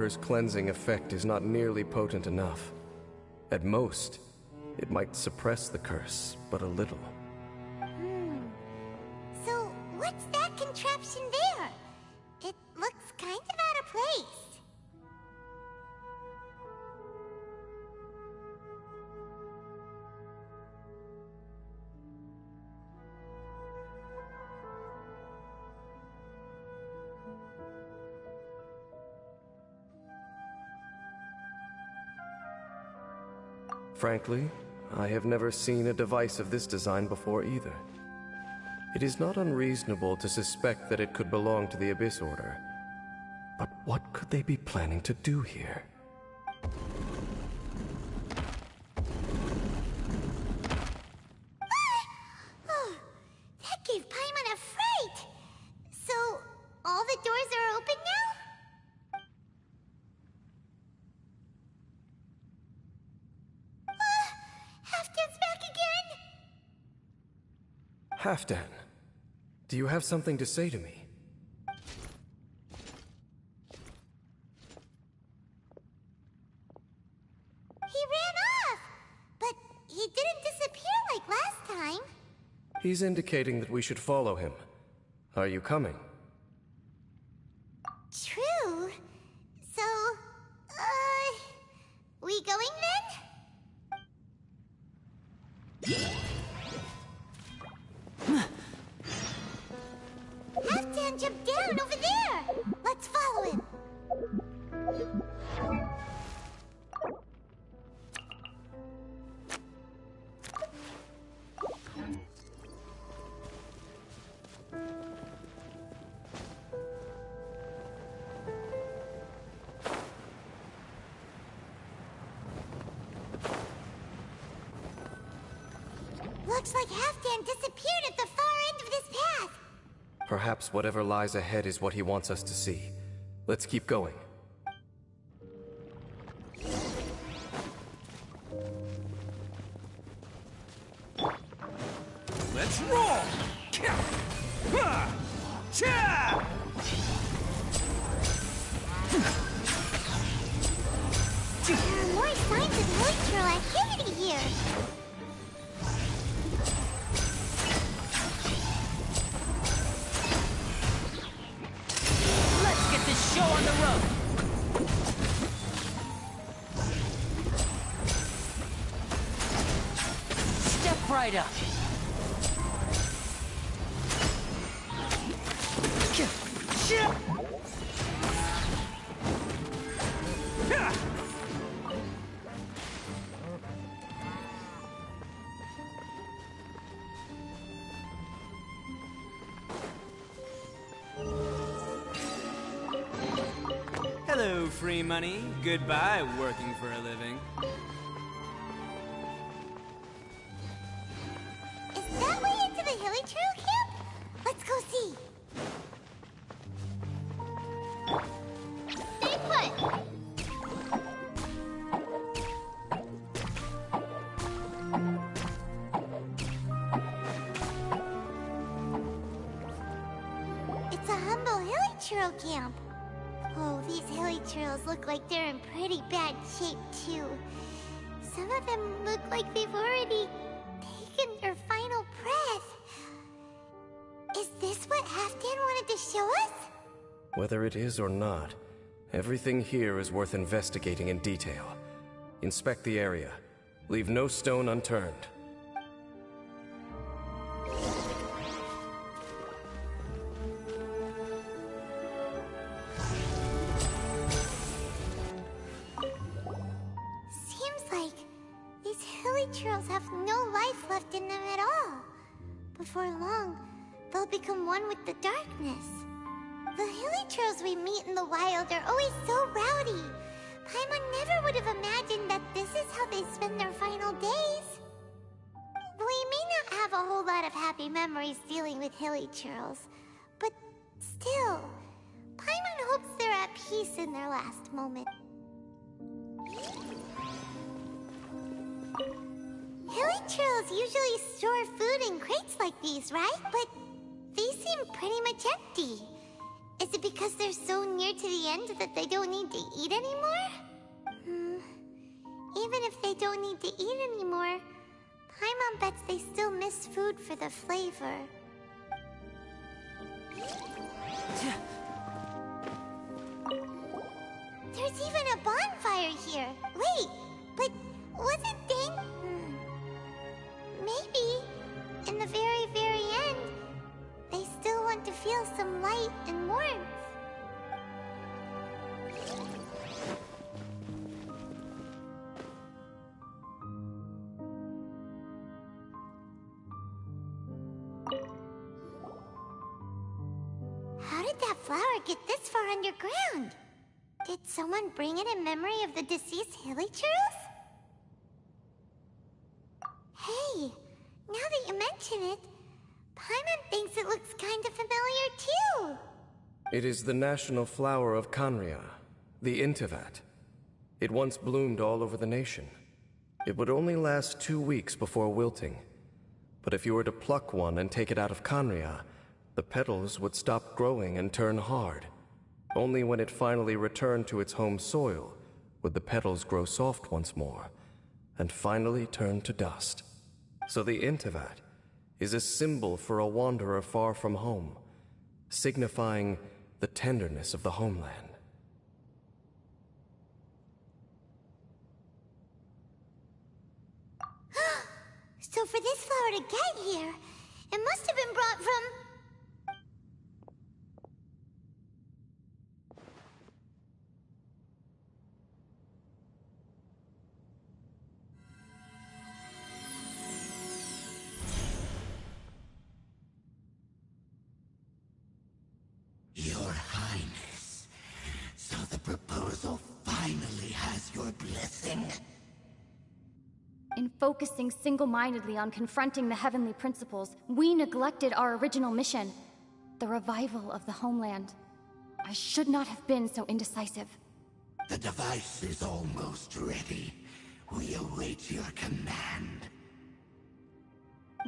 His cleansing effect is not nearly potent enough. At most, it might suppress the curse, but a little. So, what's that contraption there? It looks kind of out of place. Frankly, I have never seen a device of this design before either. It is not unreasonable to suspect that it could belong to the Abyss Order. But what could they be planning to do here? Oh, that gave Paimon a fright! So, all the doors are open now? Halfdan's back again! Halfdan, do you have something to say to me? He ran off! But he didn't disappear like last time. He's indicating that we should follow him. Are you coming? True. So, we going then? Halfdan jumped down over there! Let's follow him! Looks like Halfdan disappeared at the far end of this path. Perhaps whatever lies ahead is what he wants us to see. Let's keep going. Let's roll! There are more signs of electro activity here. Let's get this show on the road! Step right up! Hello, free money. Goodbye, working for a living. Is that way into the Hilly Trail camp? Let's go see. Stay put! It's a humble Hilly Trail camp. Oh, these hilly trails look like they're in pretty bad shape, too. Some of them look like they've already taken their final breath. Is this what Halfdan wanted to show us? Whether it is or not, everything here is worth investigating in detail. Inspect the area. Leave no stone unturned. Seems like these hilly trails have no life left in them at all. Before long, they'll become one with the darkness. The hilly trails we meet in the wild are always so rowdy. Paimon never would have imagined that this is how they spend their final days. We may not have a whole lot of happy memories dealing with hilly trails, but still, Paimon hopes they're at peace in their last moment. Hilly trails usually store food in crates like these, right? But these seem pretty much empty. Is it because they're so near to the end that they don't need to eat anymore? Even if they don't need to eat anymore, Paimon bets they still miss food for the flavor. There's even a bonfire here. Wait, but wasn't Dane... Maybe, in the very, very end, they still want to feel some light and warmth. How did that flower get this far underground? Did someone bring it in memory of the deceased Hilichurls? Hey, now that you mention it, Paimon thinks it looks kind of familiar too. It is the national flower of Khaenri'ah, the Intivat. It once bloomed all over the nation. It would only last 2 weeks before wilting. But if you were to pluck one and take it out of Khaenri'ah, the petals would stop growing and turn hard. Only when it finally returned to its home soil would the petals grow soft once more, and finally turn to dust. So the Intivat is a symbol for a wanderer far from home, signifying the tenderness of the homeland. So for this flower to get here, it must have been brought from... Your Highness, so the proposal finally has your blessing? In focusing single-mindedly on confronting the heavenly principles, we neglected our original mission, the revival of the homeland. I should not have been so indecisive. The device is almost ready. We await your command.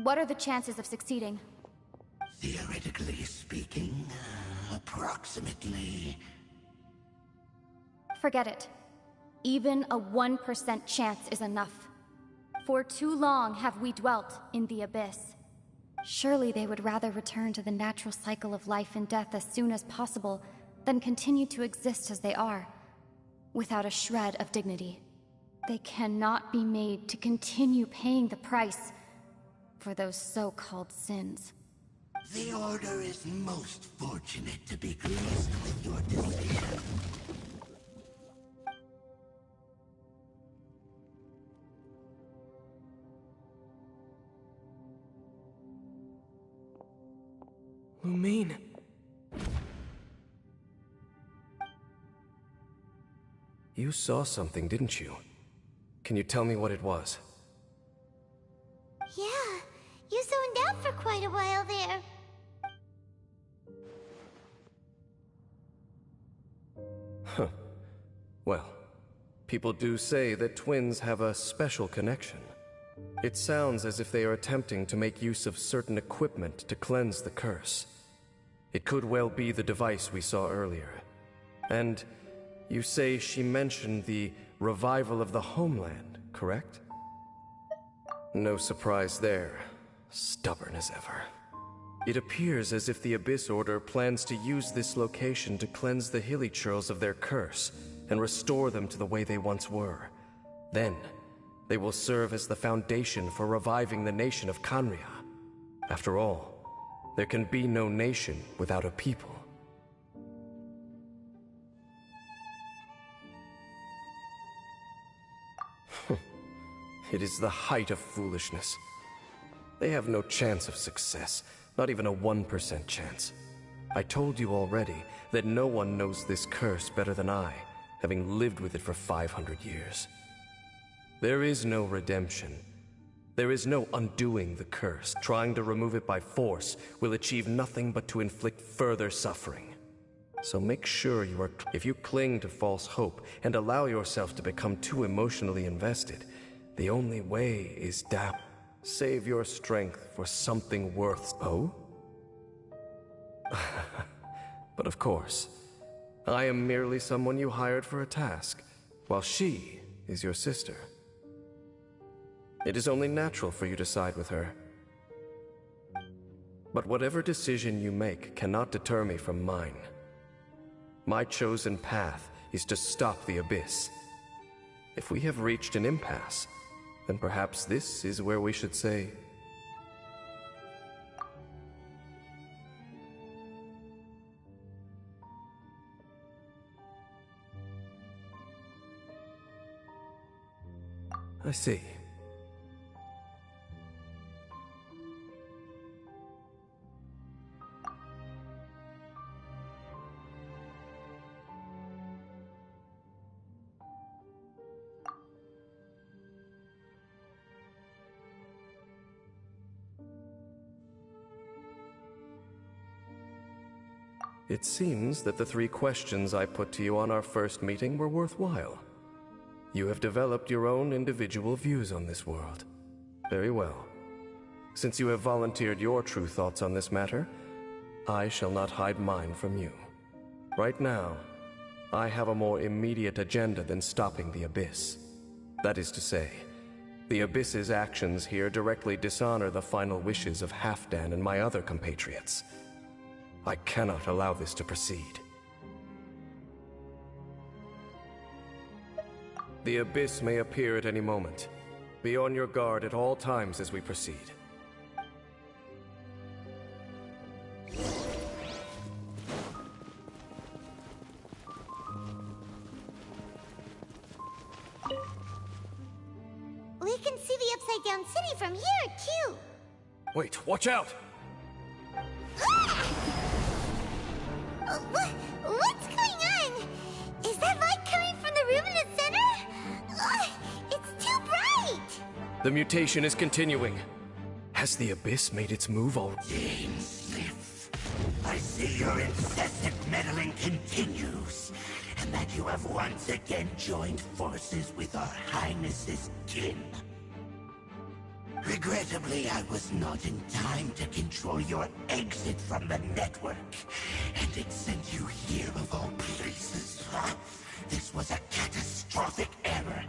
What are the chances of succeeding? Theoretically speaking, approximately... Forget it. Even a 1% chance is enough. For too long have we dwelt in the abyss. Surely they would rather return to the natural cycle of life and death as soon as possible than continue to exist as they are, without a shred of dignity. They cannot be made to continue paying the price for those so-called sins. The Order is most fortunate to be graced with your decision. Lumine. You saw something, didn't you? Can you tell me what it was? Yeah, you zoned out for quite a while there. Huh. Well, people do say that twins have a special connection. It sounds as if they are attempting to make use of certain equipment to cleanse the curse. It could well be the device we saw earlier. And you say she mentioned the revival of the homeland, correct? No surprise there. Stubborn as ever. It appears as if the Abyss Order plans to use this location to cleanse the Hilichurls of their curse and restore them to the way they once were. Then, they will serve as the foundation for reviving the nation of Khaenri'ah. After all, there can be no nation without a people. It is the height of foolishness. They have no chance of success, not even a 1% chance. I told you already that no one knows this curse better than I, having lived with it for 500 years. There is no redemption. There is no undoing the curse. Trying to remove it by force will achieve nothing but to inflict further suffering. So make sure you are... If you cling to false hope and allow yourself to become too emotionally invested, the only way is down. Save your strength for something worth... Oh? But of course, I am merely someone you hired for a task, while she is your sister. It is only natural for you to side with her. But whatever decision you make cannot deter me from mine. My chosen path is to stop the Abyss. If we have reached an impasse, then perhaps this is where we should say... I see. It seems that the 3 questions I put to you on our first meeting were worthwhile. You have developed your own individual views on this world. Very well. Since you have volunteered your true thoughts on this matter, I shall not hide mine from you. Right now, I have a more immediate agenda than stopping the Abyss. That is to say, the Abyss's actions here directly dishonor the final wishes of Halfdan and my other compatriots. I cannot allow this to proceed. The Abyss may appear at any moment. Be on your guard at all times as we proceed. We can see the Upside Down City from here, too. Wait, watch out! What's going on? Is that light coming from the room in the center? It's too bright! The mutation is continuing. Has the Abyss made its move already? Benshingb, I see your incessant meddling continues, and that you have once again joined forces with our Highness's kin. Regrettably, I was not in time to control your exit from the network, and it sent you here of all places. This was a catastrophic error.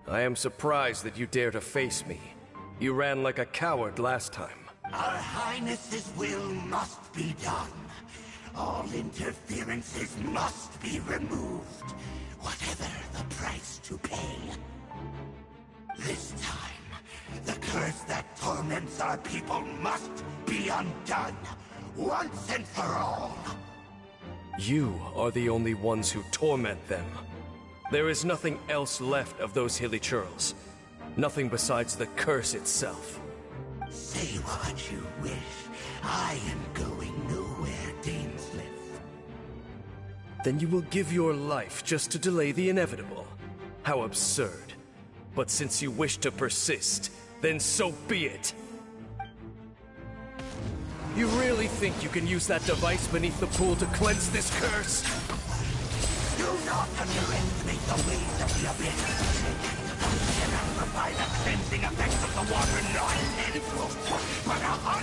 I am surprised that you dare to face me. You ran like a coward last time. Our Highness's will must be done. All interferences must be removed, whatever the price to pay. This time, the curse that torments our people must be undone, once and for all. You are the only ones who torment them. There is nothing else left of those hilly churls. Nothing besides the curse itself. Say what you wish. I am going nowhere, Dainsleif. Then you will give your life just to delay the inevitable. How absurd. But since you wish to persist, then so be it. You really think you can use that device beneath the pool to cleanse this curse? Do not underestimate the ways of the Abyss. They can amplify the cleansing effects of the water not 10 but 100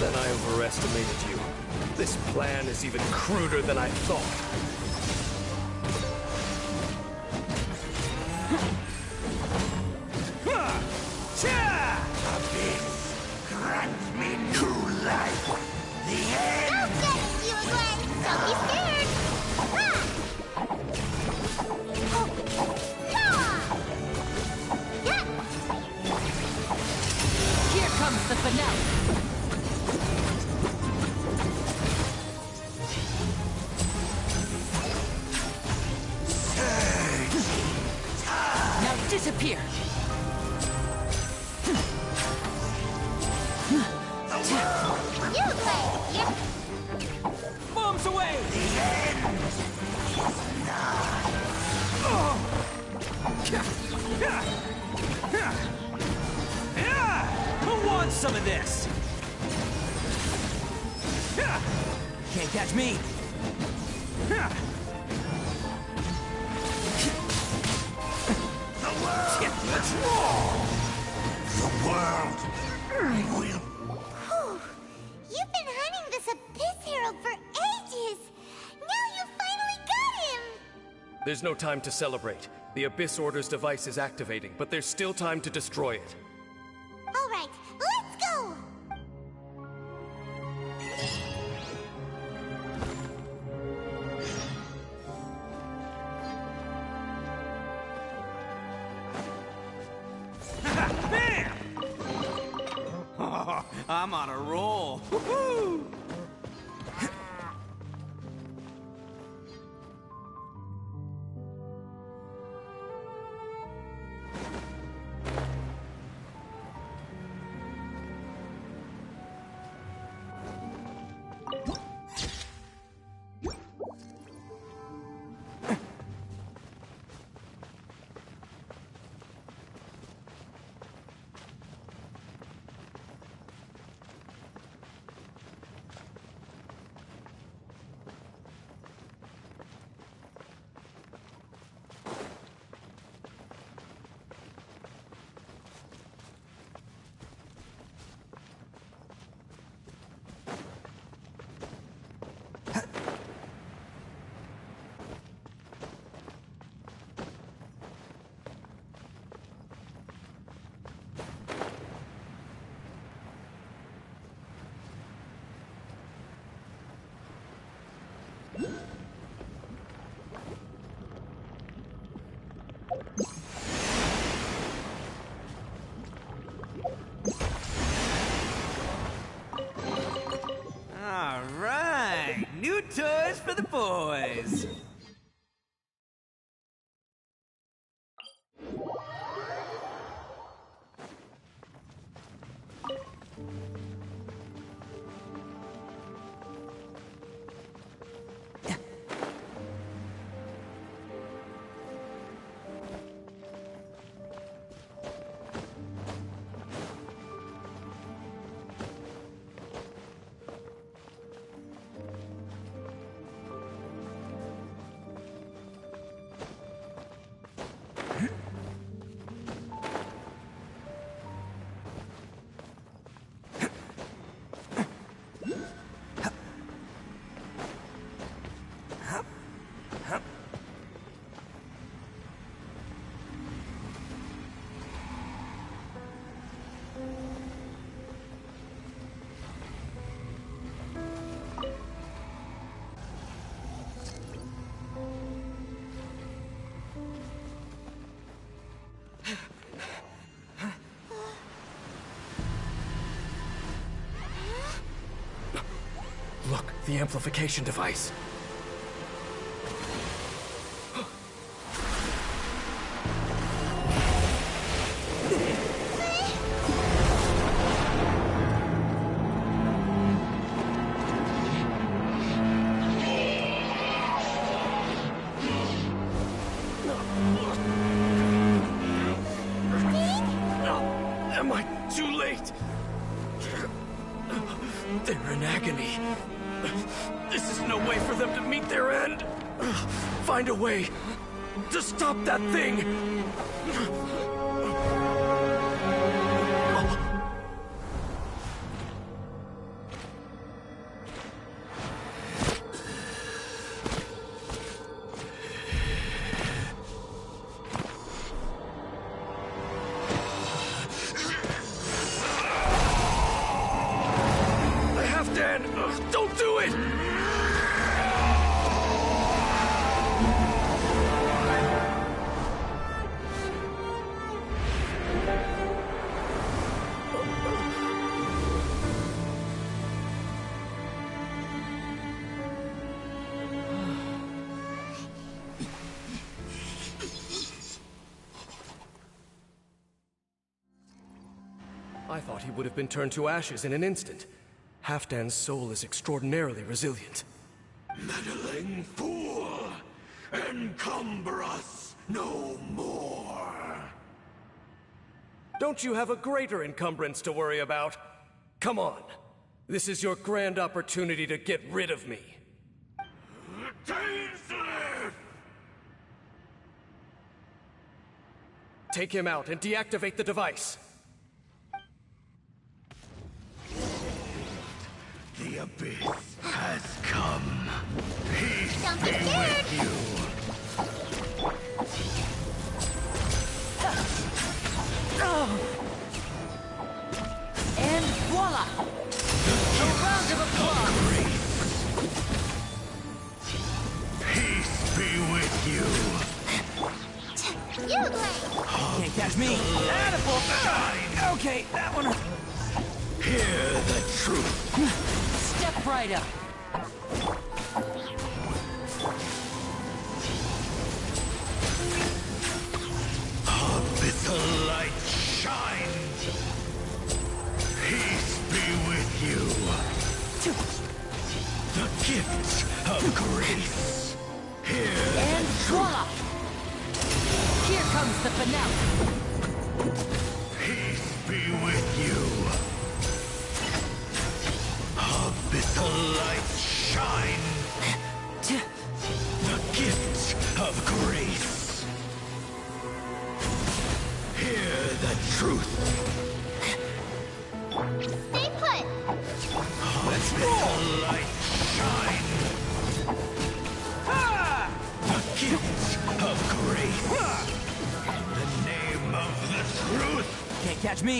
Then I overestimated you. This plan is even cruder than I thought. Abyss, grant me new life. The end. I'll get you again! Don't be scared! Here comes the finale. Now disappear. You play! Yep. Bombs away! The end is nigh. Who wants some of this? Can't catch me. The world will There's no time to celebrate. The Abyss Order's device is activating, but there's still time to destroy it. All right, let's go! Bam! Oh, I'm on a roll. Woohoo! All right, new toys for the boys. Look, the amplification device. Am I too late? They're in agony. This is no way for them to meet their end. Find a way to stop that thing. Don't do it! I thought he would have been turned to ashes in an instant. Halfdan's soul is extraordinarily resilient. Meddling fool! Encumber us no more! Don't you have a greater encumbrance to worry about? Come on. This is your grand opportunity to get rid of me. Take him out and deactivate the device. The Abyss has come. Peace Don't be be scared. with you. catch me. Attaboy. Okay, that one. Hear the truth. Step right up. Abyssal light shines. Peace be with you. The gift of grace. Here And voila! Here comes the finale. peace be with you. Abyssal light shines. The gift of grace. Hear the truth. Stay put! Abyssal light shines. The gift of grace. In the name of the truth. Can't catch me.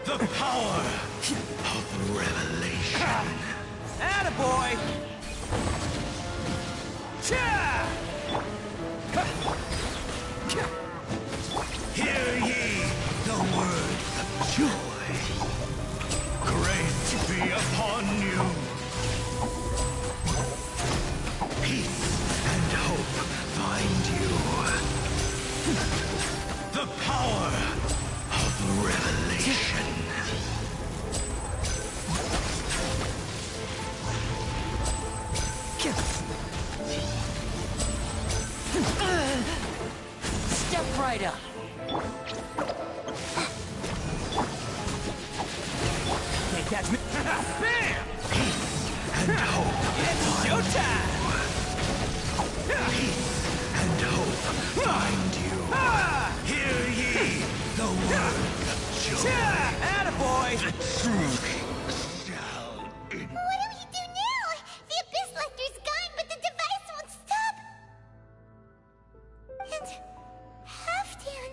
The power of revelation. Attaboy. Cha! Hear ye the words of joy. Grace be upon you. Peace and hope find you. The power of revelation. Step right up. Can't catch me. Bam! And hope. It's showtime! Peace and hope find you. Hear ye the words of joy. Attaboy! The truth shall What do we do now? The Abyss Lecter's gone, but the device won't stop! And... Halfdan...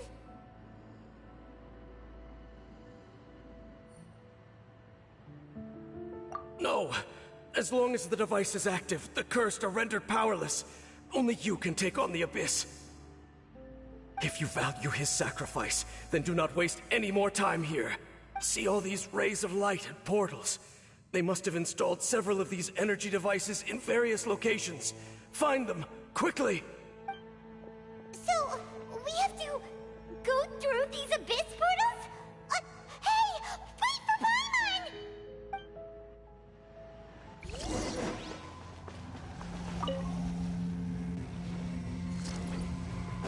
No! As long as the device is active, the cursed are rendered powerless. Only you can take on the Abyss. If you value his sacrifice, then do not waste any more time here. See all these rays of light and portals? They must have installed several of these energy devices in various locations. Find them, quickly! So, we have to... go through these Abyss portals? Hey! Wait for Paimon!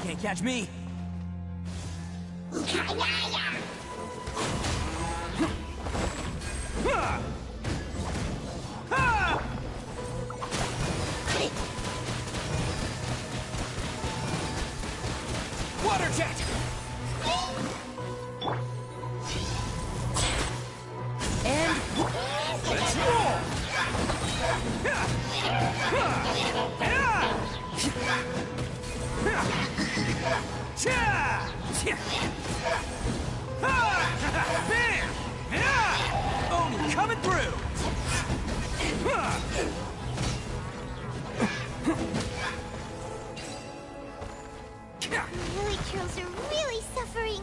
Can't catch me. Water jet! And Let's roll! Bam! Oh, coming through! The Lily Trails are really suffering.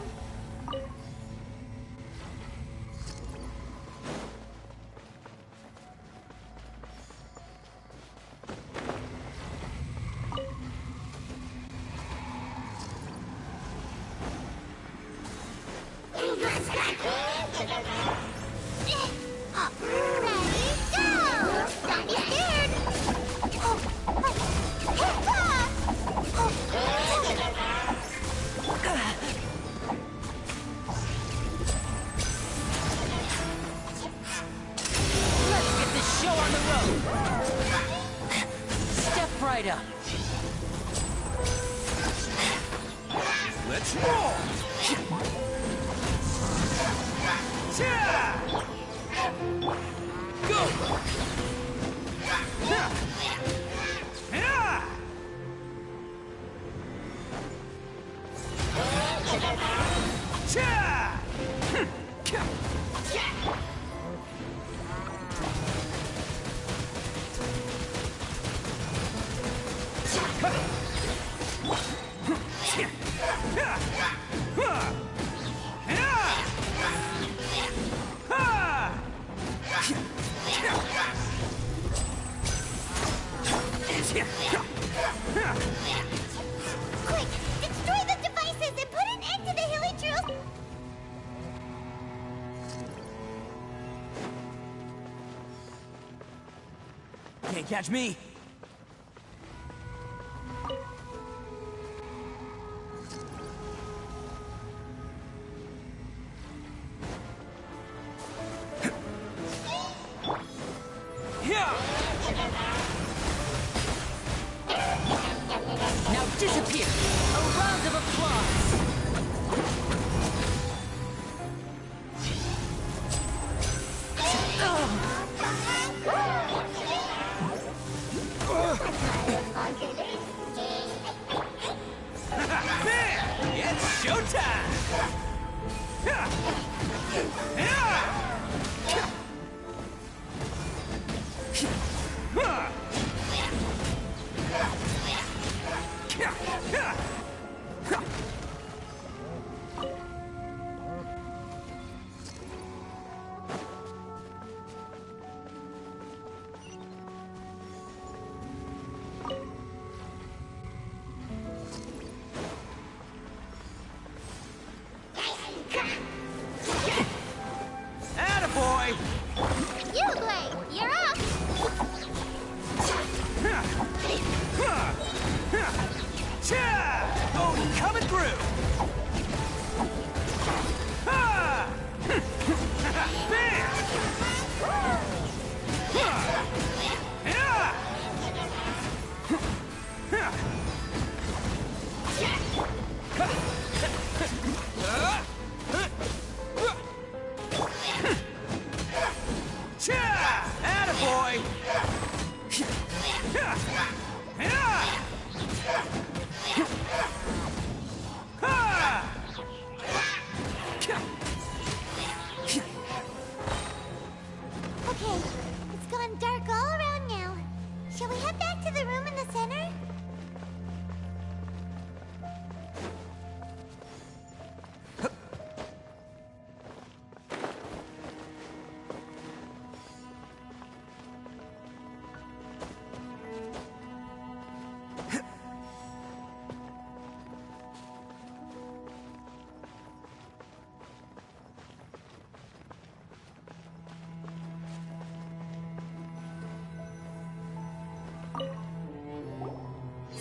Ready, go! Don't be scared! let's get this show on the road. Step right up. Let's roll! Go! Quick! Destroy the devices and put an end to the Hilichurls! Can't catch me! Now disappear! A round of applause! It's showtime! Attaboy! You, Blade! You're up! Oh, coming through! Attaboy! Okay, it's gone dark all around now. Shall we head back to the room in the center?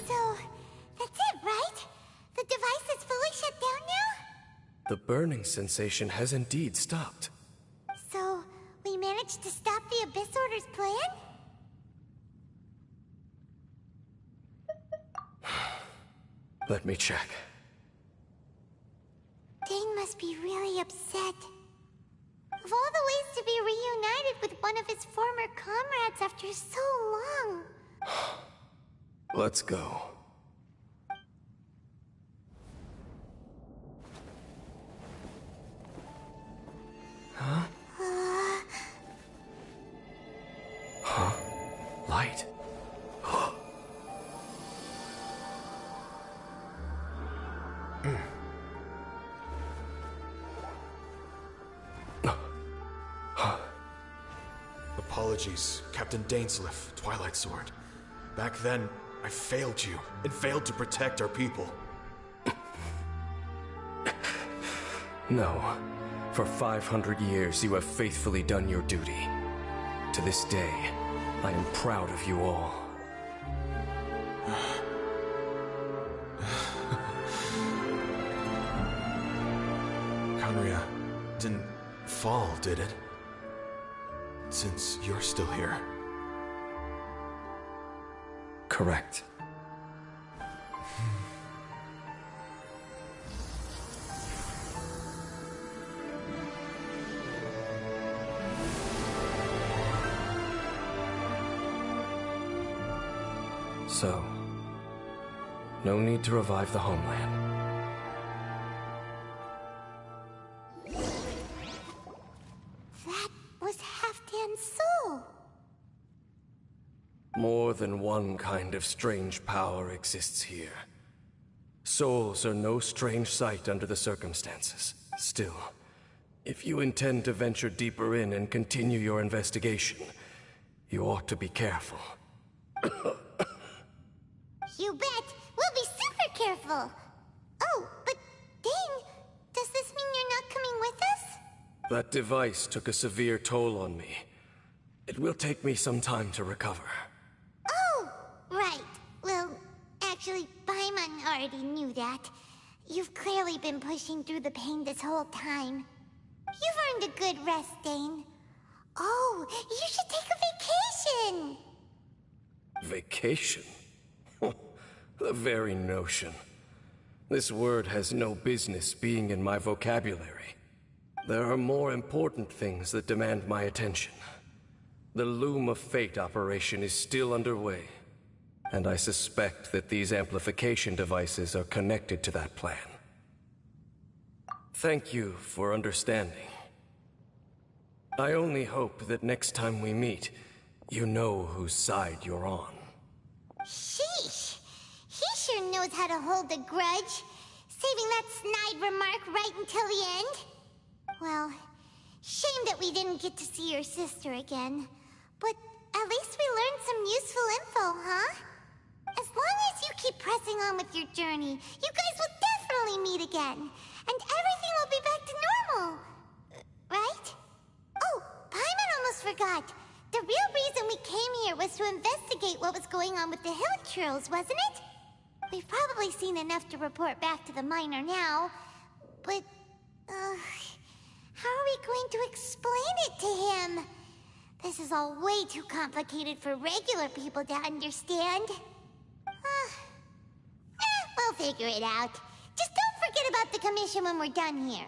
So, that's it, right? The device is fully shut down now? The burning sensation has indeed stopped. So, we managed to stop the Abyss Order's plan? Let me check. Dane must be really upset. Of all the ways to be reunited with one of his former comrades after so long. Let's go. Huh? Huh? Light. Apologies, Captain Dainsleif, Twilight Sword. Back then, I failed you, and failed to protect our people. No. For 500 years, you have faithfully done your duty. To this day, I am proud of you all. Conria didn't fall, did it? Since you're still here. Correct. So, no need to revive the homeland. That was Halfdan's soul. More than one kind of strange power exists here. Souls are no strange sight under the circumstances. Still, if you intend to venture deeper in and continue your investigation, you ought to be careful. You bet! We'll be super careful! Oh, but Dane, does this mean you're not coming with us? That device took a severe toll on me. It will take me some time to recover. Oh, right. Well, actually, Paimon already knew that. You've clearly been pushing through the pain this whole time. You've earned a good rest, Dane. Oh, you should take a vacation! Vacation? The very notion. This word has no business being in my vocabulary. There are more important things that demand my attention. The Loom of Fate operation is still underway, and I suspect that these amplification devices are connected to that plan. Thank you for understanding. I only hope that next time we meet, you know whose side you're on. Sheesh! He sure knows how to hold a grudge, saving that snide remark right until the end. Well, shame that we didn't get to see your sister again. But at least we learned some useful info, huh? As long as you keep pressing on with your journey, you guys will definitely meet again. And everything will be back to normal. Right? Oh, Paimon almost forgot. The real reason we came here was to investigate what was going on with the Hillichurls, wasn't it? We've probably seen enough to report back to the miner now. But, how are we going to explain it to him? This is all way too complicated for regular people to understand. We'll figure it out. Just don't forget about the commission when we're done here.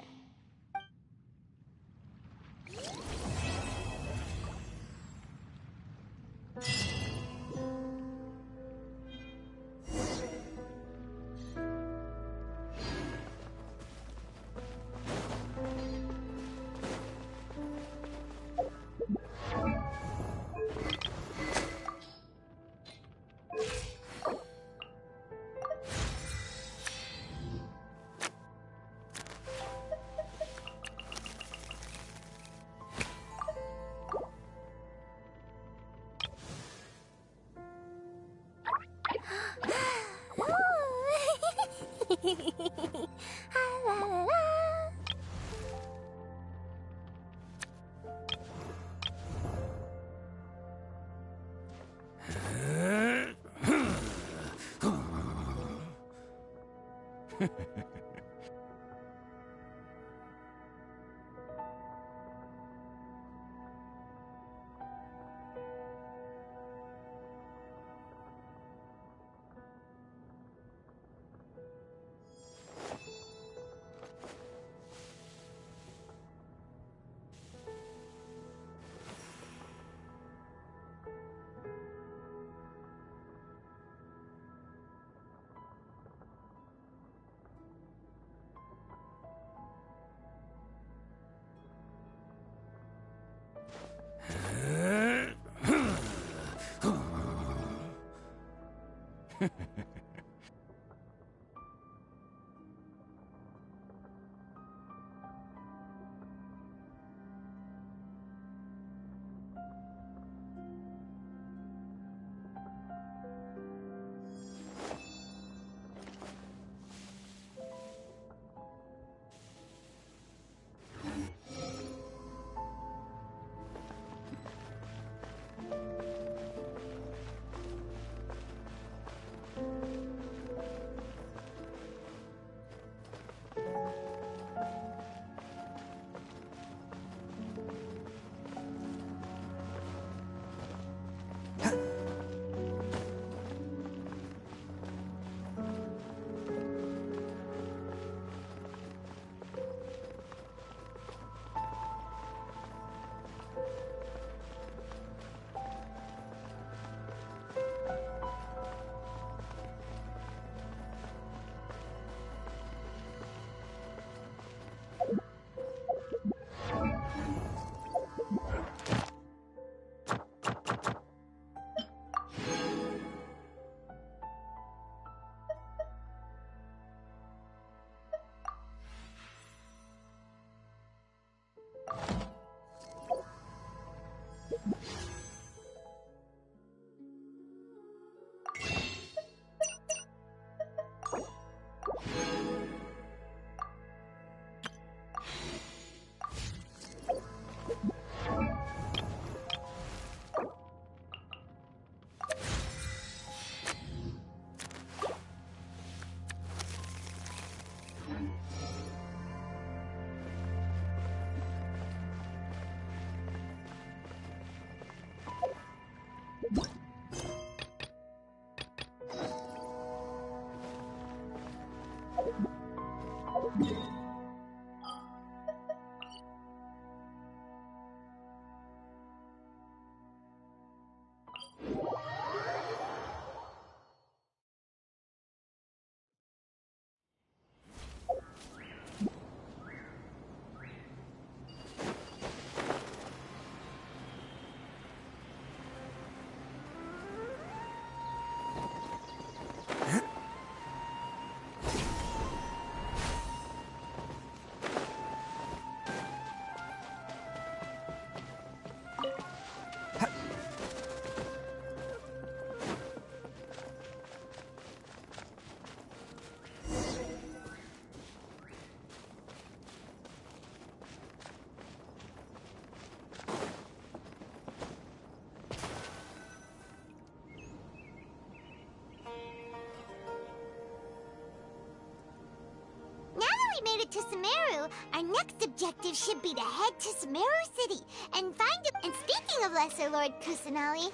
made it to Sumeru, our next objective should be to head to Sumeru City and find him. And speaking of Lesser Lord Kusanali,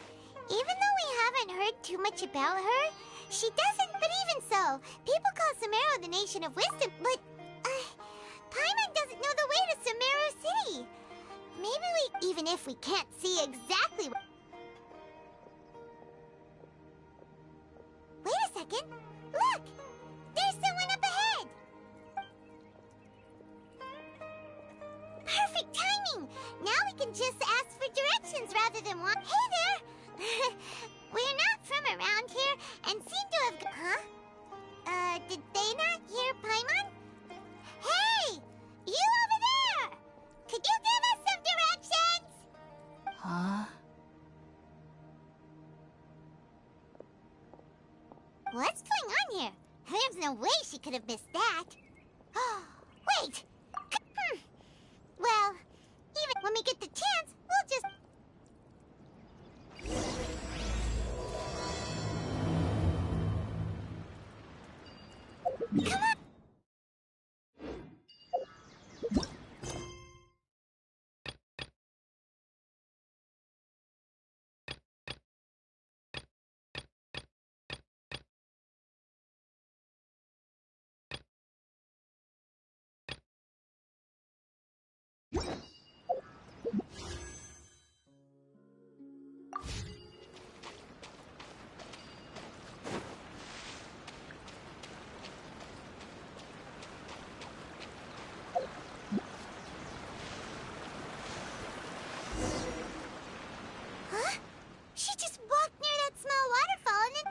even though we haven't heard too much about her, she doesn't, but even so, people call Sumeru the Nation of Wisdom, but, Paimon doesn't know the way to Sumeru City. Maybe even if we can't see exactly Wait a second! Look! There's someone up ahead! Perfect timing! Now we can just ask for directions rather than walk. Hey there! We're not from around here and seem to have... Huh? Did they not hear Paimon? Hey! You over there! Could you give us some directions? Huh? What's going on here? There's no way she could have missed that. Oh, wait! Well, even when we get the chance, we'll just... Come on! She just walked near that small waterfall and then...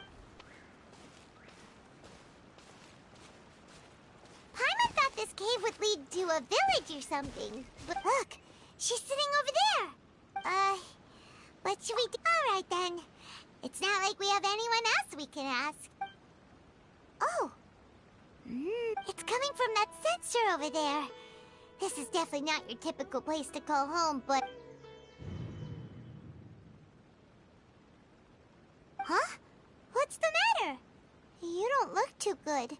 Paimon thought this cave would lead to a village or something. But look, she's sitting over there. What should we do? All right then. It's not like we have anyone else we can ask. Oh. It's coming from that sensor over there. This is definitely not your typical place to call home, but... Huh? What's the matter? You don't look too good.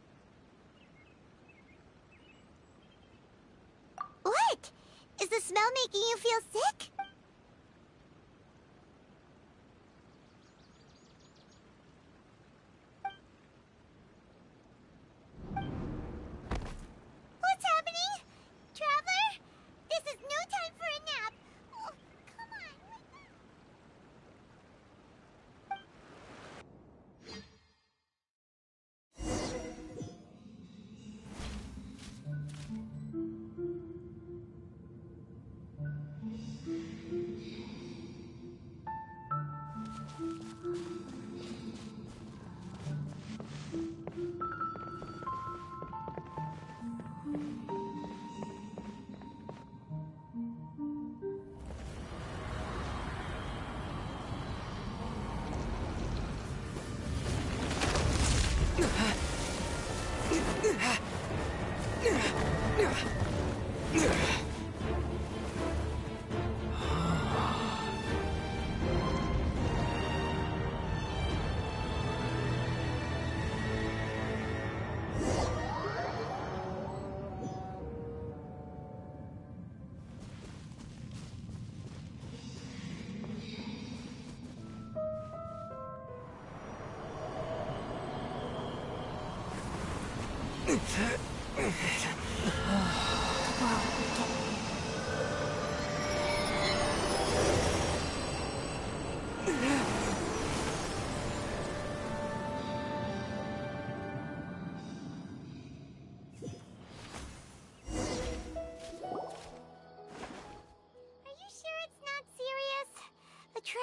What? Is the smell making you feel sick? What's happening? Traveler? This is no time for a nap. Oh, come on.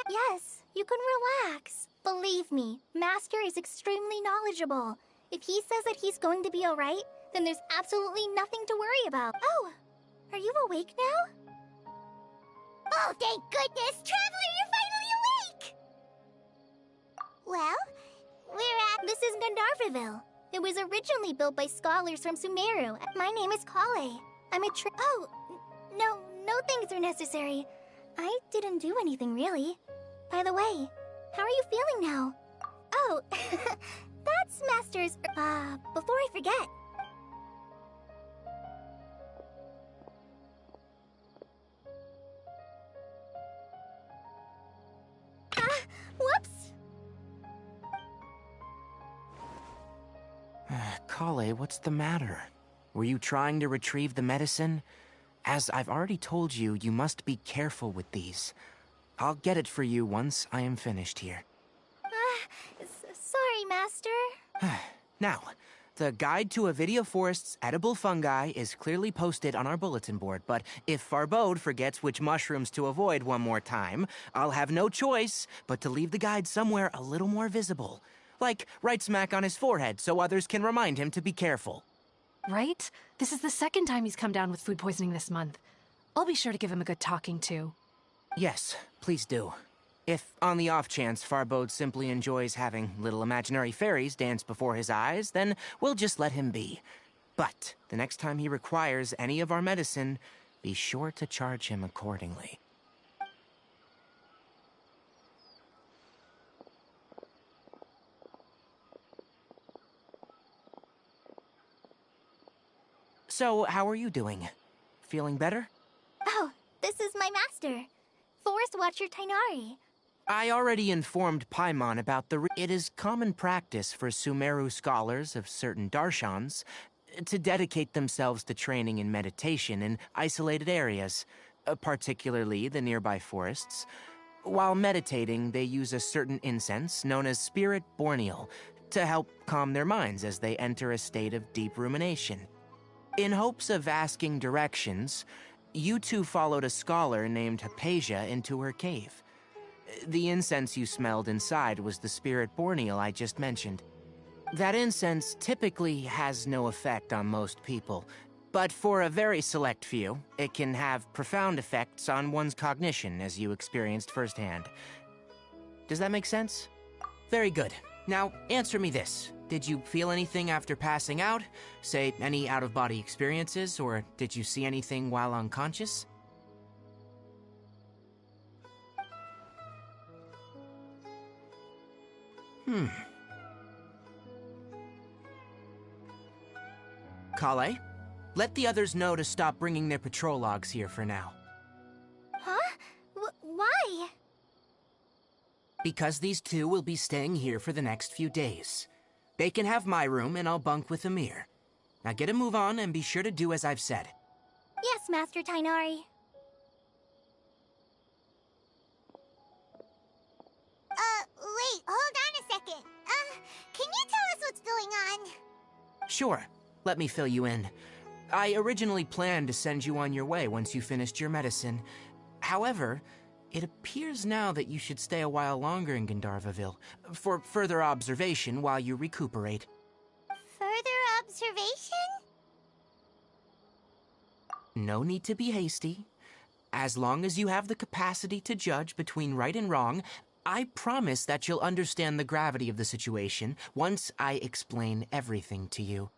Yes, you can relax. Believe me, Master is extremely knowledgeable. If he says that he's going to be alright, then there's absolutely nothing to worry about. Oh, are you awake now? Oh, thank goodness! Traveler, you're finally awake! Well, we're at... This is Gandharvaville. It was originally built by scholars from Sumeru. My name is Kale. I'm a Oh, no things are necessary. I didn't do anything, really. By the way, how are you feeling now? Oh, that's Master's... before I forget. Kale, what's the matter? Were you trying to retrieve the medicine? As I've already told you, you must be careful with these. I'll get it for you once I am finished here. Sorry, Master. Now, the guide to Avidia Forest's edible fungi is clearly posted on our bulletin board, but if Farbode forgets which mushrooms to avoid one more time, I'll have no choice but to leave the guide somewhere a little more visible. Like right smack on his forehead so others can remind him to be careful. Right? This is the second time he's come down with food poisoning this month. I'll be sure to give him a good talking to. Yes, please do. If, on the off chance, Farbode simply enjoys having little imaginary fairies dance before his eyes, then we'll just let him be. But the next time he requires any of our medicine, be sure to charge him accordingly. So, how are you doing? Feeling better? Oh, this is my master, Forest Watcher Tainari. I already informed Paimon about it is common practice for Sumeru scholars of certain darshans to dedicate themselves to training in meditation in isolated areas, particularly the nearby forests. While meditating, they use a certain incense known as Spirit Borneal to help calm their minds as they enter a state of deep rumination. In hopes of asking directions, you two followed a scholar named Hypatia into her cave. The incense you smelled inside was the Spirit Borneal I just mentioned. That incense typically has no effect on most people, but for a very select few, it can have profound effects on one's cognition, as you experienced firsthand. Does that make sense? Very good. Now, answer me this. Did you feel anything after passing out? Say, any out-of-body experiences, or did you see anything while unconscious? Kale, let the others know to stop bringing their patrol logs here for now. Huh? Why? Because these two will be staying here for the next few days. They can have my room and I'll bunk with Amir. Now get a move on and be sure to do as I've said. Yes, Master Tainari. Wait, hold on a second. Can you tell us what's going on? Sure, let me fill you in. I originally planned to send you on your way once you finished your medicine. However, it appears now that you should stay a while longer in Gandharvaville for further observation while you recuperate. Further observation? No need to be hasty. As long as you have the capacity to judge between right and wrong, I promise that you'll understand the gravity of the situation once I explain everything to you.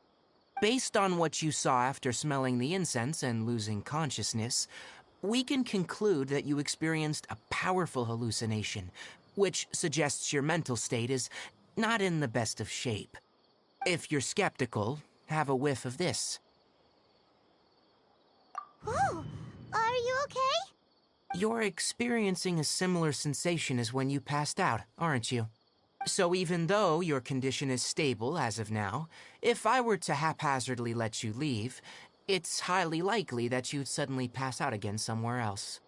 Based on what you saw after smelling the incense and losing consciousness, we can conclude that you experienced a powerful hallucination, which suggests your mental state is not in the best of shape. If you're skeptical, have a whiff of this. Whoa, are you okay? You're experiencing a similar sensation as when you passed out, aren't you? So even though your condition is stable as of now, if I were to haphazardly let you leave, it's highly likely that you'd suddenly pass out again somewhere else.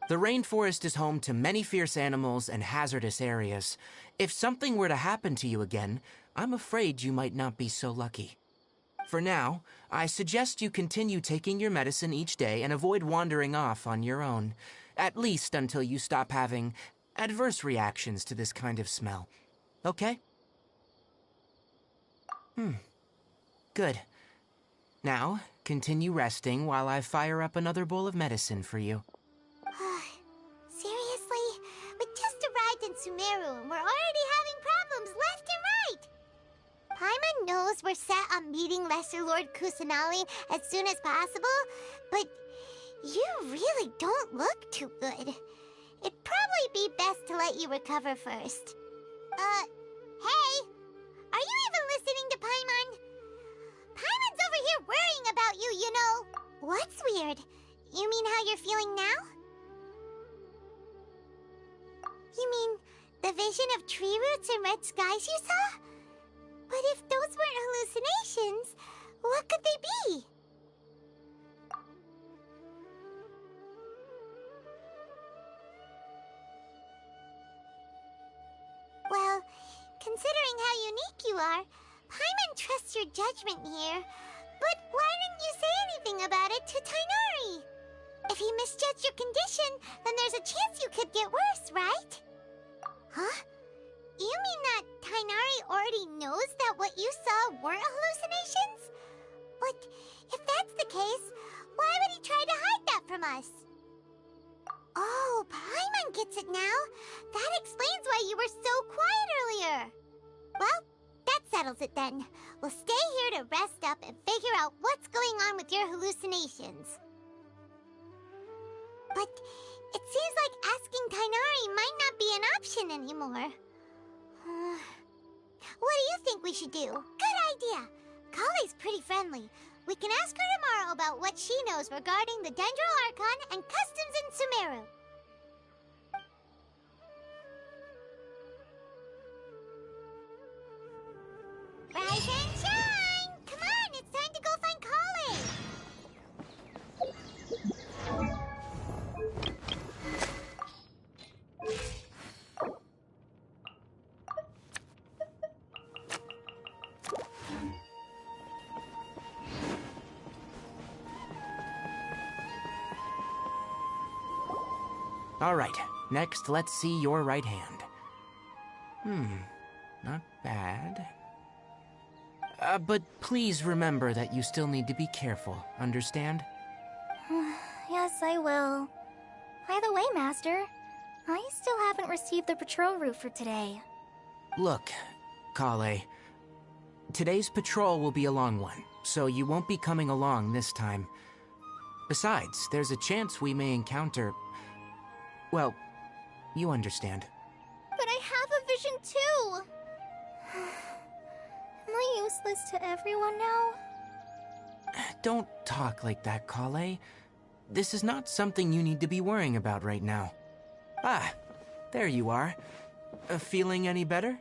The rainforest is home to many fierce animals and hazardous areas. If something were to happen to you again, I'm afraid you might not be so lucky. For now, I suggest you continue taking your medicine each day and avoid wandering off on your own, at least until you stop having adverse reactions to this kind of smell. Okay? Good. Now, continue resting while I fire up another bowl of medicine for you. Seriously? We just arrived in Sumeru and we're already having problems left and right! Paimon knows we're set on meeting Lesser Lord Kusanali as soon as possible, but you really don't look too good. It'd probably be best to let you recover first. Hey! Are you even listening to Paimon? Paimon's over here worrying about you, you know. What's weird? You mean how you're feeling now? You mean the vision of tree roots and red skies you saw? But if those weren't hallucinations, what could they be? Well, considering how unique you are, Paimon trusts your judgment here. But why didn't you say anything about it to Tighnari? If he misjudged your condition, then there's a chance you could get worse, right? Huh? You mean that Tighnari already knows that what you saw weren't hallucinations? But if that's the case, why would he try to hide that from us? Oh, Paimon gets it now. That explains why you were so quiet earlier. Well, that settles it then. We'll stay here to rest up and figure out what's going on with your hallucinations. But it seems like asking Tighnari might not be an option anymore. What do you think we should do? Good idea. Kale's pretty friendly. We can ask her tomorrow about what she knows regarding the Dendro Archon and customs in Sumeru. Rise and shine! Come on, it's time to go find Kale! All right, next let's see your right hand. Not bad. But please remember that you still need to be careful, understand? Yes, I will. By the way, Master, I still haven't received the patrol route for today. Look, Kale, today's patrol will be a long one, so you won't be coming along this time. Besides, there's a chance we may encounter... Well, you understand. But I have a vision too! Am I useless to everyone now? Don't talk like that, Kale. This is not something you need to be worrying about right now. Ah, there you are. Feeling any better?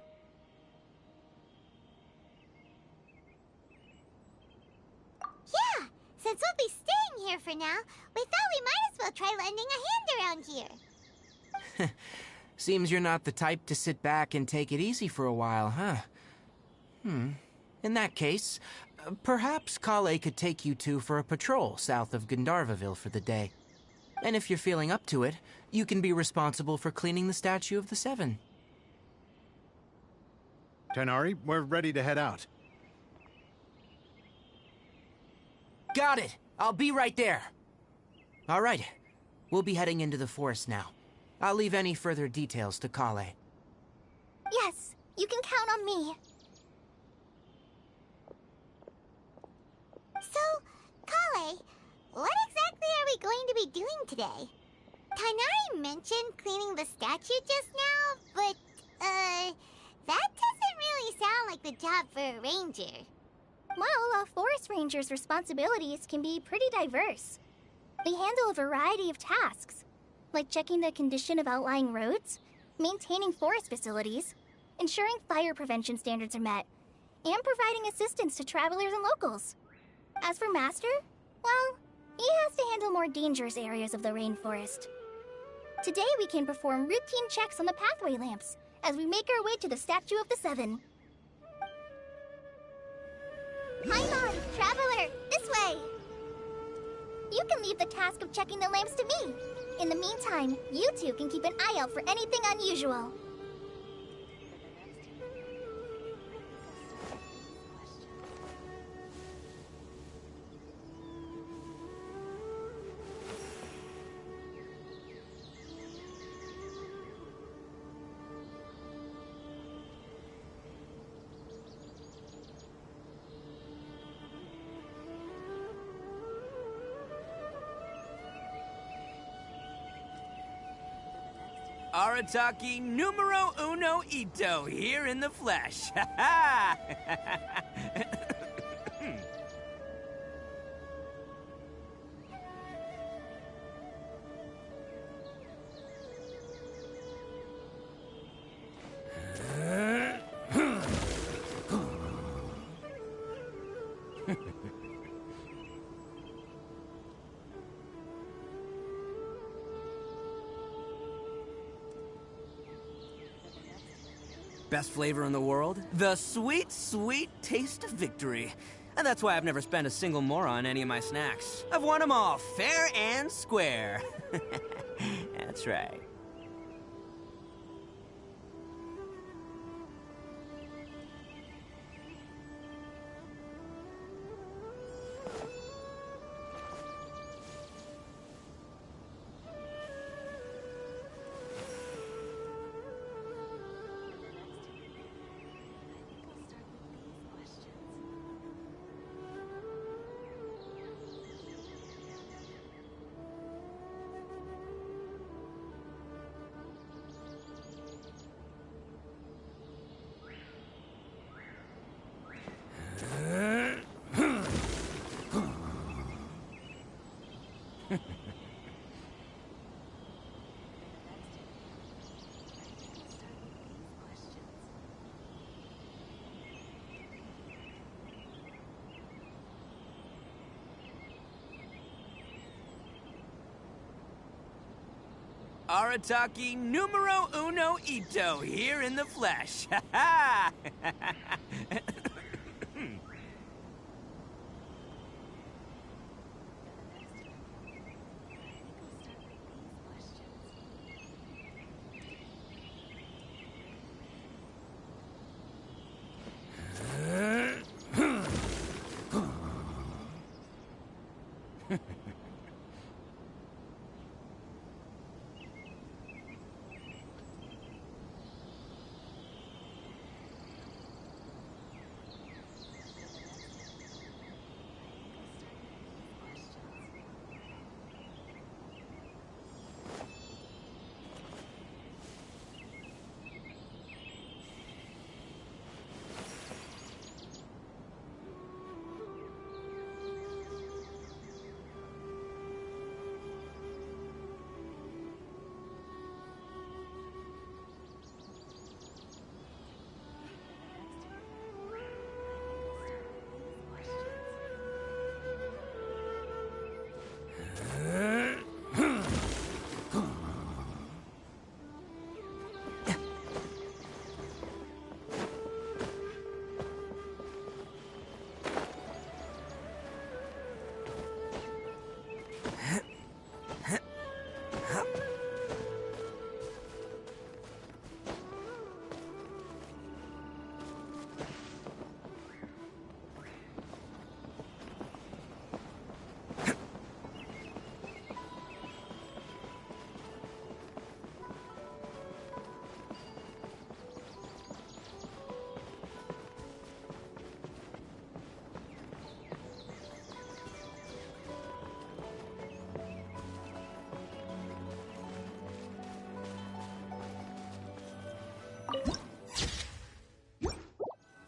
Yeah! Since we'll be staying here for now, we thought we might as well try lending a hand around here. Seems you're not the type to sit back and take it easy for a while, huh? In that case, perhaps Kale could take you two for a patrol south of Gandharvaville for the day. And if you're feeling up to it, you can be responsible for cleaning the Statue of the Seven. Tighnari, we're ready to head out. Got it! I'll be right there! All right, we'll be heading into the forest now. I'll leave any further details to Kale. Yes, you can count on me. So, Kale, what exactly are we going to be doing today? Tighnari mentioned cleaning the statue just now, but, that doesn't really sound like the job for a ranger. Well, a forest ranger's responsibilities can be pretty diverse. They handle a variety of tasks, like checking the condition of outlying roads, maintaining forest facilities, ensuring fire prevention standards are met, and providing assistance to travelers and locals. As for Master, well, he has to handle more dangerous areas of the rainforest. Today we can perform routine checks on the pathway lamps as we make our way to the Statue of the Seven. Paimon, traveler, this way! You can leave the task of checking the lamps to me. In the meantime, you two can keep an eye out for anything unusual. Arataki numero uno ito here in the flesh. Ha ha! Best flavor in the world? The sweet, sweet taste of victory. And that's why I've never spent a single more on any of my snacks. I've won them all, fair and square. That's right. Arataki numero uno ito here in the flesh. Ha ha!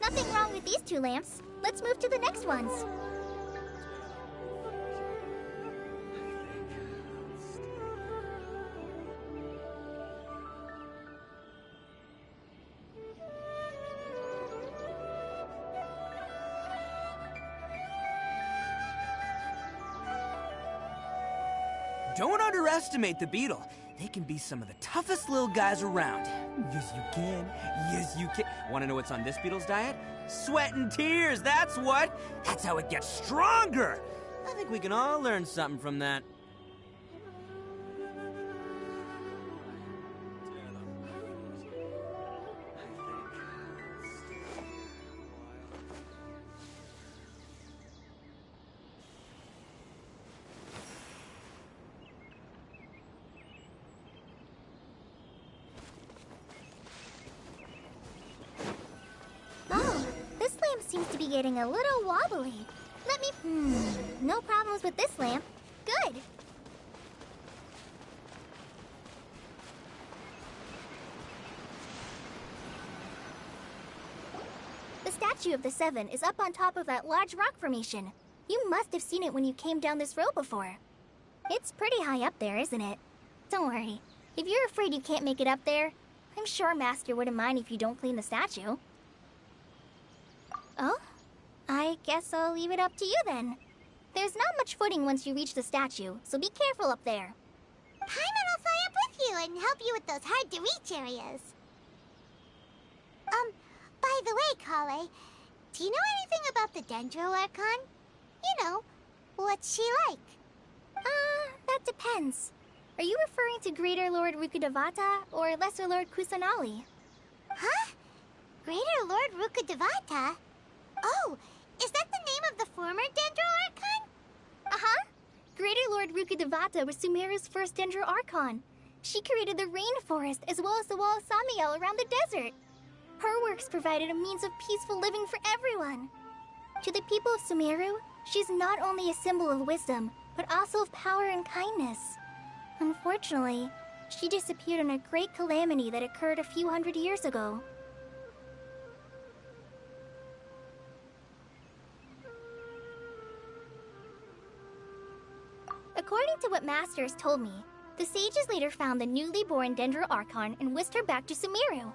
Nothing wrong with these two lamps. Let's move to the next ones. Don't underestimate the beetle. They can be some of the toughest little guys around. Yes, you can. Yes, you can. Want to know what's on this beetle's diet? Sweat and tears, that's what. That's how it gets stronger. I think we can all learn something from that. Seems to be getting a little wobbly. Let me... No problems with this lamp. Good. The statue of the Seven is up on top of that large rock formation. You must have seen it when you came down this road before. It's pretty high up there, isn't it? Don't worry. If you're afraid you can't make it up there, I'm sure Master wouldn't mind if you don't clean the statue. Oh? I guess I'll leave it up to you then. There's not much footing once you reach the statue, so be careful up there. Paimon will fly up with you and help you with those hard-to-reach areas. By the way, Kale, do you know anything about the Dendro Archon? You know, what's she like? That depends. Are you referring to Greater Lord Rukkhadevata or Lesser Lord Kusanali? Huh? Greater Lord Rukkhadevata? Oh, is that the name of the former Dendro Archon? Uh-huh. Greater Lord Rukkhadevata was Sumeru's first Dendro Archon. She created the rainforest as well as the wall of Samiel around the desert. Her works provided a means of peaceful living for everyone. To the people of Sumeru, she's not only a symbol of wisdom, but also of power and kindness. Unfortunately, she disappeared in a great calamity that occurred a few hundred years ago. According to what Masters told me, the sages later found the newly born Dendro Archon and whisked her back to Sumeru.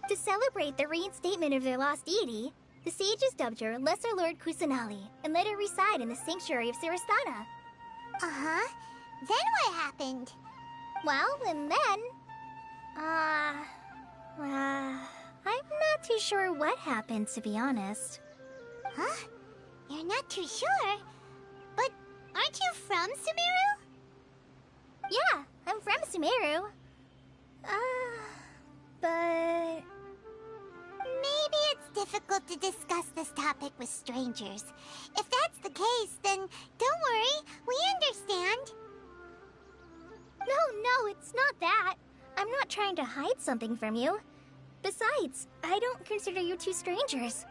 To celebrate the reinstatement of their lost deity, the sages dubbed her Lesser Lord Kusanali and let her reside in the sanctuary of Sarastana. Uh-huh. Then what happened? Well, and then... I'm not too sure what happened, to be honest. Huh? You're not too sure? But aren't you from Sumeru? Yeah, I'm from Sumeru. But... Maybe it's difficult to discuss this topic with strangers. If that's the case, then don't worry, we understand. No, it's not that. I'm not trying to hide something from you. Besides, I don't consider you two strangers.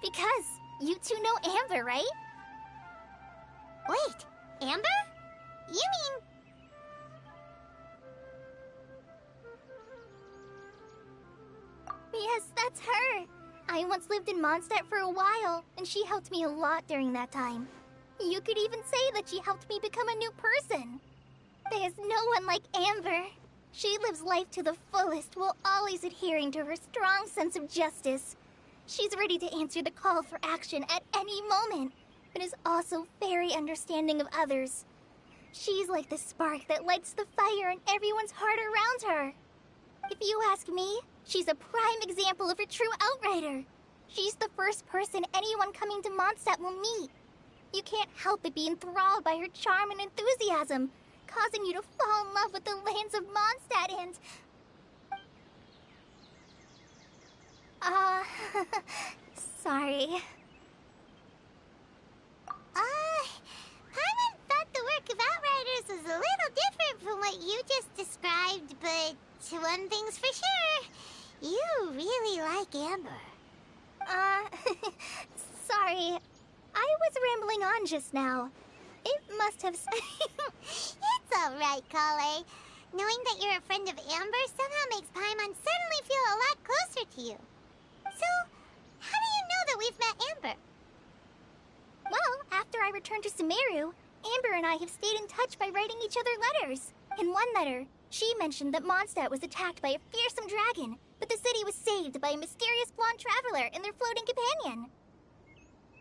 Because you two know Amber, right? Wait, Amber? You mean... Yes, that's her. I once lived in Mondstadt for a while, and she helped me a lot during that time. You could even say that she helped me become a new person. There's no one like Amber. She lives life to the fullest while always adhering to her strong sense of justice. She's ready to answer the call for action at any moment, but is also very understanding of others. She's like the spark that lights the fire in everyone's heart around her. If you ask me, she's a prime example of a true outrider. She's the first person anyone coming to Mondstadt will meet. You can't help but be enthralled by her charm and enthusiasm, causing you to fall in love with the lands of Mondstadt and... sorry. Paimon thought the work of Outriders was a little different from what you just described, but one thing's for sure, you really like Amber. Sorry. I was rambling on just now. It must have... It's alright, Kale. Knowing that you're a friend of Amber somehow makes Paimon suddenly feel a lot closer to you. So, how do you know that we've met Amber? Well, after I returned to Sumeru, Amber and I have stayed in touch by writing each other letters. In one letter, she mentioned that Mondstadt was attacked by a fearsome dragon, but the city was saved by a mysterious blonde traveler and their floating companion.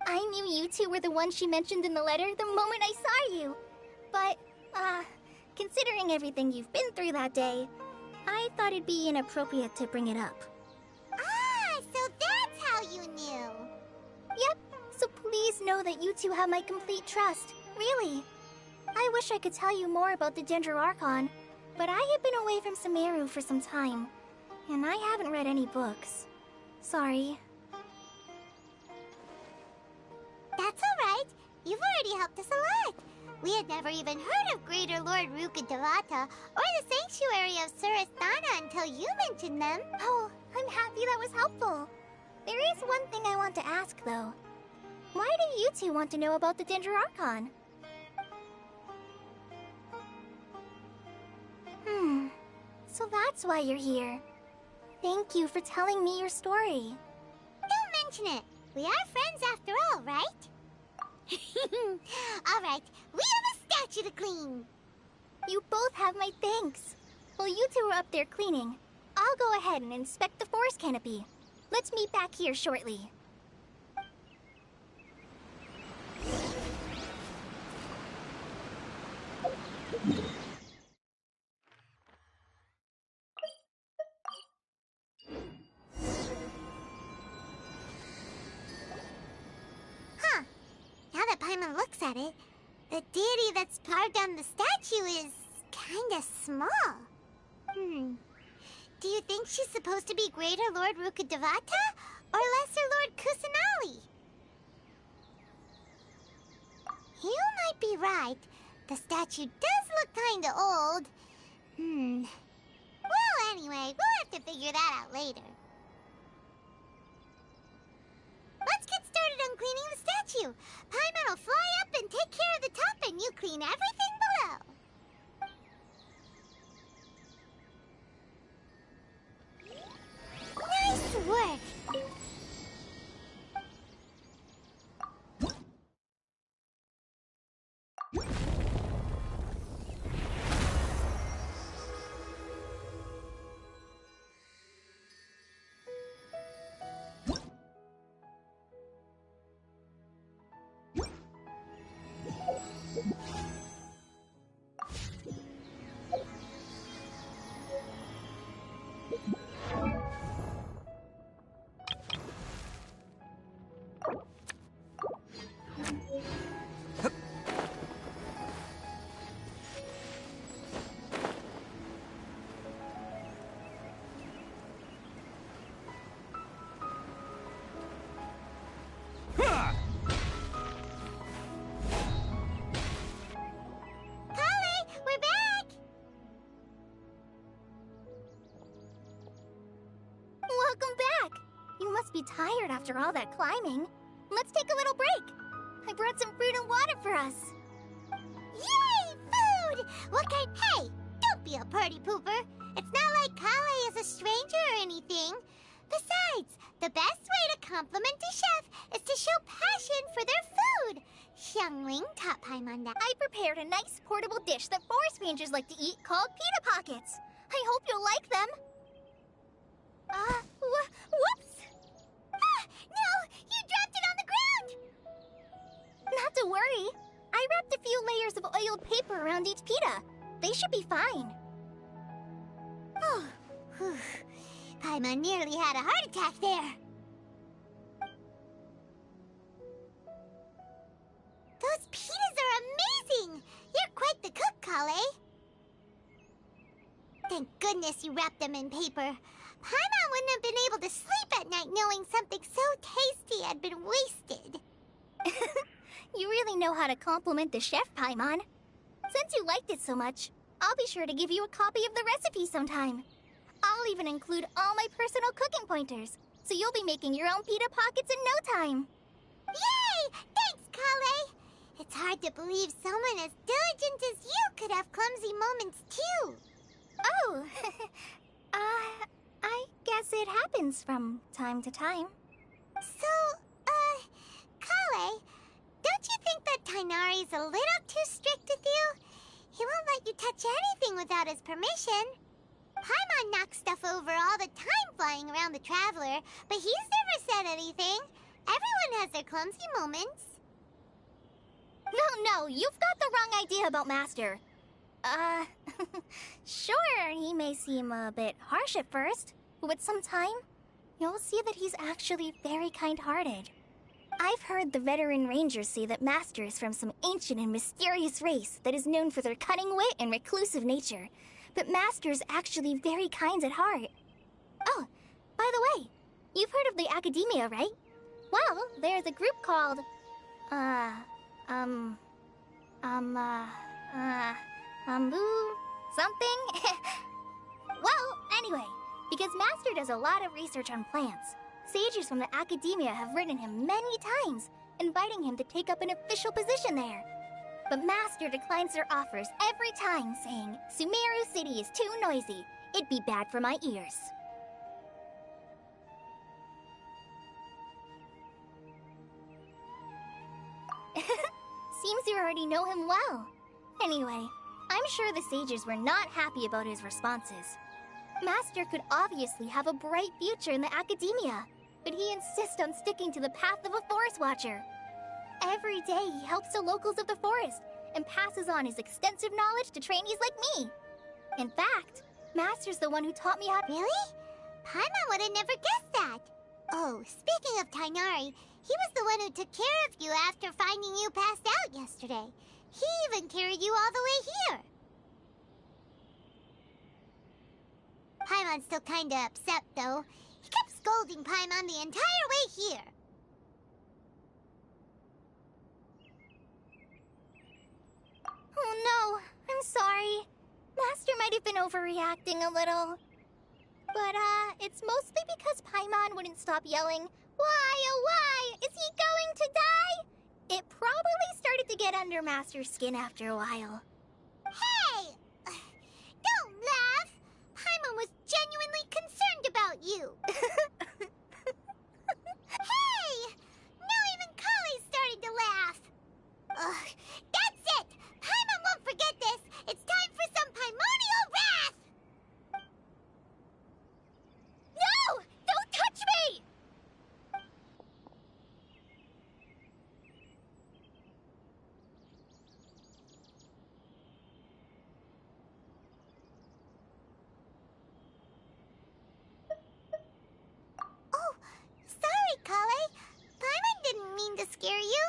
I knew you two were the ones she mentioned in the letter the moment I saw you. But, considering everything you've been through that day, I thought it'd be inappropriate to bring it up. Ah, so that's how you knew. Yep, so please know that you two have my complete trust, really. I wish I could tell you more about the Dendro Archon, but I have been away from Sumeru for some time, and I haven't read any books. Sorry. That's alright. You've already helped us a lot. We had never even heard of Greater Lord Rukkhadevata or the Sanctuary of Sarastana until you mentioned them. Oh, I'm happy that was helpful. There is one thing I want to ask, though. Why do you two want to know about the Dendro Archon? So that's why you're here. Thank you for telling me your story. Don't mention it. We are friends after all, right? Alright, we have a statue to clean. You both have my thanks. While you two are up there cleaning, I'll go ahead and inspect the forest canopy. Let's meet back here shortly. Huh. Now that Paimon looks at it, the deity that's carved on the statue is kinda small. Do you think she's supposed to be Greater Lord Rukkhadevata or Lesser Lord Kusanali? You might be right. The statue does look kinda old. Well, anyway, we'll have to figure that out later. Let's get started on cleaning the statue. Paimon will fly up and take care of the top, and you clean everything below. Nice work! Be tired after all that climbing. Let's take a little break. I brought some fruit and water for us. Yay! Food! What kind? Hey! Don't be a party pooper. It's not like Kale is a stranger or anything. Besides, the best way to compliment a chef is to show passion for their food. Xiangling taught Paimon that. I prepared a nice portable dish that forest rangers like to eat called pita pockets. I hope you'll like them. Whoops! No! You dropped it on the ground! Not to worry. I wrapped a few layers of oiled paper around each pita. They should be fine. Oh, Paimon nearly had a heart attack there. Those pitas are amazing! You're quite the cook, Kale. Thank goodness you wrapped them in paper. Paimon wouldn't have been able to sleep at night knowing something so tasty had been wasted. You really know how to compliment the chef, Paimon. Since you liked it so much, I'll be sure to give you a copy of the recipe sometime. I'll even include all my personal cooking pointers, so you'll be making your own pita pockets in no time. Yay! Thanks, Kale! It's hard to believe someone as diligent as you could have clumsy moments, too. Oh, I guess it happens from time to time. So, Kale, don't you think that Tighnari's a little too strict with you? He won't let you touch anything without his permission. Paimon knocks stuff over all the time flying around the Traveler, but he's never said anything. Everyone has their clumsy moments. No, you've got the wrong idea about Master. Sure, he may seem a bit harsh at first, but with some time, you'll see that he's actually very kind-hearted. I've heard the veteran rangers say that Master is from some ancient and mysterious race that is known for their cunning wit and reclusive nature, but Master's actually very kind at heart. Oh, by the way, you've heard of the Academia, right? Well, there's a group called, something? Well, anyway, because Master does a lot of research on plants, sages from the Academia have written him many times, inviting him to take up an official position there. But Master declines their offers every time, saying, Sumeru City is too noisy. It'd be bad for my ears. Seems you already know him well. Anyway, I'm sure the sages were not happy about his responses. Master could obviously have a bright future in the Academia, but he insists on sticking to the path of a forest watcher. Every day he helps the locals of the forest and passes on his extensive knowledge to trainees like me. In fact, Master's the one who taught me how to— Really? Paimon would have never guessed that. Oh, speaking of Tighnari, he was the one who took care of you after finding you passed out yesterday. He even carried you all the way here. Paimon's still kinda upset, though. He kept scolding Paimon the entire way here. Oh no, I'm sorry. Master might have been overreacting a little. But, it's mostly because Paimon wouldn't stop yelling, "Why, oh why, is he going to die?" It probably started to get under Master's skin after a while. Hey! Don't laugh! Paimon was genuinely concerned about you. Hey! Now even Kale's starting to laugh. Ugh, that's it! Paimon won't forget this! It's time for some primordial wrath! No! Don't touch me! Oh, sorry, Kale. Paimon didn't mean to scare you.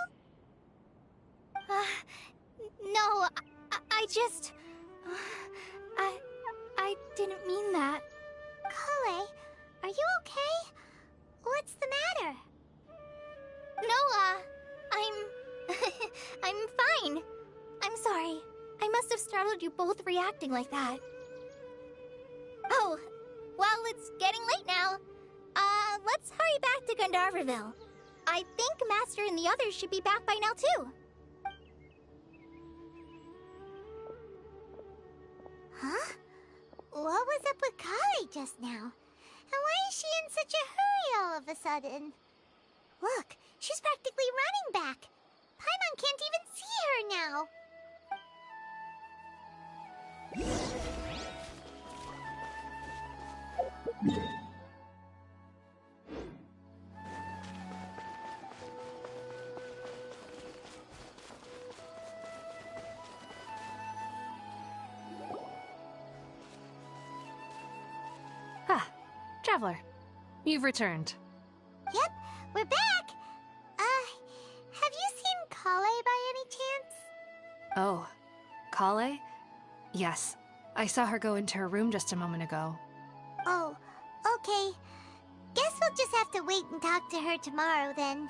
No, I just... I didn't mean that. Kale, are you okay? What's the matter? No, I'm fine. I'm sorry. I must have startled you both reacting like that. Oh, well, it's getting late now. Let's hurry back to Gandharvaville. I think Master and the others should be back by now, too. Huh? What was up with Kale just now? And why is she in such a hurry all of a sudden? Look, she's practically running back. Paimon can't even see her now. Ah, Traveler. You've returned. Yep, we're back. Have you seen Kale by any chance? Oh, Kale? Yes, I saw her go into her room just a moment ago. Oh, okay. Guess we'll just have to wait and talk to her tomorrow then.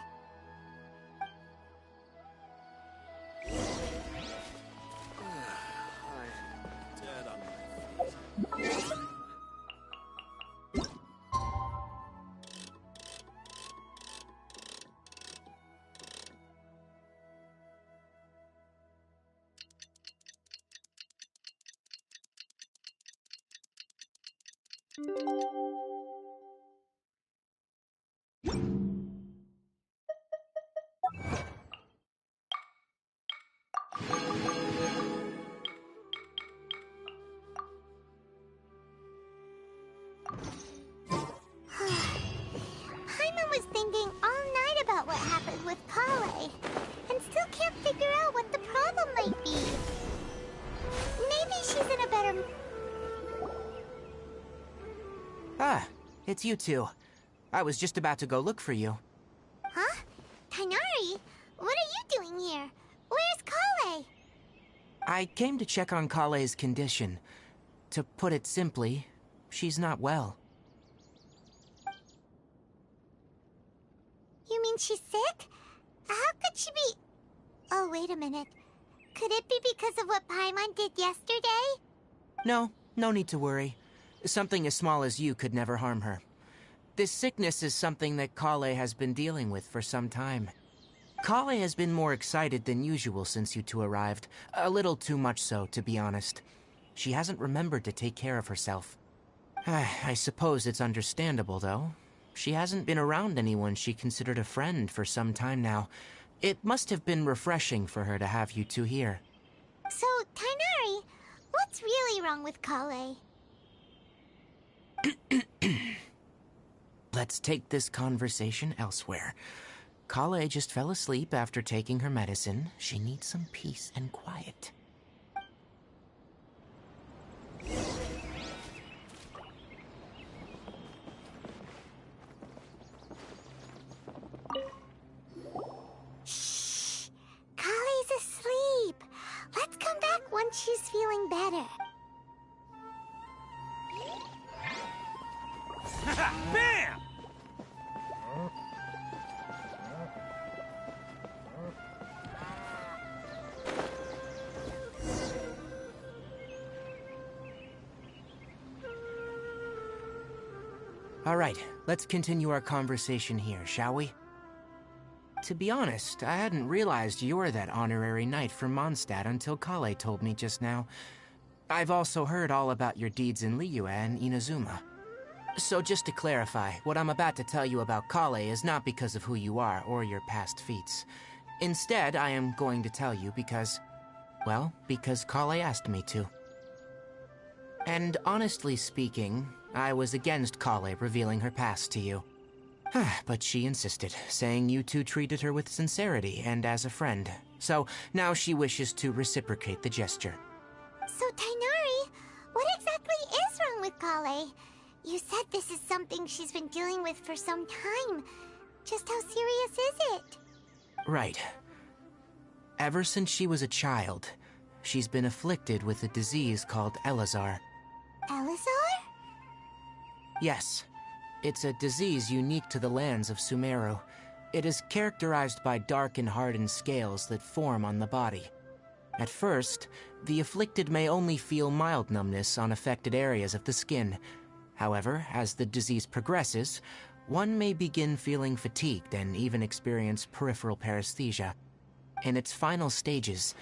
Paimon was thinking all night about what happened with Kale, and still can't figure out what the problem might be. Maybe she's in a better... Ah, it's you two. I was just about to go look for you. Huh? Tighnari? What are you doing here? Where's Kale? I came to check on Kale's condition. To put it simply, she's not well. You mean she's sick? How could she be... Oh, wait a minute. Could it be because of what Paimon did yesterday? No, no need to worry. Something as small as you could never harm her. This sickness is something that Kale has been dealing with for some time. Kale has been more excited than usual since you two arrived. A little too much so, to be honest. She hasn't remembered to take care of herself. I suppose it's understandable, though. She hasn't been around anyone she considered a friend for some time now. It must have been refreshing for her to have you two here. So, Tighnari, what's really wrong with Kale? Let let's take this conversation elsewhere. Kale just fell asleep after taking her medicine. She needs some peace and quiet. Shh! Kale's asleep. Let's come back once she's feeling better. Bam! All right, let's continue our conversation here, shall we? To be honest, I hadn't realized you're that honorary knight from Mondstadt until Kale told me just now. I've also heard all about your deeds in Liyue and Inazuma. So just to clarify, what I'm about to tell you about Kale is not because of who you are or your past feats. Instead, I am going to tell you because, well, because Kale asked me to. And honestly speaking, I was against Kale revealing her past to you. But she insisted, saying you two treated her with sincerity and as a friend. So now she wishes to reciprocate the gesture. So, Tighnari, what exactly is wrong with Kale? You said this is something she's been dealing with for some time. Just how serious is it? Right. Ever since she was a child, she's been afflicted with a disease called Elazar. Elazar? Yes. It's a disease unique to the lands of Sumeru. It is characterized by dark and hardened scales that form on the body. At first, the afflicted may only feel mild numbness on affected areas of the skin. However, as the disease progresses, one may begin feeling fatigued and even experience peripheral paresthesia. In its final stages,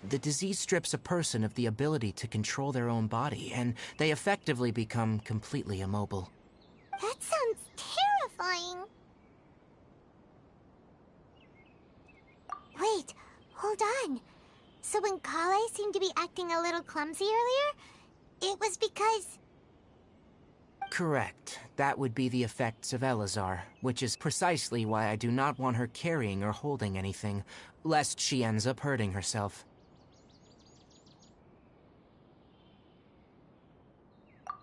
the disease strips a person of the ability to control their own body, and they effectively become completely immobile. That sounds terrifying. Wait, hold on. So when Kale seemed to be acting a little clumsy earlier, it was because... Correct. That would be the effects of Elazar, which is precisely why I do not want her carrying or holding anything, lest she ends up hurting herself.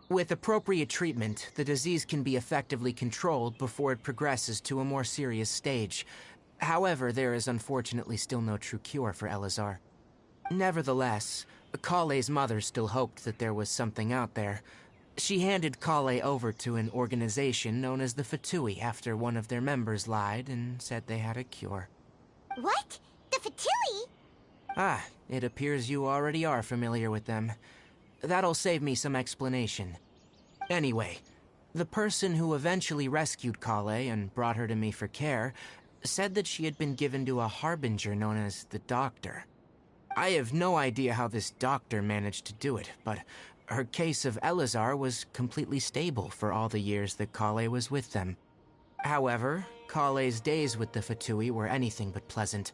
With appropriate treatment, the disease can be effectively controlled before it progresses to a more serious stage. However, there is unfortunately still no true cure for Elazar. Nevertheless, Kale's mother still hoped that there was something out there. She handed Kale over to an organization known as the Fatui after one of their members lied and said they had a cure. What? The Fatui? Ah, it appears you already are familiar with them. That'll save me some explanation. Anyway, the person who eventually rescued Kale and brought her to me for care said that she had been given to a harbinger known as the Doctor. I have no idea how this doctor managed to do it, but her case of Elazar was completely stable for all the years that Kale was with them. However, Kale's days with the Fatui were anything but pleasant.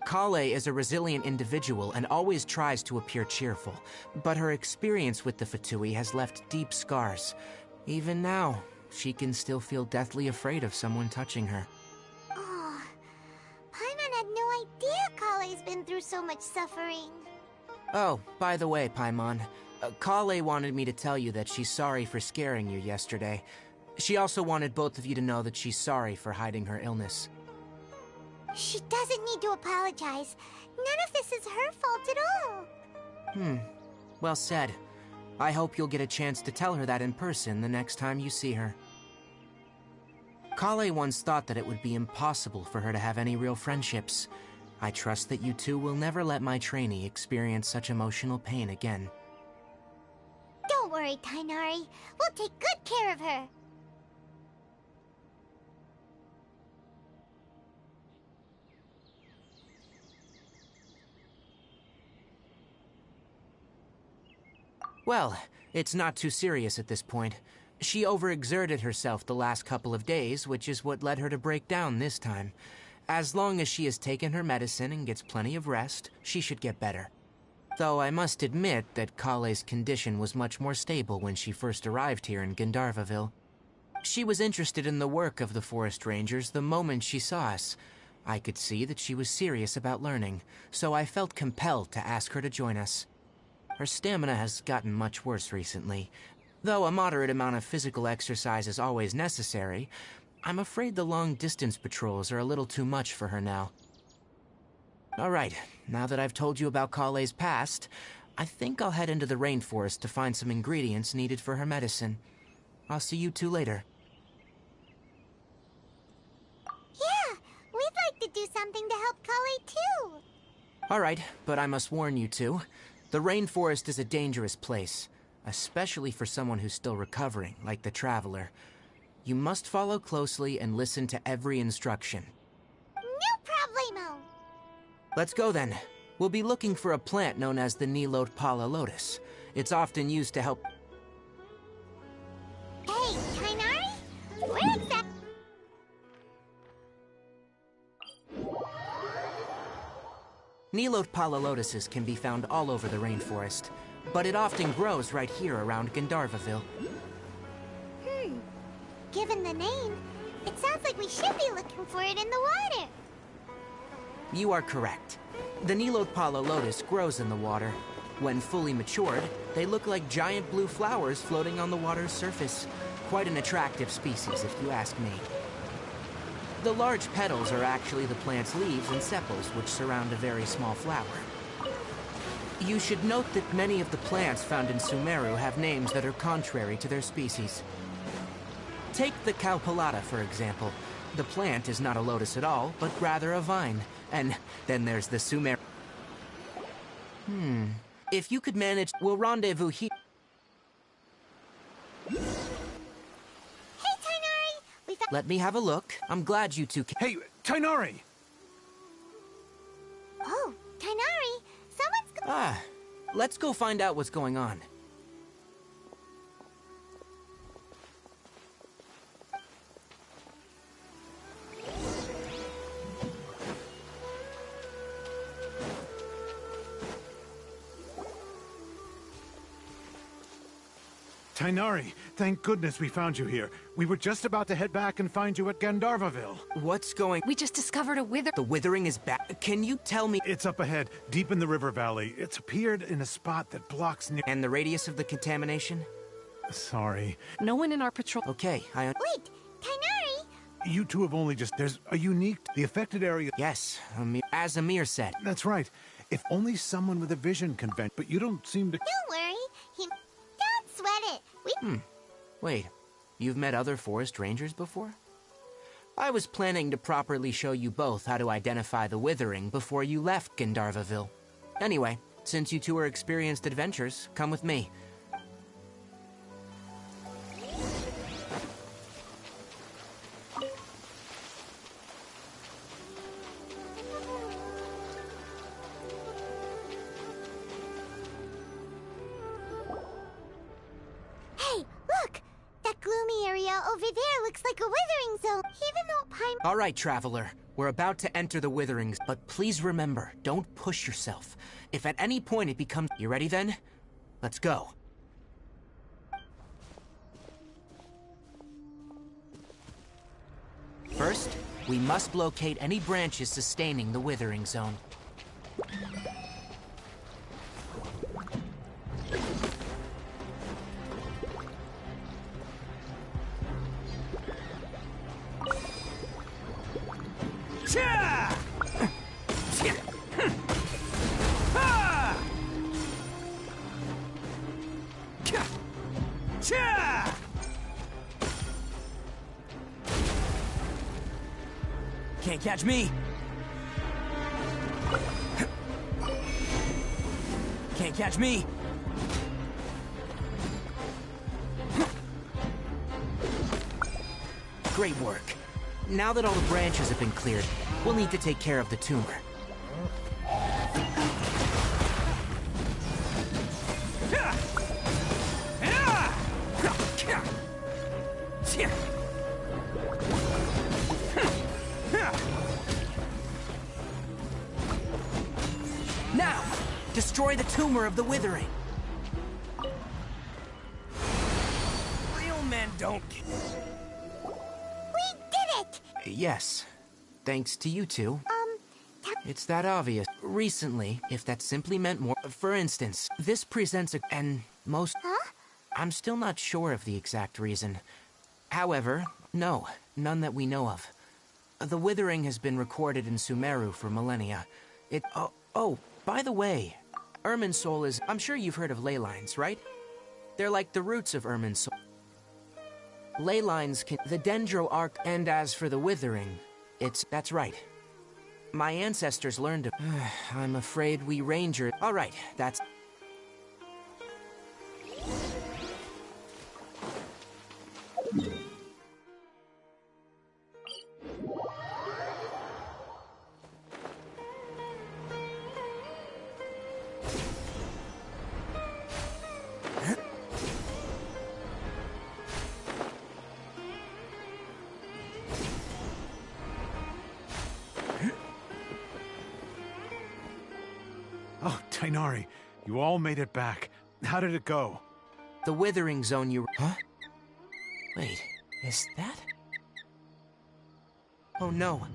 Kale is a resilient individual and always tries to appear cheerful, but her experience with the Fatui has left deep scars. Even now, she can still feel deathly afraid of someone touching her. Oh, Paimon had no idea Kale's been through so much suffering. Oh, by the way, Paimon, Kale wanted me to tell you that she's sorry for scaring you yesterday. She also wanted both of you to know that she's sorry for hiding her illness. She doesn't need to apologize. None of this is her fault at all. Well said. I hope you'll get a chance to tell her that in person the next time you see her. Kale once thought that it would be impossible for her to have any real friendships. I trust that you two will never let my trainee experience such emotional pain again. Don't worry, Tighnari. We'll take good care of her. Well, it's not too serious at this point. She overexerted herself the last couple of days, which is what led her to break down this time. As long as she has taken her medicine and gets plenty of rest, she should get better. Though I must admit that Kale's condition was much more stable when she first arrived here in Gandharvaville. She was interested in the work of the forest rangers the moment she saw us. I could see that she was serious about learning, so I felt compelled to ask her to join us. Her stamina has gotten much worse recently. Though a moderate amount of physical exercise is always necessary, I'm afraid the long-distance patrols are a little too much for her now. All right, now that I've told you about Kale's past, I think I'll head into the rainforest to find some ingredients needed for her medicine. I'll see you two later. Yeah, we'd like to do something to help Kale too. All right, but I must warn you two. The rainforest is a dangerous place, especially for someone who's still recovering, like the Traveler. You must follow closely and listen to every instruction. No problemo. Let's go then. We'll be looking for a plant known as the Nilotpala lotus. It's often used to help... Hey, Tainari? Where exactly? Nilotpala lotuses can be found all over the rainforest, but it often grows right here around Gandharvaville. Given the name, it sounds like we should be looking for it in the water. You are correct. The Nilotpala lotus grows in the water. When fully matured, they look like giant blue flowers floating on the water's surface. Quite an attractive species, if you ask me. The large petals are actually the plant's leaves and sepals, which surround a very small flower. You should note that many of the plants found in Sumeru have names that are contrary to their species. Take the Cowpelata, for example. The plant is not a lotus at all, but rather a vine. And then there's the Sumeru. If you could manage, we'll rendezvous here. Hey, Tainari! We found... Let me have a look. I'm glad you two Hey, Tainari! Oh, Tainari! Someone's... Let's go find out what's going on. Tainari, thank goodness we found you here. We were just about to head back and find you at Gandharvaville. What's going... We just discovered a wither... The withering is back. Can you tell me... It's up ahead, deep in the river valley. It's appeared in a spot that blocks near... And the radius of the contamination? Sorry. No one in our patrol... Okay, Wait, Tainari! You two have only just... There's a unique... The affected area... Yes, as Amir said. That's right. If only someone with a vision can vent, but you don't seem to... Don't worry. Don't sweat it. Wait, you've met other forest rangers before? I was planning to properly show you both how to identify the withering before you left Gandharvaville. Anyway, since you two are experienced adventurers, come with me. Hey, look! That gloomy area over there looks like a withering zone, even though Paimon... All right, Traveler. We're about to enter the witherings, but please remember, don't push yourself. If at any point it becomes... You ready then? Let's go. First, we must locate any branches sustaining the withering zone. Can't catch me. Can't catch me. Great work. Now that all the branches have been cleared, we'll need to take care of the tumor. Now, destroy the tumor of the withering. Real men don't. Yes. Thanks to you two. It's that obvious. Recently, if that simply meant more. For instance, this presents a. And most. Huh? I'm still not sure of the exact reason. However, no, none that we know of. The Withering has been recorded in Sumeru for millennia. Oh, by the way, Irminsul is. I'm sure you've heard of ley lines, right? They're like the roots of Irminsul. Ley lines can. The Dendro arc. And as for the Withering, that's right. My ancestors learned to. I'm afraid we Ranger. Alright, that's. Oh, Tainari, you all made it back. How did it go? The Withering Zone you. Huh? Wait, is that? Oh no,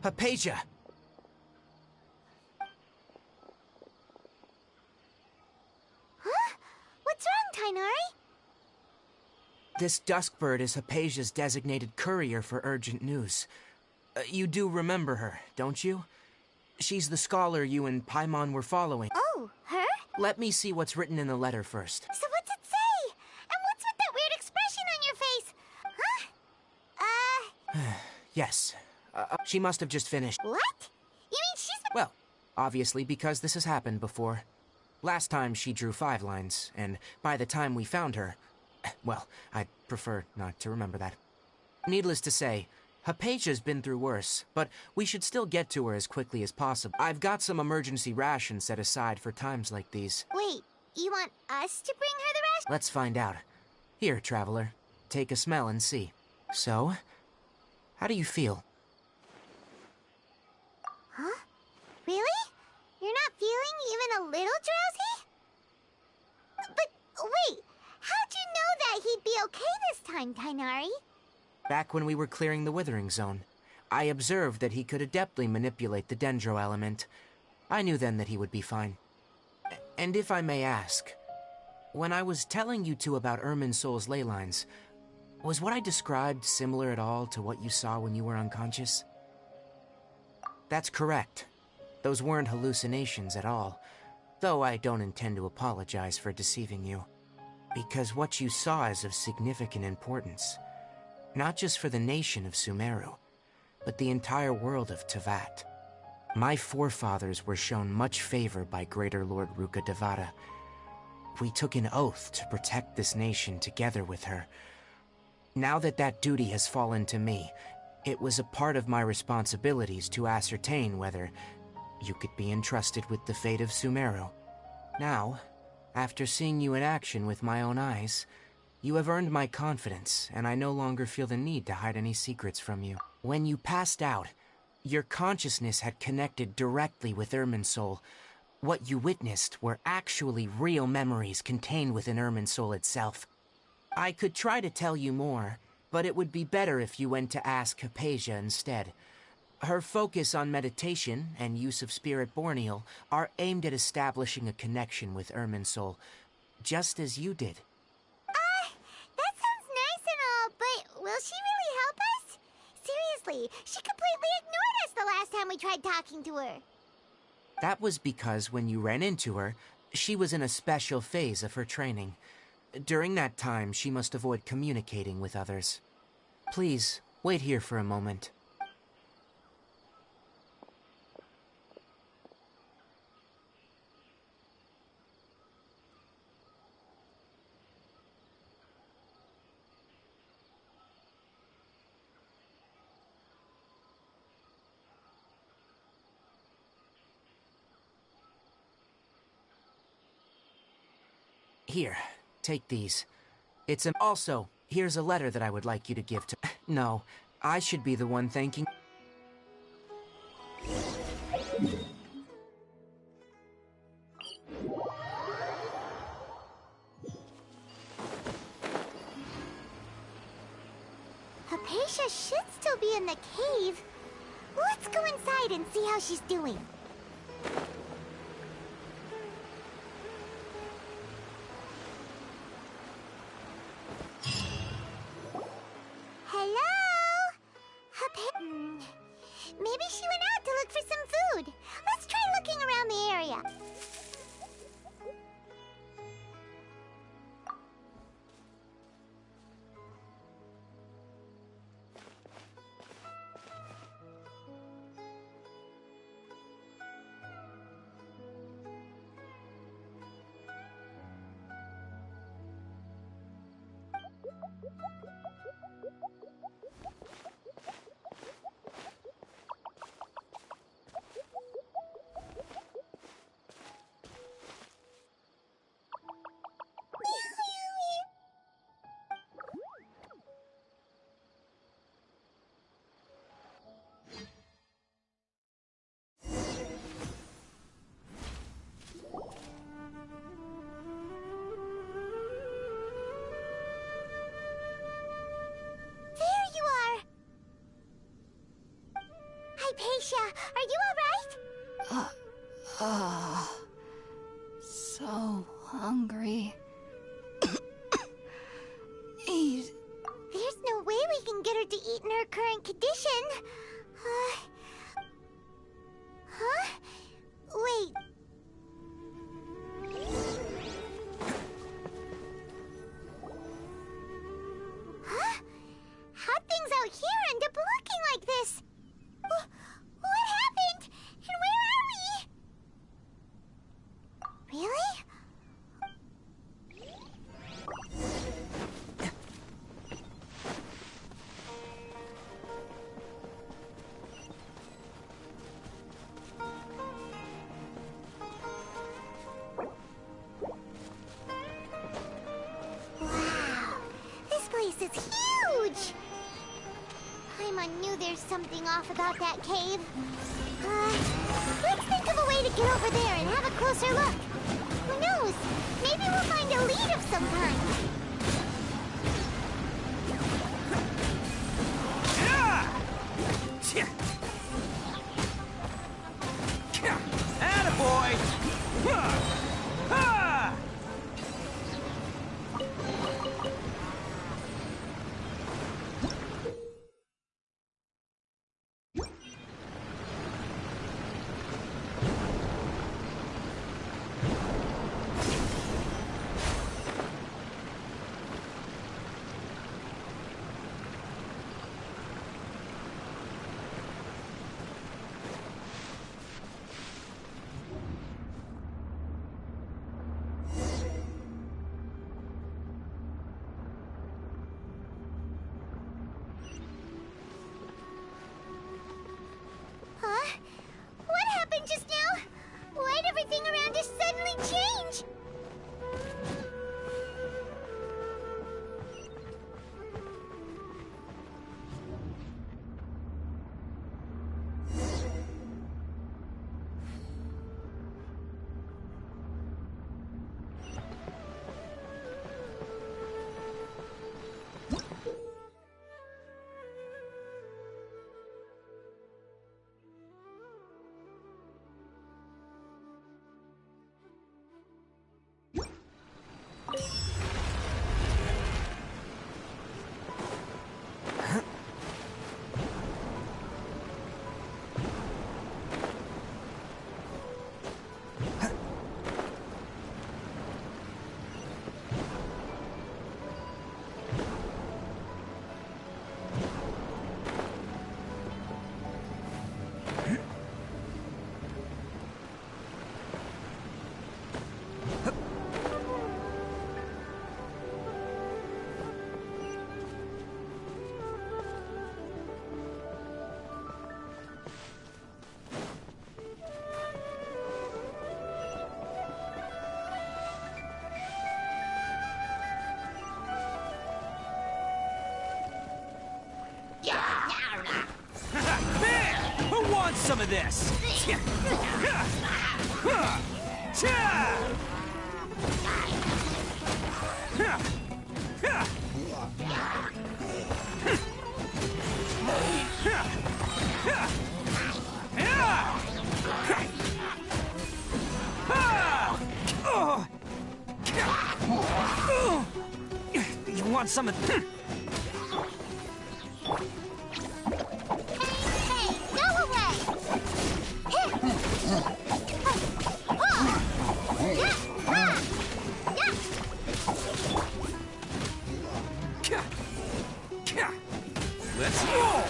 Hypatia! Huh? What's wrong, Tainari? This Duskbird is Hypatia's designated courier for urgent news. You do remember her, don't you? She's the scholar you and Paimon were following. Oh, her? Let me see what's written in the letter first. So what's it say? And what's with that weird expression on your face? Huh? Yes. She must have just finished. What? You mean she's... Well, obviously because this has happened before. Last time she drew 5 lines, and by the time we found her... Well, I'd prefer not to remember that. Needless to say, Hypatia's been through worse, but we should still get to her as quickly as possible. I've got some emergency rations set aside for times like these. Wait, you want us to bring her the ration? Let's find out. Here, traveler. Take a smell and see. So, how do you feel? Huh? Really? You're not feeling even a little drowsy? But wait, how'd you know that he'd be okay this time, Tainari? Back when we were clearing the Withering Zone, I observed that he could adeptly manipulate the Dendro element. I knew then that he would be fine. And if I may ask, when I was telling you two about Irminsul's ley lines, was what I described similar at all to what you saw when you were unconscious? That's correct. Those weren't hallucinations at all, though I don't intend to apologize for deceiving you. Because what you saw is of significant importance. Not just for the nation of Sumeru, but the entire world of Teyvat. My forefathers were shown much favor by Greater Lord Ruka Devata. We took an oath to protect this nation together with her. Now that that duty has fallen to me, it was a part of my responsibilities to ascertain whether you could be entrusted with the fate of Sumeru. Now, after seeing you in action with my own eyes, you have earned my confidence, and I no longer feel the need to hide any secrets from you. When you passed out, your consciousness had connected directly with Irminsul. What you witnessed were actually real memories contained within Irminsul itself. I could try to tell you more, but it would be better if you went to ask Hypatia instead. Her focus on meditation and use of Spirit Borneal are aimed at establishing a connection with Irminsul, just as you did. That sounds nice and all, but will she really help us? Seriously, she completely ignored us the last time we tried talking to her. That was because when you ran into her, she was in a special phase of her training. During that time, she must avoid communicating with others. Please, wait here for a moment. Here, take these. Also, here's a letter that I would like you to give to... No, I should be the one thanking... Hypatia? Hypatia should still be in the cave. Let's go inside and see how she's doing. Hello? Maybe she went out to look for some food. Let's try looking around the area. Hypatia, are you alright? So hungry. Eat. There's no way we can get her to eat in her current condition. Huh? Wait. Huh? How'd things out here end up looking like this? What happened? And where are we? Really? Wow, this place is huge! Paimon knew there's something off about that cave. Let's think of a way to get over there and have a closer look. Who knows? Maybe we'll find a lead of some kind. Attaboy! Huh? What happened just now? Why'd everything around us suddenly change? Who wants some of this? some of... Hey, go away! Let's roll!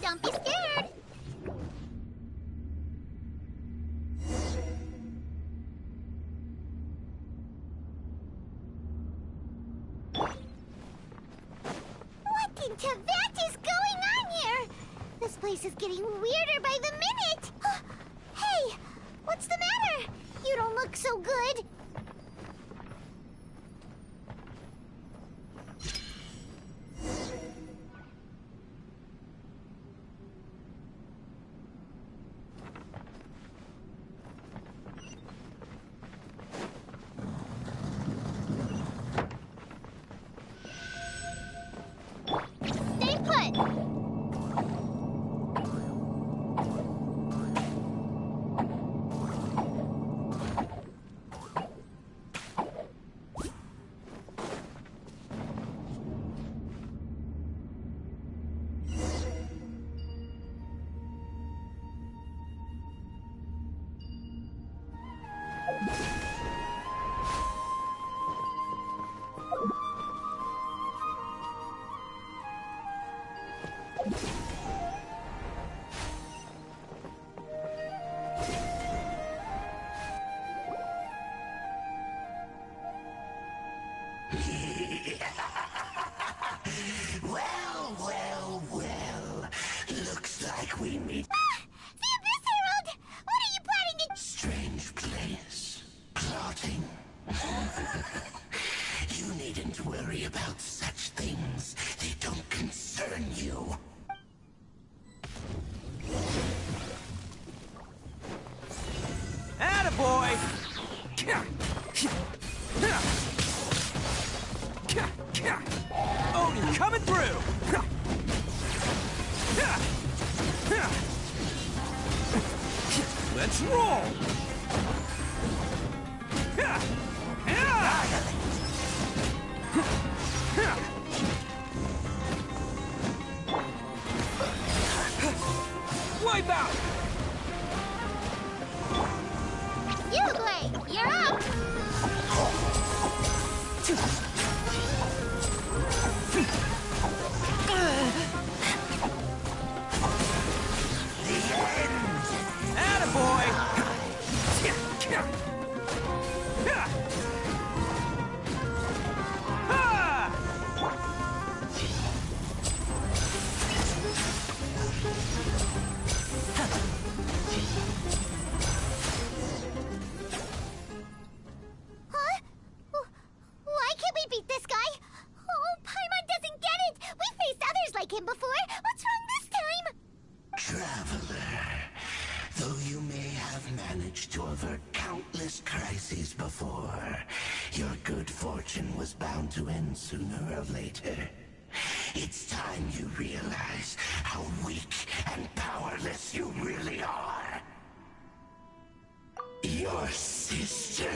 Don't be scared! What in Tibet is going on here? This place is getting weirder by the minute! Hey! What's the matter? You don't look so good. Stay put! Well. Looks like we meet. The Abyss Herald! What are you planning to... Strange place. Plotting. You needn't worry about such things. They don't concern you. Attaboy! Odin coming through! Let's roll! Wipe out! crises before. Your good fortune was bound to end sooner or later. It's time you realize how weak and powerless you really are. Your sister.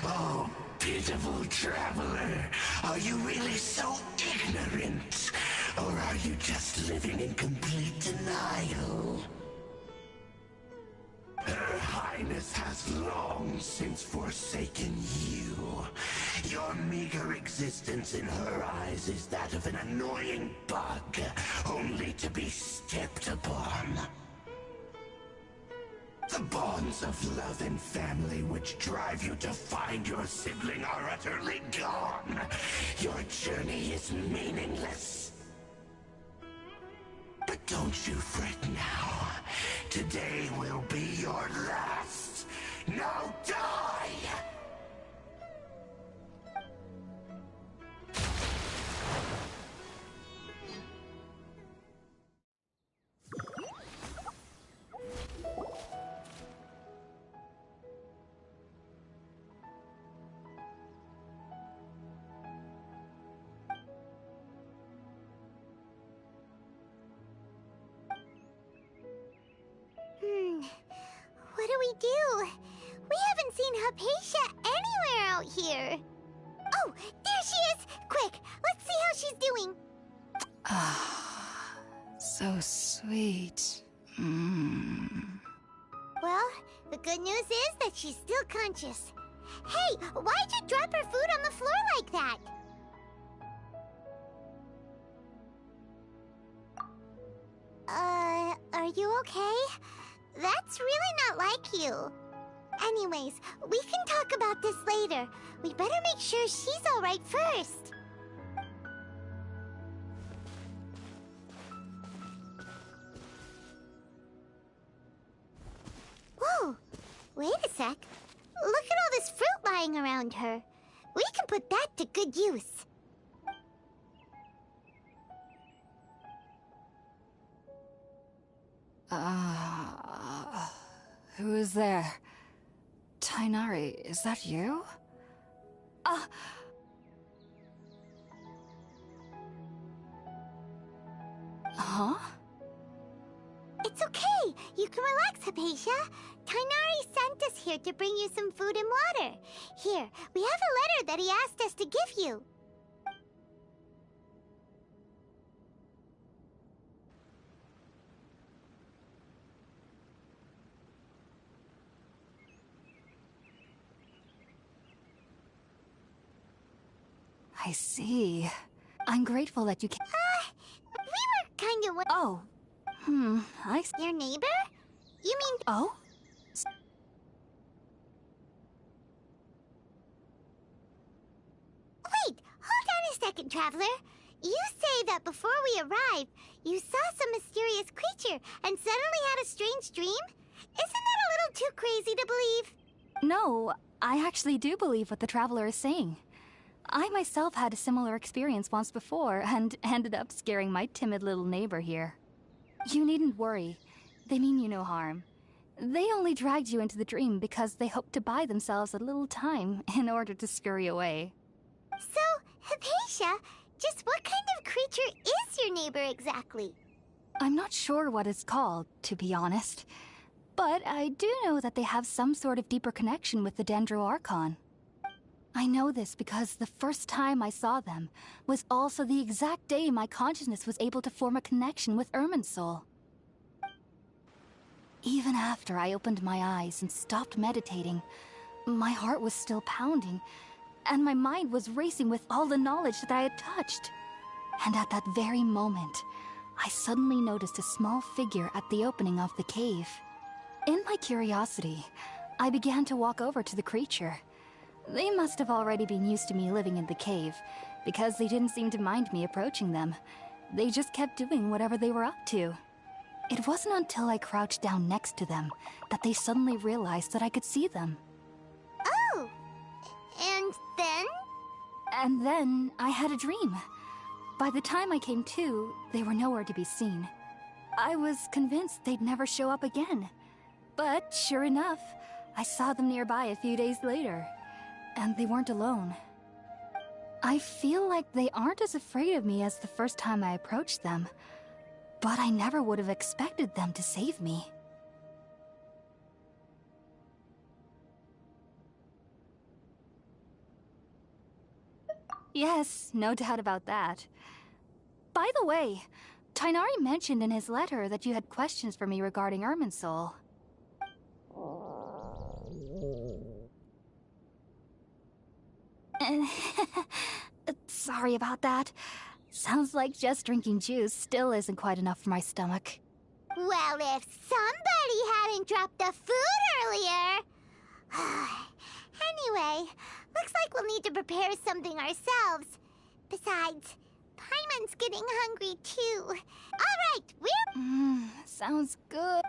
Oh, pitiful traveler. Are you really so ignorant? Or are you just living in complete denial? Her Highness has long since forsaken you. Your meager existence in her eyes is that of an annoying bug, only to be stepped upon. The bonds of love and family which drive you to find your sibling are utterly gone. Your journey is meaningless. But don't you fret now. Today will be your last. Now die! What do we do? We haven't seen Hypatia anywhere out here. Oh, there she is! Quick, let's see how she's doing. Ah, so sweet. Well, the good news is that she's still conscious. Hey, why'd you drop her food on the floor like that? Are you okay? That's really not like you. Anyways, we can talk about this later. We better make sure she's alright first. Whoa! Wait a sec. Look at all this fruit lying around her. We can put that to good use. Who is there? Tainari, is that you? Huh? It's okay. You can relax, Hypatia. Tainari sent us here to bring you some food and water. Here, we have a letter that he asked us to give you. I see. I'm grateful that you came. We were kind of... Oh. I see. Your neighbor? You mean... Oh? Wait, hold on a second, Traveler. You say that before we arrived, you saw some mysterious creature and suddenly had a strange dream? Isn't that a little too crazy to believe? No, I actually do believe what the Traveler is saying. I myself had a similar experience once before and ended up scaring my timid little neighbor here. You needn't worry. They mean you no harm. They only dragged you into the dream because they hoped to buy themselves a little time in order to scurry away. So, Hypatia, just what kind of creature is your neighbor exactly? I'm not sure what it's called, to be honest. But I do know that they have some sort of deeper connection with the Dendro Archon. I know this because the first time I saw them was also the exact day my consciousness was able to form a connection with Irminsul. Even after I opened my eyes and stopped meditating, my heart was still pounding, and my mind was racing with all the knowledge that I had touched. And at that very moment, I suddenly noticed a small figure at the opening of the cave. In my curiosity, I began to walk over to the creature. They must have already been used to me living in the cave, because they didn't seem to mind me approaching them. They just kept doing whatever they were up to. It wasn't until I crouched down next to them that they suddenly realized that I could see them. Oh! And then? And then I had a dream. By the time I came to, they were nowhere to be seen. I was convinced they'd never show up again. But sure enough, I saw them nearby a few days later. And they weren't alone. I feel like they aren't as afraid of me as the first time I approached them. But I never would have expected them to save me. Yes, no doubt about that. By the way, Tighnari mentioned in his letter that you had questions for me regarding Irminsul. Sorry about that. Sounds like just drinking juice still isn't quite enough for my stomach. Well, if somebody hadn't dropped the food earlier... Anyway, looks like we'll need to prepare something ourselves. Besides, Paimon's getting hungry too. All right, we're... Sounds good.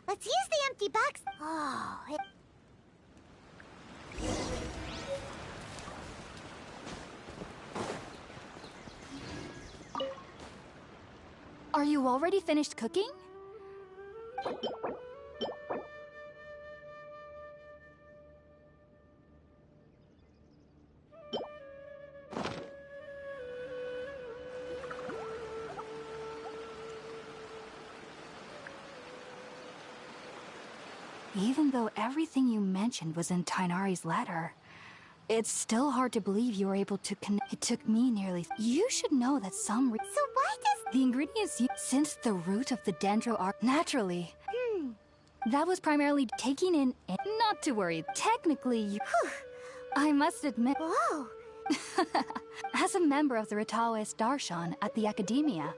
Let's use the empty box. Oh, Are you already finished cooking? Even though everything you mentioned was in Tighnari's letter, it's still hard to believe you were able to connect. It took me nearly... You should know that some... So why does... The ingredients since the root of the dendro are... Naturally. That was primarily taking in... Not to worry. Technically, you... I must admit... Whoa! As a member of the Ritaoist Darshan at the Academia,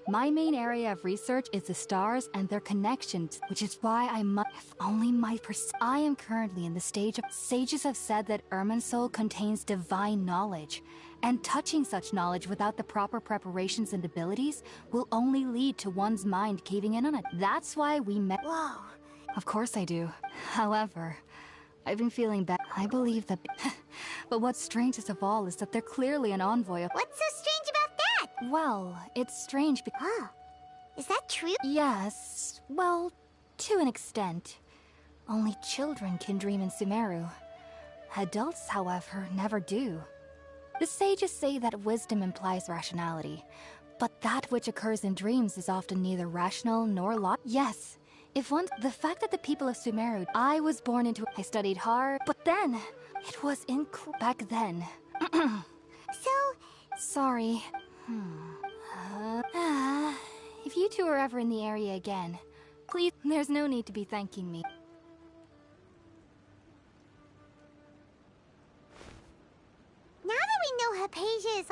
my main area of research is the stars and their connections, which is why I must... If only my I am currently in the stage of... Sages have said that Irminsul contains divine knowledge, and touching such knowledge without the proper preparations and abilities will only lead to one's mind caving in on it. That's why we met... Whoa. Of course I do. However, I've been feeling bad. I believe that... But what's strangest of all is that they're clearly an envoy of... What's so strange about that? Well, it's strange because... Oh. Is that true? Yes. Well, to an extent. Only children can dream in Sumeru. Adults, however, never do. The sages say that wisdom implies rationality, but that which occurs in dreams is often neither rational nor logical. Yes. If one... The fact that the people of Sumeru... I was born into... I studied hard, but then... It was back then. So... Sorry. If you two are ever in the area again, please... There's no need to be thanking me. Now that we know Hypatia is...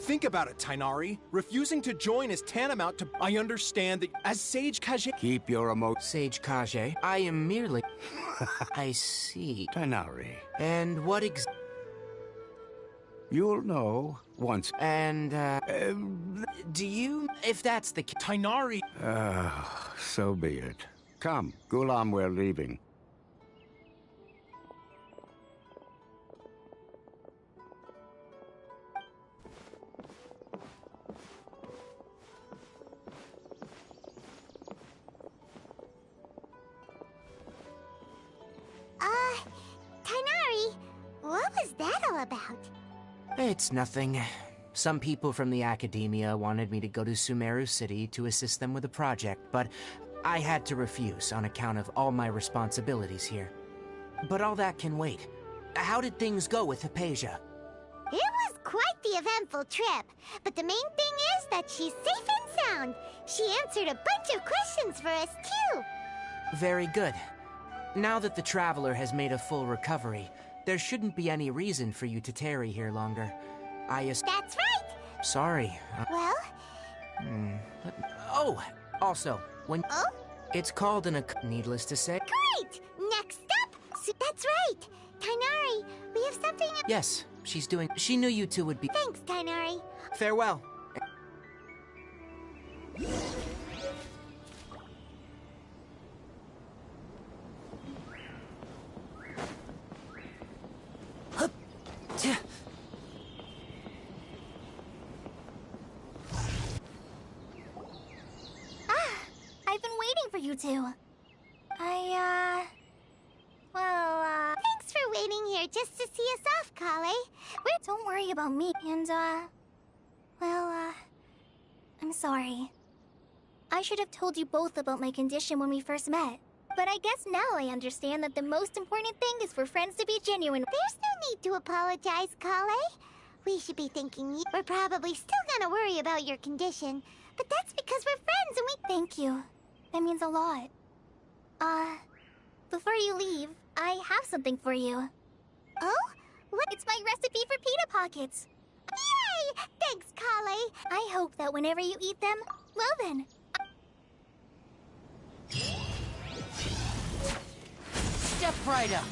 Think about it, Tighnari. Refusing to join is tantamount to... I understand that as Sage Kage... Keep your Sage Kage, I am merely... I see. Tighnari. And what You'll know once. And, do you... If that's the... Tighnari... So be it. Come, Gulam, we're leaving. Tighnari, what was that all about? It's nothing. Some people from the Academia wanted me to go to Sumeru City to assist them with a project, but I had to refuse on account of all my responsibilities here. But all that can wait. How did things go with Hypatia? It was quite the eventful trip, but the main thing is that she's safe and sound. She answered a bunch of questions for us, too. Very good. Now that the Traveler has made a full recovery, there shouldn't be any reason for you to tarry here longer. That's right! Sorry. Well? Oh! Also, when... Oh? It's called needless to say... Great! Next up! That's right! Kainari, we have something... Yes, she's doing... She knew you two would be... Thanks, Kainari. Farewell. I've been waiting for you two. Thanks for waiting here just to see us off, Kale. Don't worry about me, and, I'm sorry. I should have told you both about my condition when we first met. But I guess now I understand that the most important thing is for friends to be genuine. There's no need to apologize, Kale. We should be thanking you. We're probably still gonna worry about your condition, but that's because we're friends and we... Thank you. That means a lot. Before you leave, I have something for you. Oh? What? It's my recipe for pita pockets. Yay! Thanks, Kale. I hope that whenever you eat them, well then. Step right up.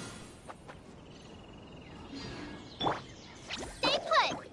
Stay put!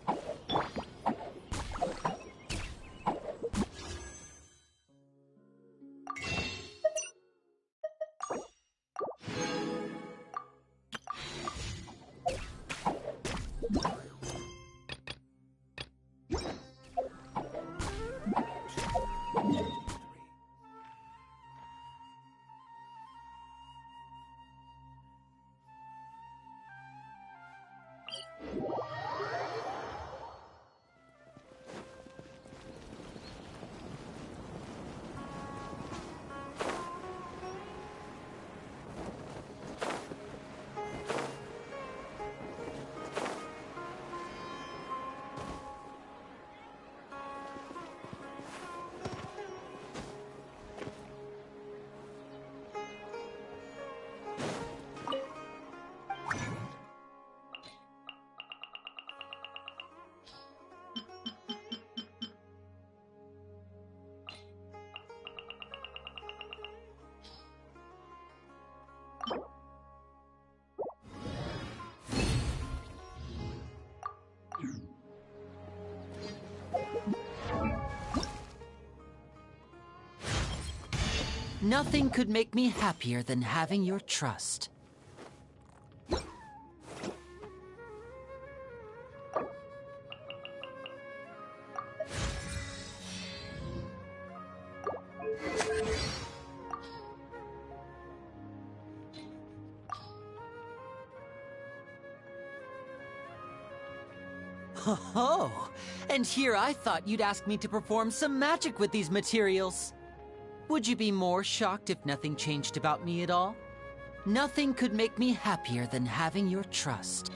Nothing could make me happier than having your trust. Oh, and here I thought you'd ask me to perform some magic with these materials. Would you be more shocked if nothing changed about me at all? Nothing could make me happier than having your trust.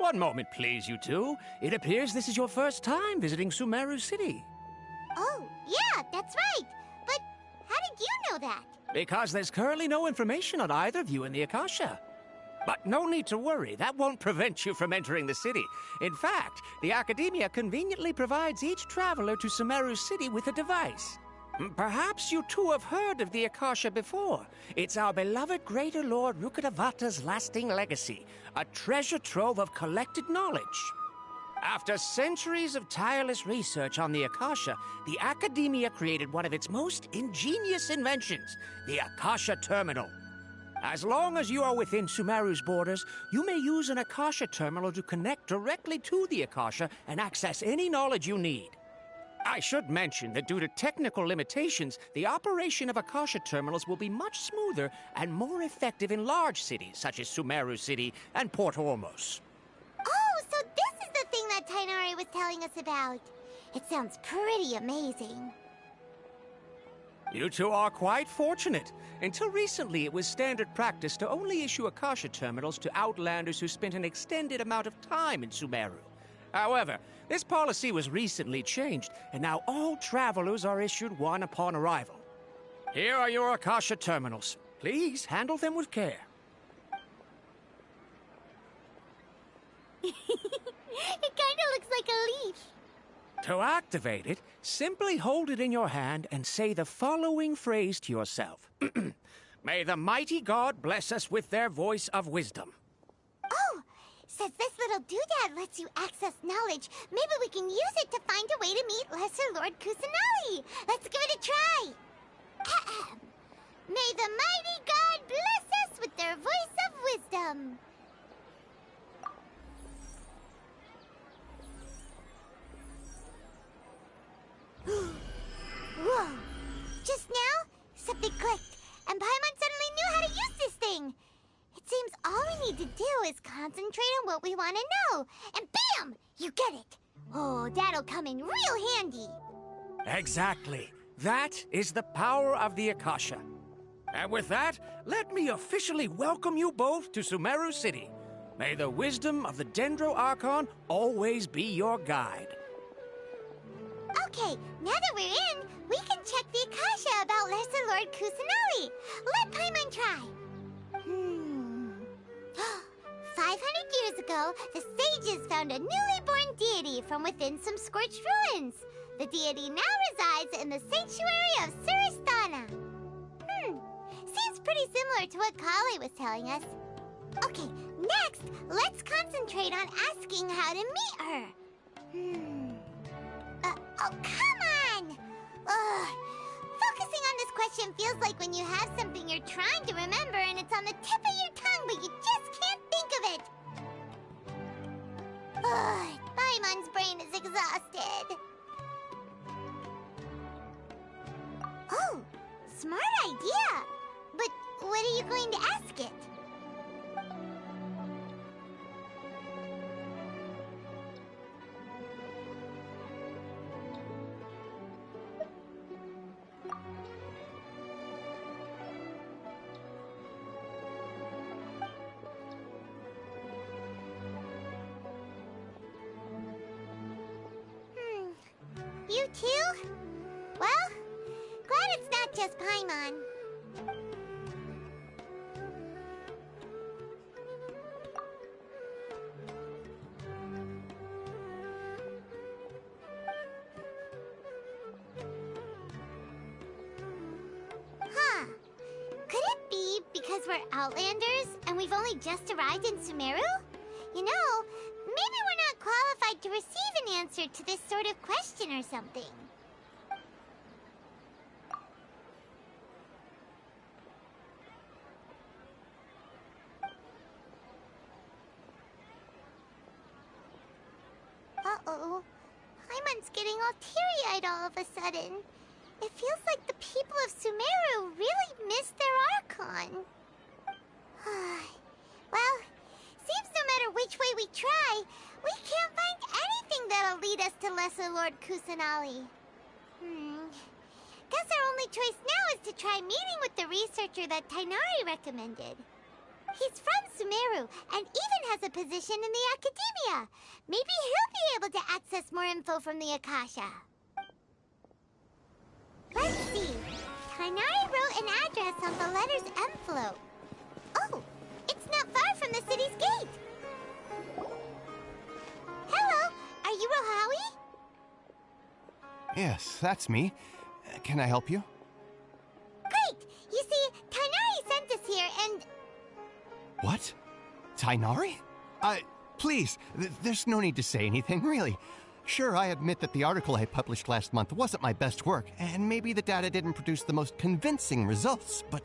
One moment, please, you two. It appears this is your first time visiting Sumeru City. Oh, yeah, that's right. But how did you know that? Because there's currently no information on either of you in the Akasha. But no need to worry, that won't prevent you from entering the city. In fact, the Academia conveniently provides each traveler to Sumeru City with a device. Perhaps you two have heard of the Akasha before. It's our beloved Greater Lord Rukkhadevata's lasting legacy, a treasure trove of collected knowledge. After centuries of tireless research on the Akasha, the Academia created one of its most ingenious inventions, the Akasha Terminal. As long as you are within Sumeru's borders, you may use an Akasha terminal to connect directly to the Akasha and access any knowledge you need. I should mention that due to technical limitations, the operation of Akasha terminals will be much smoother and more effective in large cities such as Sumeru City and Port Ormos. Oh, so this is the thing that Tighnari was telling us about. It sounds pretty amazing. You two are quite fortunate. Until recently, it was standard practice to only issue Akasha terminals to outlanders who spent an extended amount of time in Sumeru. However, this policy was recently changed, and now all travelers are issued one upon arrival. Here are your Akasha terminals. Please handle them with care. It kinda looks like a leaf. To activate it, simply hold it in your hand and say the following phrase to yourself. May the mighty God bless us with their voice of wisdom. Oh, since this little doodad lets you access knowledge, maybe we can use it to find a way to meet Lesser Lord Kusanali. Let's give it a try. Ahem. May the mighty God bless us with their voice of wisdom. Whoa! Just now, something clicked, and Paimon suddenly knew how to use this thing. It seems all we need to do is concentrate on what we want to know, and bam! You get it. Oh, that'll come in real handy. Exactly. That is the power of the Akasha. And with that, let me officially welcome you both to Sumeru City. May the wisdom of the Dendro Archon always be your guide. Okay, now that we're in, we can check the Akasha about Lesser Lord Kusanali. Let Paimon try. 500 years ago, the sages found a newly born deity from within some scorched ruins. The deity now resides in the sanctuary of Suristana. Seems pretty similar to what Kali was telling us. Okay, next, let's concentrate on asking how to meet her. Oh, come on! Focusing on this question feels like when you have something you're trying to remember and it's on the tip of your tongue, but you just can't think of it. Paimon's brain is exhausted. Oh, smart idea! But what are you going to ask it? You too? Well, glad it's not just Paimon. Huh. Could it be because we're Outlanders and we've only just arrived in Sumeru? You know, maybe we're not qualified to receive an answer to this sort of question or something. Uh-oh. Paimon's getting all teary-eyed all of a sudden. It feels like the people of Sumeru really missed their Archon. Well, seems no matter which way we try, we can't find anything that'll lead us to Lesser Lord Kusanali. Guess our only choice now is to try meeting with the researcher that Tighnari recommended. He's from Sumeru and even has a position in the Academia. Maybe he'll be able to access more info from the Akasha. Let's see. Kainari wrote an address on the letter's envelope. Oh, it's not far from the city's gate. Hello, are you Rohawi? Yes, that's me. Can I help you? Great! You see, Kainari sent us here and... What? Tainari? Please, there's no need to say anything, really. Sure, I admit that the article I published last month wasn't my best work, and maybe the data didn't produce the most convincing results, but...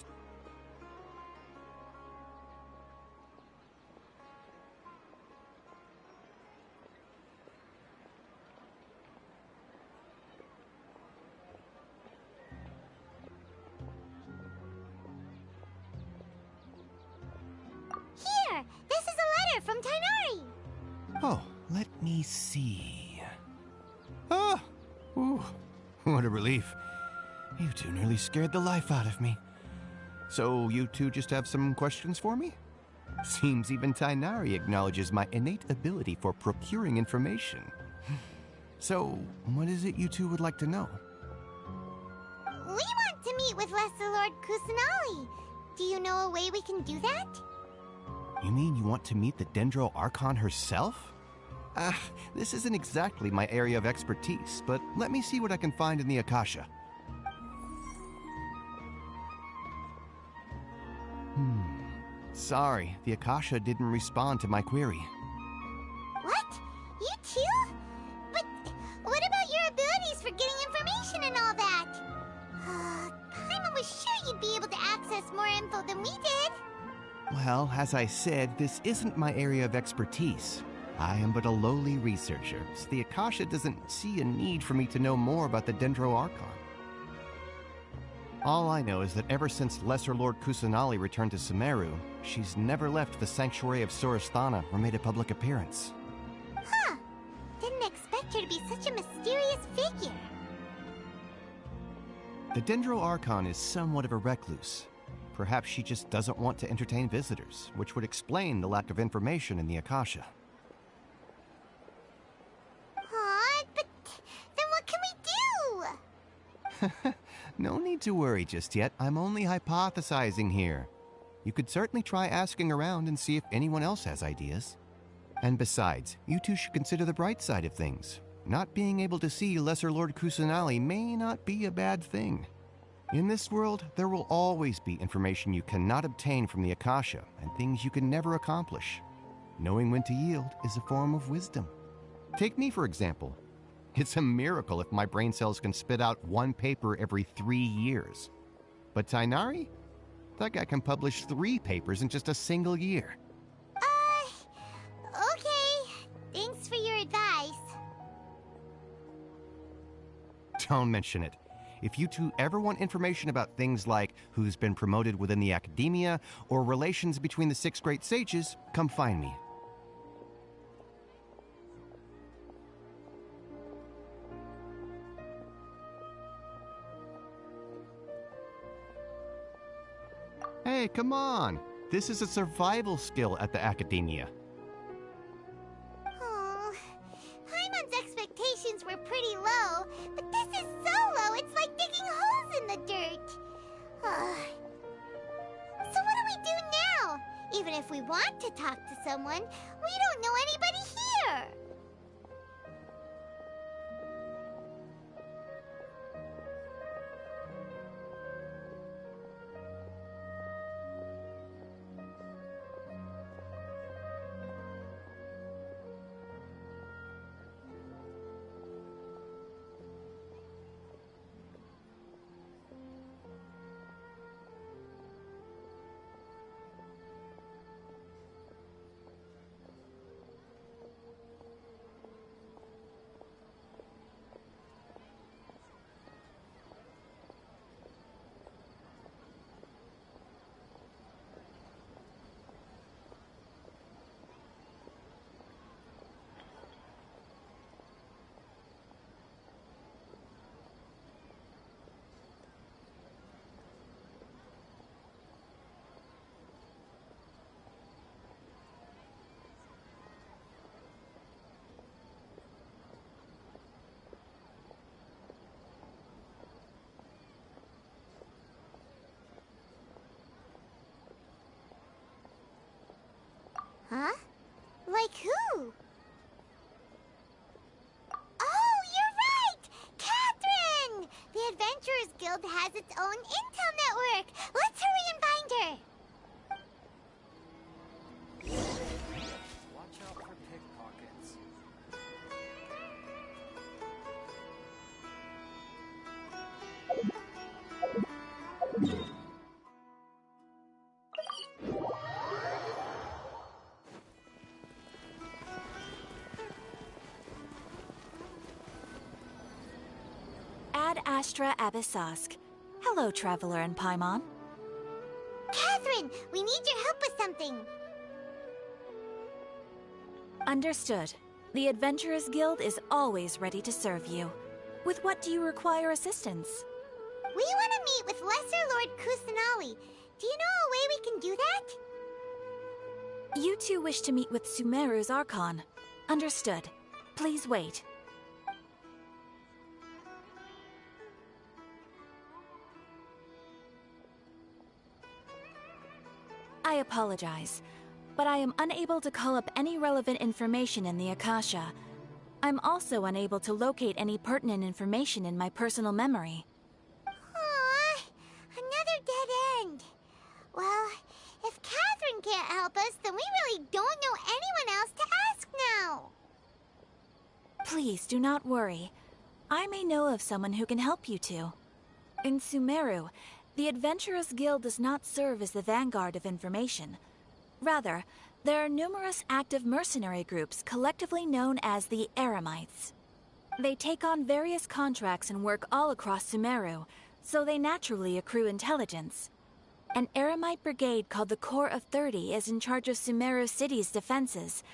Here! This is a letter from Tainari! Oh, let me see... Ah! Ooh, what a relief. You two nearly scared the life out of me. So, you two just have some questions for me? Seems even Tainari acknowledges my innate ability for procuring information. So, what is it you two would like to know? We want to meet with Lesser Lord Kusanali. Do you know a way we can do that? You mean you want to meet the Dendro Archon herself? This isn't exactly my area of expertise, but let me see what I can find in the Akasha. Sorry, the Akasha didn't respond to my query. What? You too? But what about your abilities for getting information and all that? Paimon was sure you'd be able to access more info than we did. Well, as I said, this isn't my area of expertise. I am but a lowly researcher, so the Akasha doesn't see a need for me to know more about the Dendro Archon. All I know is that ever since Lesser Lord Kusanali returned to Sumeru, she's never left the Sanctuary of Sorasthana or made a public appearance. Huh. Didn't expect her to be such a mysterious figure. The Dendro Archon is somewhat of a recluse. Perhaps she just doesn't want to entertain visitors, which would explain the lack of information in the Akasha. But then what can we do? No need to worry just yet. I'm only hypothesizing here. You could certainly try asking around and see if anyone else has ideas. And besides, you two should consider the bright side of things. Not being able to see Lesser Lord Kusanali may not be a bad thing. In this world, there will always be information you cannot obtain from the Akasha and things you can never accomplish. Knowing when to yield is a form of wisdom. Take me, for example. It's a miracle if my brain cells can spit out one paper every 3 years. But Tainari? That guy can publish 3 papers in just a single year. Okay. Thanks for your advice. Don't mention it. If you two ever want information about things like who's been promoted within the Academia or relations between the 6 great sages, come find me. Hey, come on! This is a survival skill at the Academia. Paimon's expectations were pretty low, but this is so low it's like digging holes in the dirt. So what do we do now? Even if we want to talk to someone, we don't know anybody here. Huh? Like who? Oh, you're right! Catherine! The Adventurers Guild has its own intel network. Let's hurry and find her. Watch out for pickpockets. Ad Astra Abyssosk. Hello, Traveler and Paimon. Catherine, we need your help with something. Understood. The Adventurers Guild is always ready to serve you. With what do you require assistance? We want to meet with Lesser Lord Kusanali. Do you know a way we can do that? You two wish to meet with Sumeru's Archon. Understood. Please wait. I apologize, but I am unable to call up any relevant information in the Akasha. I'm also unable to locate any pertinent information in my personal memory. Aww, another dead end. Well, if Catherine can't help us, then we really don't know anyone else to ask now. Please do not worry. I may know of someone who can help you two. In Sumeru, the Adventurers Guild does not serve as the vanguard of information. Rather, there are numerous active mercenary groups collectively known as the Eremites. They take on various contracts and work all across Sumeru, so they naturally accrue intelligence. An Eremite brigade called the Corps of 30 is in charge of Sumeru City's defenses.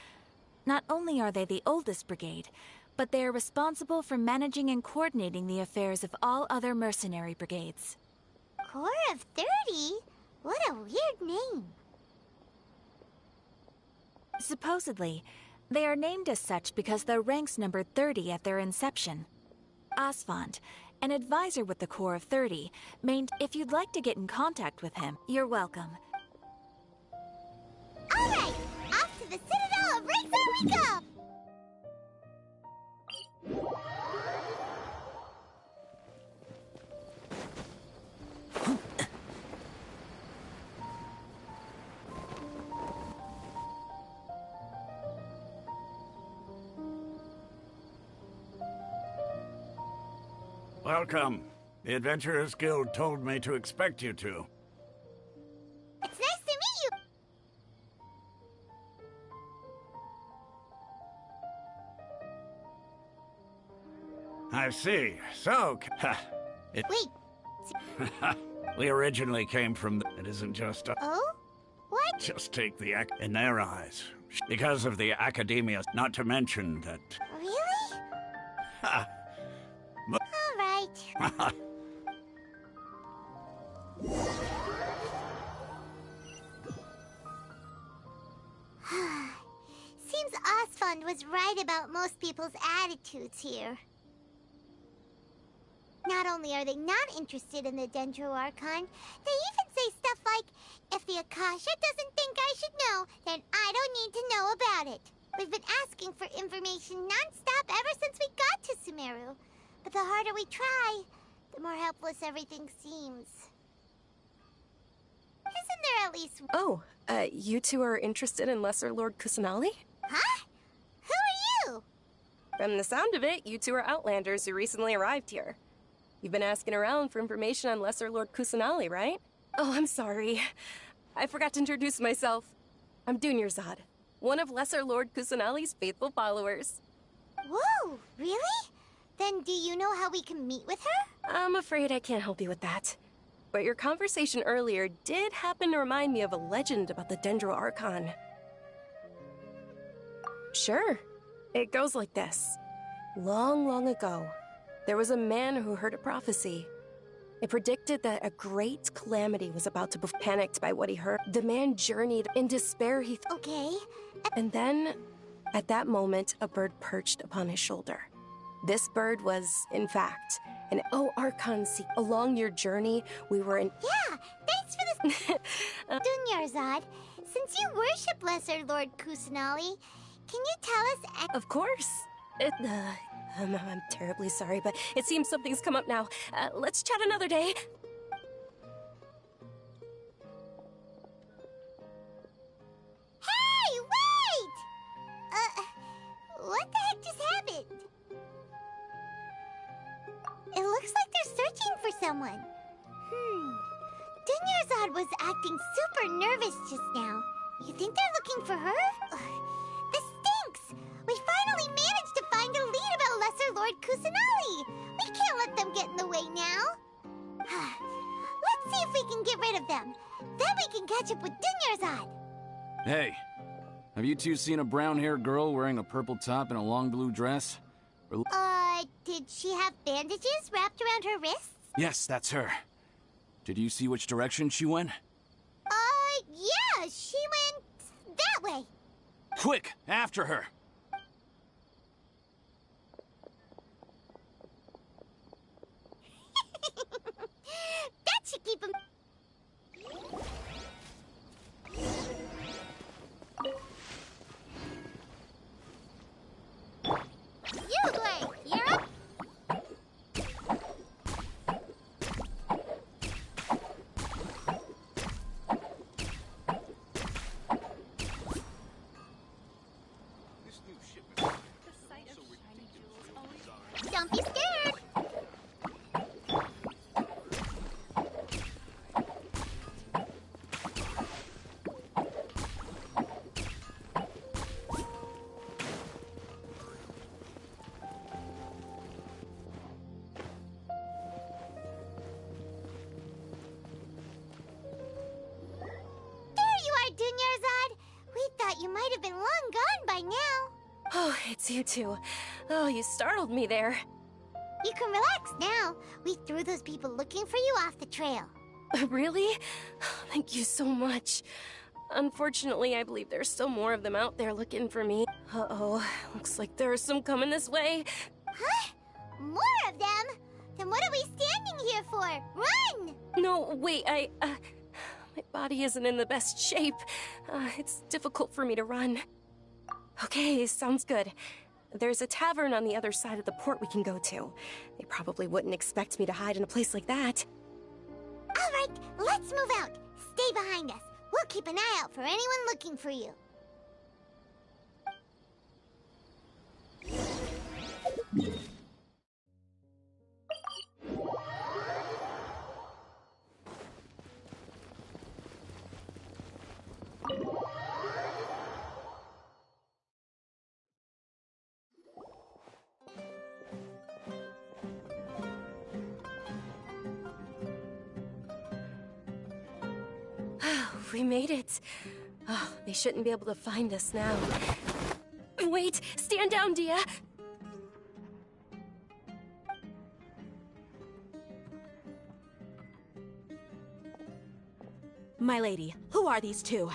Not only are they the oldest brigade, but they are responsible for managing and coordinating the affairs of all other mercenary brigades. Corps of 30? What a weird name. Supposedly, they are named as such because their ranks numbered 30 at their inception. Asfand, an advisor with the Corps of 30, if you'd like to get in contact with him, you're welcome. All right, off to the Citadel of Racer we go! Welcome. The Adventurers Guild told me to expect you two. It's nice to meet you! I see. So, Wait. we originally came from it isn't just a... Oh? What? Just take the in their eyes. Because of the academia, not to mention that... Really? Ha! All right. Seems Asfand was right about most people's attitudes here. Not only are they not interested in the Dendro Archon, they even say stuff like, if the Akasha doesn't think I should know, then I don't need to know about it. We've been asking for information non-stop ever since we got to Sumeru. But the harder we try, the more helpless everything seems. Isn't there at least... Oh, you two are interested in Lesser Lord Kusanali? Huh? Who are you? From the sound of it, you two are Outlanders who recently arrived here. You've been asking around for information on Lesser Lord Kusanali, right? Oh, I'm sorry. I forgot to introduce myself. I'm Dunyarzad, one of Lesser Lord Kusanali's faithful followers. Whoa, really? Then do you know how we can meet with her? I'm afraid I can't help you with that. But your conversation earlier did happen to remind me of a legend about the Dendro Archon. Sure. It goes like this. Long, long ago, there was a man who heard a prophecy. It predicted that a great calamity was about to be panicked by what he heard. The man journeyed in despair. Okay. And then, at that moment, a bird perched upon his shoulder. This bird was, in fact, an Archon. Along your journey, we were in... Yeah, thanks for this... Dunyarzad, Since you worship Lesser Lord Kusanali, can you tell us... Of course. I'm terribly sorry, but it seems something's come up now. Let's chat another day. Hey, wait! What the heck just happened? It looks like they're searching for someone. Dunyarzad was acting super nervous just now. You think they're looking for her? This stinks! We finally managed to find a lead about Lesser Lord Kusanali! We can't let them get in the way now! Let's see if we can get rid of them. Then we can catch up with Dunyarzad! Hey, have you two seen a brown-haired girl wearing a purple top and a long blue dress? Did she have bandages wrapped around her wrists? Yes, that's her. Did you see which direction she went? Yeah, she went that way. Quick, after her! That should keep him... Uglay, you're up! Don't be scared! Dunyarzad, we thought you might have been long gone by now. Oh, it's you two. Oh, you startled me there. You can relax now. We threw those people looking for you off the trail. Really? Thank you so much. Unfortunately, I believe there's still more of them out there looking for me. Uh-oh, looks like there are some coming this way. Huh? More of them? Then what are we standing here for? Run! No, wait, my body isn't in the best shape. It's difficult for me to run. Okay, sounds good. There's a tavern on the other side of the port we can go to. They probably wouldn't expect me to hide in a place like that. All right, let's move out. Stay behind us. We'll keep an eye out for anyone looking for you. We made it. Oh, they shouldn't be able to find us now. Wait! Stand down, Dia! My lady, who are these two?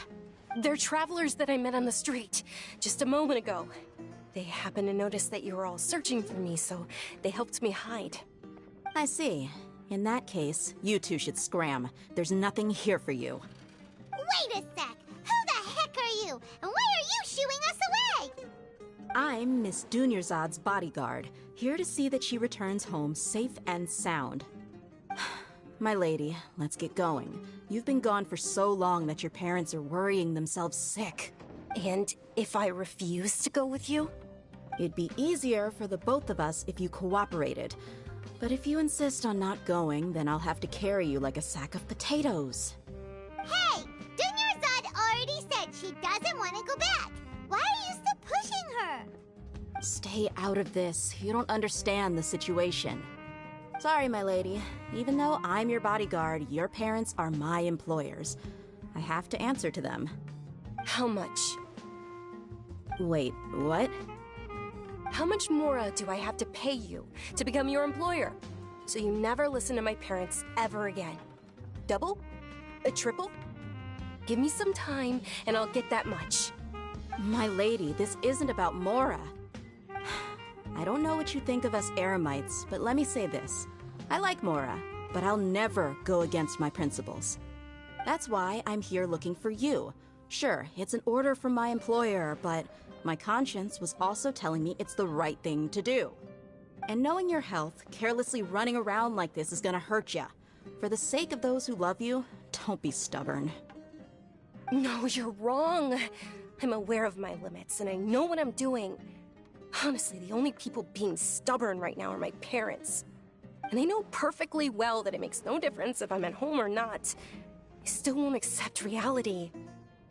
They're travelers that I met on the street just a moment ago. They happened to notice that you were all searching for me, so they helped me hide. I see. In that case, you two should scram. There's nothing here for you. Wait a sec! Who the heck are you? And why are you shooing us away? I'm Miss Dunyarzad's bodyguard, here to see that she returns home safe and sound. My lady, let's get going. You've been gone for so long that your parents are worrying themselves sick. And if I refuse to go with you? It'd be easier for the both of us if you cooperated. But if you insist on not going, then I'll have to carry you like a sack of potatoes. Hey! Dunyarzad already said she doesn't want to go back. Why are you still pushing her? Stay out of this. You don't understand the situation. Sorry, my lady. Even though I'm your bodyguard, your parents are my employers. I have to answer to them. How much? Wait, what? How much more do I have to pay you to become your employer? So you never listen to my parents ever again. Double? A triple? Give me some time and I'll get that much. My lady, this isn't about Mora. I don't know what you think of us Eremites, but let me say this. I like Mora, but I'll never go against my principles. That's why I'm here looking for you. Sure, it's an order from my employer, but my conscience was also telling me it's the right thing to do. And knowing your health, carelessly running around like this is gonna hurt ya. For the sake of those who love you, don't be stubborn. No, you're wrong. I'm aware of my limits, and I know what I'm doing. Honestly, the only people being stubborn right now are my parents. And they know perfectly well that it makes no difference if I'm at home or not. They still won't accept reality.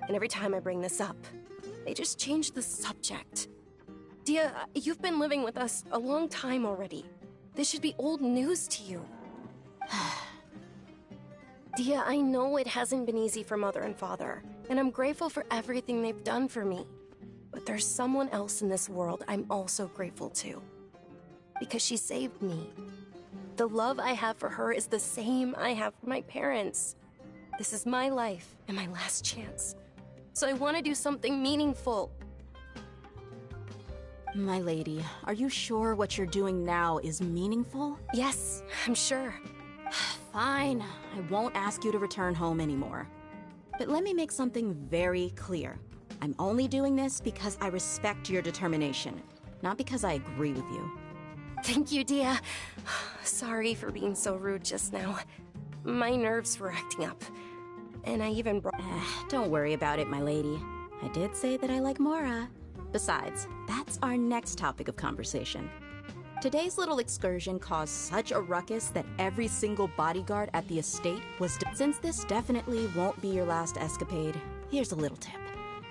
And every time I bring this up, they just change the subject. Dia, you've been living with us a long time already. This should be old news to you. Dia, I know it hasn't been easy for Mother and Father, and I'm grateful for everything they've done for me. But there's someone else in this world I'm also grateful to. Because she saved me. The love I have for her is the same I have for my parents. This is my life and my last chance. So I want to do something meaningful. My lady, are you sure what you're doing now is meaningful? Yes, I'm sure. Fine, I won't ask you to return home anymore. But let me make something very clear. I'm only doing this because I respect your determination, not because I agree with you. Thank you, Dia. Sorry for being so rude just now. My nerves were acting up. And I even brought... Don't worry about it, my lady. I did say that I like Mora. Besides, that's our next topic of conversation. Today's little excursion caused such a ruckus that every single bodyguard at the estate was... Since this definitely won't be your last escapade, here's a little tip.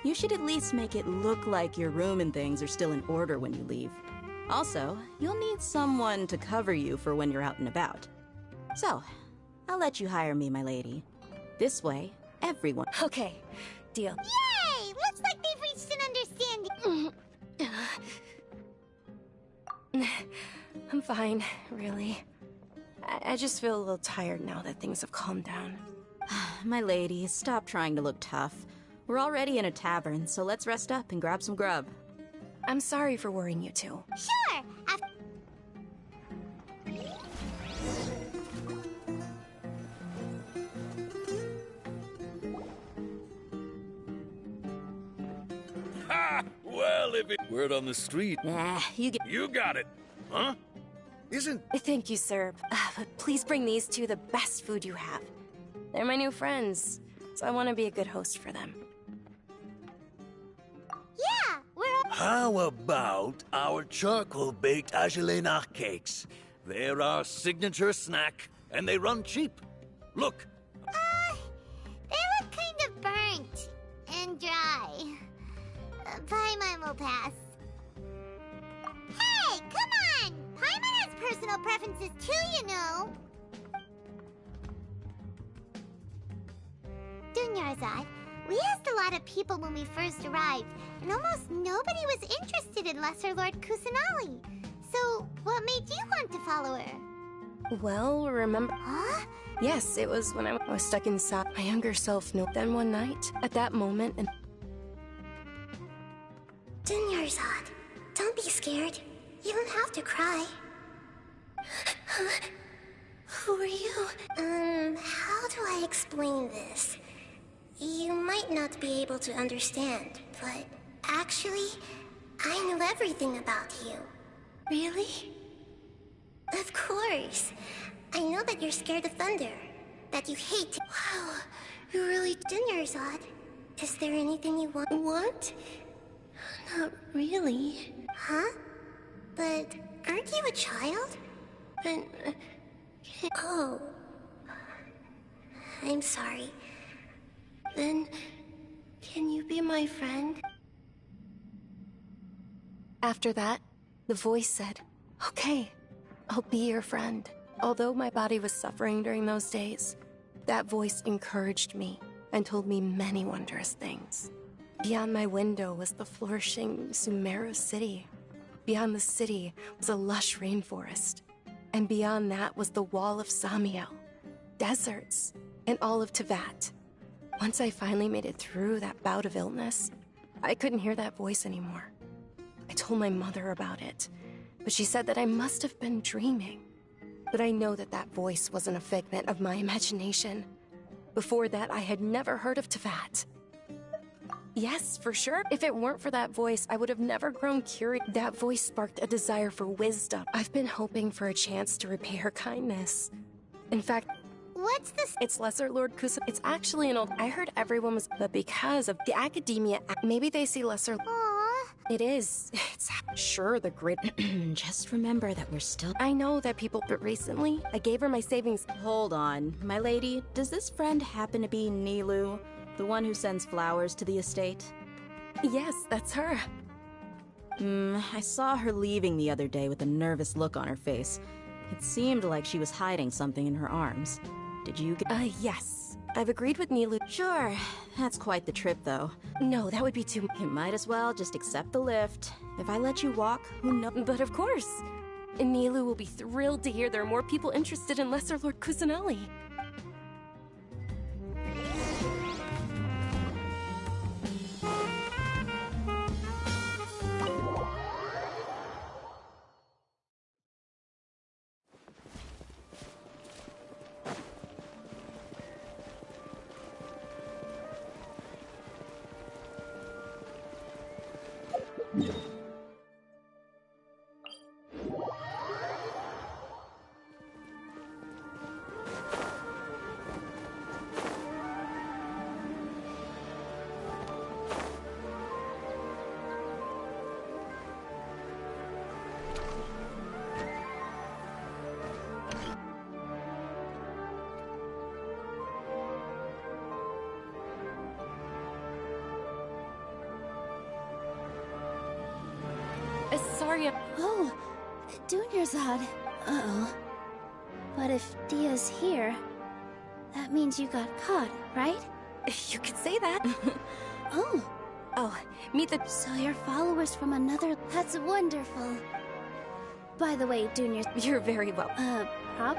You should at least make it look like your room and things are still in order when you leave. Also, you'll need someone to cover you for when you're out and about. So, I'll let you hire me, my lady. This way, everyone... Okay, deal. Yay! Looks like they've reached an understanding. I'm fine, really. I just feel a little tired now that things have calmed down. My lady, stop trying to look tough. We're already in a tavern, so let's rest up and grab some grub. I'm sorry for worrying you two. Sure! Ha! Well, if it... Word on the street. Nah, you got it. Huh? Thank you, sir. But please bring these two the best food you have. They're my new friends, so I want to be a good host for them. Yeah, we're... How about our charcoal-baked Agelenach cakes? They're our signature snack, and they run cheap. Look. They look kind of burnt and dry. Paimon will pass. Hey, come on! Paimon has personal preferences too, you know. Dunyarzad, we asked a lot of people when we first arrived, and almost nobody was interested in Lesser Lord Kusanali. So, what made you want to follow her? Well, remember... Huh? Yes, it was when I was stuck inside. My younger self knew. Then one night, at that moment, and... Dunyarzad, don't be scared. You don't have to cry. Who are you? How do I explain this? You might not be able to understand, but actually, I know everything about you. Really? Of course. I know that you're scared of thunder, that you hate... Wow, you really... Dunyarzad, is there anything you want? Want? Not really. Huh? But aren't you a child? Oh. I'm sorry. Then, can you be my friend? After that, the voice said, "Okay, I'll be your friend." Although my body was suffering during those days, that voice encouraged me and told me many wondrous things. Beyond my window was the flourishing Sumeru city. Beyond the city was a lush rainforest. And beyond that was the wall of Samiel, deserts, and all of Tevat. Once I finally made it through that bout of illness, I couldn't hear that voice anymore. I told my mother about it, but she said that I must have been dreaming. But I know that that voice wasn't a figment of my imagination. Before that, I had never heard of Tevat. Yes, for sure. If it weren't for that voice, I would have never grown curious. That voice sparked a desire for wisdom. I've been hoping for a chance to repay her kindness. In fact, what's this? It's Lesser Lord Kusa. It's actually an old. I heard everyone was, but because of the academia, maybe they see Lesser. Aww. It is. It's sure the great. Just remember that we're still. I know that people, but recently I gave her my savings. Hold on, my lady. Does this friend happen to be Nilou, the one who sends flowers to the estate? Yes, that's her. I saw her leaving the other day with a nervous look on her face. It seemed like she was hiding something in her arms. Did you get— yes. I've agreed with Nilou. Sure. That's quite the trip, though. No, that would be too— You might as well just accept the lift. If I let you walk, who knows— But of course. Nilou will be thrilled to hear there are more people interested in Lesser Lord Kusanali. Sorry. Oh, Dunyarzad. Uh-oh. But if Dia's here, that means you got caught, right? You could say that. Oh. Oh, meet the— So you're followers from another— That's wonderful. By the way, Dunyar— You're very well. Prop?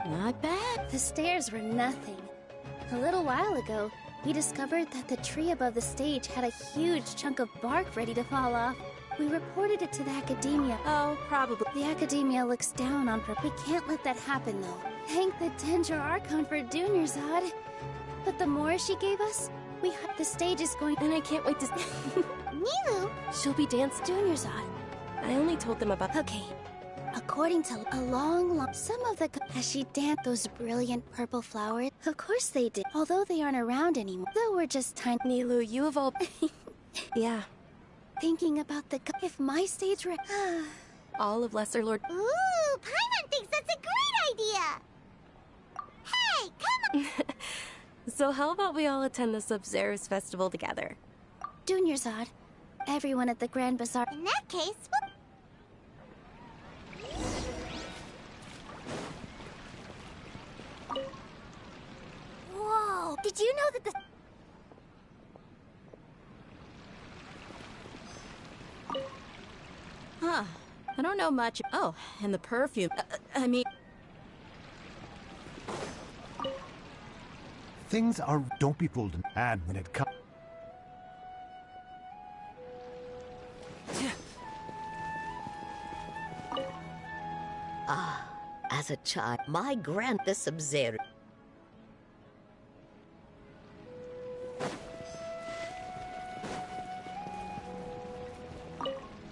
Not bad. The stairs were nothing. A little while ago, we discovered that the tree above the stage had a huge chunk of bark ready to fall off. We reported it to the Academia. Oh, probably. The Academia looks down on her. We can't let that happen, though. Thank the Danger Archon for Dunyarzad. But the more she gave us, the stage is going— And I can't wait to— Nilou? She'll be dancing Dunyarzad. I only told them about— Okay. According to some of the— Has she danced those brilliant purple flowers? Of course they did. Although they aren't around anymore. Though we're just tiny— Nilou, you have all— Yeah. Thinking about the— If my stage were— All of Lesser Lord— Ooh, Paimon thinks that's a great idea! Hey, come on! So how about we all attend the Sub-Zero's festival together? Dunyarzad. Everyone at the Grand Bazaar— In that case, Whoa! Did you know that the— Huh. I don't know much— Oh, and the perfume. I mean— Things are— Don't be fooled. And when it comes— As a child, my the Sub-Zero.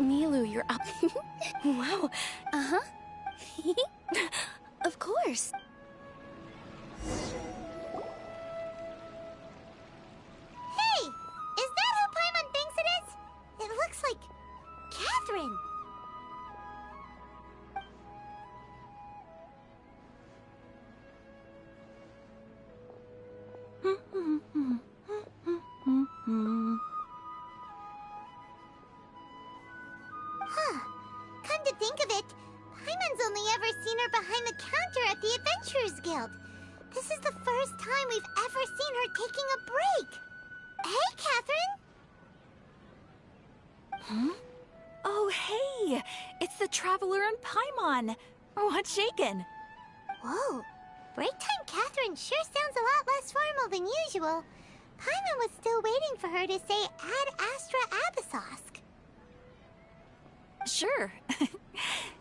Nilou, you're up. Wow. Uh-huh. Of course. Hey! Is that who Paimon thinks it is? It looks like Catherine. Huh. Come to think of it, Paimon's only ever seen her behind the counter at the Adventurers Guild. This is the first time we've ever seen her taking a break. Hey, Catherine! Huh? Oh, hey! It's the Traveler and Paimon! What's shaken? Whoa. Break time Catherine sure sounds a lot less formal than usual. Paimon was still waiting for her to say Ad Astra Abyssosk. Sure.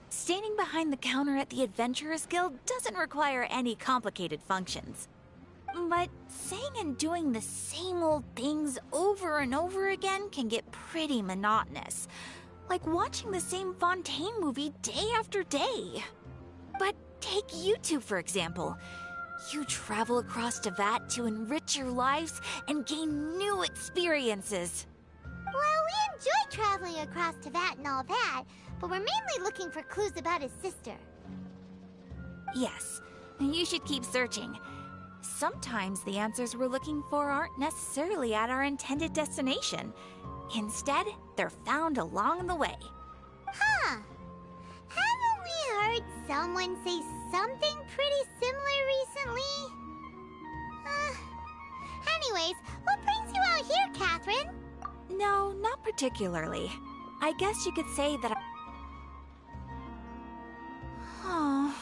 Standing behind the counter at the Adventurers Guild doesn't require any complicated functions. But saying and doing the same old things over and over again can get pretty monotonous. Like watching the same Fontaine movie day after day. But take you two, for example. You travel across Tevat to enrich your lives and gain new experiences. Well, we enjoy traveling across Tevat and all that, but we're mainly looking for clues about his sister. Yes, you should keep searching. Sometimes the answers we're looking for aren't necessarily at our intended destination. Instead, they're found along the way. Huh. Haven't we heard someone say something pretty similar recently? Anyways, what brings you out here, Catherine? No, not particularly. I guess you could say that Oh.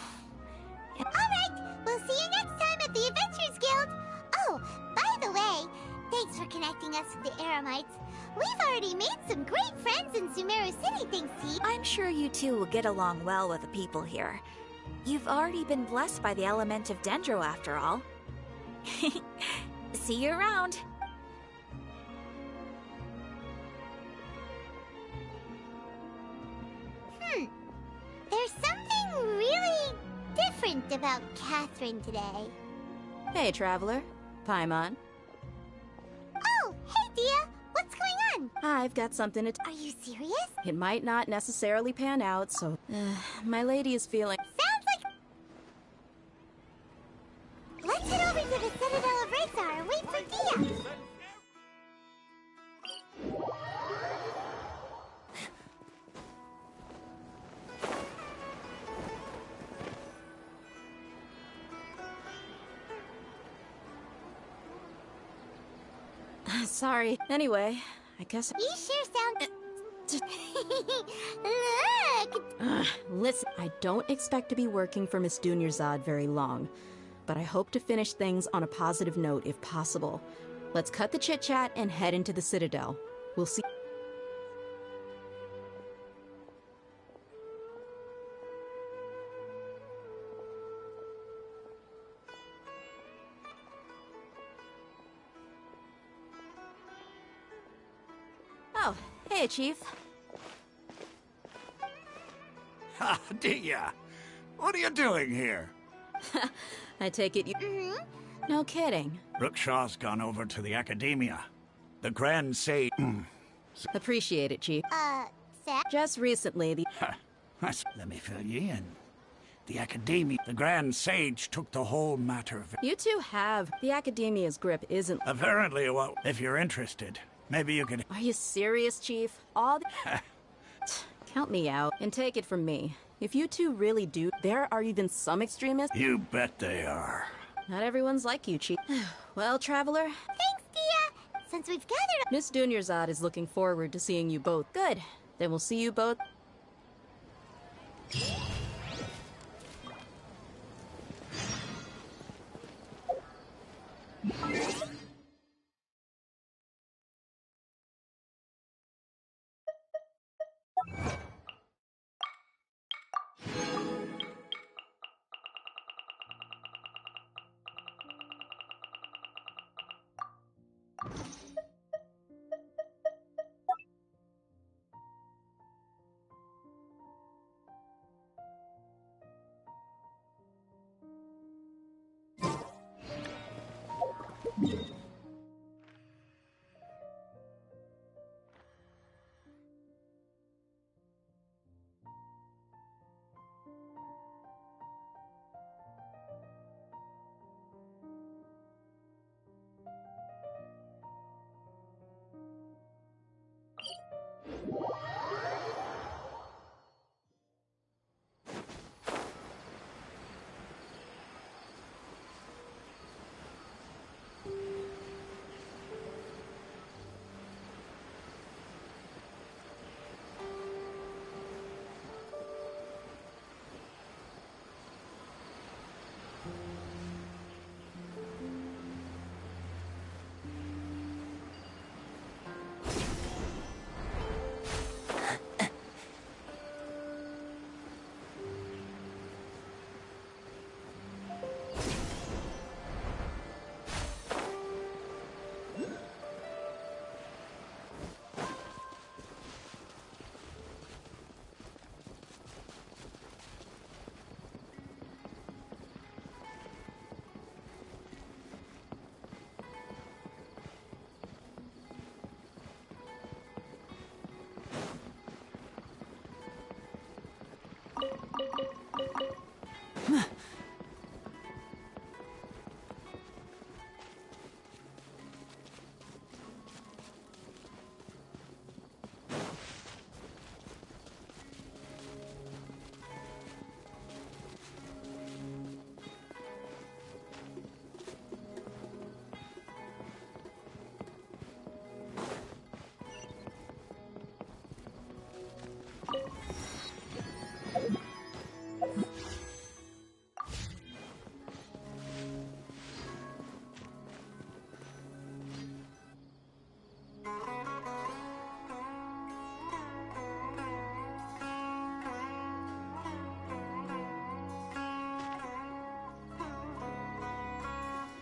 Alright, we'll see you next time at the Adventurers Guild. Oh, by the way, thanks for connecting us with the Eremites. We've already made some great friends in Sumeru City, thanks to you. I'm sure you two will get along well with the people here. You've already been blessed by the element of Dendro, after all. See you around. There's something really different about Catherine today. Hey, Traveler. Paimon. Oh, hey, Dia. What's going on? I've got something to Are you serious? It might not necessarily pan out, so... my lady is feeling... Sounds like... Let's head over to the Citadel of Razar and wait for Dia. Sorry. Anyway, I guess... You sure sound... Look! Listen, I don't expect to be working for Miss Dunyarzad very long, but I hope to finish things on a positive note if possible. Let's cut the chit-chat and head into the Citadel. We'll see... Oh, hey, Chief. Ha, Dia! What are you doing here? I take it you... No kidding. Rookshaw's gone over to the Academia. The Grand Sage... Appreciate it, Chief. Seth? Just recently, the... Let me fill you in. The Academia... The Grand Sage took the whole matter... You two have. The Academia's grip isn't... Apparently, well, if you're interested, maybe you could... Are you serious, Chief? All the... Count me out, and take it from me. If you two really do, there are even some extremists... You bet they are. Not everyone's like you, Chief. Well, Traveler... Thanks, Dia! Since we've gathered... Miss Dunyarzad is looking forward to seeing you both. Good. Then we'll see you both...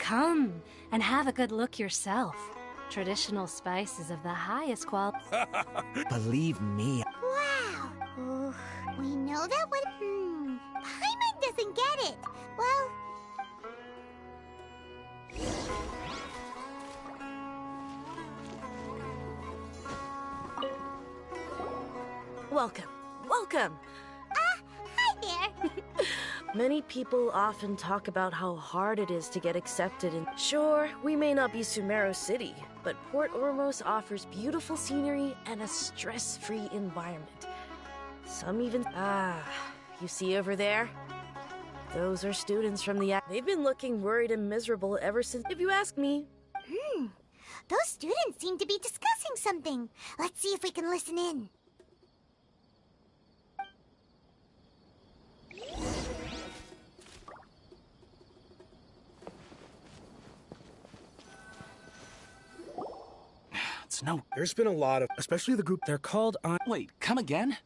Come and have a good look yourself. Traditional spices of the highest quality. Believe me. Wow. Ooh, we know that what... Paimon doesn't get it. Well... Welcome. Welcome. Hi there. Many people often talk about how hard it is to get accepted in... Sure, we may not be Sumeru City, but Port Ormos offers beautiful scenery and a stress-free environment. Some even... you see over there? Those are students from the... They've been looking worried and miserable ever since... If you ask me. Those students seem to be discussing something. Let's see if we can listen in. No. There's been a lot of, especially the group. They're called on... Wait, come again?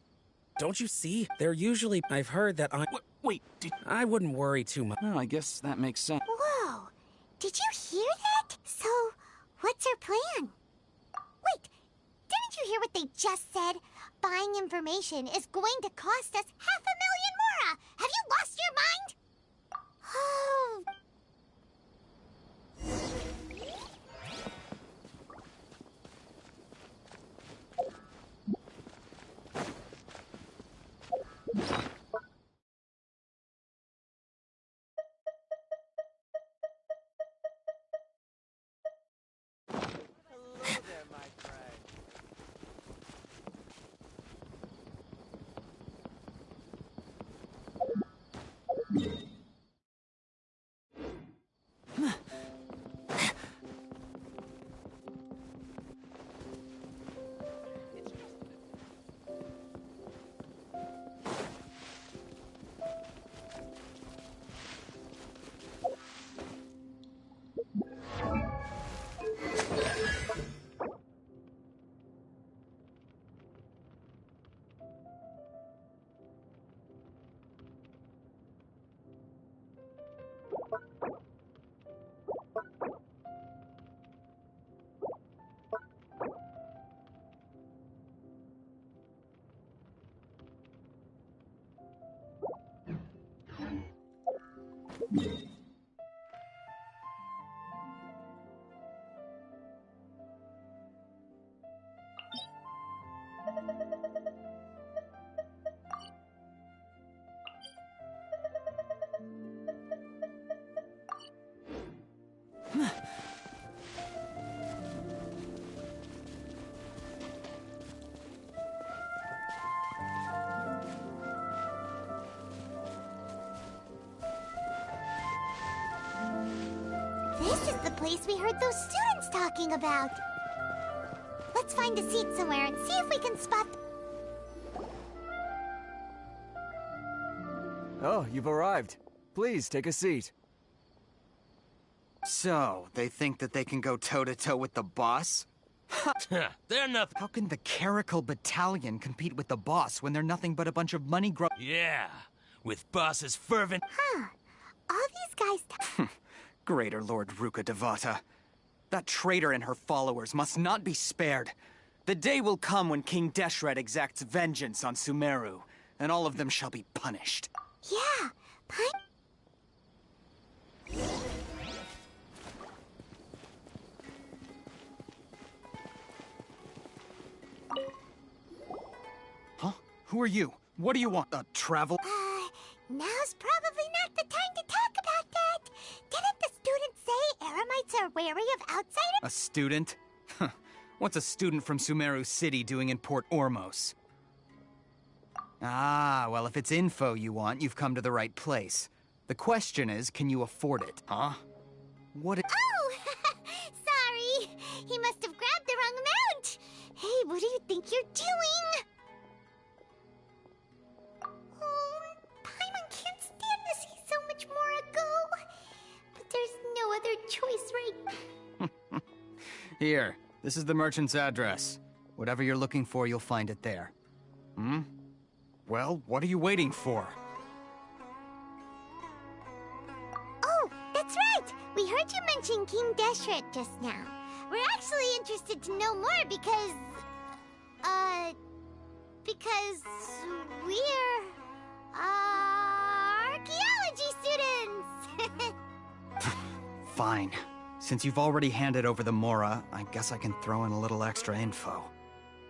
Don't you see? They're usually... I've heard that on... Wait, I wouldn't worry too much. Well, I guess that makes sense. Whoa! Did you hear that? So, what's our plan? Wait, didn't you hear what they just said? Buying information is going to cost us 500,000 mora! Have you lost your mind? Oh... This is the place we heard those students talking about. Let's find a seat somewhere and see if we can spot... Oh, you've arrived. Please, take a seat. So, they think that they can go toe-to-toe with the boss? They're nothing. How can the Caracal Battalion compete with the boss when they're nothing but a bunch of money Yeah, with boss's fervent... Huh. All these guys... Greater Lord Ruka Devata. That traitor and her followers must not be spared. The day will come when King Deshret exacts vengeance on Sumeru, and all of them shall be punished. Yeah, Huh? Who are you? What do you want? Travel? Now's probably not the time to talk about that. Didn't the students say Eremites are wary of outsiders? A student? What's a student from Sumeru City doing in Port Ormos? Ah, well, if it's info you want, you've come to the right place. The question is, can you afford it, huh? What it— Oh! Sorry! He must have grabbed the wrong amount! Hey, what do you think you're doing? Oh, Paimon can't stand to see so much more go. But there's no other choice, right? Here, this is the merchant's address. Whatever you're looking for, you'll find it there. Well, what are you waiting for? Oh, that's right! We heard you mention asking King Deshret just now. We're actually interested to know more because we're archaeology students. Fine. Since you've already handed over the Mora, I guess I can throw in a little extra info.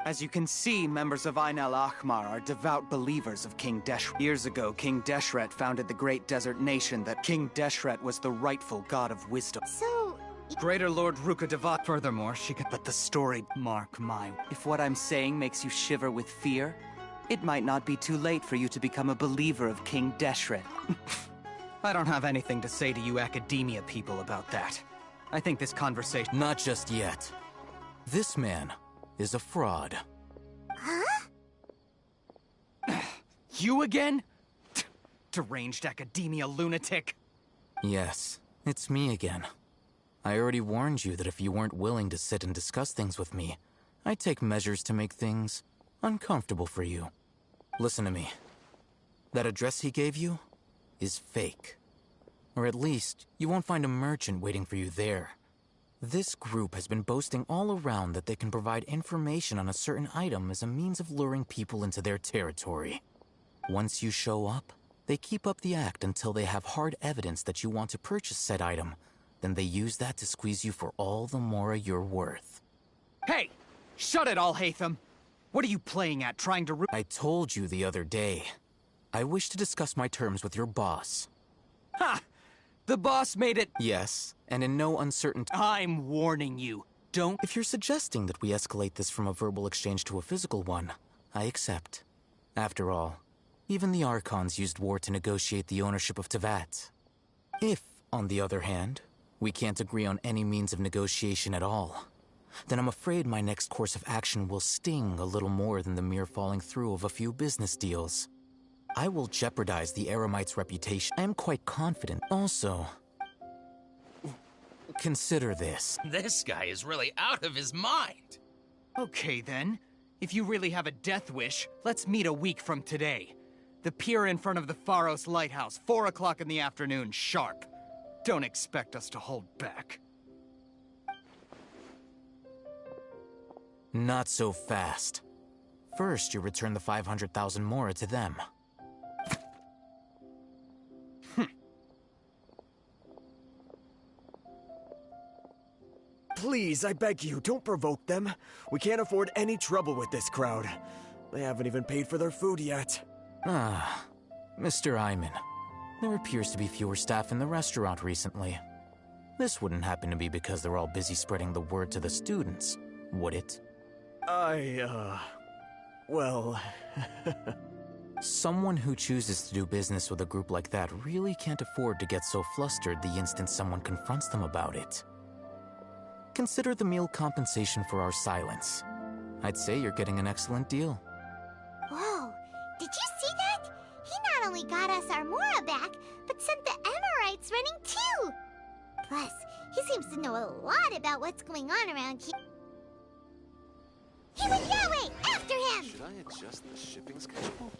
As you can see, members of Ain al-Ahmar are devout believers of King Deshret. Years ago, King Deshret founded the great desert nation that King Deshret was the rightful god of wisdom. So... Greater Lord Ruka Devat. Furthermore, she can... But the story, mark my... If what I'm saying makes you shiver with fear, it might not be too late for you to become a believer of King Deshret. I don't have anything to say to you academia people about that. I think this conversation... Not just yet. This man is a fraud. Huh? You again? Deranged academia lunatic. Yes, it's me again. I already warned you that if you weren't willing to sit and discuss things with me, I'd take measures to make things uncomfortable for you. Listen to me. That address he gave you is fake. Or at least, you won't find a merchant waiting for you there. This group has been boasting all around that they can provide information on a certain item as a means of luring people into their territory. Once you show up, they keep up the act until they have hard evidence that you want to purchase said item. Then they use that to squeeze you for all the Mora you're worth. Hey! Shut it, Al-Haytham! What are you playing at, trying to... I told you the other day. I wish to discuss my terms with your boss. Ha! The boss made it... Yes, and in no uncertain... I'm warning you. Don't... If you're suggesting that we escalate this from a verbal exchange to a physical one, I accept. After all, even the Archons used war to negotiate the ownership of Tevat. If, on the other hand, we can't agree on any means of negotiation at all, then I'm afraid my next course of action will sting a little more than the mere falling through of a few business deals. I will jeopardize the Eremite's reputation. I am quite confident. Also, consider this. This guy is really out of his mind. Okay, then. If you really have a death wish, let's meet a week from today. The pier in front of the Pharos Lighthouse, 4 o'clock in the afternoon, sharp. Don't expect us to hold back. Not so fast. First, you return the 500,000 Mora to them. Please, I beg you, don't provoke them. We can't afford any trouble with this crowd. They haven't even paid for their food yet. Ah, Mr. Iman. There appears to be fewer staff in the restaurant recently. This wouldn't happen to be because they're all busy spreading the word to the students, would it? Well... Someone who chooses to do business with a group like that really can't afford to get so flustered the instant someone confronts them about it. Consider the meal compensation for our silence. I'd say you're getting an excellent deal. Whoa, did you see that? He not only got us our Mora back, but sent the Emirites running too! Plus, he seems to know a lot about what's going on around here. He went that way! After him! Should I adjust the shipping schedule?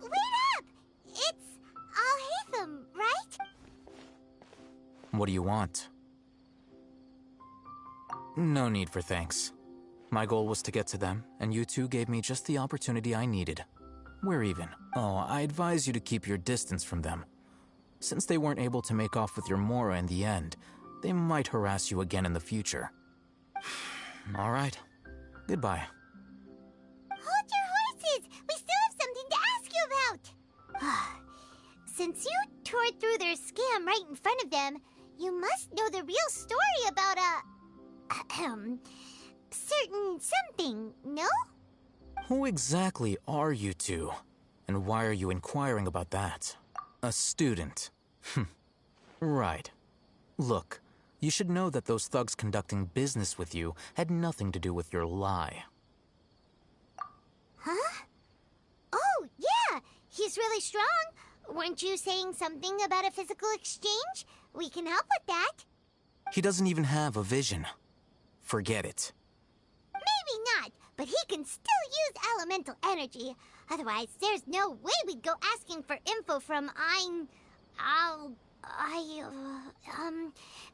Wait up! It's Al-Haytham, right? What do you want? No need for thanks. My goal was to get to them, and you two gave me just the opportunity I needed. We're even. Oh, I advise you to keep your distance from them. Since they weren't able to make off with your Mora in the end, they might harass you again in the future. All right. Goodbye. Hold your horses! We still have something to ask you about! Since you tore through their scam right in front of them, you must know the real story about certain something, no? Who exactly are you two? And why are you inquiring about that? A student. Right. Look, you should know that those thugs conducting business with you had nothing to do with your lie. Huh? Oh, yeah! He's really strong. Weren't you saying something about a physical exchange? We can help with that. He doesn't even have a vision. Forget it. Maybe not, but he can still use elemental energy. Otherwise, there's no way we'd go asking for info from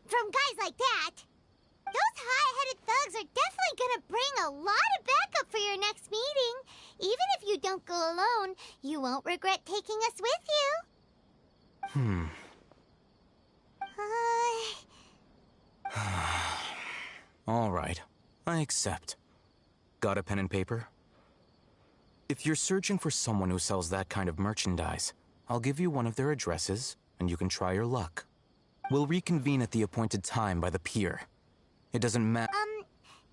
from guys like that. Those high-headed thugs are definitely gonna bring a lot of backup for your next meeting. Even if you don't go alone, you won't regret taking us with you. All right, I accept. Got a pen and paper? If you're searching for someone who sells that kind of merchandise, I'll give you one of their addresses, and you can try your luck. We'll reconvene at the appointed time by the pier. It doesn't matter.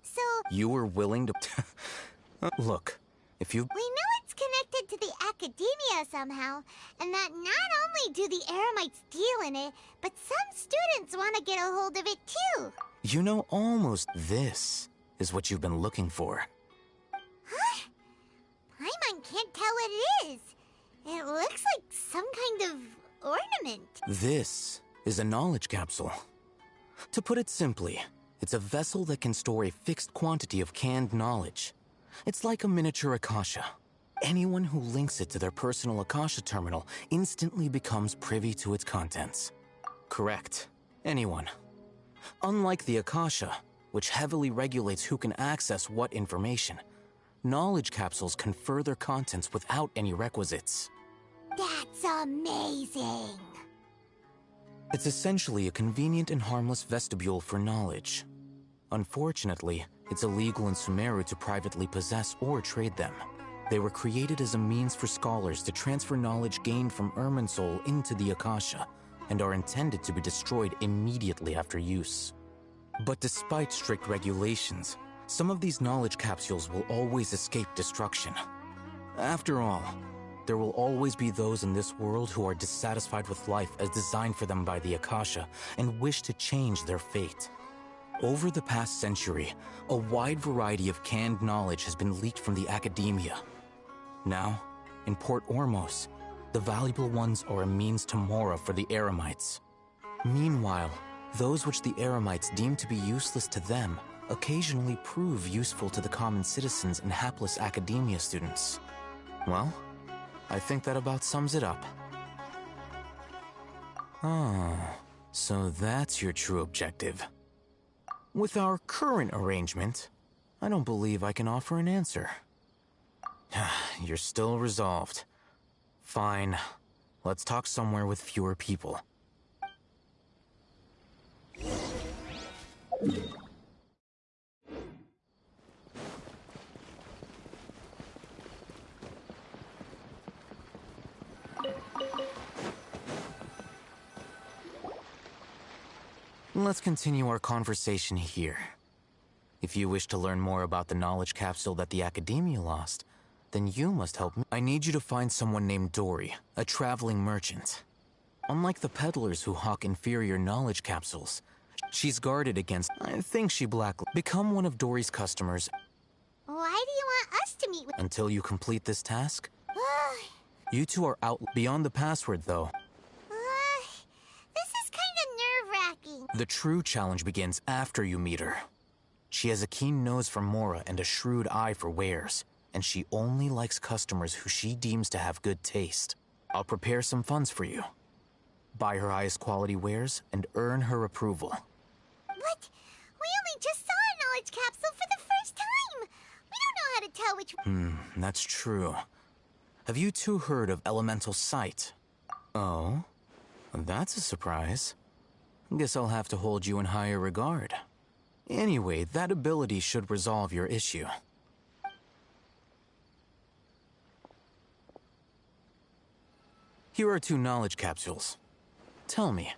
So... You were willing to... Look, if you... We know it's connected to the academia somehow, and that not only do the Eremites deal in it, but some students want to get a hold of it too. You know, almost this is what you've been looking for. Huh? Paimon can't tell what it is. It looks like some kind of ornament. This is a knowledge capsule. To put it simply, it's a vessel that can store a fixed quantity of canned knowledge. It's like a miniature Akasha. Anyone who links it to their personal Akasha terminal instantly becomes privy to its contents. Correct. Anyone. Unlike the Akasha, which heavily regulates who can access what information, knowledge capsules confer their contents without any requisites. That's amazing! It's essentially a convenient and harmless vestibule for knowledge. Unfortunately, it's illegal in Sumeru to privately possess or trade them. They were created as a means for scholars to transfer knowledge gained from Irminsul into the Akasha, and are intended to be destroyed immediately after use. But despite strict regulations, some of these knowledge capsules will always escape destruction. After all, there will always be those in this world who are dissatisfied with life as designed for them by the Akasha and wish to change their fate. Over the past century, a wide variety of canned knowledge has been leaked from the academia. Now, in Port Ormos, the valuable ones are a means to Mora for the Eremites. Meanwhile, those which the Eremites deem to be useless to them occasionally prove useful to the common citizens and hapless academia students. Well, I think that about sums it up. Ah, so that's your true objective. With our current arrangement, I don't believe I can offer an answer. You're still resolved. Fine. Let's talk somewhere with fewer people. Let's continue our conversation here. If you wish to learn more about the knowledge capsule that the Academia lost, then you must help me. I need you to find someone named Dory, a traveling merchant. Unlike the peddlers who hawk inferior knowledge capsules, she's guarded against... I think she Become one of Dory's customers. Why do you want us to meet with... Until you complete this task? You two are out... Beyond the password, though. This is kind of nerve-wracking. The true challenge begins after you meet her. She has a keen nose for Mora and a shrewd eye for wares, and she only likes customers who she deems to have good taste. I'll prepare some funds for you. Buy her highest quality wares and earn her approval. But we only just saw a knowledge capsule for the first time. We don't know how to tell which... That's true. Have you two heard of elemental sight? Oh? That's a surprise. Guess I'll have to hold you in higher regard. Anyway, that ability should resolve your issue. Here are 2 knowledge capsules. Tell me,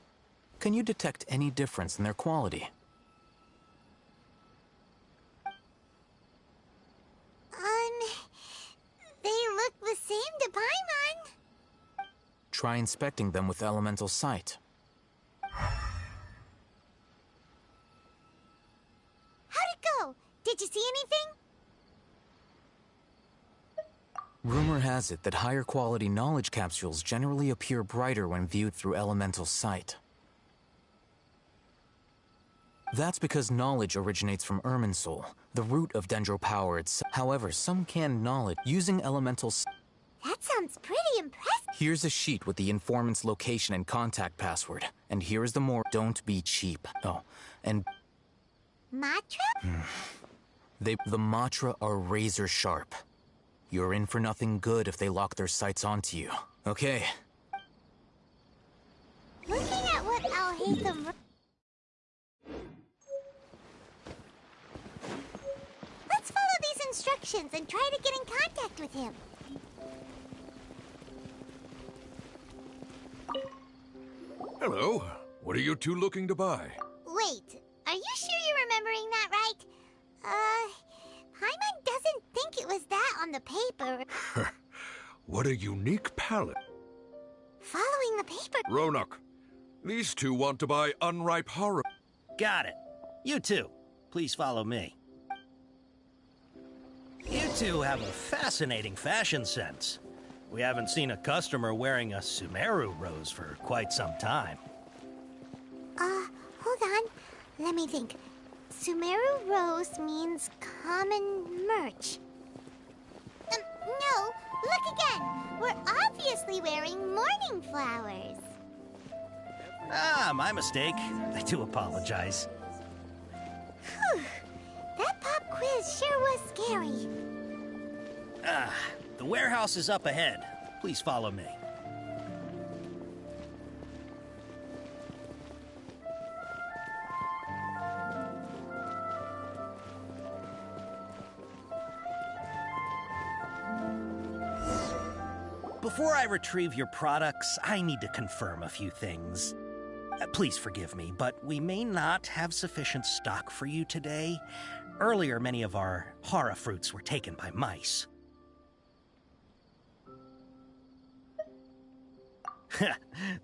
can you detect any difference in their quality? They look the same to Paimon. Try inspecting them with elemental sight. How'd it go? Did you see anything? Rumor has it that higher quality knowledge capsules generally appear brighter when viewed through elemental sight. That's because knowledge originates from Irminsul, the root of Dendro power itself. However, some canned knowledge using elemental That sounds pretty impressive. Here's a sheet with the informant's location and contact password. And here's the more. Don't be cheap. Oh, and Matra? the Matra are razor sharp. You're in for nothing good if they lock their sights onto you. Okay. Looking at what Al-Haytham... Let's follow these instructions and try to get in contact with him. Hello. What are you two looking to buy? Wait, are you sure you're remembering that right? Paimon doesn't think it was that on the paper. What a unique palette. Following the paper... Ronak, these two want to buy unripe horror. Got it. You two, please follow me. You two have a fascinating fashion sense. We haven't seen a customer wearing a Sumeru rose for quite some time. Hold on. Let me think. Sumeru rose means common merch. No, look again. We're obviously wearing morning flowers. Ah, my mistake. I do apologize. Whew. That pop quiz sure was scary. The warehouse is up ahead. Please follow me. Before I retrieve your products, I need to confirm a few things. Please forgive me, but we may not have sufficient stock for you today. Earlier, many of our hara fruits were taken by mice.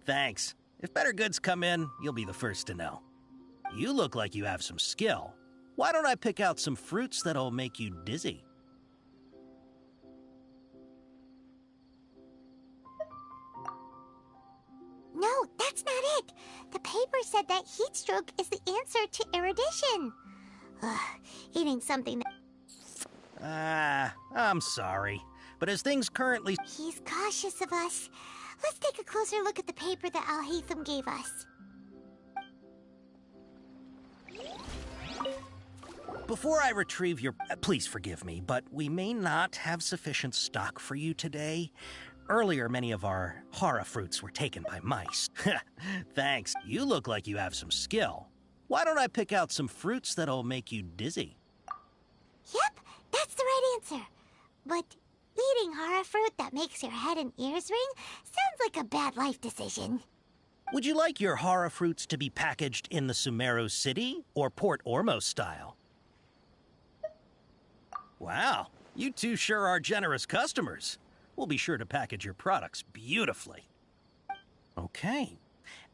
Thanks. If better goods come in, you'll be the first to know. You look like you have some skill. Why don't I pick out some fruits that'll make you dizzy? No, that's not it. The paper said that heat stroke is the answer to erudition. Eating something that... I'm sorry. But as things currently... He's cautious of us. Let's take a closer look at the paper that Al-Haytham gave us. Before I retrieve your... Please forgive me, but we may not have sufficient stock for you today. Earlier, many of our hara fruits were taken by mice. Thanks. You look like you have some skill. Why don't I pick out some fruits that'll make you dizzy? Yep, that's the right answer. But eating hara fruit that makes your head and ears ring sounds like a bad life decision. Would you like your hara fruits to be packaged in the Sumeru City or Port Ormos style? Wow, you two sure are generous customers. We'll be sure to package your products beautifully. Okay,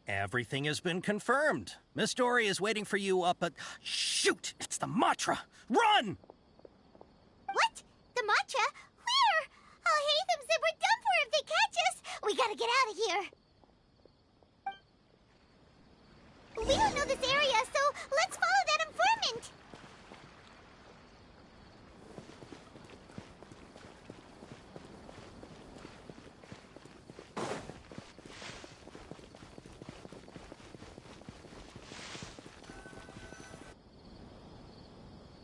everything has been confirmed. Miss Dory is waiting for you up at... Shoot! It's the Matra! Run! What? The Matra? Where? Al-Haytham said we're done for if they catch us. We gotta get out of here. We don't know this area, so let's follow that informant.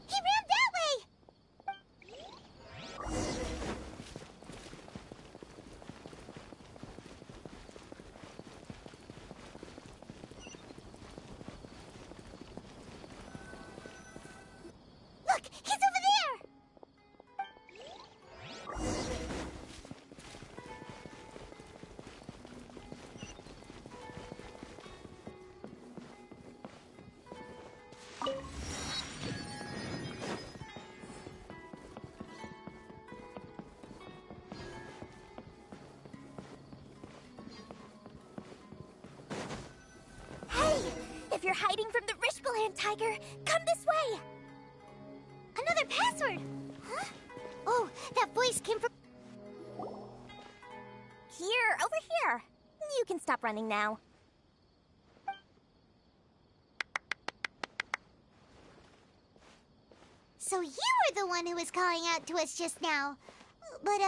He ran that way. Look, he's over there! Hey! If you're hiding from the Rishgaland tiger, come this way! Another password! Huh? Oh, that voice came from... Here, over here. You can stop running now. So you were the one who was calling out to us just now. But,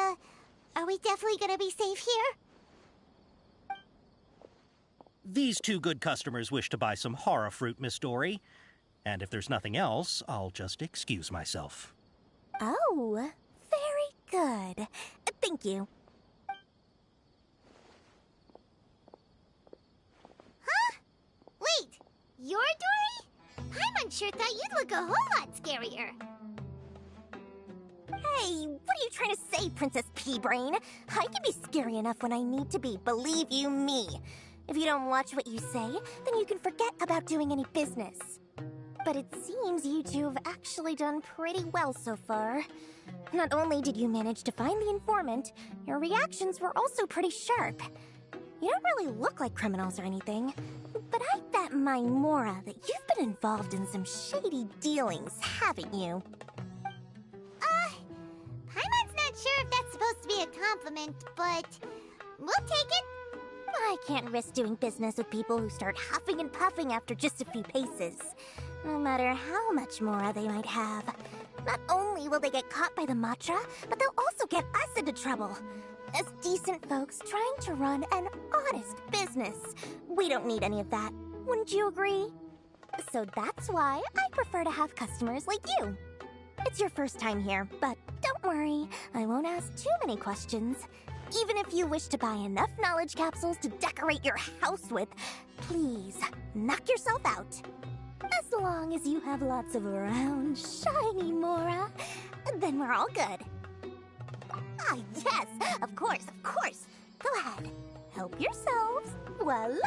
Are we definitely gonna be safe here? These two good customers wish to buy some horror fruit, Miss Dory. And if there's nothing else, I'll just excuse myself. Oh, very good. Thank you. Huh? Wait, you're Dory? Paimon sure thought you'd look a whole lot scarier. Hey, what are you trying to say, Princess Pea-Brain? I can be scary enough when I need to be, believe you me. If you don't watch what you say, then you can forget about doing any business. But it seems you two have actually done pretty well so far. Not only did you manage to find the informant, your reactions were also pretty sharp. You don't really look like criminals or anything, but I bet my Mora that you've been involved in some shady dealings, haven't you? Paimon's not sure if that's supposed to be a compliment, but we'll take it. I can't risk doing business with people who start huffing and puffing after just a few paces. No matter how much Mora they might have. Not only will they get caught by the Matra, but they'll also get us into trouble. As decent folks trying to run an honest business. We don't need any of that. Wouldn't you agree? So that's why I prefer to have customers like you. It's your first time here, but don't worry. I won't ask too many questions. Even if you wish to buy enough knowledge capsules to decorate your house with, please, knock yourself out. As long as you have lots of round, shiny Mora, then we're all good. Ah, yes, of course, of course. Go ahead, help yourselves. Voila!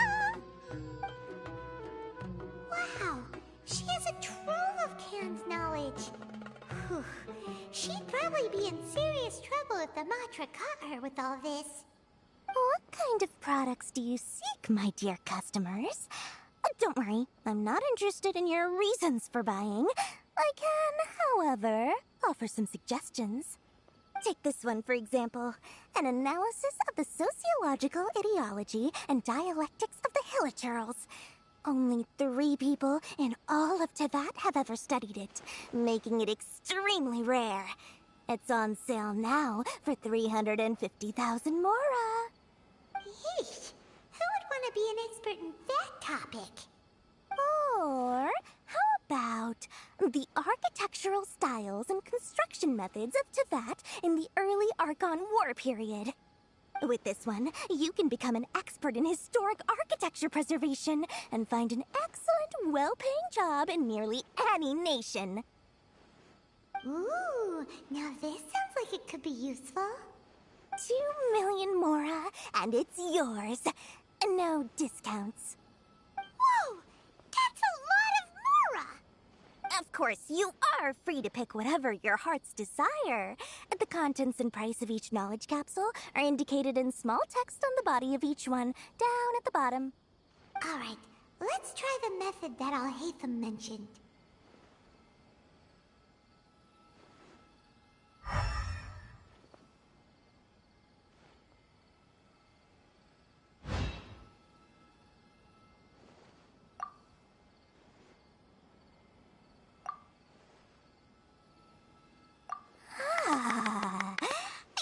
Wow, she has a trove of canned knowledge. Whew. She'd probably be in serious trouble if the Matra caught her with all this. What kind of products do you seek, my dear customers? Don't worry, I'm not interested in your reasons for buying. I can, however, offer some suggestions. Take this one, for example. An analysis of the sociological ideology and dialectics of the Hilichurls. Only 3 people in all of Teyvat have ever studied it, making it extremely rare. It's on sale now for 350,000 Mora. Yeesh, who would want to be an expert in that topic? Or how about the architectural styles and construction methods of Teyvat in the early Archon War period? With this one, you can become an expert in historic architecture preservation and find an excellent, well-paying job in nearly any nation. Ooh, now this sounds like it could be useful. 2 million Mora, and it's yours. No discounts. Whoa! That's a lot of Mora! Of course, you are free to pick whatever your heart's desire. The contents and price of each knowledge capsule are indicated in small text on the body of each one, down at the bottom. Alright, let's try the method that Alhaitham mentioned.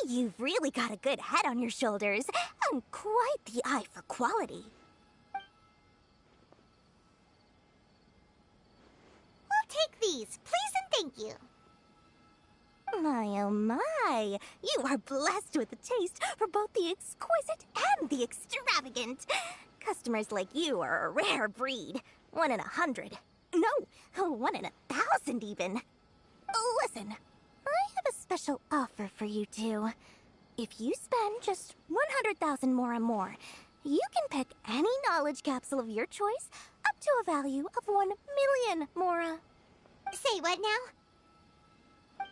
You've really got a good head on your shoulders, and quite the eye for quality. We'll take these, please and thank you. My oh my, you are blessed with a taste for both the exquisite and the extravagant. Customers like you are a rare breed. 1 in 100. No, 1 in 1,000 even. Listen. I have a special offer for you two. If you spend just 100,000 Mora more, you can pick any knowledge capsule of your choice up to a value of 1 million Mora. Say what now?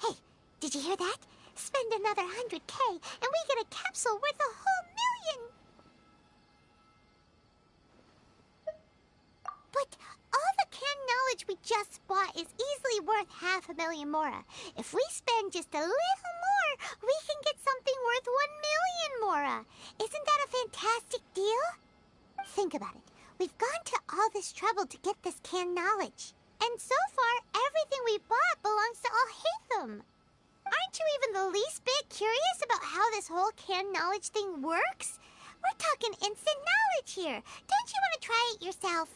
Hey, did you hear that? Spend another 100K and we get a capsule worth a whole million! But all the canned knowledge we just bought is easily worth 500,000 Mora. If we spend just a little more, we can get something worth 1 million Mora. Isn't that a fantastic deal? Think about it. We've gone to all this trouble to get this canned knowledge. And so far, everything we bought belongs to Alhaitham. Aren't you even the least bit curious about how this whole canned knowledge thing works? We're talking instant knowledge here. Don't you want to try it yourself?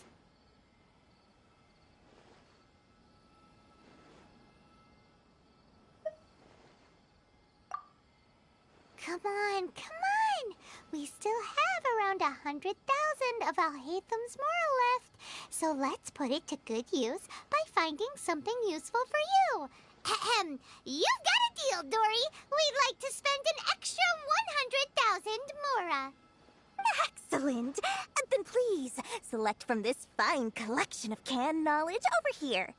Come on, come on! We still have around 100,000 of Alhaitham's moral left, so let's put it to good use by finding something useful for you. Ahem, you've got a deal, Dory. We'd like to spend an extra 100,000 mora. Excellent! Then please, select from this fine collection of canned knowledge over here.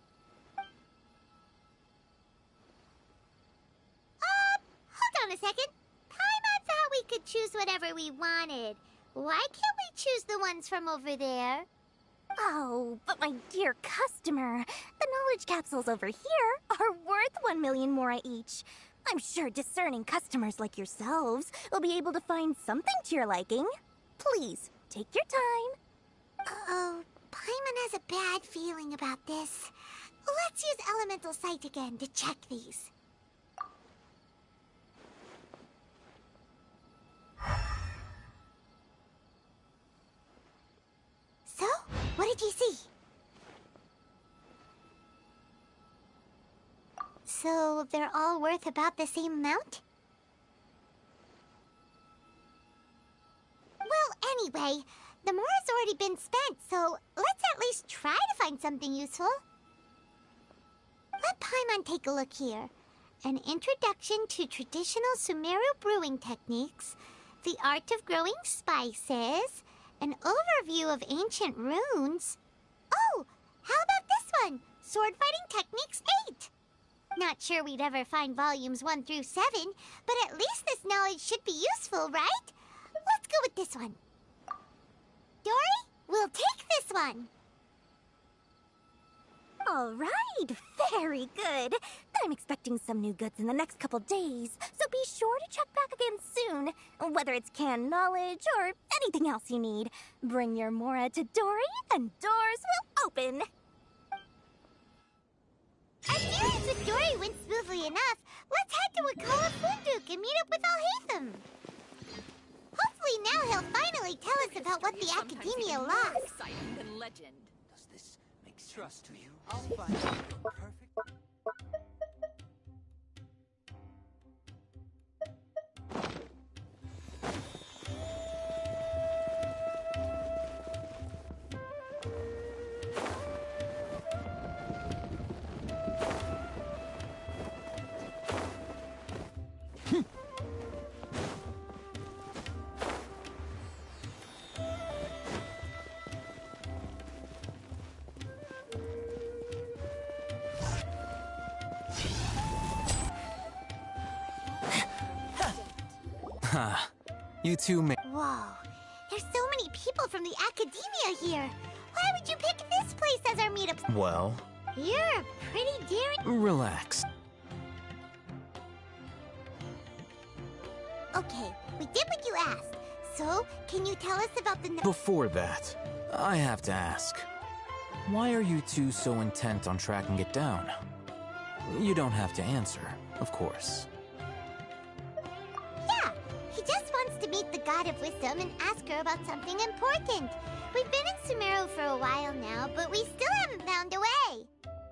Hold on a second. Paimon thought we could choose whatever we wanted. Why can't we choose the ones from over there? Oh, but my dear customer, the knowledge capsules over here are worth 1 million mora each. I'm sure discerning customers like yourselves will be able to find something to your liking. Please, take your time. Uh-oh, Paimon has a bad feeling about this. Let's use Elemental Sight again to check these. So, what did you see? So, they're all worth about the same amount? Well, anyway, the mora's already been spent, so let's at least try to find something useful. Let Paimon take a look here. An introduction to traditional Sumeru brewing techniques, the art of growing spices, an overview of ancient runes. Oh, how about this one? Sword Fighting Techniques 8. Not sure we'd ever find volumes 1 through 7, but at least this knowledge should be useful, right? Let's go with this one. Dory, we'll take this one. All right, very good. I'm expecting some new goods in the next couple days, so be sure to check back again soon. Whether it's canned knowledge or anything else you need, bring your mora to Dory and doors will open. Adherence with Dory went smoothly enough. Let's head to Wakala Funduk and meet up with Alhaitham. Hopefully now he'll finally tell us about what the Academia lost. Exciting than legend. Does this make sense to you? I'll find something perfect. You two may— Whoa, there's so many people from the Academia here. Why would you pick this place as our meetup? Well, You're a pretty daring— relax. Okay, we did what you asked. So, can you tell us about the— Before that, I have to ask, why are you two so intent on tracking it down? You don't have to answer, of course. Yeah, he just wants to meet the God of Wisdom and ask her about something important. We've been in Sumeru for a while now, but we still haven't found a way.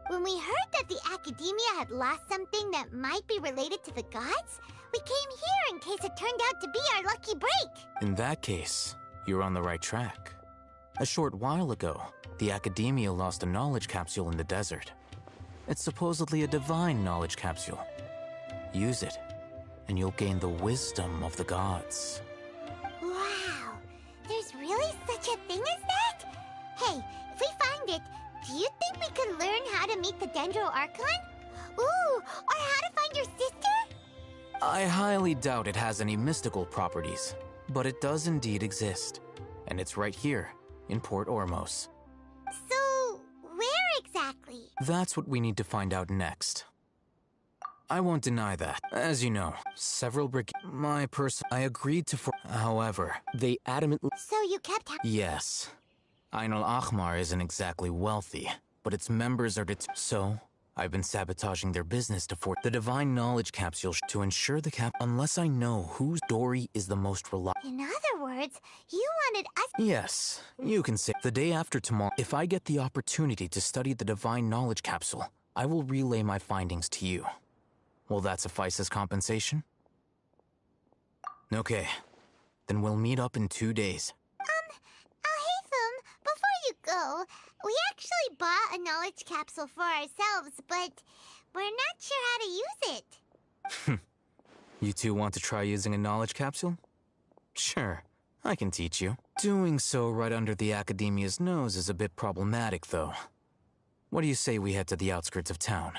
When we heard that the Academia had lost something that might be related to the gods, we came here in case it turned out to be our lucky break. In that case, you're on the right track. A short while ago, the Academia lost a knowledge capsule in the desert. It's supposedly a divine knowledge capsule. Use it, and you'll gain the wisdom of the gods. Wow, there's really such a thing as that? Hey, if we find it, do you think we could learn how to meet the Dendro Archon? Ooh, or how to find your sister? I highly doubt it has any mystical properties, but it does indeed exist. And it's right here, in Port Ormos. So, where exactly? That's what we need to find out next. I won't deny that. As you know, several I agreed to However, they adamantly— So you kept— Yes. Ain al-Ahmar isn't exactly wealthy, but its members are So, I've been sabotaging their business to force the divine knowledge capsule to ensure the unless I know whose story is the most reliable. In other words, you wanted us— Yes, you can say the day after tomorrow. If I get the opportunity to study the divine knowledge capsule, I will relay my findings to you. Will that suffice as compensation? Okay, then we'll meet up in 2 days. Alhaitham, before you go, we actually bought a knowledge capsule for ourselves, but we're not sure how to use it. You two want to try using a knowledge capsule? Sure, I can teach you. Doing so right under the Academia's nose is a bit problematic, though. What do you say we head to the outskirts of town?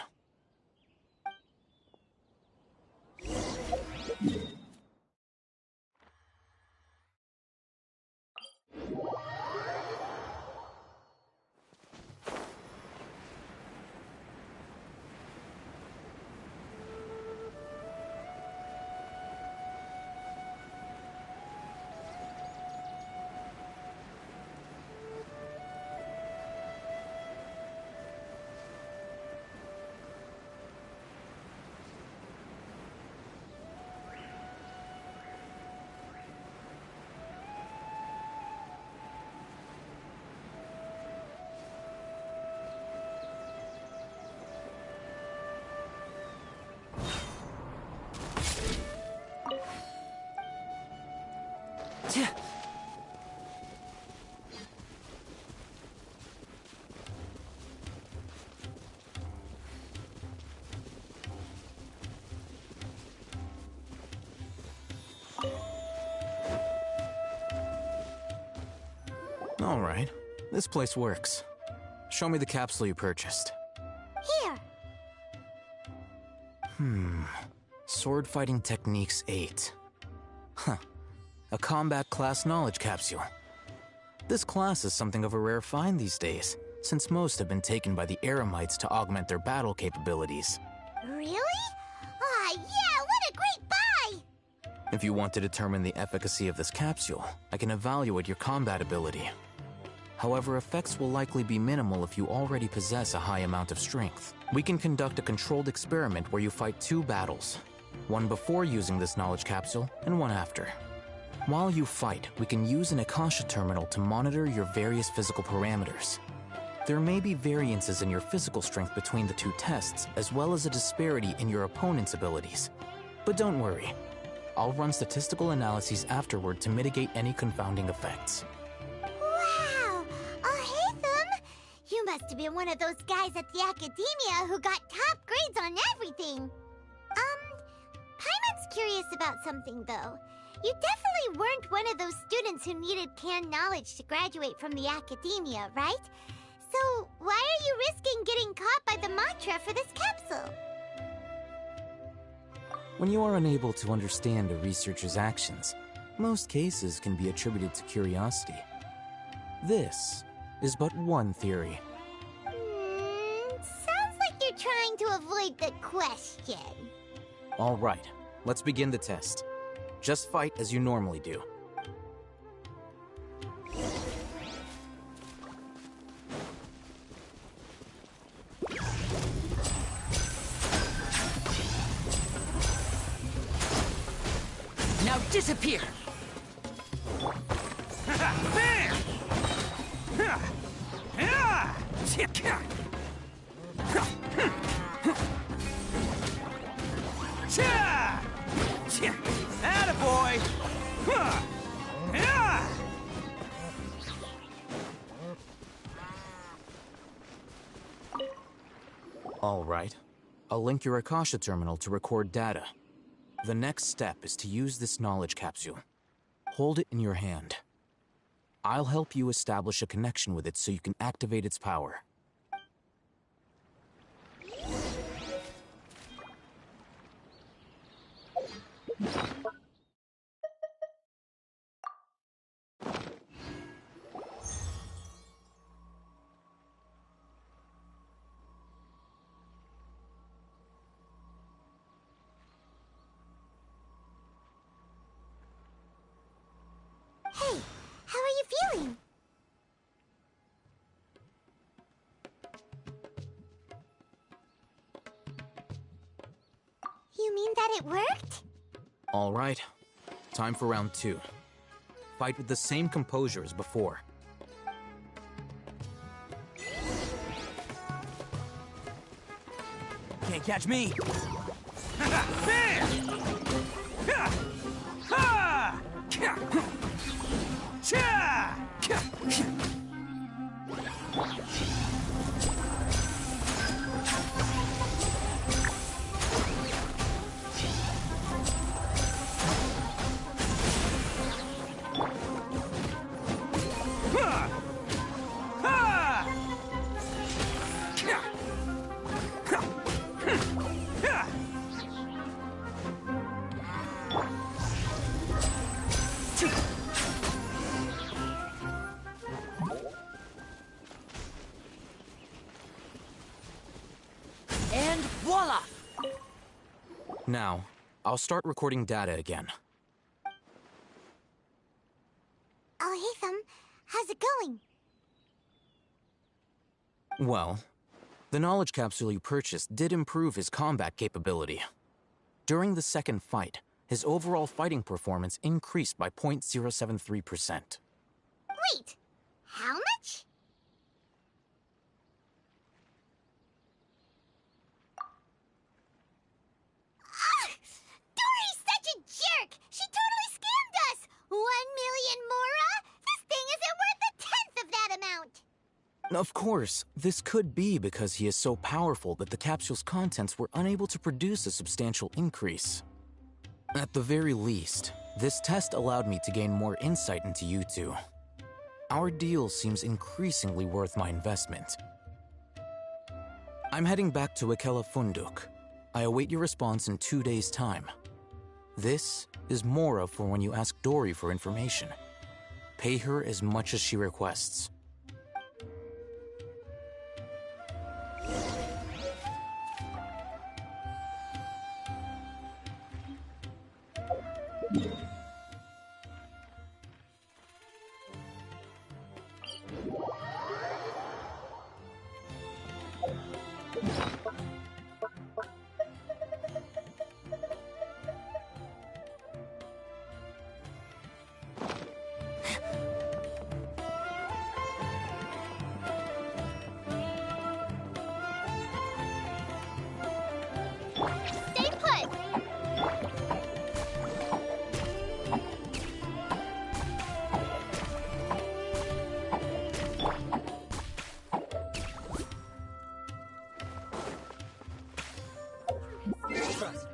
All right, this place works. Show me the capsule you purchased. Here. Sword Fighting Techniques 8. Huh. A combat class knowledge capsule. This class is something of a rare find these days, since most have been taken by the Eremites to augment their battle capabilities. Really? Aw, yeah, what a great buy! If you want to determine the efficacy of this capsule, I can evaluate your combat ability. However, effects will likely be minimal if you already possess a high amount of strength. We can conduct a controlled experiment where you fight 2 battles, one before using this knowledge capsule and one after. While you fight, we can use an Akasha terminal to monitor your various physical parameters. There may be variances in your physical strength between the 2 tests, as well as a disparity in your opponent's abilities. But don't worry, I'll run statistical analyses afterward to mitigate any confounding effects. Wow! Alhaitham! You must have been one of those guys at the Academia who got top grades on everything! Paimon's curious about something, though. You definitely weren't one of those students who needed canned knowledge to graduate from the Academia, right? So, why are you risking getting caught by the mantra for this capsule? When you are unable to understand a researcher's actions, most cases can be attributed to curiosity. This is but one theory. Sounds like you're trying to avoid the question. All right, let's begin the test. Just fight as you normally do. Now disappear! Attaboy! All right. I'll link your Akasha terminal to record data. The next step is to use this knowledge capsule. Hold it in your hand. I'll help you establish a connection with it so you can activate its power. Hey, how are you feeling? You mean that it worked? All right. Time for round 2. Fight with the same composure as before. Can't catch me! And voila! Now, I'll start recording data again. Oh, Hatham, how's it going? Well, the knowledge capsule you purchased did improve his combat capability. During the second fight, his overall fighting performance increased by 0.073%. Wait, how much? Dory's such a jerk! She totally scammed us! 1 million Mora? This thing isn't worth a tenth of that amount! Of course, this could be because he is so powerful that the capsule's contents were unable to produce a substantial increase. At the very least, this test allowed me to gain more insight into you two. Our deal seems increasingly worth my investment. I'm heading back to Ikela Funduk. I await your response in 2 days' time. This is Mora for when you ask Dory for information. Pay her as much as she requests. Stay put! Trust me.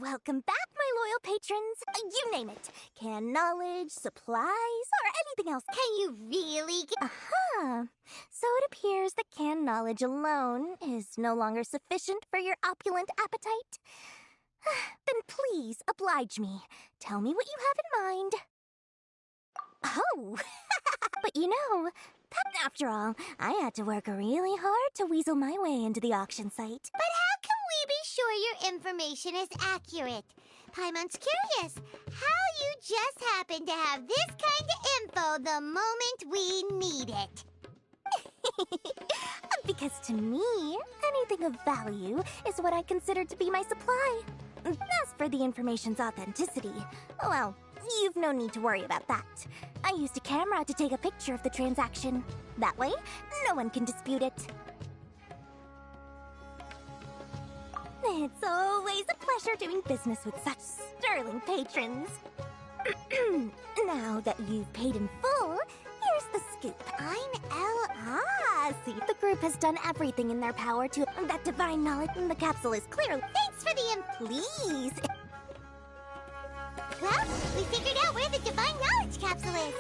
Welcome back, my loyal patrons. You name it. Can knowledge, supplies, or anything else. Can you really get... Uh-huh. So it appears that canned knowledge alone is no longer sufficient for your opulent appetite. Then please oblige me. Tell me what you have in mind. Oh, but you know, after all, I had to work really hard to weasel my way into the auction site. But how can we be sure your information is accurate? Paimon's curious how you just happen to have this kind of info the moment we need it. Because to me, anything of value is what I consider to be my supply. As for the information's authenticity, well, you've no need to worry about that. I used a camera to take a picture of the transaction. That way, no one can dispute it. It's always a pleasure doing business with such sterling patrons. Now that you've paid in full, here's the scoop. See, the group has done everything in their power to... That divine knowledge in the capsule is clear. Thanks for the please. Well, we figured out where the divine knowledge capsule is.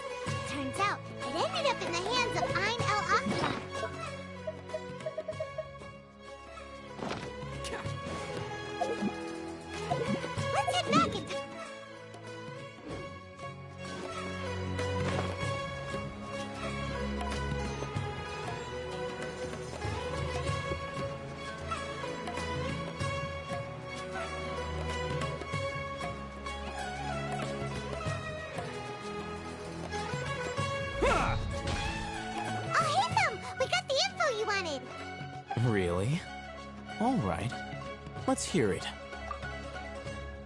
Turns out, it ended up in the hands of Ein El-Akhtar. Let's head back and... Really? All right. Let's hear it.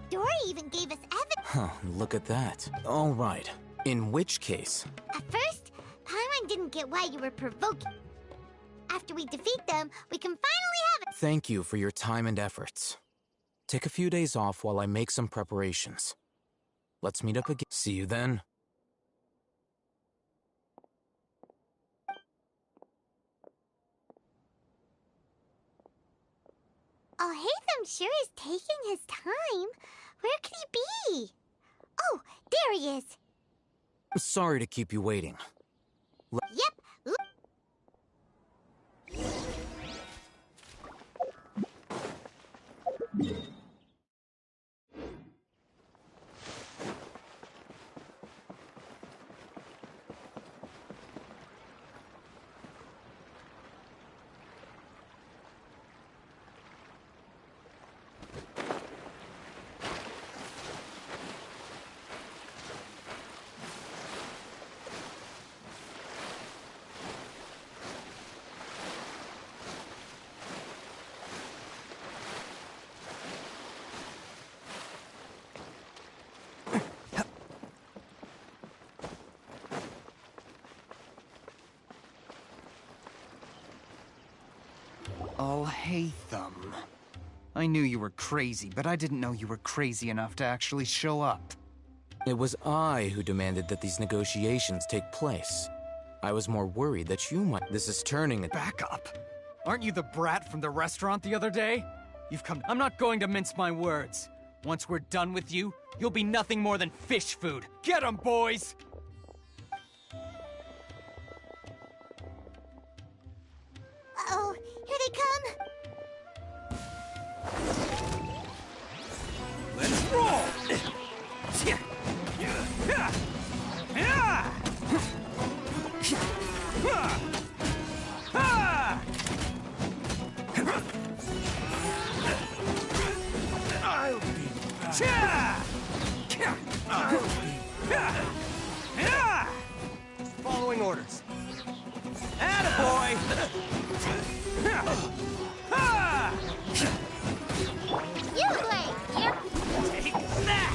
Dory even gave us evidence. Huh, look at that. All right. In which case... At first, Paimon didn't get why you were provoking. After we defeat them, we can finally have it. Thank you for your time and efforts. Take a few days off while I make some preparations. Let's meet up again. See you then. Alhaitham sure is taking his time. Where could he be? Oh, there he is. Sorry to keep you waiting. Yep. Alhaitham. I knew you were crazy, but I didn't know you were crazy enough to actually show up. It was I who demanded that these negotiations take place. I was more worried that you might... This is turning... Back up! Aren't you the brat from the restaurant the other day? You've come... I'm not going to mince my words. Once we're done with you, you'll be nothing more than fish food. Get 'em, boys! Uh-oh, here they come! Let's roll! I'll be back. Following orders. Attaboy! You play! Take that!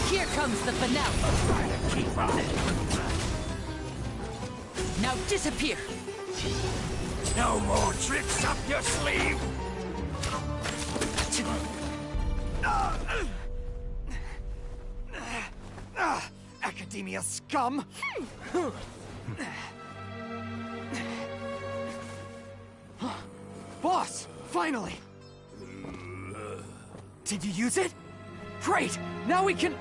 Here comes the finale. Keep up. Now disappear. No more tricks up your sleeve. Academia scum! Boss! Finally! Did you use it? Great! Now we can...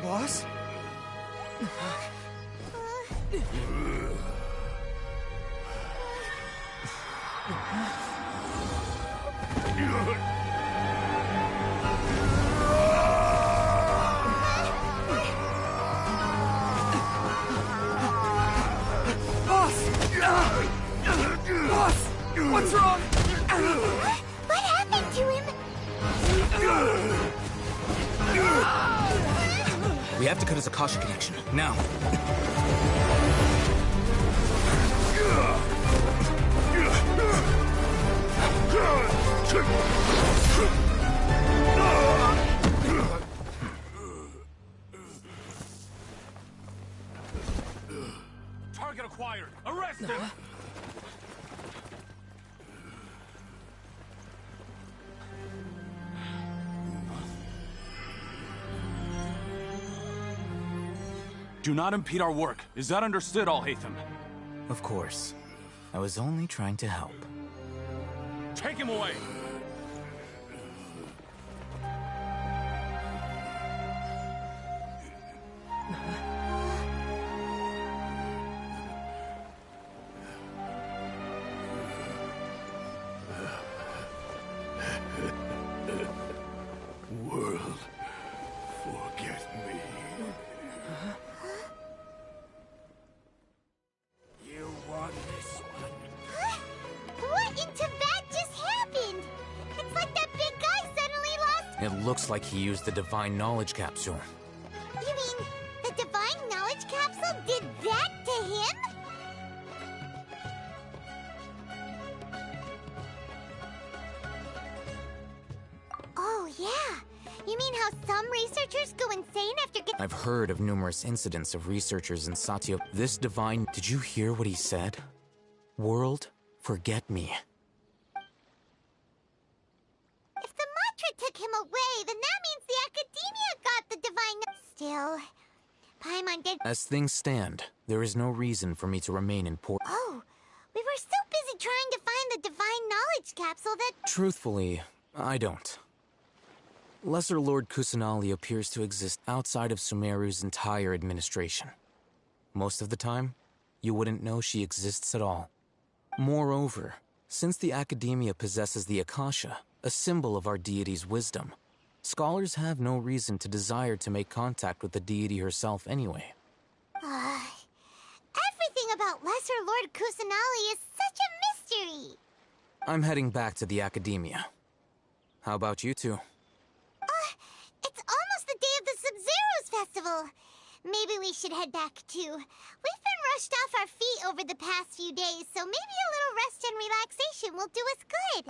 Boss? What's wrong? What happened to him? We have to cut his Akasha connection, now. Target acquired. Arrest him! Do not impede our work. Is that understood, Al-Haytham? Of course. I was only trying to help. Take him away! World, forget me. You won this one. What in Tibet just happened? It's like that big guy suddenly lost... It looks like he used the Divine Knowledge Capsule. You mean the Divine Knowledge Capsule did that to him? Oh, yeah. You mean how some researchers go insane after getting... I've heard of numerous incidents of researchers in Satya. This divine... Did you hear what he said? World, forget me. If the mantra took him away, then that means the Academia got the Divine... Still, Paimon did... As things stand, there is no reason for me to remain in port... Oh, we were so busy trying to find the Divine Knowledge Capsule that... Truthfully, I don't. Lesser Lord Kusanali appears to exist outside of Sumeru's entire administration. Most of the time, you wouldn't know she exists at all. Moreover, since the Academia possesses the Akasha, a symbol of our deity's wisdom, scholars have no reason to desire to make contact with the deity herself anyway. Everything about Lesser Lord Kusanali is such a mystery! I'm heading back to the Academia. How about you two? It's almost the day of the Sub-Zero's festival. Maybe we should head back too. We've been rushed off our feet over the past few days, so maybe a little rest and relaxation will do us good.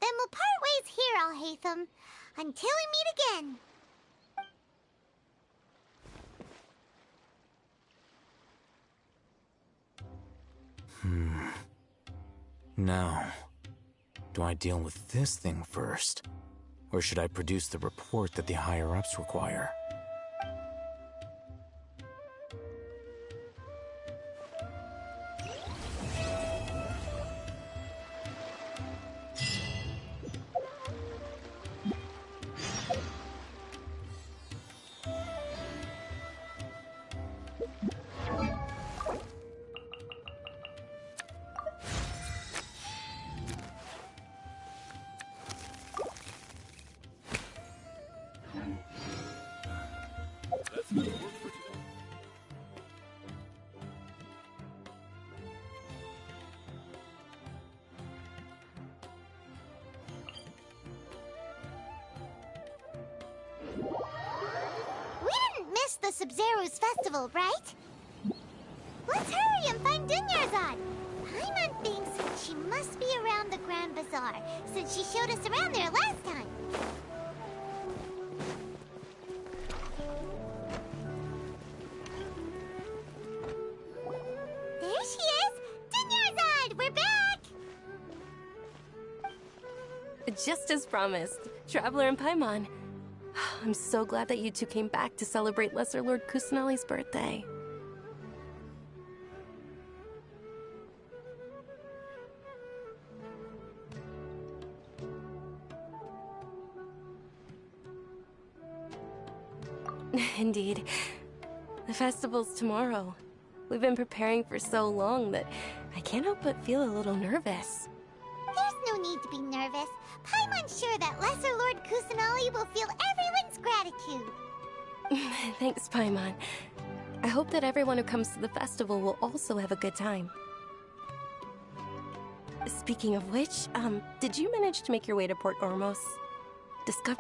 Then we'll part ways here, Al-Haytham, until we meet again. Now, do I deal with this thing first? Or should I produce the report that the higher-ups require? The Sub-Zero's festival, right? Let's hurry and find Dunyarzad. Paimon thinks she must be around the Grand Bazaar, since she showed us around there last time. There she is! Dunyarzad, we're back! Just as promised, Traveler and Paimon. I'm so glad that you two came back to celebrate Lesser Lord Kusanali's birthday. Indeed. The festival's tomorrow. We've been preparing for so long that I can't help but feel a little nervous. There's no need to be nervous. Paimon's sure that Lesser Lord Kusanali will feel everyone's gratitude. Thanks, Paimon. I hope that everyone who comes to the festival will also have a good time. Speaking of which, did you manage to make your way to Port Ormos?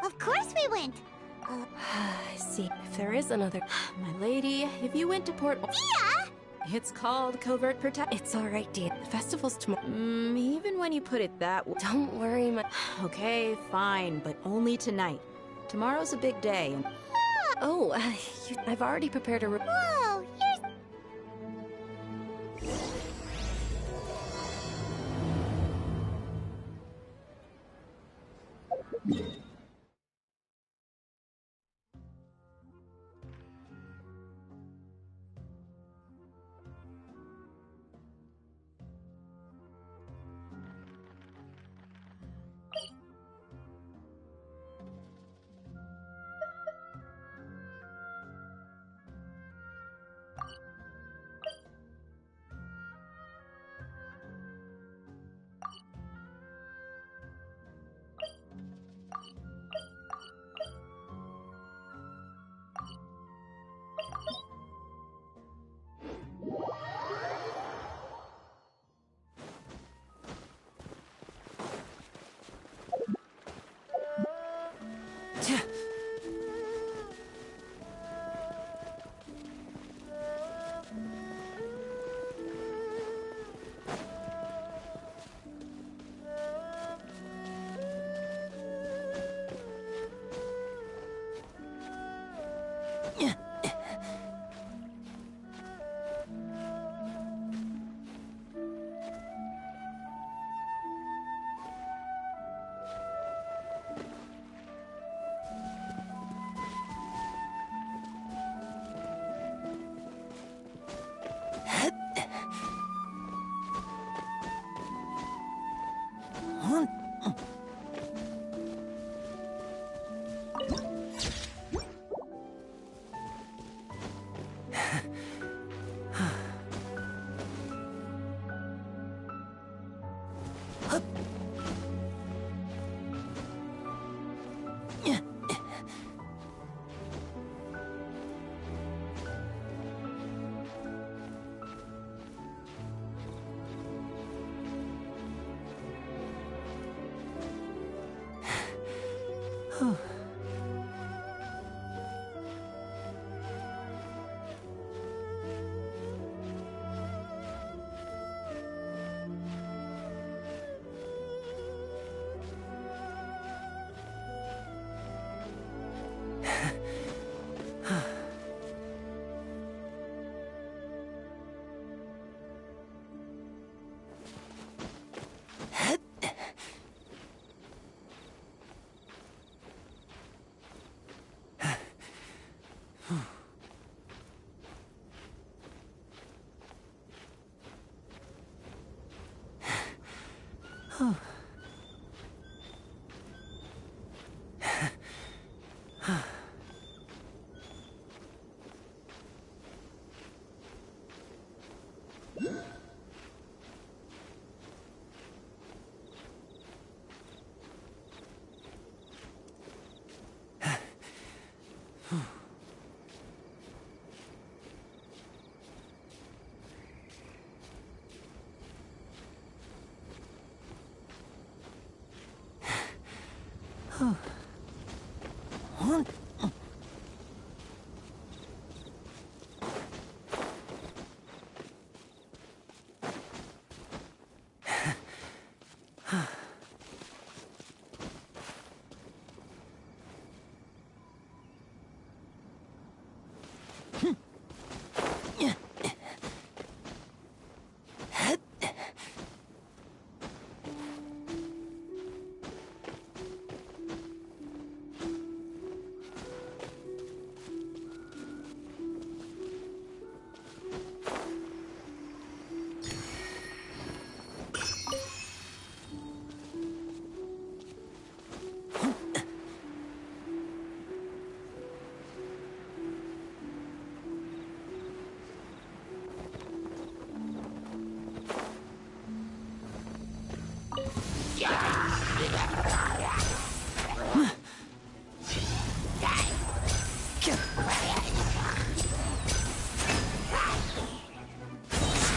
Of course we went! I see. If there is another... My lady, if you went to Port... Yeah! It's called covert protect... It's alright, dear. The festival's tomorrow. Even when you put it that way... Don't worry, my... Okay, fine, but only tonight. Tomorrow's a big day, and... Oh, I've already prepared a... Whoa, here's...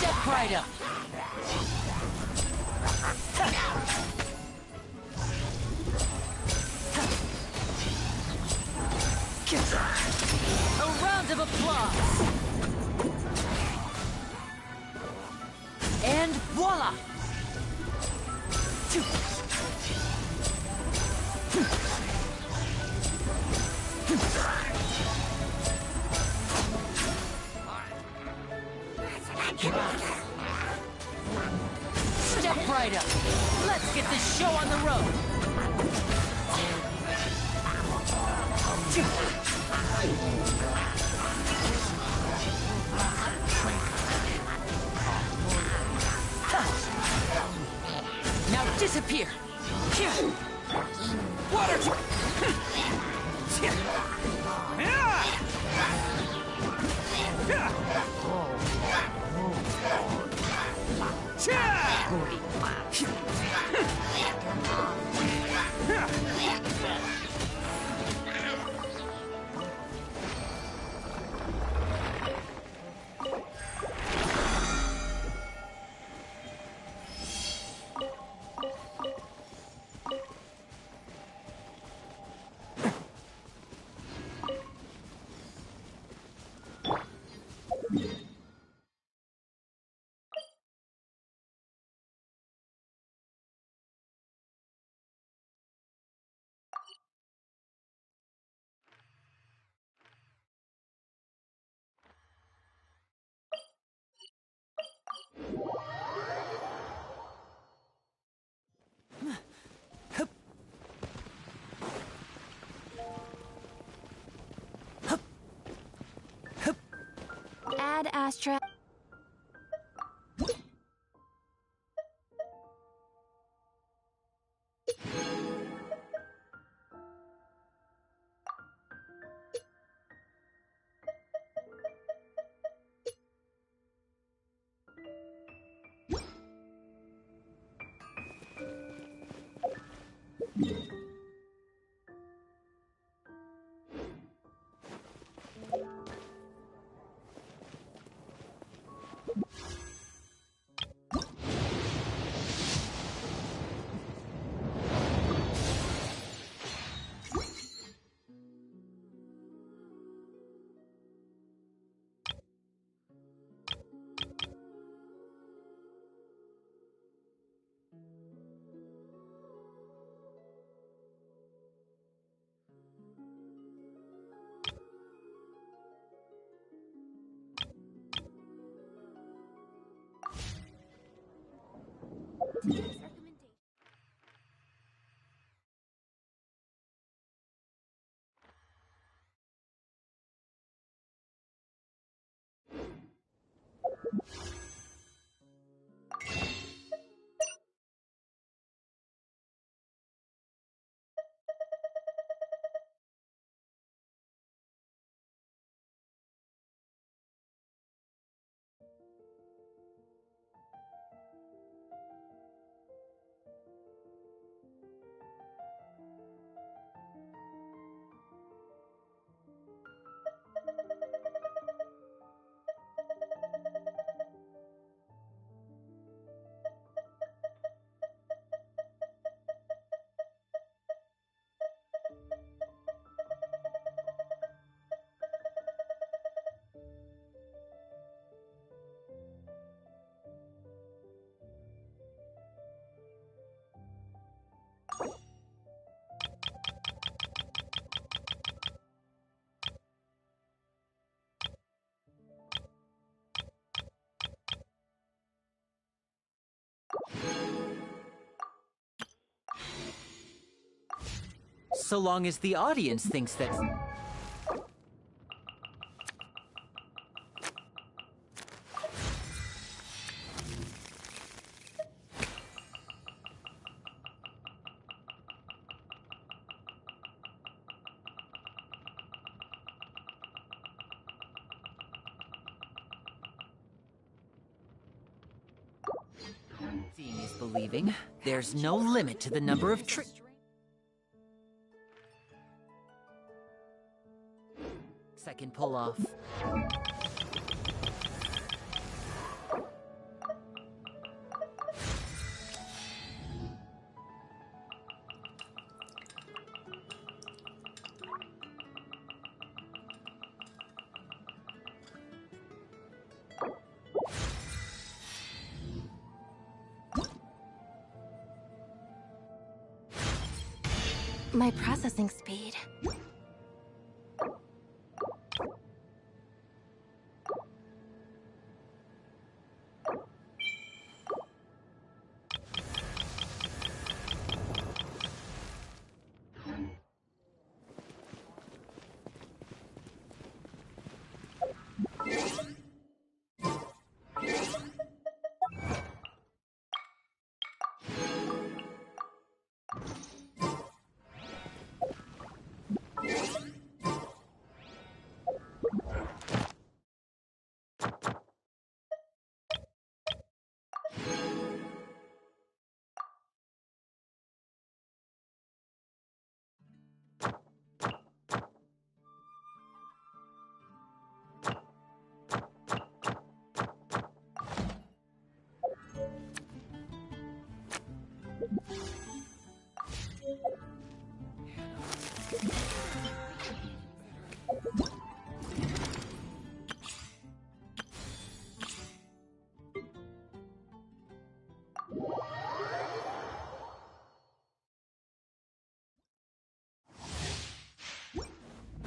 Step right up. A round of applause! And voila! Step right up. Let's get this show on the road. Now disappear. Water. Ad Astra. So long as the audience thinks that... Seeing is believing. There's no limit to the number of tricks. Second pull off. my processing speed.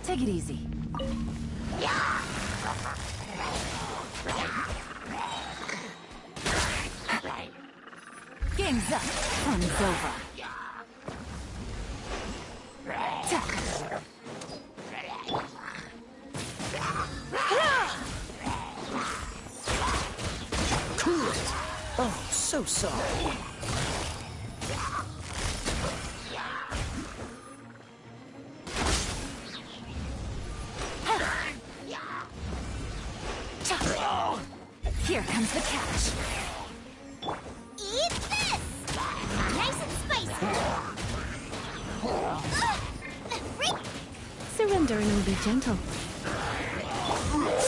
Take it easy. Game's up. Fun's over. Cool it. Oh, so sorry. Here comes the catch. Eat this! Nice and spicy! Surrender and will be gentle.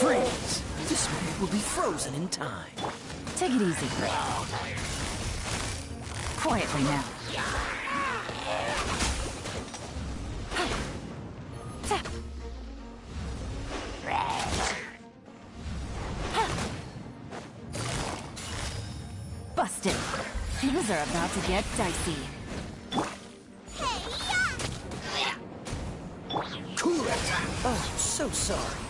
Freeze! This man will be frozen in time. Take it easy. Quietly now. Busted. Things are about to get dicey. Cool it. Oh, so sorry.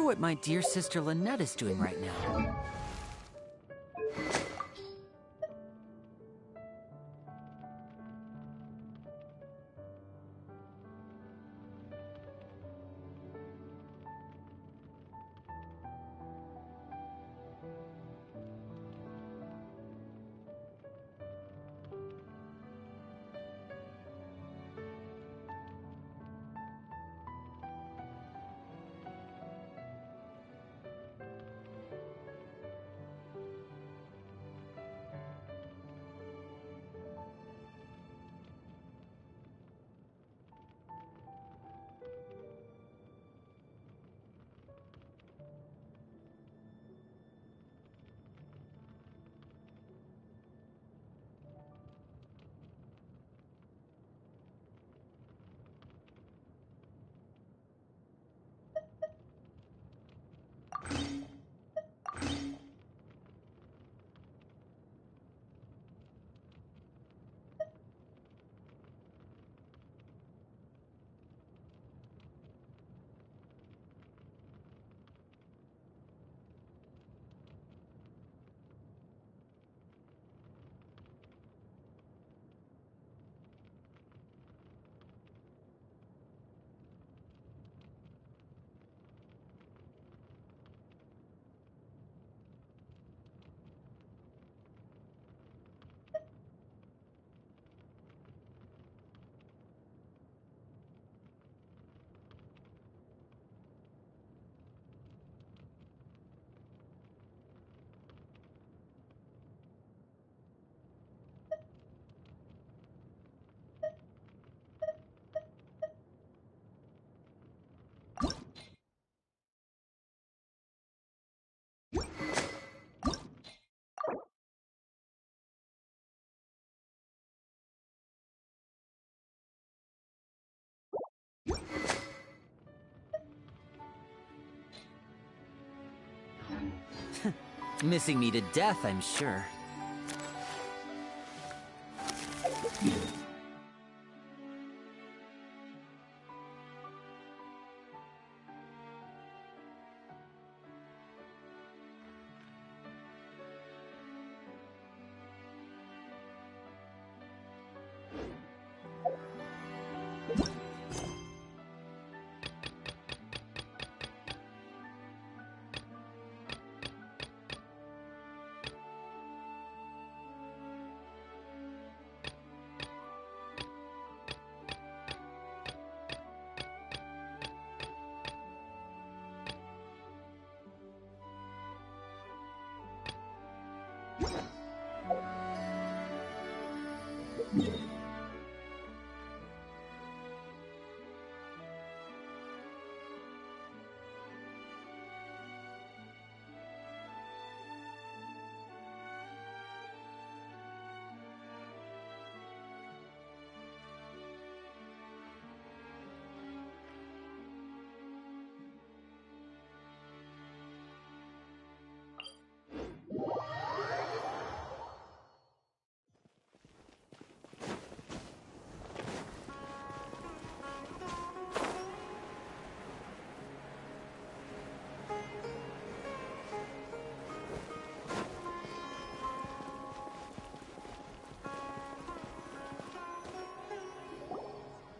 what my dear sister Lynette is doing right now. Missing me to death, I'm sure.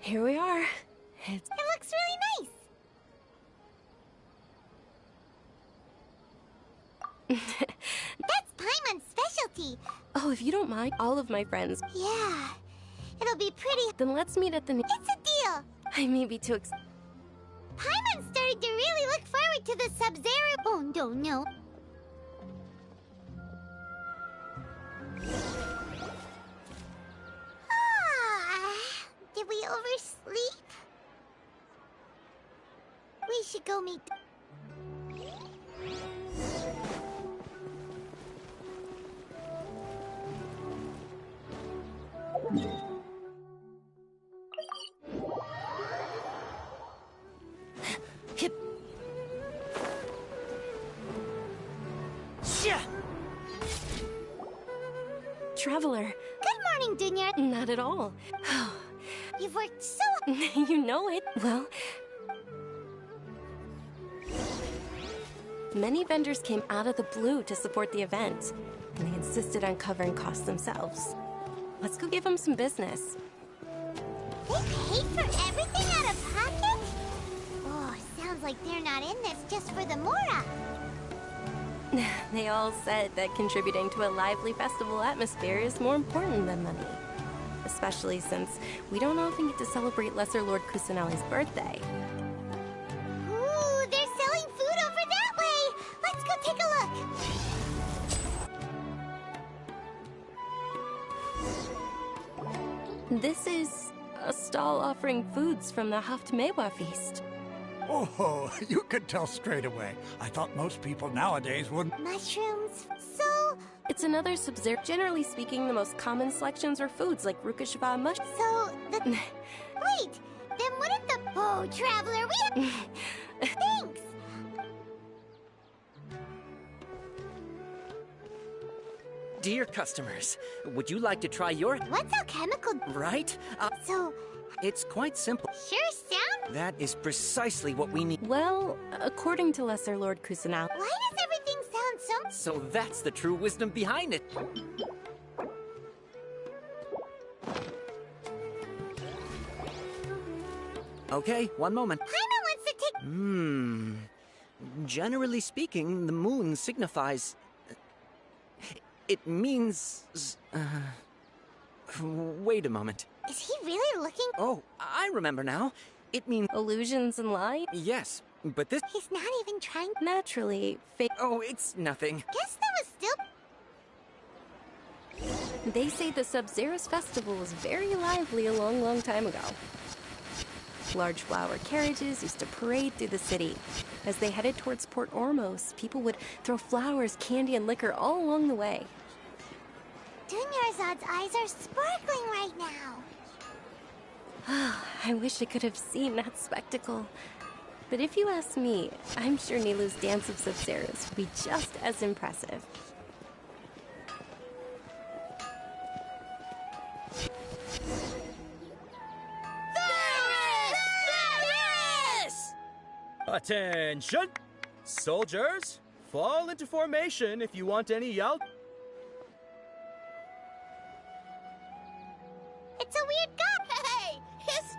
Here we are. It looks really nice. That's Paimon's specialty. Oh, if you don't mind, all of my friends. Yeah, it'll be pretty. Then let's meet at the... It's a deal. I may be too Paimon's starting to really look forward to the Sub-Zero. Oh, no. Did we oversleep? We should go meet... Hip. Traveler. Good morning, Dunya. Not at all. You've worked so... You know it. Well... Many vendors came out of the blue to support the event, and they insisted on covering costs themselves. Let's go give them some business. They paid for everything out of pocket? Oh, sounds like they're not in this just for the Mora. They all said that contributing to a lively festival atmosphere is more important than money. Especially since we don't often get to celebrate Lesser Lord Kusanali's birthday. Ooh, they're selling food over that way! Let's go take a look! This is a stall offering foods from the Haftmewa feast. Oh, you could tell straight away. I thought most people nowadays wouldn't. Mushrooms, so... It's another sub-zero. Generally speaking, the most common selections are foods like Rukashva mush. So, the... Wait, then wouldn't the... Oh, Traveler, we... Thanks! Dear customers, would you like to try your... What's alchemical... Right? So... It's quite simple. Sure sound... That is precisely what we need. Well, according to Lesser Lord Kusanal... Why does everything sound so... So that's the true wisdom behind it. Okay, one moment. Paimon wants to take... Generally speaking, the moon signifies... It means... Wait a moment. Is he really looking... Oh, I remember now. It means... Illusions and light? Yes, but this... He's not even trying... Naturally, fake... Oh, it's nothing. Guess that was still... They say the Sub-Zeros festival was very lively a long, long time ago. Large flower carriages used to parade through the city. As they headed towards Port Ormos, people would throw flowers, candy, and liquor all along the way. Dunyarzad's eyes are sparkling right now. I wish I could have seen that spectacle. But if you ask me, I'm sure Nilu's dance of Sub-Zeros would be just as impressive. Attention! Soldiers, fall into formation if you want any Yalt. It's a weird guy! Hey! It's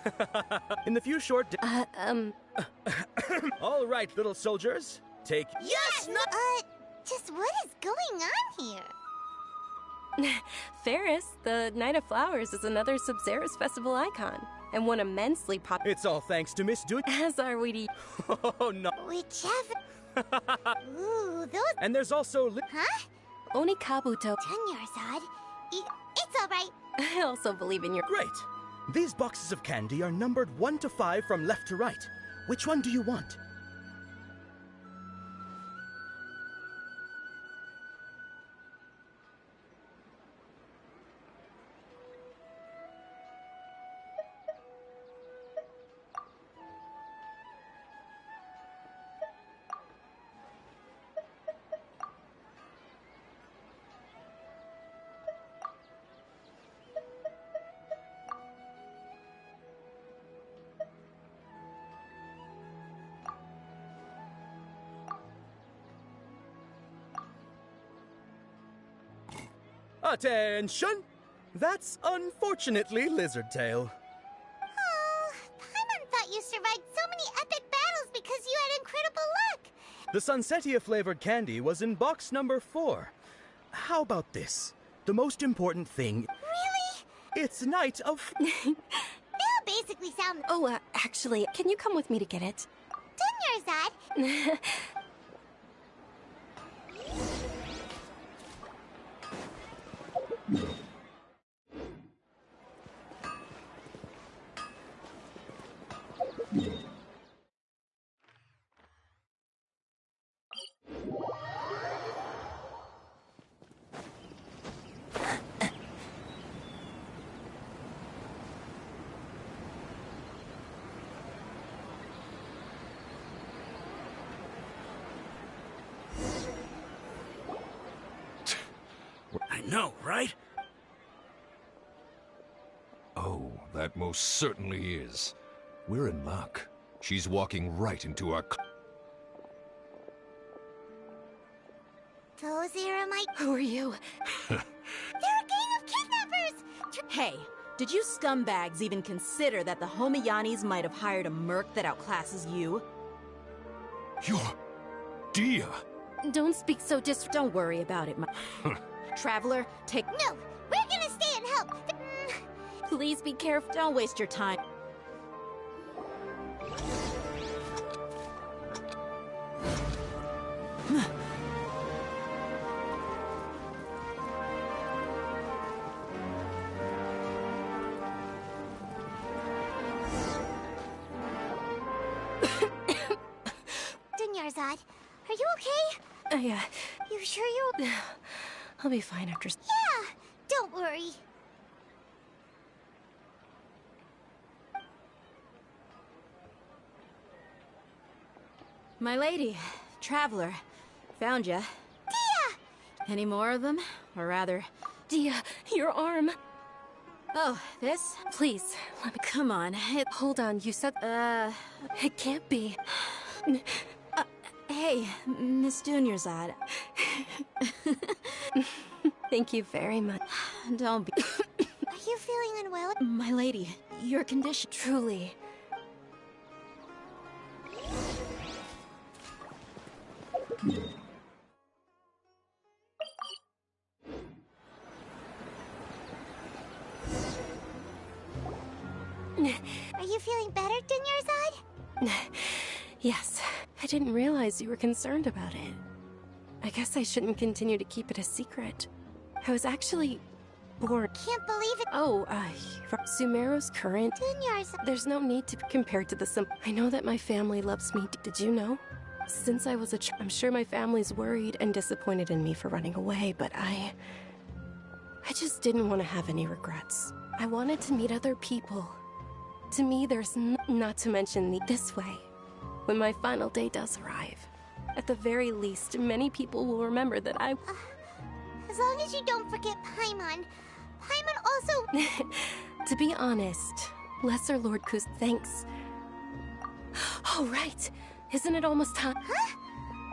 Dunyarzad! In the few short All right, little soldiers, take... Yes! Just what is going on here? Ferris, the Night of Flowers, is another Sub-Zeros festival icon, and one immensely popular. It's all thanks to Miss Dun... As are we to... Oh, no. Whichever... Ooh, those... And there's also... Huh? Onikabuto. Dunyarzad. It's all right. I also believe in your... Great. These boxes of candy are numbered 1 to 5 from left to right. Which one do you want? Attention! That's unfortunately Lizard Tail. Oh, Paimon thought you survived so many epic battles because you had incredible luck. The Sunsetia-flavored candy was in box number 4. How about this? The most important thing... Really? It's Night of... They all basically sound... Oh, actually, can you come with me to get it? Dunyarzad. I know, right? Oh, that most certainly is. We're in luck. She's walking right into our... Those Eremite... Who are you? They're a gang of kidnappers! Hey, did you scumbags even consider that the Homiyanis might have hired a merc that outclasses you? You're... Dia! Don't speak so Don't worry about it, Traveler, take... No! We're gonna stay and help! Please be careful. Don't waste your time. Dunyarzad, are you okay? Yeah. You sure you're... I'll be fine after... Yeah, don't worry. My lady, Traveler, found ya. Dia! Any more of them? Or rather... Dia, your arm. Oh, this? Please, let me... Come on, Hold on, you said... It can't be. Hey, Miss Dunyarzad. Thank you very much. Don't be... Are you feeling unwell? My lady, your condition... Truly... Are you feeling better, Dunyarzad? Yes. I didn't realize you were concerned about it. I guess I shouldn't continue to keep it a secret. I was actually bored. Can't believe it. Oh, Sumeru's current... Dunyarzad. There's no need to compare to the I know that my family loves me. Did you know? Since I was I'm sure my family's worried and disappointed in me for running away, but I just didn't want to have any regrets. I wanted to meet other people. To me, there's not to mention this way. When my final day does arrive, at the very least, many people will remember that I... As long as you don't forget Paimon. Paimon also... To be honest, Lesser Lord Kus, thanks. Oh, right. Isn't it almost time? Huh?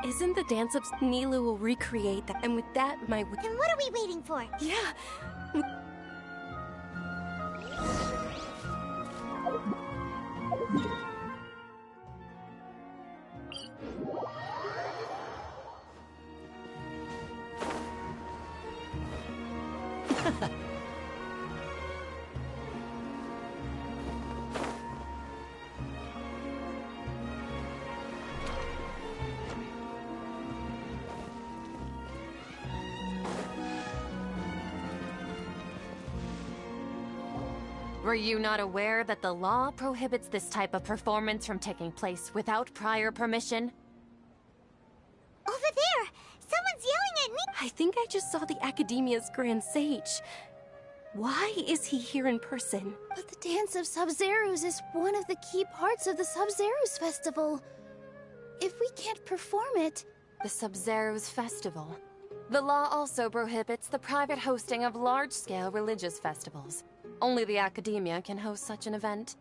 Isn't the dance of Nilu will recreate that, and with that, my... Then what are we waiting for? Yeah. Were you not aware that the law prohibits this type of performance from taking place without prior permission? Over there! Someone's yelling at me! I think I just saw the Academia's Grand Sage. Why is he here in person? But the Dance of Sub-Zerus is one of the key parts of the Sub-Zerus Festival. If we can't perform it... The Sub-Zerus Festival. The law also prohibits the private hosting of large-scale religious festivals. Only the Academia can host such an event.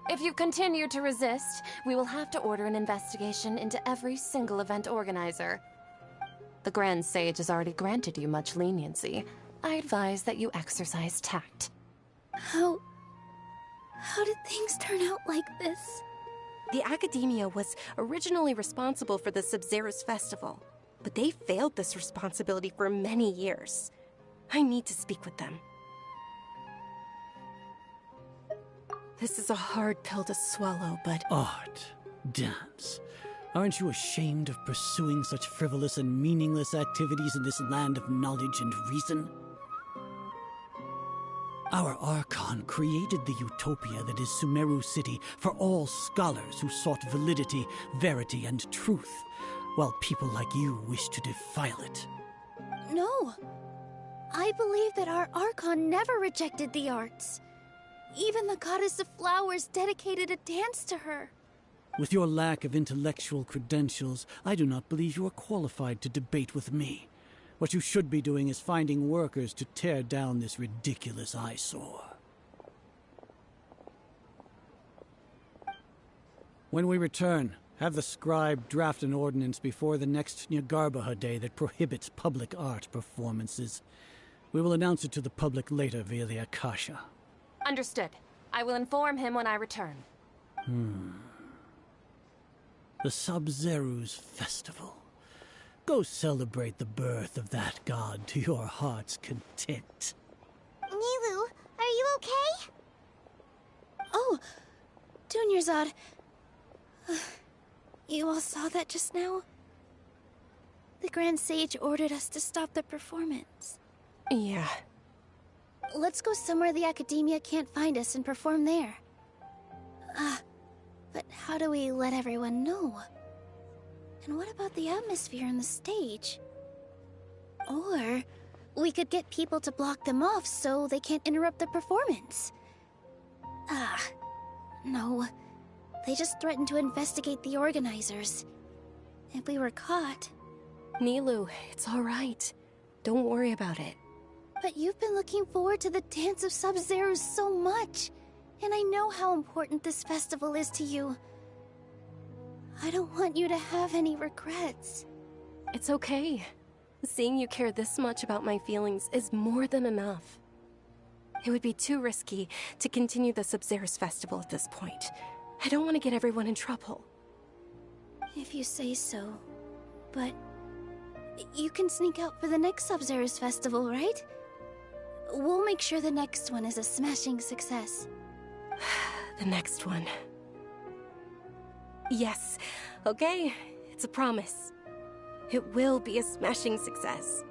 If you continue to resist, we will have to order an investigation into every single event organizer. The Grand Sage has already granted you much leniency. I advise that you exercise tact. How did things turn out like this? The Academia was originally responsible for the Sub-Zerus Festival, but they failed this responsibility for many years. I need to speak with them. This is a hard pill to swallow, but... Art. Dance. Aren't you ashamed of pursuing such frivolous and meaningless activities in this land of knowledge and reason? Our Archon created the utopia that is Sumeru City for all scholars who sought validity, verity, and truth, while people like you wish to defile it. No. I believe that our Archon never rejected the arts. Even the Goddess of Flowers dedicated a dance to her. With your lack of intellectual credentials, I do not believe you are qualified to debate with me. What you should be doing is finding workers to tear down this ridiculous eyesore. When we return, Have the scribe draft an ordinance before the next Nyargarbaha Day that prohibits public art performances. We will announce it to the public later via the Akasha. Understood. I will inform him when I return. The Sub-Zeru's festival. Go celebrate the birth of that god to your heart's content. Nilou, are you okay? Oh, Dunyarzad. You all saw that just now? The Grand Sage ordered us to stop the performance. Yeah. Let's go somewhere the Academia can't find us and perform there. But how do we let everyone know? And what about the atmosphere and the stage? Or we could get people to block them off so they can't interrupt the performance. No. They just threatened to investigate the organizers. If we were caught... Nilou, it's all right. Don't worry about it. But you've been looking forward to the Dance of Sub-Zero so much. And I know how important this festival is to you. I don't want you to have any regrets. It's okay. Seeing you care this much about my feelings is more than enough. It would be too risky to continue the Sub-Zero's festival at this point. I don't want to get everyone in trouble. If you say so. But you can sneak out for the next Sub-Zero's festival, right? We'll make sure the next one is a smashing success. The next one. Yes. Okay. It's a promise. It will be a smashing success.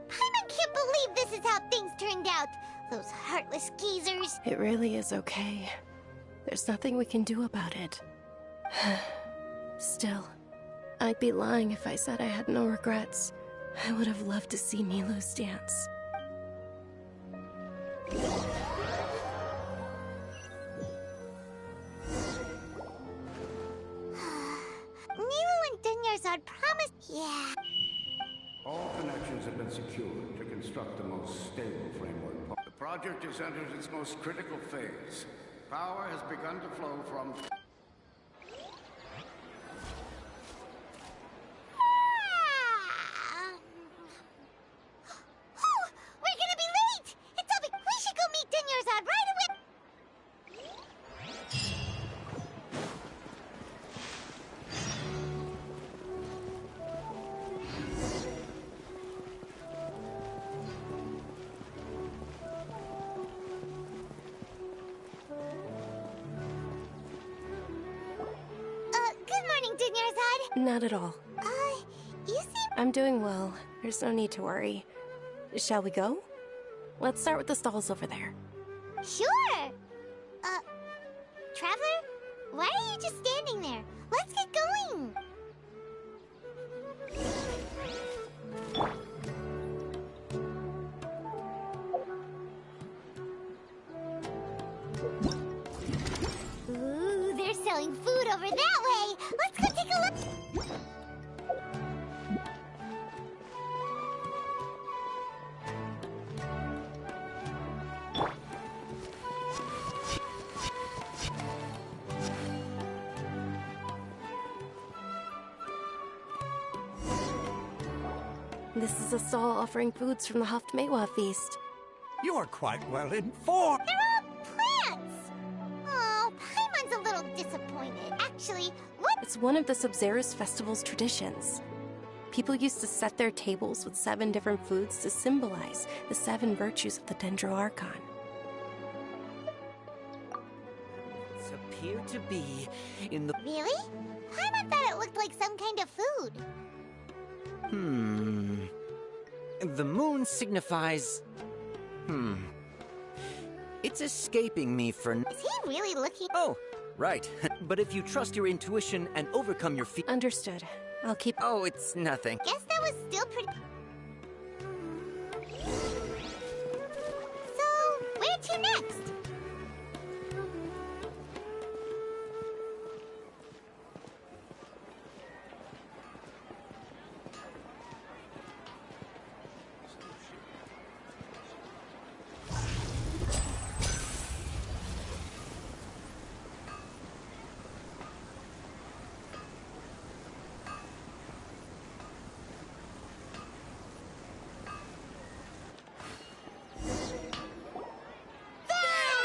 Paimon can't believe this is how things turned out. Those heartless geezers. It really is okay. There's nothing we can do about it. Still, I'd be lying if I said I had no regrets. I would have loved to see Nilou's dance. Nilou and Dunyarzad promised... Yeah. All connections have been secured to construct the most stable framework. The project has entered its most critical phase. Power has begun to flow from... Oh, we're gonna be late! It's Obi. We should go meet Dunyarzad right away! Good morning, Dunyarzad. Not at all. You seem... I'm doing well. There's no need to worry. Shall we go? Let's start with the stalls over there. Sure! Traveler? Why are you just standing there? Let's get going! Ooh, they're selling food over that way! Let's go take a look! This is a stall offering foods from the Haft-Mewa feast. You're quite well informed. They're all plants! Oh, Paimon's a little disappointed. Actually, what? It's one of the Sub-Zero's festival's traditions. People used to set their tables with 7 different foods to symbolize the 7 virtues of the Dendro Archon. Appear to be in the... Really? Paimon thought it looked like some kind of food. The moon signifies... It's escaping me for... Is he really looking... Oh, right. But if you trust your intuition and overcome your fear... Understood. I'll keep... Oh, it's nothing. Guess that was still pretty... So, where to next?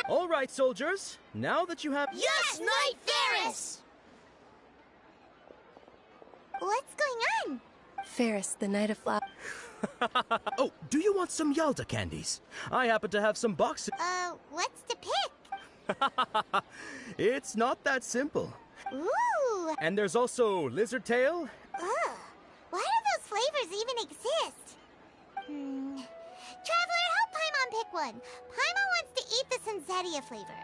All right, soldiers. Now that you have... Yes, Knight Ferris! What's going on? Ferris, the Knight of Flowers. Oh, do you want some Yalda candies? I happen to have some boxes. What's to pick? It's not that simple. Ooh! And there's also lizard tail. Ugh. Why do those flavors even exist? Traveler, help Paimon pick one. Paimon wants to eat the Sensetia flavor.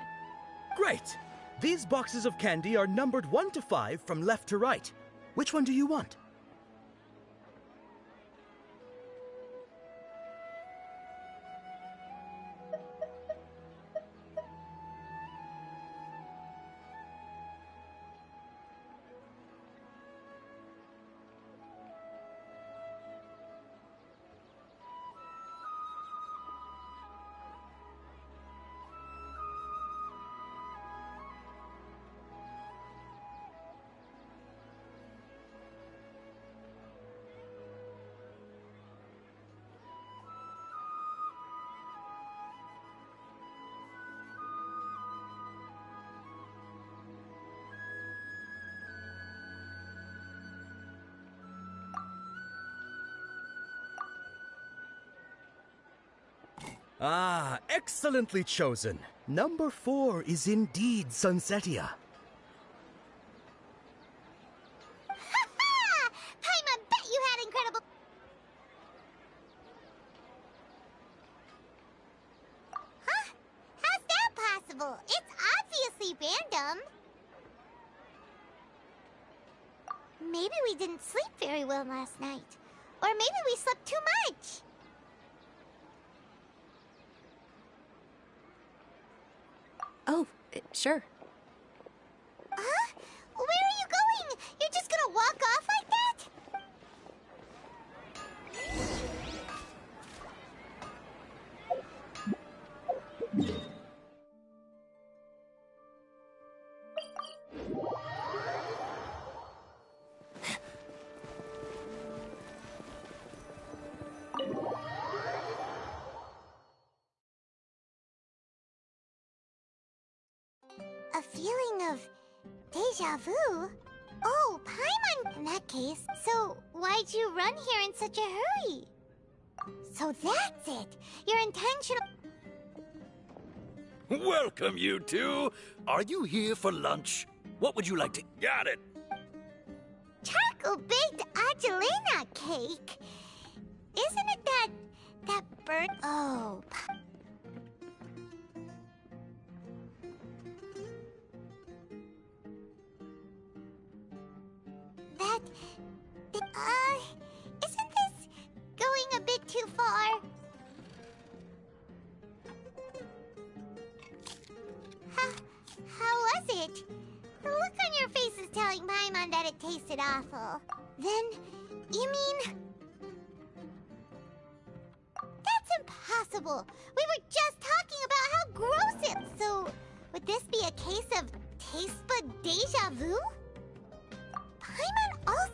Great! These boxes of candy are numbered 1 to 5 from left to right. Which one do you want? Ah, excellently chosen. Number 4 is indeed Sunsetia. Ha-ha! Paimon bet you had incredible... Huh? How's that possible? It's obviously random. Maybe we didn't sleep very well last night. Or maybe we slept too much. Oh, sure. Huh? Where are you going? You're just gonna walk off like that? A feeling of deja vu? Oh, Paimon! In that case, so why'd you run here in such a hurry? So that's it! Your intentional... Welcome, you two. Are you here for lunch? What would you like to... Got it. Charcoal-baked Angelina cake? Isn't it that bird... Oh... Isn't this going a bit too far? How was it? The look on your face is telling Paimon that it tasted awful. Then, you mean... That's impossible! We were just talking about how gross it... So, would this be a case of taste bud deja vu? Paimon also...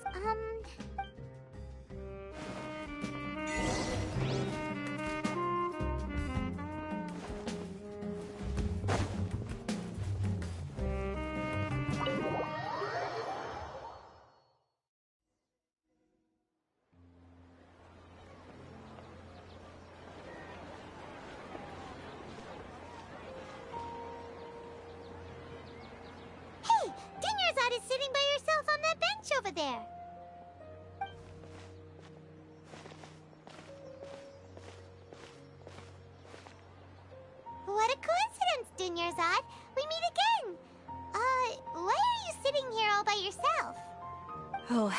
Hey! Dinyarzad is sitting by herself on that bench over there. What a coincidence, Dinyarzad. We meet again. Why are you sitting here all by yourself? Oh,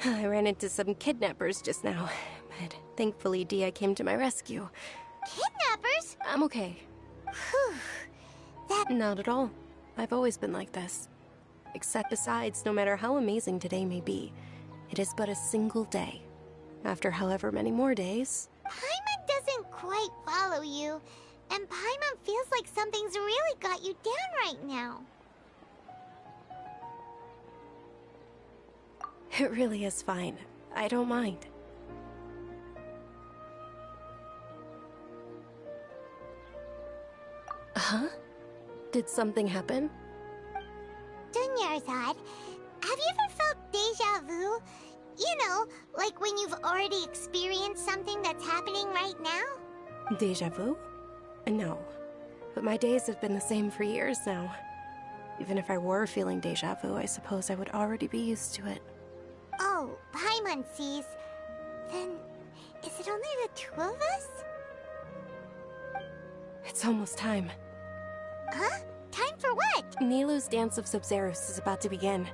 I ran into some kidnappers just now, but thankfully Dia came to my rescue. Kidnappers? I'm okay. Whew. Not at all. I've always been like this. Except besides, no matter how amazing today may be, it is but a single day. After however many more days... Paimon doesn't quite follow you, and Paimon feels like something's really got you down right now. It really is fine. I don't mind. Huh? Did something happen? Dunyarzad, have you ever felt deja vu? You know, like when you've already experienced something that's happening right now? Deja vu? No. But my days have been the same for years now. Even if I were feeling deja vu, I suppose I would already be used to it. Oh, Paimon sees. Then, is it only the two of us? It's almost time. Huh? Time for what? Nilou's Dance of Sub-Zeros is about to begin.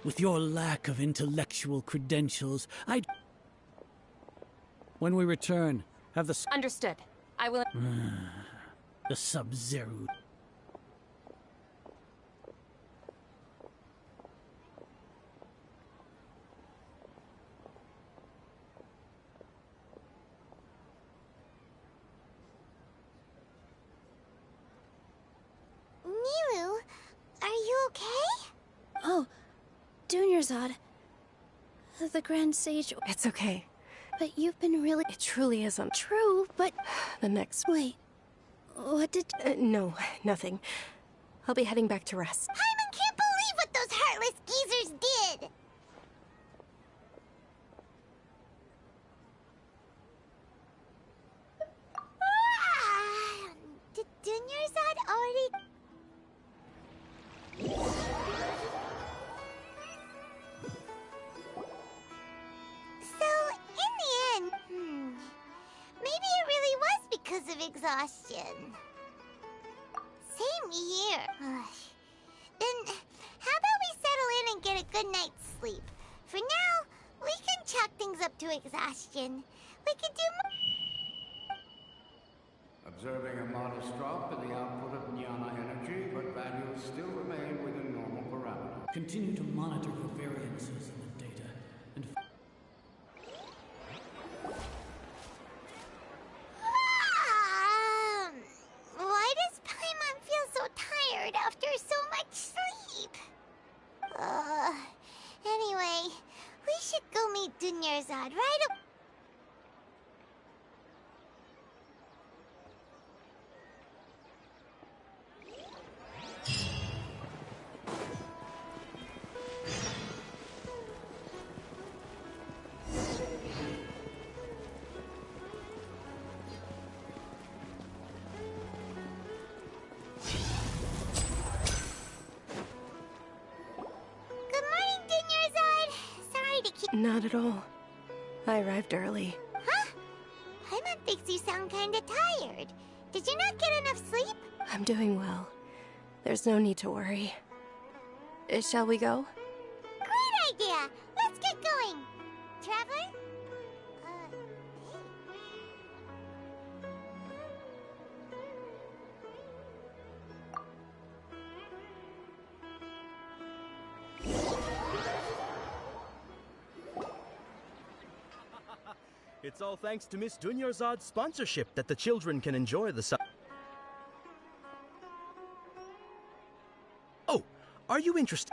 With your lack of intellectual credentials, I'd... When we return, have the... Understood. I will... the Sub-Zero... Nilou, are you okay? Oh, Dunyarzad. The Grand Sage... It's okay. But you've been really... It truly isn't. True, but... The next... Wait. What did... no, nothing. I'll be heading back to rest. Paimon can't believe what those heartless geezers did! Did Dunyarzad already... So, in the end, maybe it really was because of exhaustion. Same here. Then, how about we settle in and get a good night's sleep? For now, we can chalk things up to exhaustion. We could do Observing a modest drop in the output of Jnana energy, but values still remain within normal parameters. Continue to monitor for variances in the data, and... Why does Paimon feel so tired after so much sleep? Anyway, we should go meet Dunyarzad right up. Not at all. I arrived early. Huh? Paimon thinks you sound kinda tired. Did you not get enough sleep? I'm doing well. There's no need to worry. Shall we go? Great idea! Let's get going! Traveler? It's all thanks to Miss Dunyarzad's sponsorship that the children can enjoy the sun. Oh, are you interested?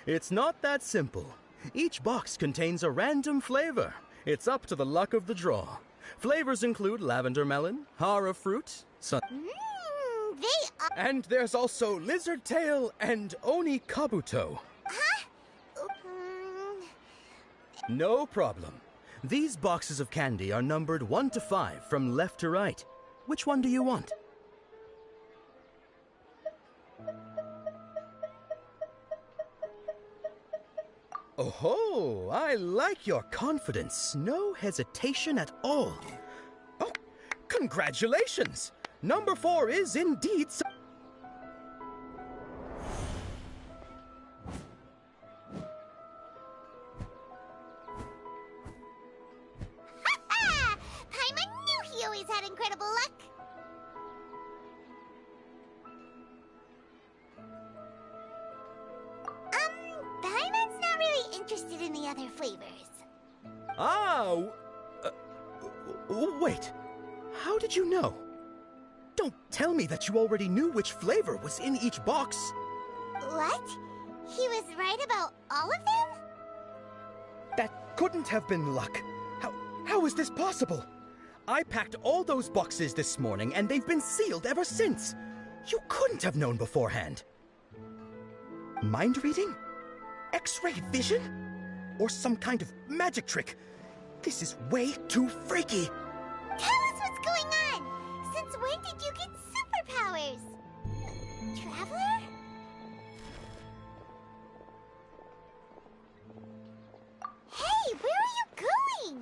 It's not that simple. Each box contains a random flavor. It's up to the luck of the draw. Flavors include lavender melon, hara fruit, and there's also lizard tail and oni kabuto. No problem. These boxes of candy are numbered 1 to 5 from left to right. Which one do you want? Oh, I like your confidence. No hesitation at all. Oh, congratulations! Number 4 is indeed... Paimon knew he always had incredible luck. Paimon's not really interested in the other flavors. Wait, how did you know? Don't tell me that you already knew which flavor was in each box. What? He was right about all of them? That couldn't have been luck. How is this possible? I packed all those boxes this morning, and they've been sealed ever since. You couldn't have known beforehand. Mind reading? X-ray vision? Or some kind of magic trick? This is way too freaky. Tell us what's going on! Since when did you get superpowers? Traveler? Hey, where are you going?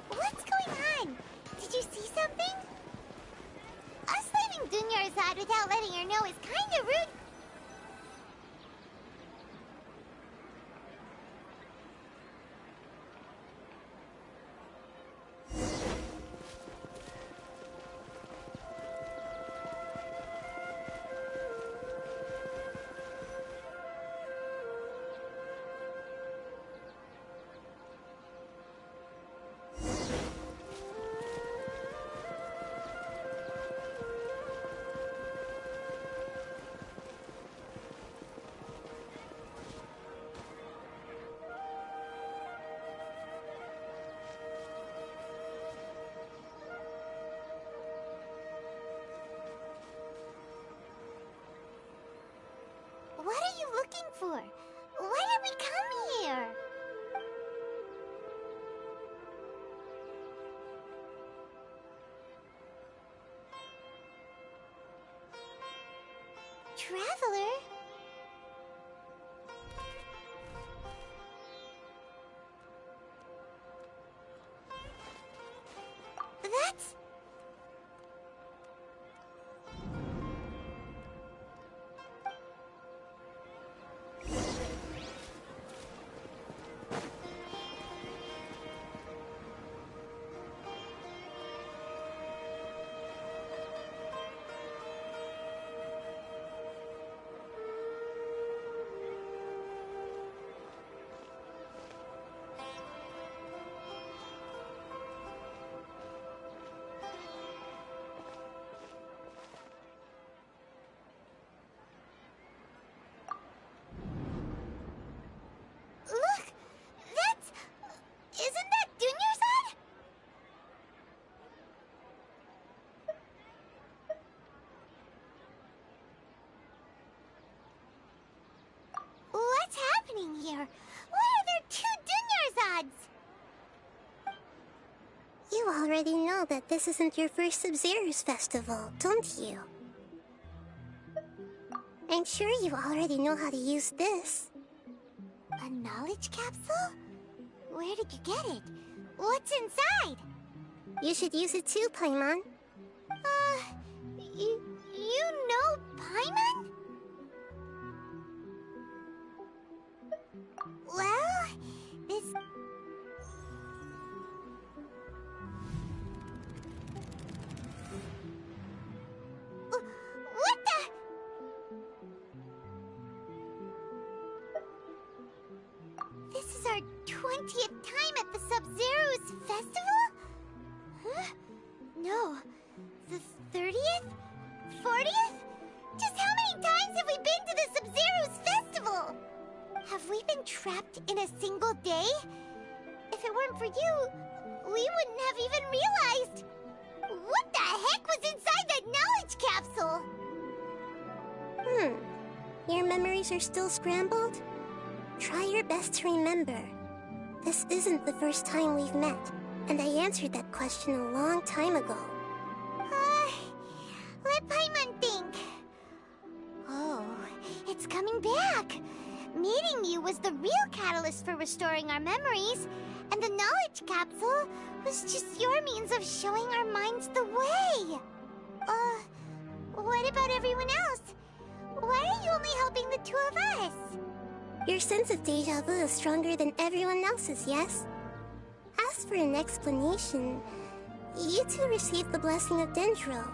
What's going on? Did you see something? Us leaving Dunyarzad without letting her know is kinda rude. What are you looking for? Why did we come here? Traveler? That's... Look! That's... Isn't that Dunyarzad? What's happening here? Why are there two Dunyarzads? You already know that this isn't your first Sub-Zero's festival, don't you? I'm sure you already know how to use this. A knowledge capsule? Where did you get it? What's inside? You should use it too, Paimon. You know Paimon? Well, this... What the... This is our 20th time at the Sub-Zero's festival? Huh? No. The 30th? 40th? Just how many times have we been to the Sub-Zero's festival? Have we been trapped in a single day? If it weren't for you, we wouldn't have even realized. What the heck was inside that knowledge capsule? Your memories are still scrambled? Try your best to remember. This isn't the first time we've met, and I answered that question a long time ago. Let Paimon think. Oh, it's coming back. Meeting you was the real catalyst for restoring our memories, and the knowledge capsule was just your means of showing our minds the way. What about everyone else? Why are you only helping the two of us? Your sense of deja vu is stronger than everyone else's, yes? As for an explanation, you two received the blessing of Dendro,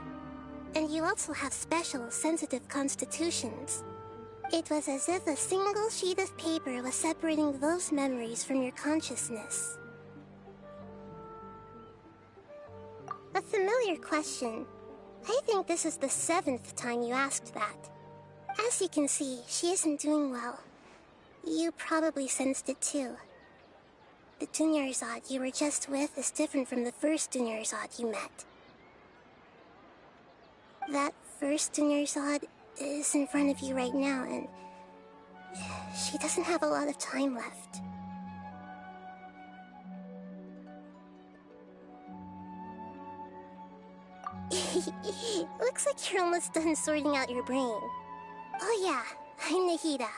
and you also have special, sensitive constitutions. It was as if a single sheet of paper was separating those memories from your consciousness. A familiar question. I think this is the 7th time you asked that. As you can see, she isn't doing well. You probably sensed it too. The Dunyarzad you were just with is different from the first Dunyarzad you met. That first Dunyarzad is in front of you right now, and she doesn't have a lot of time left. Looks like you're almost done sorting out your brain. Oh yeah, I'm Nahida.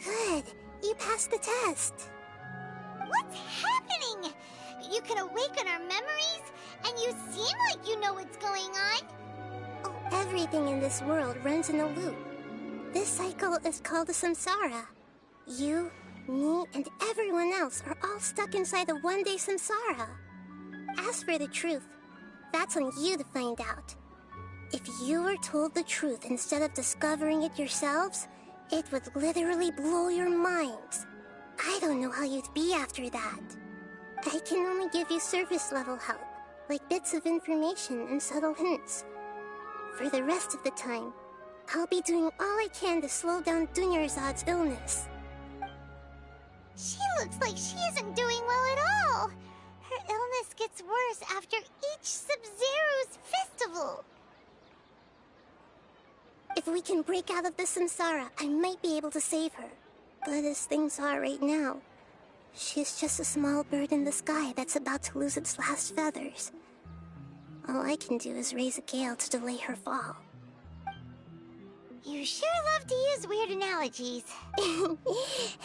Good, you passed the test. What's happening? You can awaken our memories, and you seem like you know what's going on. Oh, everything in this world runs in a loop. This cycle is called a samsara. You, me, and everyone else are all stuck inside a one-day samsara. As for the truth, that's on you to find out. If you were told the truth instead of discovering it yourselves, it would literally blow your minds. I don't know how you'd be after that. I can only give you surface-level help, like bits of information and subtle hints. For the rest of the time, I'll be doing all I can to slow down Dunyarzad's illness. She looks like she isn't doing well at all. Her illness gets worse after each Sub-Zero's festival. If we can break out of the samsara, I might be able to save her. But as things are right now, she's just a small bird in the sky that's about to lose its last feathers. All I can do is raise a gale to delay her fall. You sure love to use weird analogies.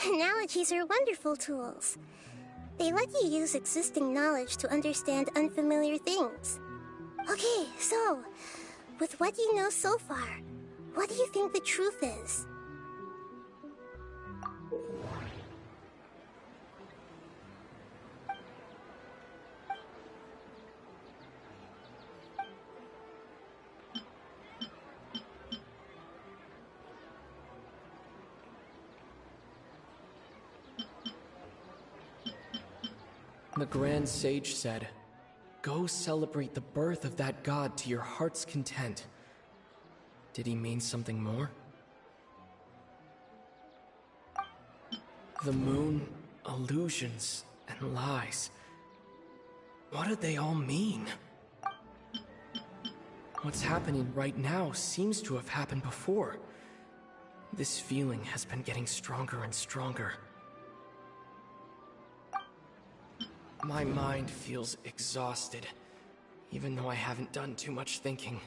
Analogies are wonderful tools. They let you use existing knowledge to understand unfamiliar things. Okay, so, with what you know so far, what do you think the truth is? The Grand Sage said, "Go celebrate the birth of that god to your heart's content." Did he mean something more? The moon, illusions, and lies. What do they all mean? What's happening right now seems to have happened before. This feeling has been getting stronger and stronger. My mind feels exhausted, even though I haven't done too much thinking.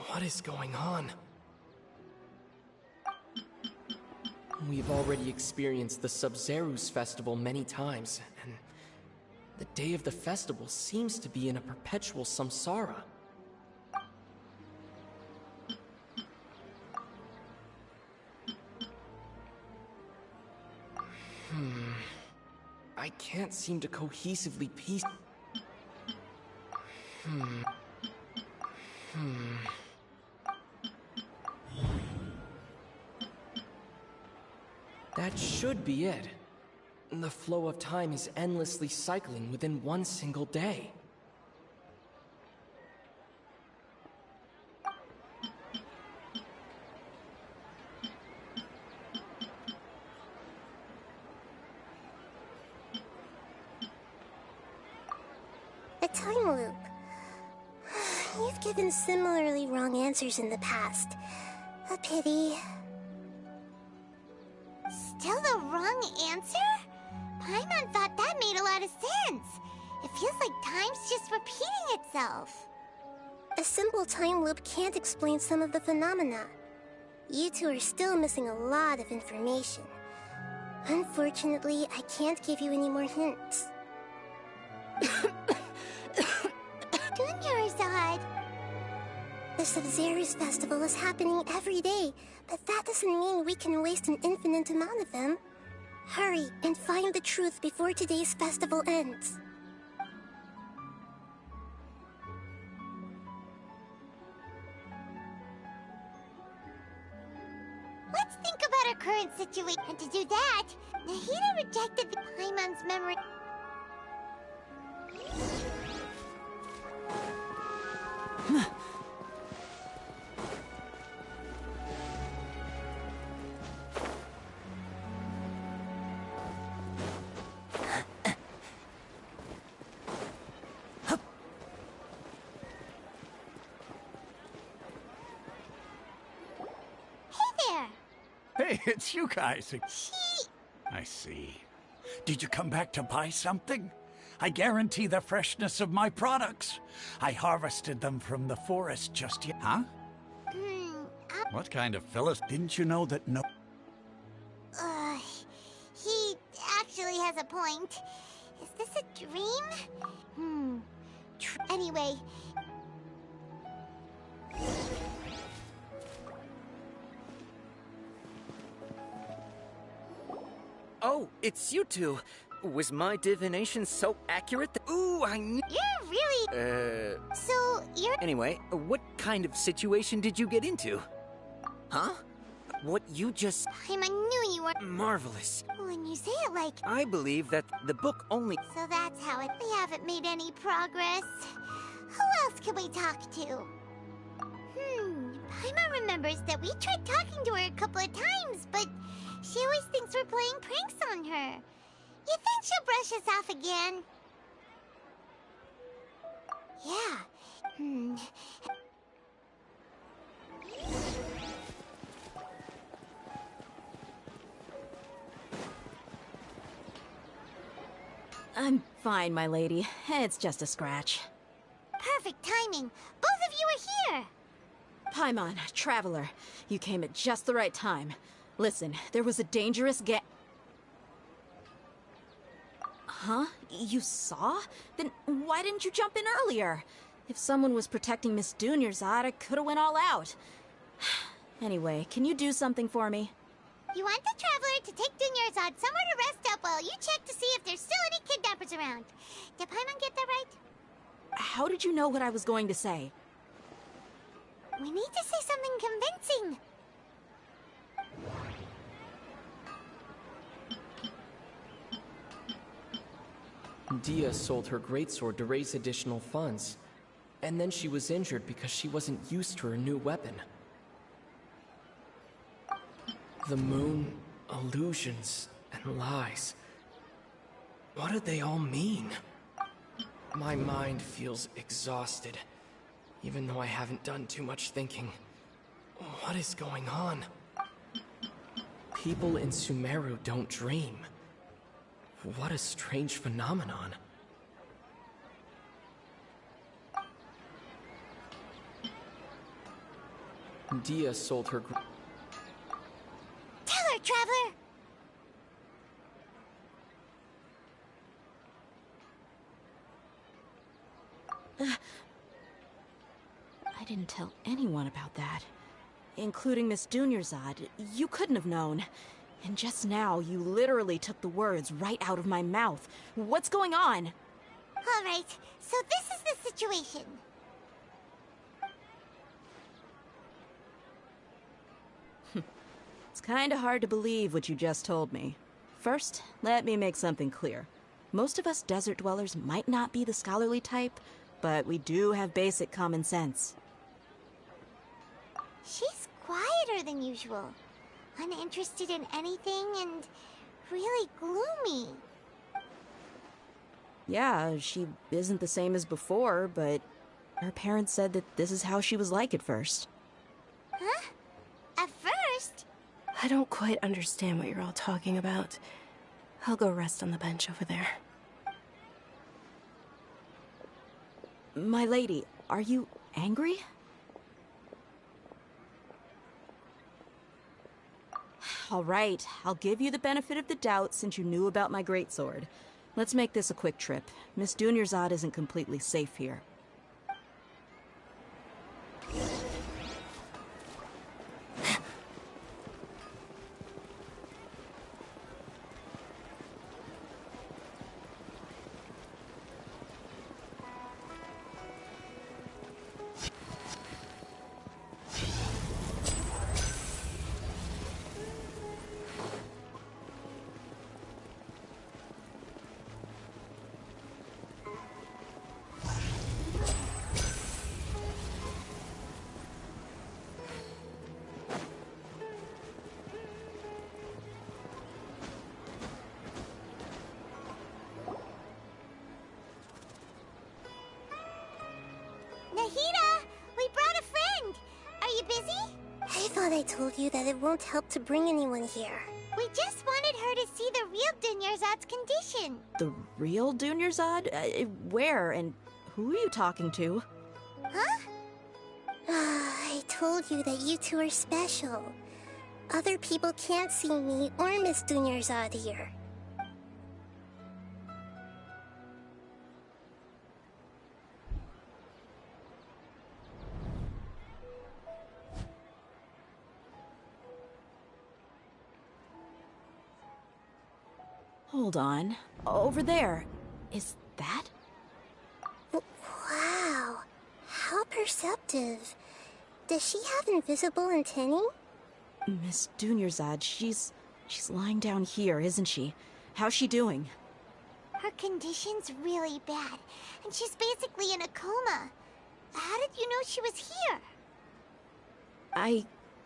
What is going on? We've already experienced the Sub-Zero's festival many times, and the day of the festival seems to be in a perpetual samsara. I can't seem to cohesively piece... That should be it. The flow of time is endlessly cycling within one single day. A time loop. You've given similarly wrong answers in the past. A pity. Still the wrong answer? Paimon thought that made a lot of sense. It feels like time's just repeating itself. A simple time loop can't explain some of the phenomena. You two are still missing a lot of information. Unfortunately, I can't give you any more hints. Dunyarzad! The Sub-Zero's festival is happening every day, but that doesn't mean we can waste an infinite amount of them. Hurry and find the truth before today's festival ends. our current situation. And to do that, Nahida rejected the Paimon's memory. Hey, it's you guys. I see. Did you come back to buy something? I guarantee the freshness of my products. I harvested them from the forest just yet. Huh? What kind of Phyllis? Didn't you know that no... He actually has a point. Is this a dream? Anyway... Oh, it's you two. Was my divination so accurate that— Ooh, I knew— You're really... So, you're... Anyway, what kind of situation did you get into? Huh? What you just... I knew you were... Marvelous. When you say it like... I believe that the book only... So that's how it... We haven't made any progress. Who else can we talk to? Paimon remembers that we tried talking to her a couple of times, but she always thinks we're playing pranks on her. You think she'll brush us off again? Yeah. I'm fine, my lady. It's just a scratch. Perfect timing. Both of you are here. Paimon, Traveler, you came at just the right time. Listen, there was a dangerous Huh? You saw? Then why didn't you jump in earlier? If someone was protecting Miss Dunyarzad, I could have went all out. Anyway, can you do something for me? You want the Traveler to take Dunyarzad somewhere to rest up while you check to see if there's still any kidnappers around. Did Paimon get that right? How did you know what I was going to say? We need to say something convincing. Dia sold her greatsword to raise additional funds. And then she was injured because she wasn't used to her new weapon. The moon, illusions, and lies. What do they all mean? My mind feels exhausted, even though I haven't done too much thinking. What is going on? People in Sumeru don't dream. What a strange phenomenon. Dia sold her... Tell her, Traveler! I didn't tell anyone about that. Including Miss Dunyarzad. You couldn't have known. And just now, you literally took the words right out of my mouth. What's going on? All right, so this is the situation. It's kinda hard to believe what you just told me. First, let me make something clear. Most of us desert dwellers might not be the scholarly type, but we do have basic common sense. She's quieter than usual. Uninterested in anything and really gloomy. Yeah, she isn't the same as before, but her parents said that this is how she was like at first. Huh? At first? I don't quite understand what you're all talking about. I'll go rest on the bench over there. My lady, are you angry? All right, I'll give you the benefit of the doubt since you knew about my greatsword. Let's make this a quick trip. Miss Dunyarzad isn't completely safe here. told you that it won't help to bring anyone here. We just wanted her to see the real Dunyarzad's condition. The real Dunyarzad? Where and who are you talking to? Huh? I told you that you two are special. Other people can't see me or Miss Dunyarzad here. Hold on. Over there. Is that? Wow. How perceptive. Does she have invisible antennae? Miss Dunyarzad, she's lying down here, isn't she? How's she doing? Her condition's really bad, and she's basically in a coma. How did you know she was here? I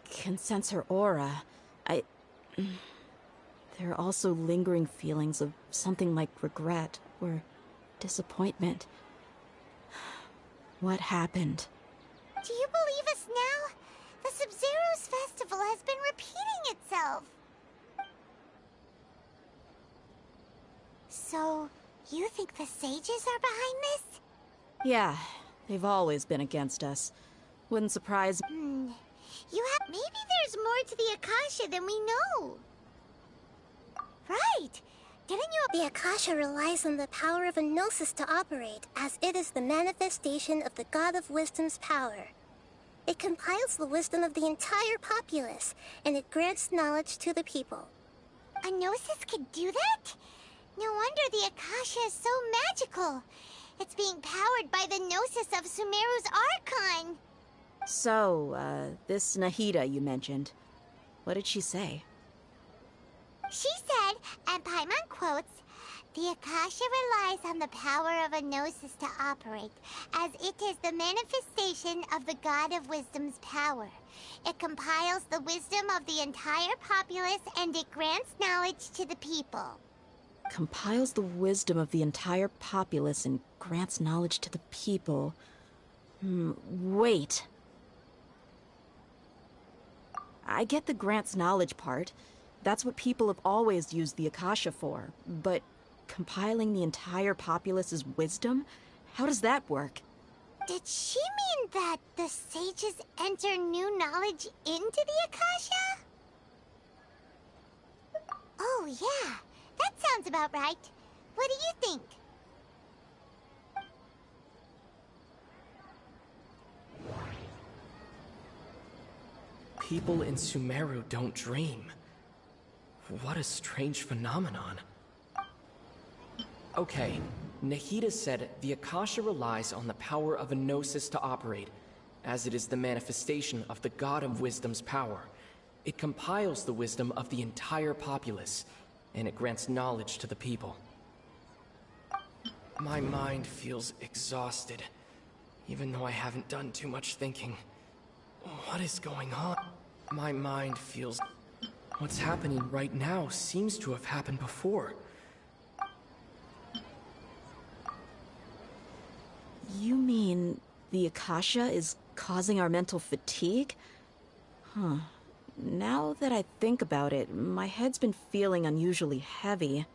can sense her aura. There are also lingering feelings of something like regret or disappointment. What happened? Do you believe us now? The Sub-Zero's festival has been repeating itself. So, you think the sages are behind this? Yeah, they've always been against us. Wouldn't surprise... Maybe there's more to the Akasha than we know. Right! Didn't you— The Akasha relies on the power of a Gnosis to operate, as it is the manifestation of the God of Wisdom's power. It compiles the wisdom of the entire populace, and it grants knowledge to the people. A Gnosis could do that? No wonder the Akasha is so magical. It's being powered by the Gnosis of Sumeru's Archon. So, this Nahida you mentioned, what did she say? She said, and Paimon quotes, "The Akasha relies on the power of a Gnosis to operate, as it is the manifestation of the God of Wisdom's power. It compiles the wisdom of the entire populace, and it grants knowledge to the people." Compiles the wisdom of the entire populace and grants knowledge to the people. Wait. I get the grants knowledge part. That's what people have always used the Akasha for. But compiling the entire populace's wisdom? How does that work? Did she mean that the sages enter new knowledge into the Akasha? Oh, yeah. That sounds about right. What do you think? People in Sumeru don't dream. What a strange phenomenon. Okay, Nahida said the Akasha relies on the power of a Gnosis to operate, as it is the manifestation of the God of Wisdom's power. It compiles the wisdom of the entire populace, and it grants knowledge to the people. My mind feels exhausted, even though I haven't done too much thinking. What is going on? My mind feels... What's happening right now seems to have happened before. You mean the Akasha is causing our mental fatigue? Huh. Now that I think about it, my head's been feeling unusually heavy.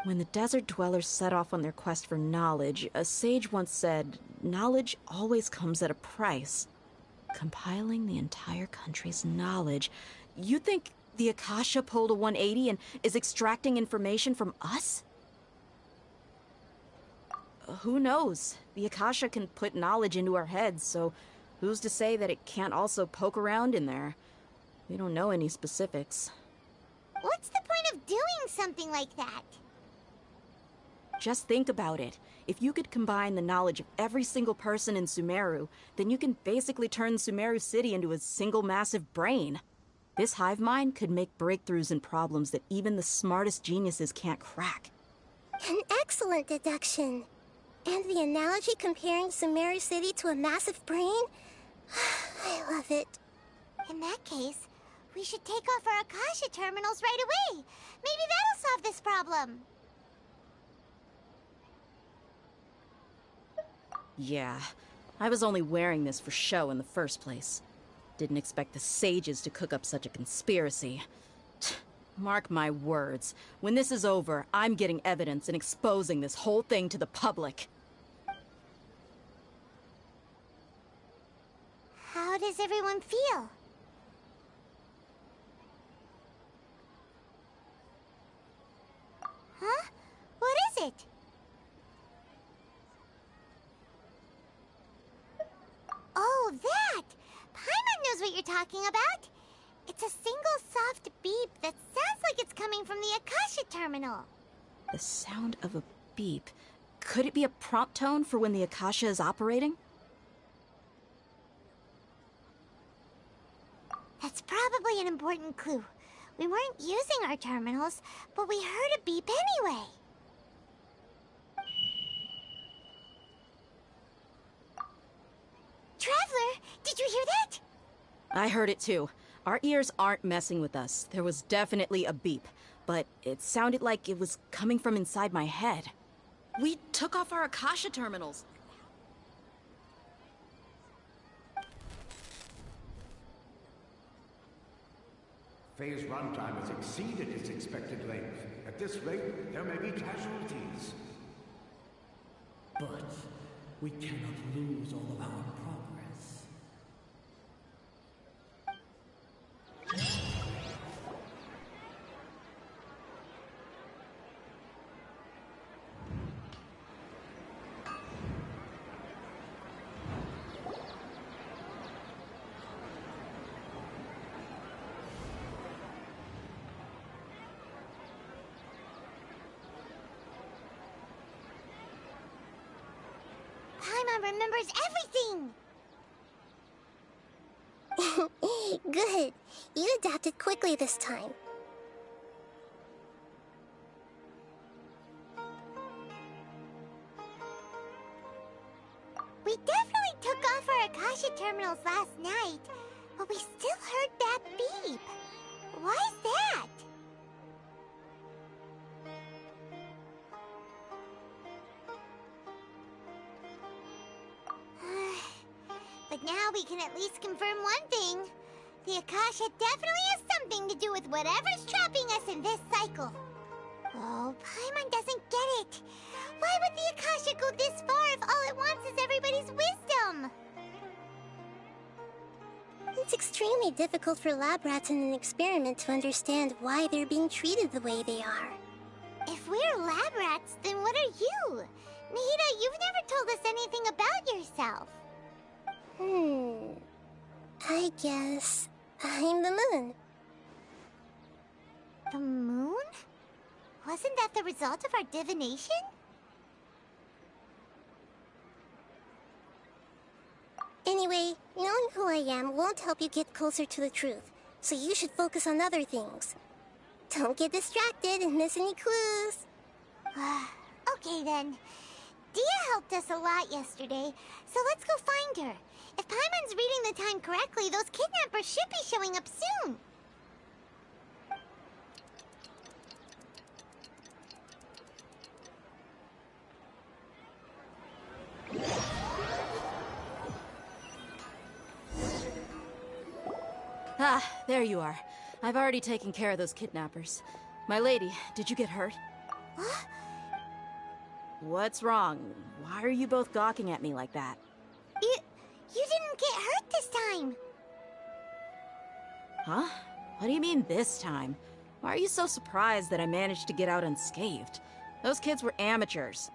When the desert dwellers set off on their quest for knowledge, a sage once said, knowledge always comes at a price. Compiling the entire country's knowledge. You think the Akasha pulled a 180 and is extracting information from us? Who knows? The Akasha can put knowledge into our heads, so who's to say that it can't also poke around in there? We don't know any specifics. What's the point of doing something like that? Just think about it. If you could combine the knowledge of every single person in Sumeru, then you can basically turn Sumeru City into a single massive brain. This hive mind could make breakthroughs in problems that even the smartest geniuses can't crack. An excellent deduction. And the analogy comparing Sumeru City to a massive brain? I love it. In that case, we should take off our Akasha terminals right away. Maybe that'll solve this problem. Yeah, I was only wearing this for show in the first place. Didn't expect the sages to cook up such a conspiracy. Mark my words. When this is over, I'm getting evidence and exposing this whole thing to the public. How does everyone feel? Huh? What is it? Oh, that! Paimon knows what you're talking about. It's a single soft beep that sounds like it's coming from the Akasha terminal. The sound of a beep. Could it be a prompt tone for when the Akasha is operating? That's probably an important clue. We weren't using our terminals, but we heard a beep anyway. Traveler, did you hear that? I heard it too. Our ears aren't messing with us. There was definitely a beep, but it sounded like it was coming from inside my head. We took off our Akasha terminals. Phase runtime has exceeded its expected length. At this rate, there may be casualties. But we cannot lose all of our progress. Paimon remembers everything! Good. You adapted quickly this time. We definitely took off our Akasha terminals last night, but we still heard that beep. Why is that? But now we can at least confirm one thing. The Akasha definitely has something to do with whatever's trapping us in this cycle. Oh, Paimon doesn't get it. Why would the Akasha go this far if all it wants is everybody's wisdom? It's extremely difficult for lab rats in an experiment to understand why they're being treated the way they are. If we're lab rats, then what are you? Nahida, you've never told us anything about yourself. I guess I'm the moon. The moon? Wasn't that the result of our divination? Anyway, knowing who I am won't help you get closer to the truth, so you should focus on other things. Don't get distracted and miss any clues. Okay then. Dia helped us a lot yesterday, so let's go find her. If Paimon's reading the time correctly, those kidnappers should be showing up soon. Ah, there you are. I've already taken care of those kidnappers. My lady, did you get hurt? What? What's wrong? Why are you both gawking at me like that? You didn't get hurt this time. Huh? What do you mean this time? Why are you so surprised that I managed to get out unscathed? Those kids were amateurs.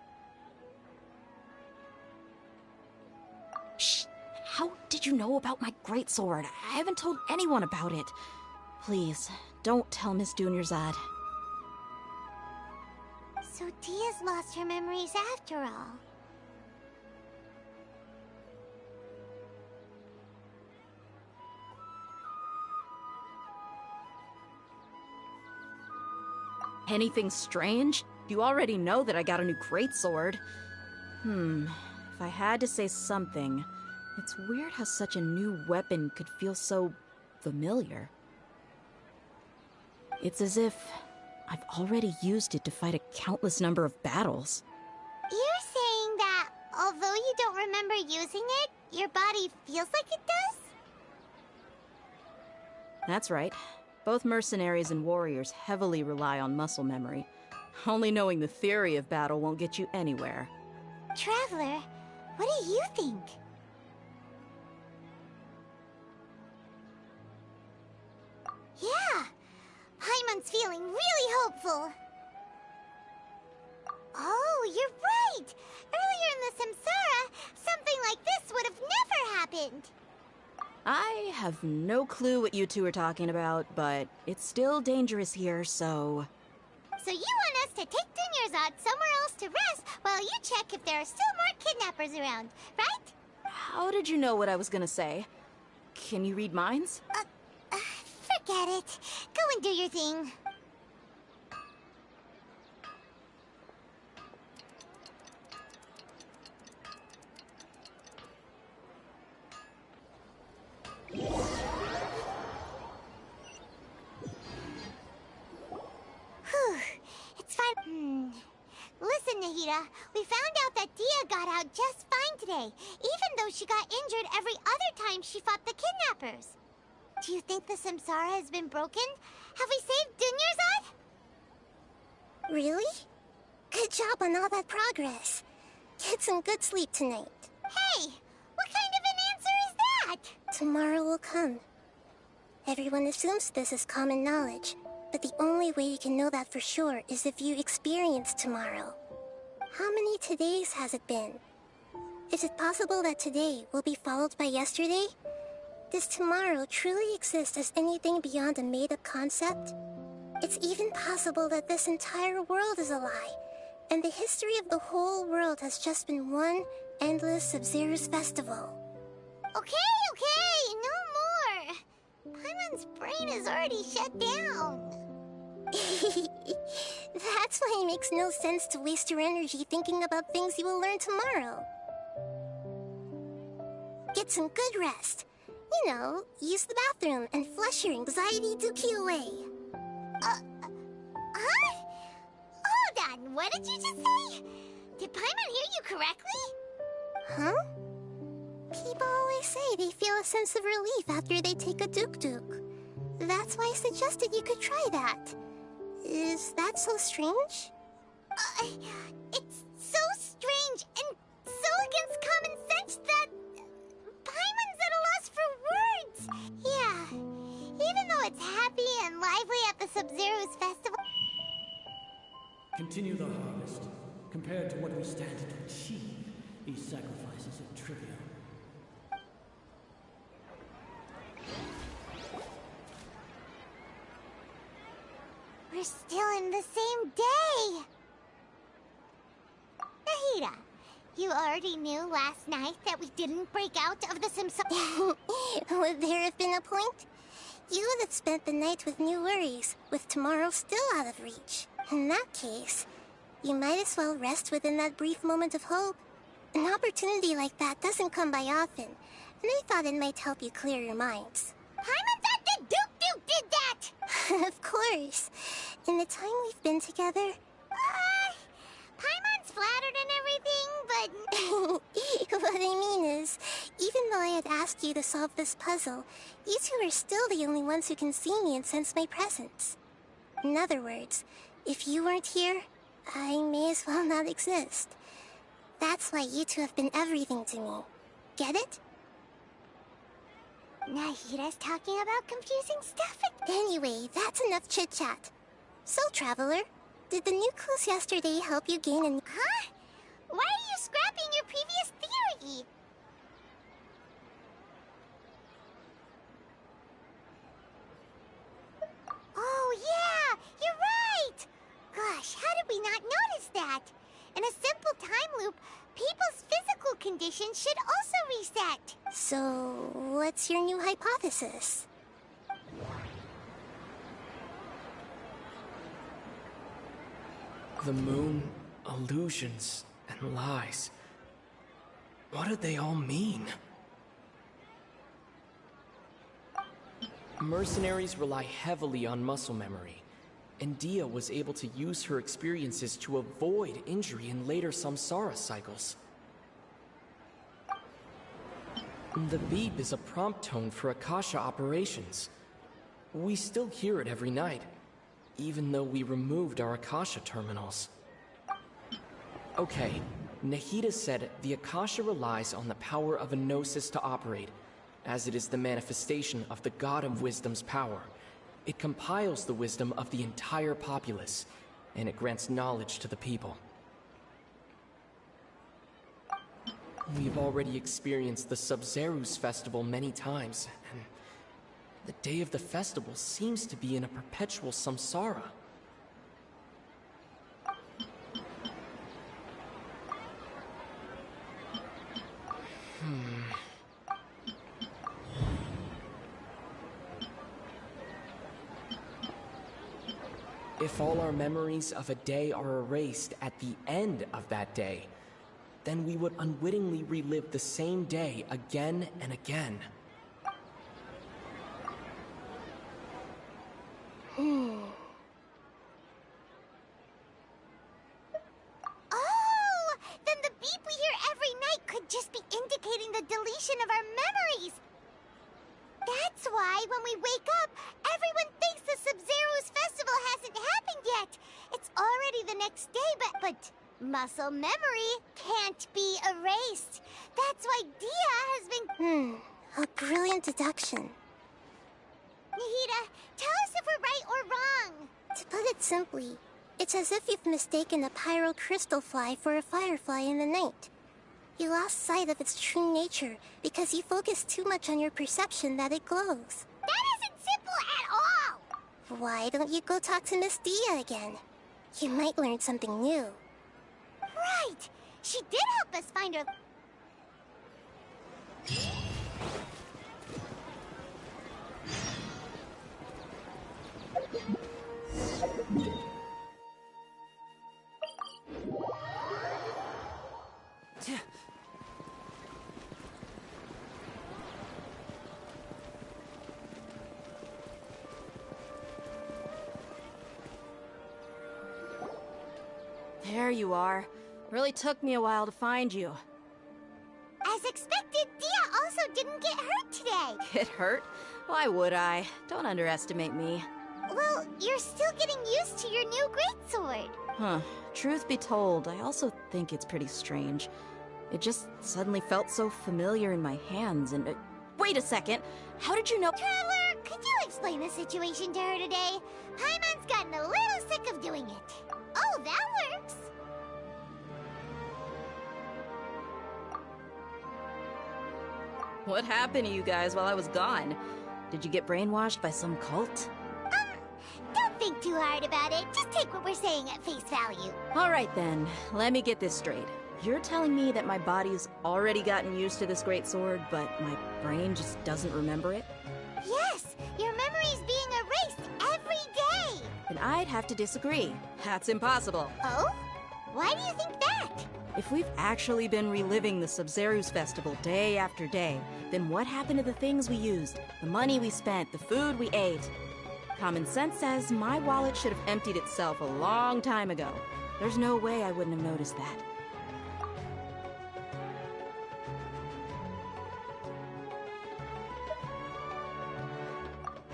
Shh! How did you know about my greatsword? I haven't told anyone about it. Please, don't tell Miss Dunyarzad. So Dia's lost her memories after all. Anything strange? You already know that I got a new greatsword. If I had to say something, it's weird how such a new weapon could feel so familiar. It's as if I've already used it to fight a countless number of battles. You're saying that although you don't remember using it, your body feels like it does? That's right. Both mercenaries and warriors heavily rely on muscle memory. Only knowing the theory of battle won't get you anywhere. Traveler, what do you think? Yeah, Paimon's feeling really hopeful. Oh, you're right! Earlier in the Samsara, something like this would have never happened. I have no clue what you two are talking about, but it's still dangerous here, so... So you want us to take Dunyarzad somewhere else to rest while you check if there are still more kidnappers around, right? How did you know what I was gonna say? Can you read minds? Forget it. Go and do your thing. Whew. It's fine. Listen, Nahida, we found out that Dia got out just fine today, even though she got injured every other time she fought the kidnappers. Do you think the Samsara has been broken? Have we saved Dunyarzad? Really? Good job on all that progress. Get some good sleep tonight. Hey, what kind of an answer is that? Tomorrow will come. Everyone assumes this is common knowledge, but the only way you can know that for sure is if you experience tomorrow. How many todays has it been? Is it possible that today will be followed by yesterday? Does tomorrow truly exist as anything beyond a made-up concept? It's even possible that this entire world is a lie, and the history of the whole world has just been one endless Sub-Zero's festival. Okay, no more. Paimon's brain is already shut down. That's why it makes no sense to waste your energy thinking about things you will learn tomorrow. Get some good rest. You know, use the bathroom and flush your anxiety dookie away. Huh? Hold on, what did you just say? Did Paimon hear you correctly? Huh? People always say they feel a sense of relief after they take a duk-duk. That's why I suggested you could try that. Is that so strange? It's so strange and so against common sense that Paimon's at a loss for words. Yeah, even though it's happy and lively at the Sub-Zero's festival. Continue the harvest. Compared to what we stand to achieve, these sacrifices are trivial. We're still in the same day! Nahida, you already knew last night that we didn't break out of the Samsara. Would there have been a point? You would have spent the night with new worries, with tomorrow still out of reach. In that case, you might as well rest within that brief moment of hope. An opportunity like that doesn't come by often, and I thought it might help you clear your minds. Paimon thought that Duke did that! Of course. In the time we've been together... Paimon's flattered and everything, but... What I mean is, even though I had asked you to solve this puzzle, you two are still the only ones who can see me and sense my presence. In other words, if you weren't here, I may as well not exist. That's why you two have been everything to me. Get it? Nahida's talking about confusing stuff Anyway, that's enough chit-chat. So, Traveler, did the new clues yesterday help you gain a... Huh? Why are you scrapping your previous theory? Oh yeah, you're right! Gosh, how did we not notice that? In a simple time loop, people's physical condition should also reset. So, what's your new hypothesis? The moon, illusions, and lies. What did they all mean? Mercenaries rely heavily on muscle memory, and Dia was able to use her experiences to avoid injury in later samsara cycles. The beep is a prompt tone for Akasha operations. We still hear it every night, even though we removed our Akasha terminals. Okay, Nahida said the Akasha relies on the power of a Gnosis to operate, as it is the manifestation of the God of Wisdom's power. It compiles the wisdom of the entire populace, and it grants knowledge to the people. We've already experienced the Sub-Zerus festival many times, and the day of the festival seems to be in a perpetual samsara. If all our memories of a day are erased at the end of that day, then we would unwittingly relive the same day again and again. Oh! Then the beep we hear every night could just be indicating the deletion of our memories! That's why when we wake up, everyone thinks the Sub-Zero's festival hasn't happened yet! It's already the next day, but muscle memory can't be erased. That's why Dia has been... A brilliant deduction. Nahida, tell us if we're right or wrong. To put it simply, it's as if you've mistaken a pyrocrystal fly for a firefly in the night. You lost sight of its true nature because you focused too much on your perception that it glows. That isn't simple at all! Why don't you go talk to Miss Dia again? You might learn something new. Right! She did help us find her... There you are. Really took me a while to find you. As expected, Dia also didn't get hurt today. Get hurt? Why would I? Don't underestimate me. Well, you're still getting used to your new greatsword. Huh. Truth be told, I also think it's pretty strange. It just suddenly felt so familiar in my hands and... wait a second! How did you know— Traveler, could you explain the situation to her today? Paimon's gotten a little sick of doing it. Oh, that works! What happened to you guys while I was gone? Did you get brainwashed by some cult? Don't think too hard about it. Just take what we're saying at face value. Alright then, let me get this straight. You're telling me that my body's already gotten used to this great sword, but my brain just doesn't remember it? Yes! Your memory's being erased every day! Then I'd have to disagree. That's impossible. Oh? Why do you think that? If we've actually been reliving the Sub-Zeru's festival day after day, then what happened to the things we used, the money we spent, the food we ate? Common sense says my wallet should have emptied itself a long time ago. There's no way I wouldn't have noticed that.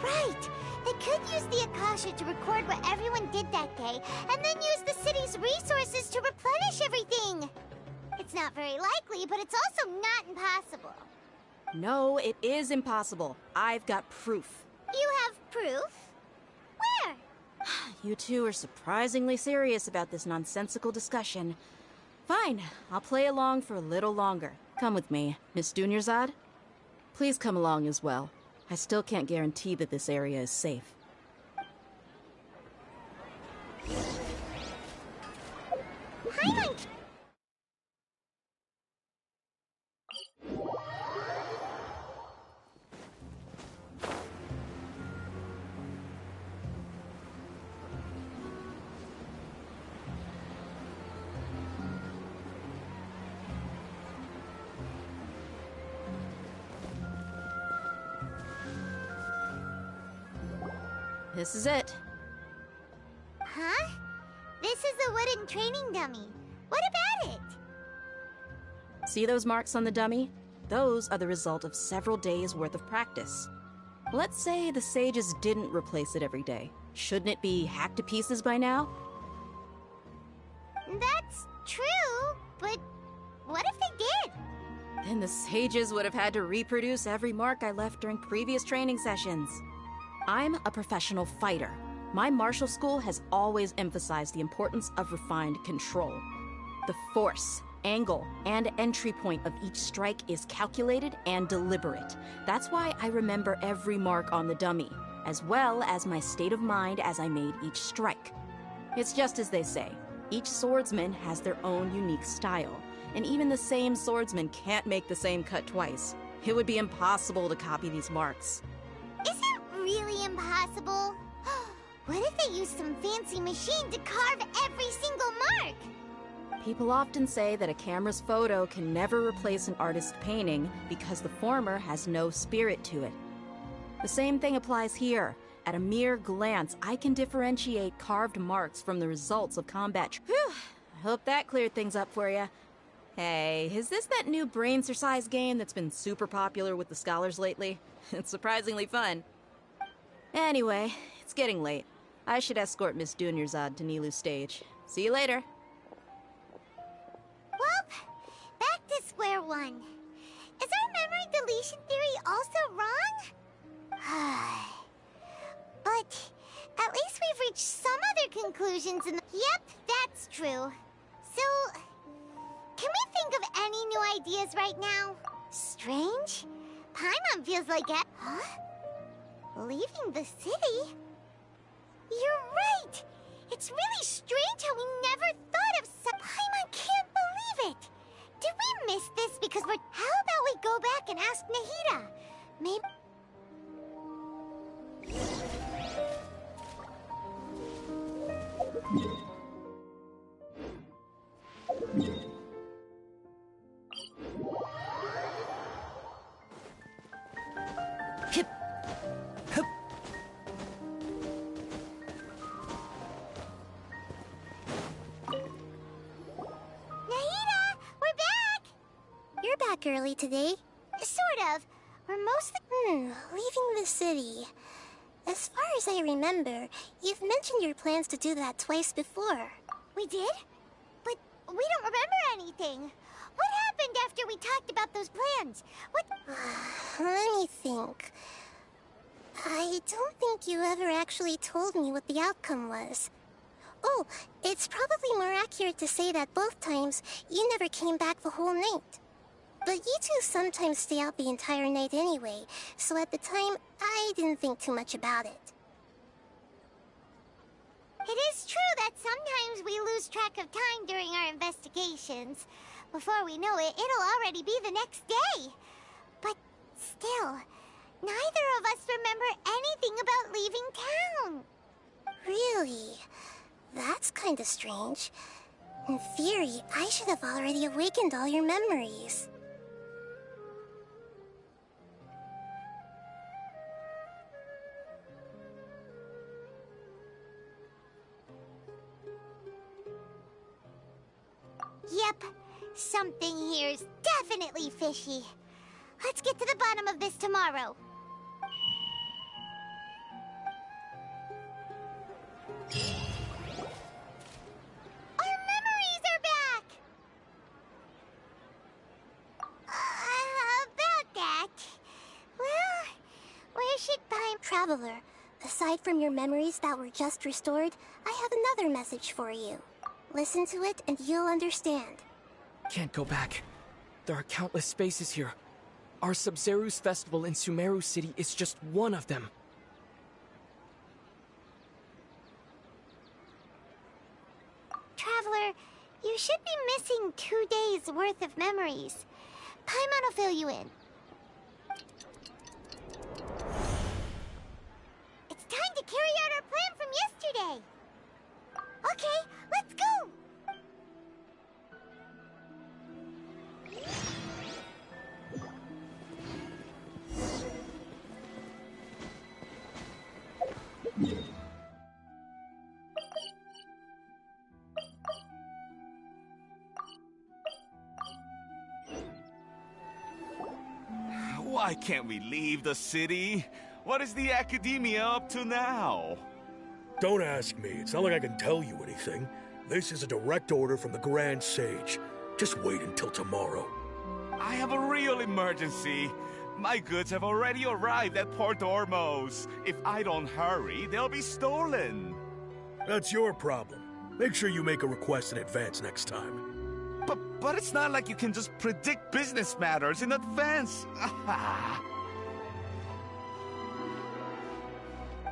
Right! They could use the Akasha to record what everyone did that day, and then use the city's resources to replenish everything! It's not very likely, but it's also not impossible. No, it is impossible. I've got proof. You have proof? Where? You two are surprisingly serious about this nonsensical discussion. Fine, I'll play along for a little longer. Come with me, Miss Dunyarzad. Please come along as well. I still can't guarantee that this area is safe. Paimon! This is it. Huh? This is a wooden training dummy. What about it? See those marks on the dummy? Those are the result of several days' worth of practice. Let's say the sages didn't replace it every day. Shouldn't it be hacked to pieces by now? That's true, but what if they did? Then the sages would have had to reproduce every mark I left during previous training sessions. I'm a professional fighter. My martial school has always emphasized the importance of refined control. The force, angle, and entry point of each strike is calculated and deliberate. That's why I remember every mark on the dummy, as well as my state of mind as I made each strike. It's just as they say, each swordsman has their own unique style, and even the same swordsman can't make the same cut twice. It would be impossible to copy these marks. Is it really impossible? What if they used some fancy machine to carve every single mark? People often say that a camera's photo can never replace an artist's painting because the former has no spirit to it. The same thing applies here. At a mere glance, I can differentiate carved marks from the results of combat. Whew! I hope that cleared things up for you. Hey, is this that new brain exercise game that's been super popular with the scholars lately? It's surprisingly fun. Anyway, it's getting late. I should escort Miss Dunyarzad to Nilu's stage. See you later. Well, back to square one. Is our memory deletion theory also wrong? But at least we've reached some other conclusions in the... Yep, that's true. So, can we think of any new ideas right now? Strange? Paimon feels like it. Huh? Leaving the city? You're right! It's really strange how we never thought of some... Paimon can't believe it! Did we miss this because we're... How about we go back and ask Nahida? Maybe... Hip! Hup! Nahida! We're back! You're back early today. Sort of. We're mostly... Leaving the city. As far as I remember, you've mentioned your plans to do that twice before. We did? But we don't remember anything. What happened after we talked about those plans? What... Let me think. I don't think you ever actually told me what the outcome was. Oh, it's probably more accurate to say that both times you never came back the whole night. But you two sometimes stay out the entire night anyway, so at the time, I didn't think too much about it. It is true that sometimes we lose track of time during our investigations. Before we know it, it'll already be the next day. But still, neither of us remember anything about leaving town. Really? That's kinda strange. In theory, I should have already awakened all your memories. Yep, something here's definitely fishy. Let's get to the bottom of this tomorrow. Our memories are back! About that... Well, where should Traveler, aside from your memories that were just restored, I have another message for you. Listen to it and you'll understand. Can't go back. There are countless spaces here. Our Sub-Zeru's festival in Sumeru City is just one of them. Traveler, you should be missing 2 days' worth of memories. Paimon will fill you in. It's time to carry out our plan from yesterday. Okay, let's go! Why can't we leave the city? What is the Academia up to now? Don't ask me. It's not like I can tell you anything. This is a direct order from the Grand Sage. Just wait until tomorrow. I have a real emergency. My goods have already arrived at Port Ormos. If I don't hurry, they'll be stolen. That's your problem. Make sure you make a request in advance next time. But it's not like you can just predict business matters in advance.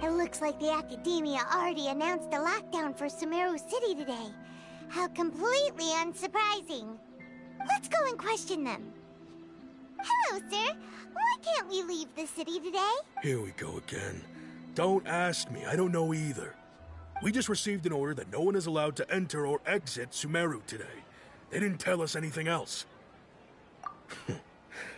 It looks like the Academia already announced a lockdown for Sumeru City today. How completely unsurprising. Let's go and question them. Hello, sir. Why can't we leave the city today? Here we go again. Don't ask me. I don't know either. We just received an order that no one is allowed to enter or exit Sumeru today. They didn't tell us anything else.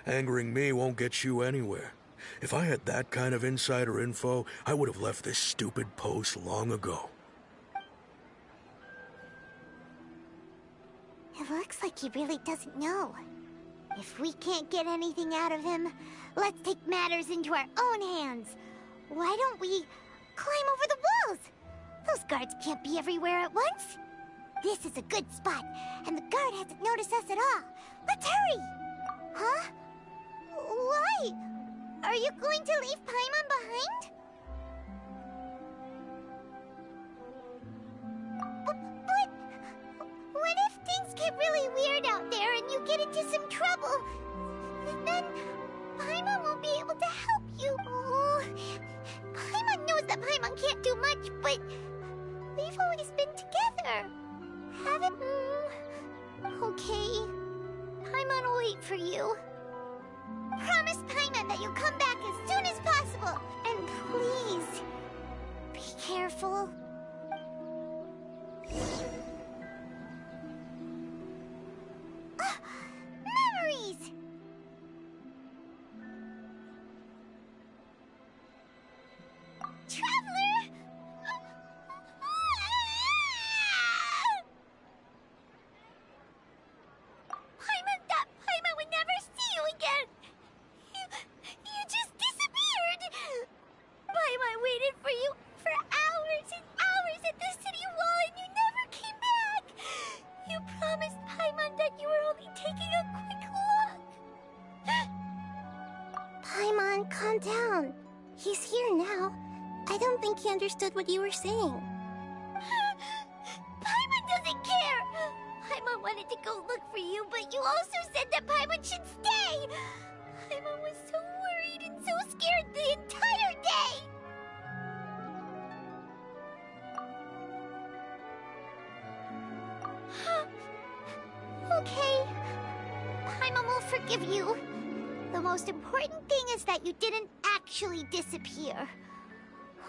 Angering me won't get you anywhere. If I had that kind of insider info, I would have left this stupid post long ago. It looks like he really doesn't know. If we can't get anything out of him, let's take matters into our own hands. Why don't we climb over the walls? Those guards can't be everywhere at once. This is a good spot, and the guard hasn't noticed us at all. Let's hurry! Huh? Why? Are you going to leave Paimon behind? But what if things get really weird out there and you get into some trouble? Then Paimon won't be able to help you. Oh, Paimon knows that Paimon can't do much, but we've always been together. Haven't we? Okay. Paimon will wait for you. Promise Paimon that you'll come back as soon as possible. And please, be careful. Memories! Traveler! Paimon thought Paimon would never see you again. You just disappeared. Paimon waited for you for hours and hours at the city wall and you never came back. You promised Paimon that you were only taking a quick look. Paimon, calm down. He's here now. I don't think he understood what you were saying. Paimon doesn't care. Paimon wanted to go look for you, but you also said that Paimon should stay. Paimon was so worried and so scared the entire day. Okay. Paimon will forgive you. The most important thing is that you didn't actually disappear.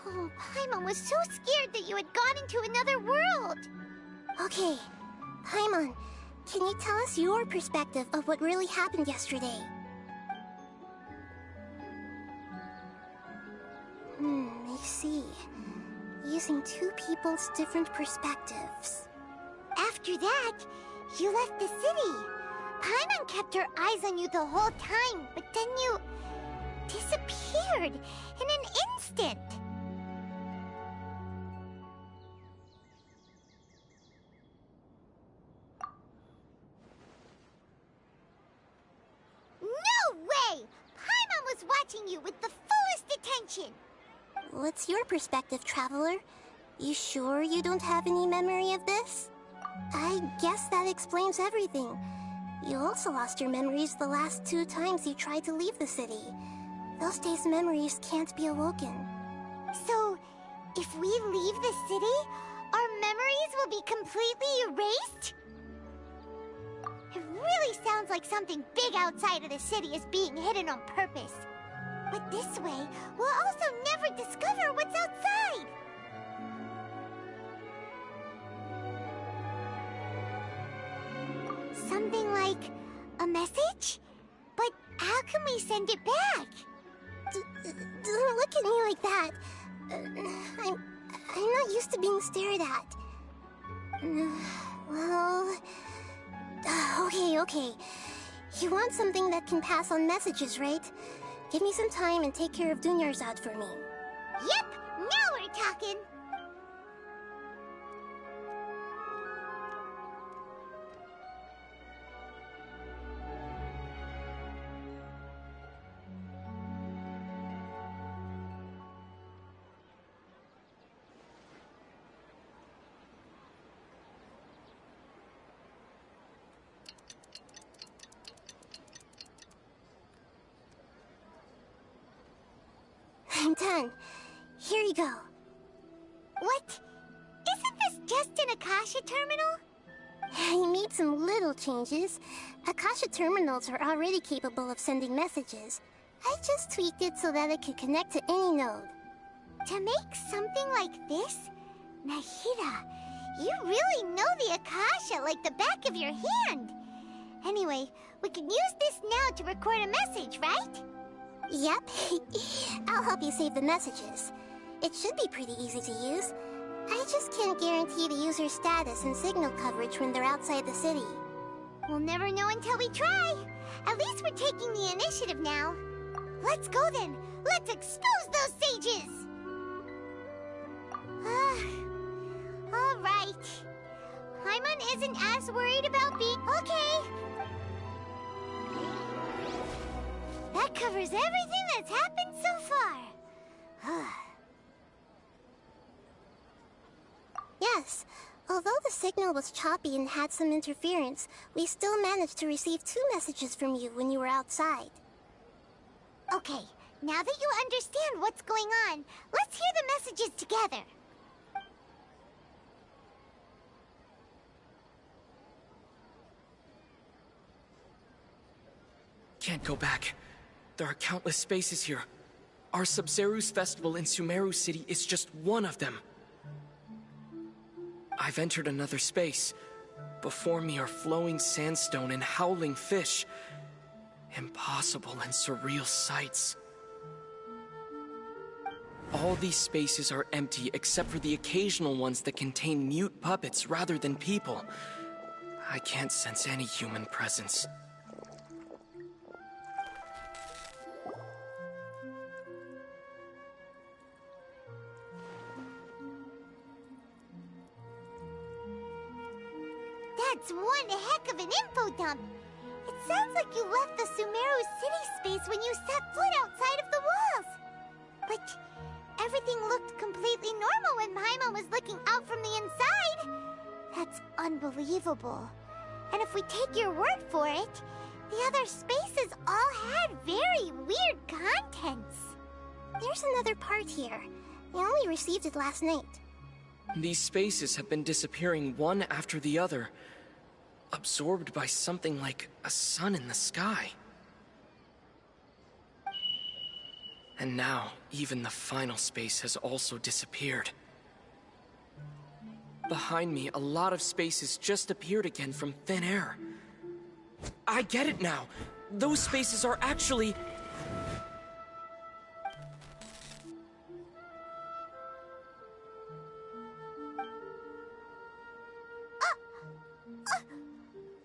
Oh, Paimon was so scared that you had gone into another world. Okay, Paimon, can you tell us your perspective of what really happened yesterday? I see. Using two people's different perspectives. After that, you left the city. Paimon kept her eyes on you the whole time, but then you disappeared in an instant. No way! Paimon was watching you with the fullest attention. What's your perspective, Traveler? You sure you don't have any memory of this? I guess that explains everything. You also lost your memories the last 2 times you tried to leave the city. Those days' memories can't be awoken. So, if we leave the city, our memories will be completely erased? It really sounds like something big outside of the city is being hidden on purpose. But this way, we'll also never discover what's outside. Something like a message? But how can we send it back? Don't look at me like that. I'm not used to being stared at. Well... okay. You want something that can pass on messages, right? Give me some time and take care of Dunyar's out for me. Yep, now we're talking. I'm done. Here you go. What? Isn't this just an Akasha terminal? You made some little changes. Akasha terminals are already capable of sending messages. I just tweaked it so that it could connect to any node. To make something like this? Nahida, you really know the Akasha like the back of your hand. Anyway, we can use this now to record a message, right? Yep. I'll help you save the messages. It should be pretty easy to use. I just can't guarantee the user's status and signal coverage when they're outside the city. We'll never know until we try. At least we're taking the initiative now. Let's go then. Let's expose those sages. All right. Paimon isn't as worried about being... Okay. That covers everything that's happened so far. Yes. Although the signal was choppy and had some interference, we still managed to receive 2 messages from you when you were outside. Okay, now that you understand what's going on, let's hear the messages together. Can't go back. There are countless spaces here. Our Sub-Zeru's festival in Sumeru City is just one of them. I've entered another space. Before me are flowing sandstone and howling fish. Impossible and surreal sights. All these spaces are empty except for the occasional ones that contain mute puppets rather than people. I can't sense any human presence. That's one heck of an info dump. It sounds like you left the Sumeru city space when you set foot outside of the walls. But everything looked completely normal when Paimon was looking out from the inside. That's unbelievable. And if we take your word for it, the other spaces all had very weird contents. There's another part here. I only received it last night. These spaces have been disappearing one after the other, absorbed by something like a sun in the sky. And now, even the final space has also disappeared. Behind me, a lot of spaces just appeared again from thin air. I get it now! Those spaces are actually...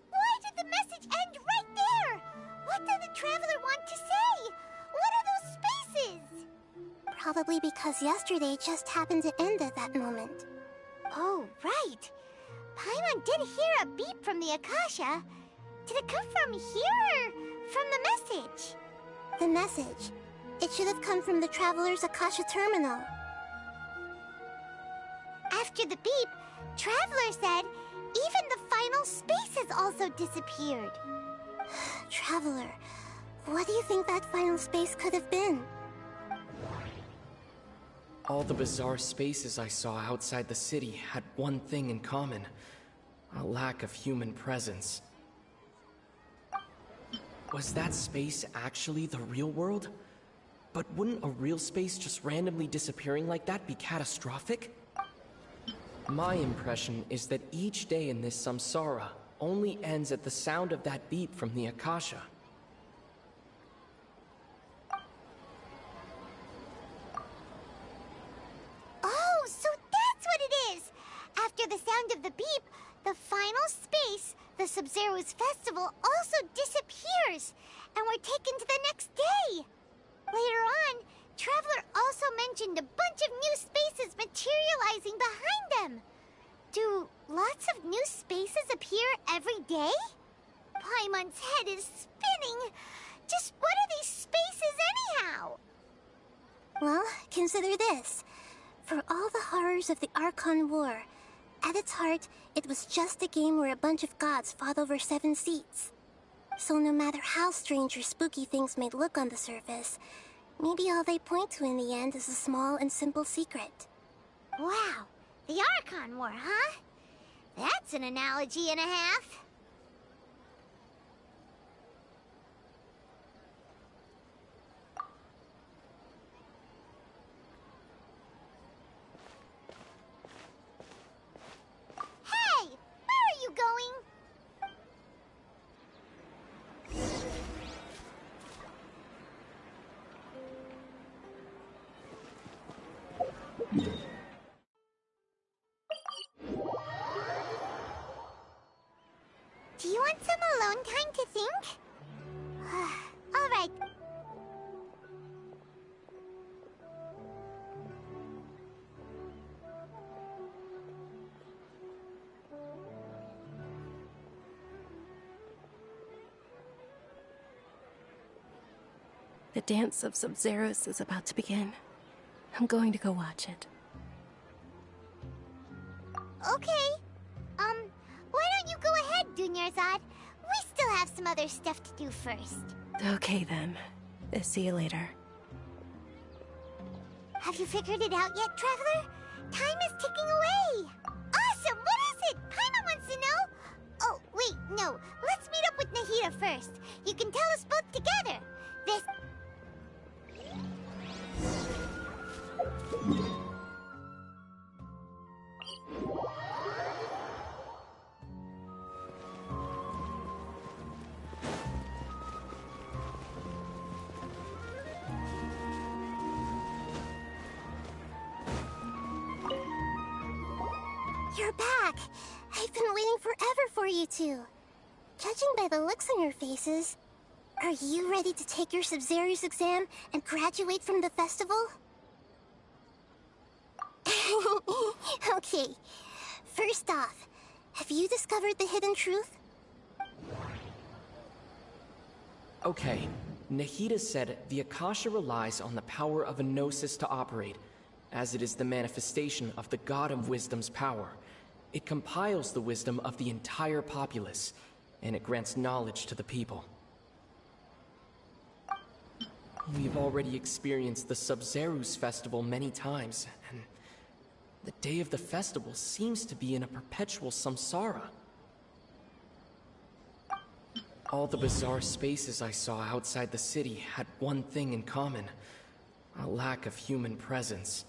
Why did the message end right there? What did the Traveler want to say? What are those spaces? Probably because yesterday just happened to end at that moment. Oh, right. Paimon did hear a beep from the Akasha. Did it come from here or from the message? The message. It should have come from the Traveler's Akasha terminal. After the beep, Traveler said even the final spaces also disappeared. Traveler, what do you think that final space could have been? All the bizarre spaces I saw outside the city had one thing in common: a lack of human presence. Was that space actually the real world? But wouldn't a real space just randomly disappearing like that be catastrophic? My impression is that each day in this samsara only ends at the sound of that beep from the Akasha. Oh, so that's what it is! After the sound of the beep, the final space, the Sub-Zeru's festival, also disappears, and we're taken to the next day. Later on, Traveler also mentioned a bunch of new spaces materializing behind them. Do lots of new spaces appear every day? Paimon's head is spinning. Just what are these spaces anyhow? Well, consider this. For all the horrors of the Archon War, at its heart, it was just a game where a bunch of gods fought over 7 seats. So no matter how strange or spooky things may look on the surface, maybe all they point to in the end is a small and simple secret. Wow, the Archon War, huh? That's an analogy and a half. Hey, where are you going? Do you want some alone time to think? All right. The dance of Sub-Zeros is about to begin. I'm going to go watch it. Okay. Why don't you go ahead, Dunyarzad? We still have some other stuff to do first. Okay then. See you later. Have you figured it out yet, Traveler? Time is ticking away. Awesome! What is it? Paimon wants to know. Oh, wait, no. Let's meet up with Nahida first. You can tell us both together. This... You're back! I've been waiting forever for you two. Judging by the looks on your faces, are you ready to take your Sub-Zero's exam and graduate from the festival? Okay. First off, have you discovered the hidden truth? Okay, Nahida said the Akasha relies on the power of a Gnosis to operate, as it is the manifestation of the God of Wisdom's power. It compiles the wisdom of the entire populace, and it grants knowledge to the people. We've already experienced the Sub-Zero's festival many times, and the day of the festival seems to be in a perpetual samsara. All the bizarre spaces I saw outside the city had one thing in common: a lack of human presence.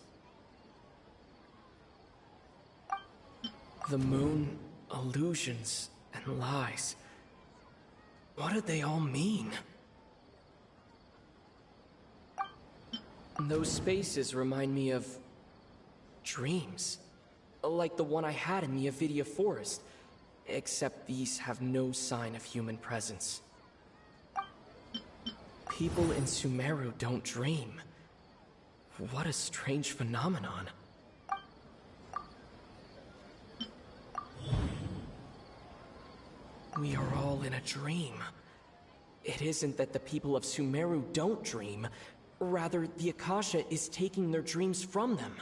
The moon, illusions, and lies. What do they all mean? Those spaces remind me of dreams, like the one I had in the Avidia Forest, except these have no sign of human presence. People in Sumeru don't dream. What a strange phenomenon. We are all in a dream. It isn't that the people of Sumeru don't dream, rather the Akasha is taking their dreams from them.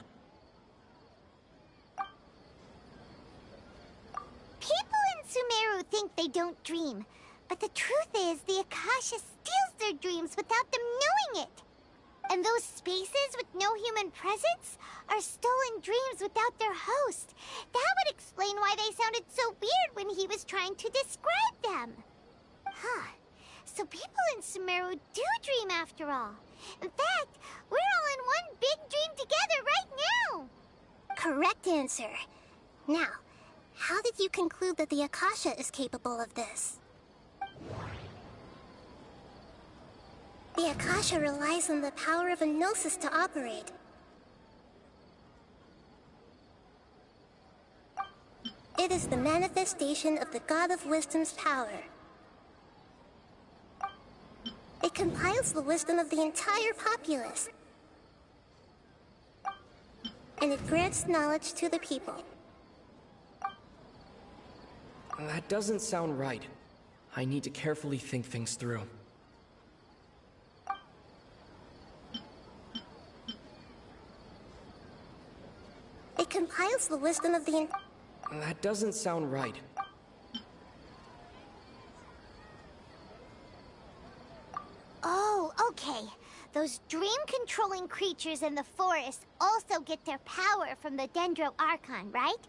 People in Sumeru think they don't dream, but the truth is the Akasha steals their dreams without them knowing it. And those spaces with no human presence are stolen dreams without their host. That would explain why they sounded so weird when he was trying to describe them. Huh. So people in Sumeru do dream after all. In fact, we're all in one big dream together right now. Correct answer. Now, how did you conclude that the Akasha is capable of this? The Akasha relies on the power of a Gnosis to operate. It is the manifestation of the God of Wisdom's power. It compiles the wisdom of the entire populace. And it grants knowledge to the people. That doesn't sound right. I need to carefully think things through. It compiles the wisdom of the... That doesn't sound right. Oh, okay. Those dream-controlling creatures in the forest also get their power from the Dendro Archon, right?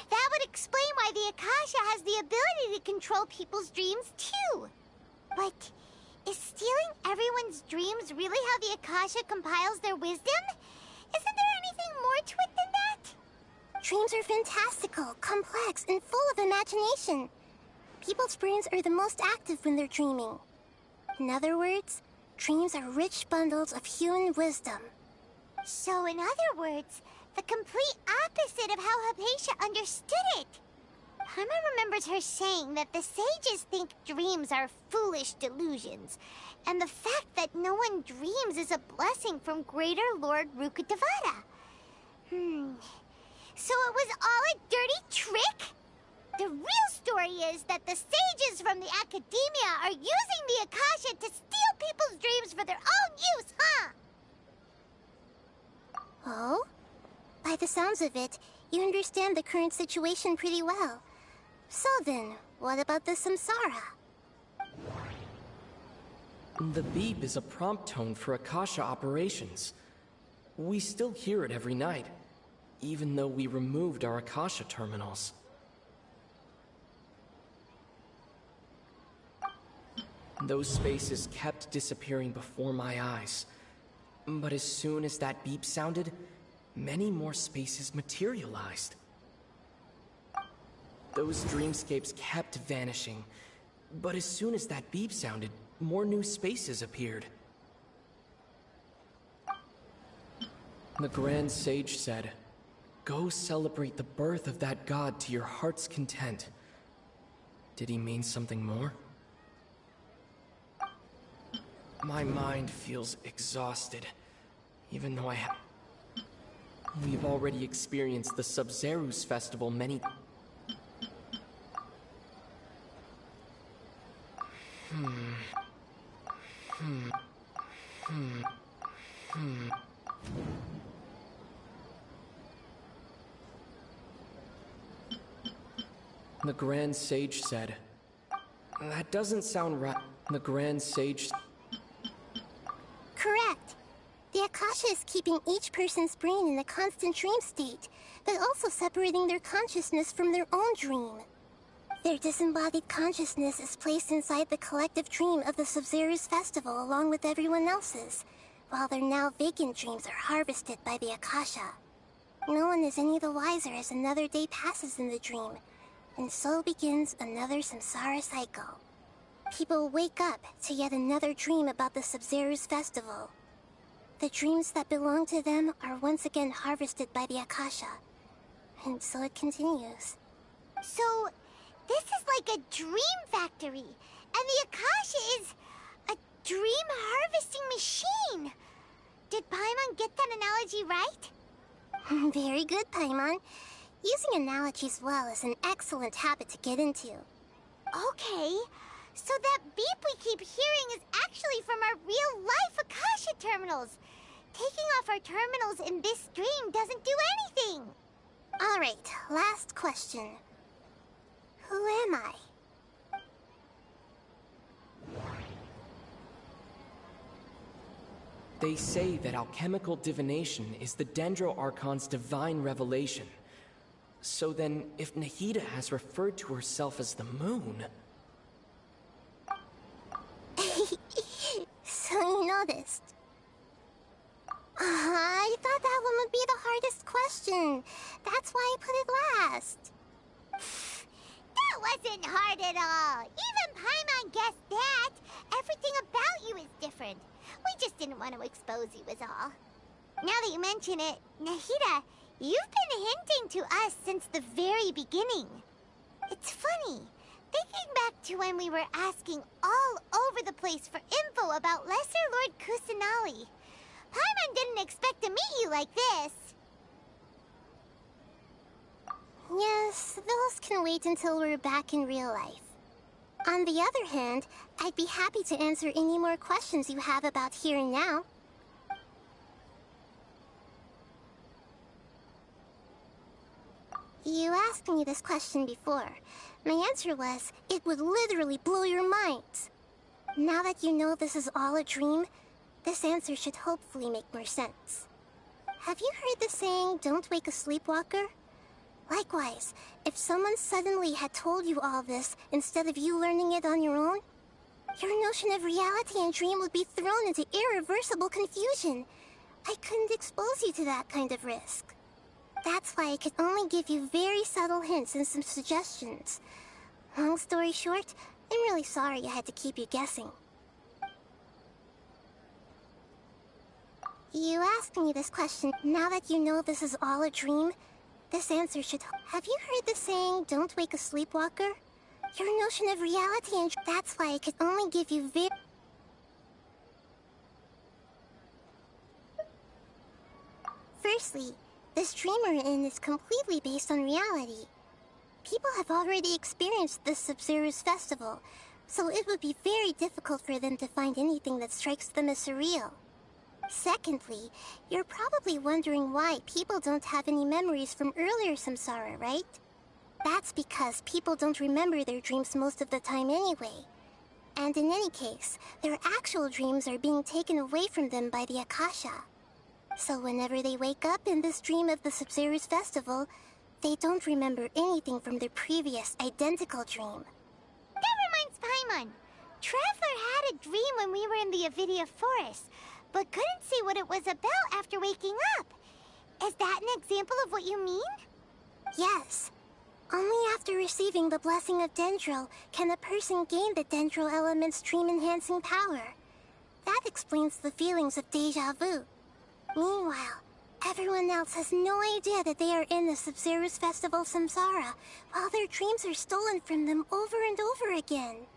That would explain why the Akasha has the ability to control people's dreams, too. But is stealing everyone's dreams really how the Akasha compiles their wisdom? Isn't there anything more to it than that? Dreams are fantastical, complex, and full of imagination. People's brains are the most active when they're dreaming. In other words, dreams are rich bundles of human wisdom. So in other words, the complete opposite of how Hypatia understood it. Paimon remembers her saying that the sages think dreams are foolish delusions, and the fact that no one dreams is a blessing from Greater Lord Rukkhadevata. So it was all a dirty trick? The real story is that the sages from the Academia are using the Akasha to steal people's dreams for their own use, huh? Oh? By the sounds of it, you understand the current situation pretty well. So then, what about the samsara? The beep is a prompt tone for Akasha operations. We still hear it every night, even though we removed our Akasha terminals. Those spaces kept disappearing before my eyes. But as soon as that beep sounded, many more spaces materialized. Those dreamscapes kept vanishing, but as soon as that beep sounded, more new spaces appeared. The Grand Sage said, "Go celebrate the birth of that god to your heart's content." Did he mean something more? My mind feels exhausted, even though We've already experienced the Sub-Zerus festival many... The Grand Sage said... That doesn't sound right. The Grand Sage... Correct. The Akasha is keeping each person's brain in a constant dream state, but also separating their consciousness from their own dream. Their disembodied consciousness is placed inside the collective dream of the Sub-Zerus festival along with everyone else's, while their now vacant dreams are harvested by the Akasha. No one is any the wiser as another day passes in the dream, and so begins another samsara cycle. People wake up to yet another dream about the Sub-Zerus festival. The dreams that belong to them are once again harvested by the Akasha, and so it continues. So, this is like a dream factory, and the Akasha is a dream harvesting machine. Did Paimon get that analogy right? Very good, Paimon. Using analogies well is an excellent habit to get into. Okay, so that beep we keep hearing is actually from our real-life Akasha terminals. Taking off our terminals in this dream doesn't do anything. Alright, last question. Who am I? They say that alchemical divination is the Dendro Archon's divine revelation. So then, if Nahida has referred to herself as the moon... So you noticed. I thought that one would be the hardest question. That's why I put it last. That wasn't hard at all. Even Paimon guessed that. Everything about you is different. We just didn't want to expose you is all. Now that you mention it, Nahida, you've been hinting to us since the very beginning. It's funny. Thinking back to when we were asking all over the place for info about Lesser Lord Kusanali, Paimon didn't expect to meet you like this. Yes, those can wait until we're back in real life. On the other hand, I'd be happy to answer any more questions you have about here and now. You asked me this question before. My answer was, it would literally blow your minds. Now that you know this is all a dream, this answer should hopefully make more sense. Have you heard the saying, don't wake a sleepwalker? Likewise, if someone suddenly had told you all this instead of you learning it on your own, your notion of reality and dream would be thrown into irreversible confusion. I couldn't expose you to that kind of risk. That's why I could only give you very subtle hints and some suggestions. Long story short, I'm really sorry I had to keep you guessing. You asked me this question. Now that you know this is all a dream, this answer should... Have you heard the saying, don't wake a sleepwalker? Your notion of reality and... That's why I could only give you Firstly, this dream we're in is completely based on reality. People have already experienced this Sub-Zero's festival, so it would be very difficult for them to find anything that strikes them as surreal. Secondly, you're probably wondering why people don't have any memories from earlier samsara, right? That's because people don't remember their dreams most of the time anyway. And in any case, their actual dreams are being taken away from them by the Akasha. So whenever they wake up in this dream of the Sub-Zero's festival, they don't remember anything from their previous identical dream. That reminds Paimon. Traveler had a dream when we were in the Avidia Forest, but couldn't see what it was about after waking up. Is that an example of what you mean? Yes. Only after receiving the blessing of Dendro can a person gain the Dendro element's dream-enhancing power. That explains the feelings of deja vu. Meanwhile, everyone else has no idea that they are in the Sub-Zero's festival samsara, while their dreams are stolen from them over and over again.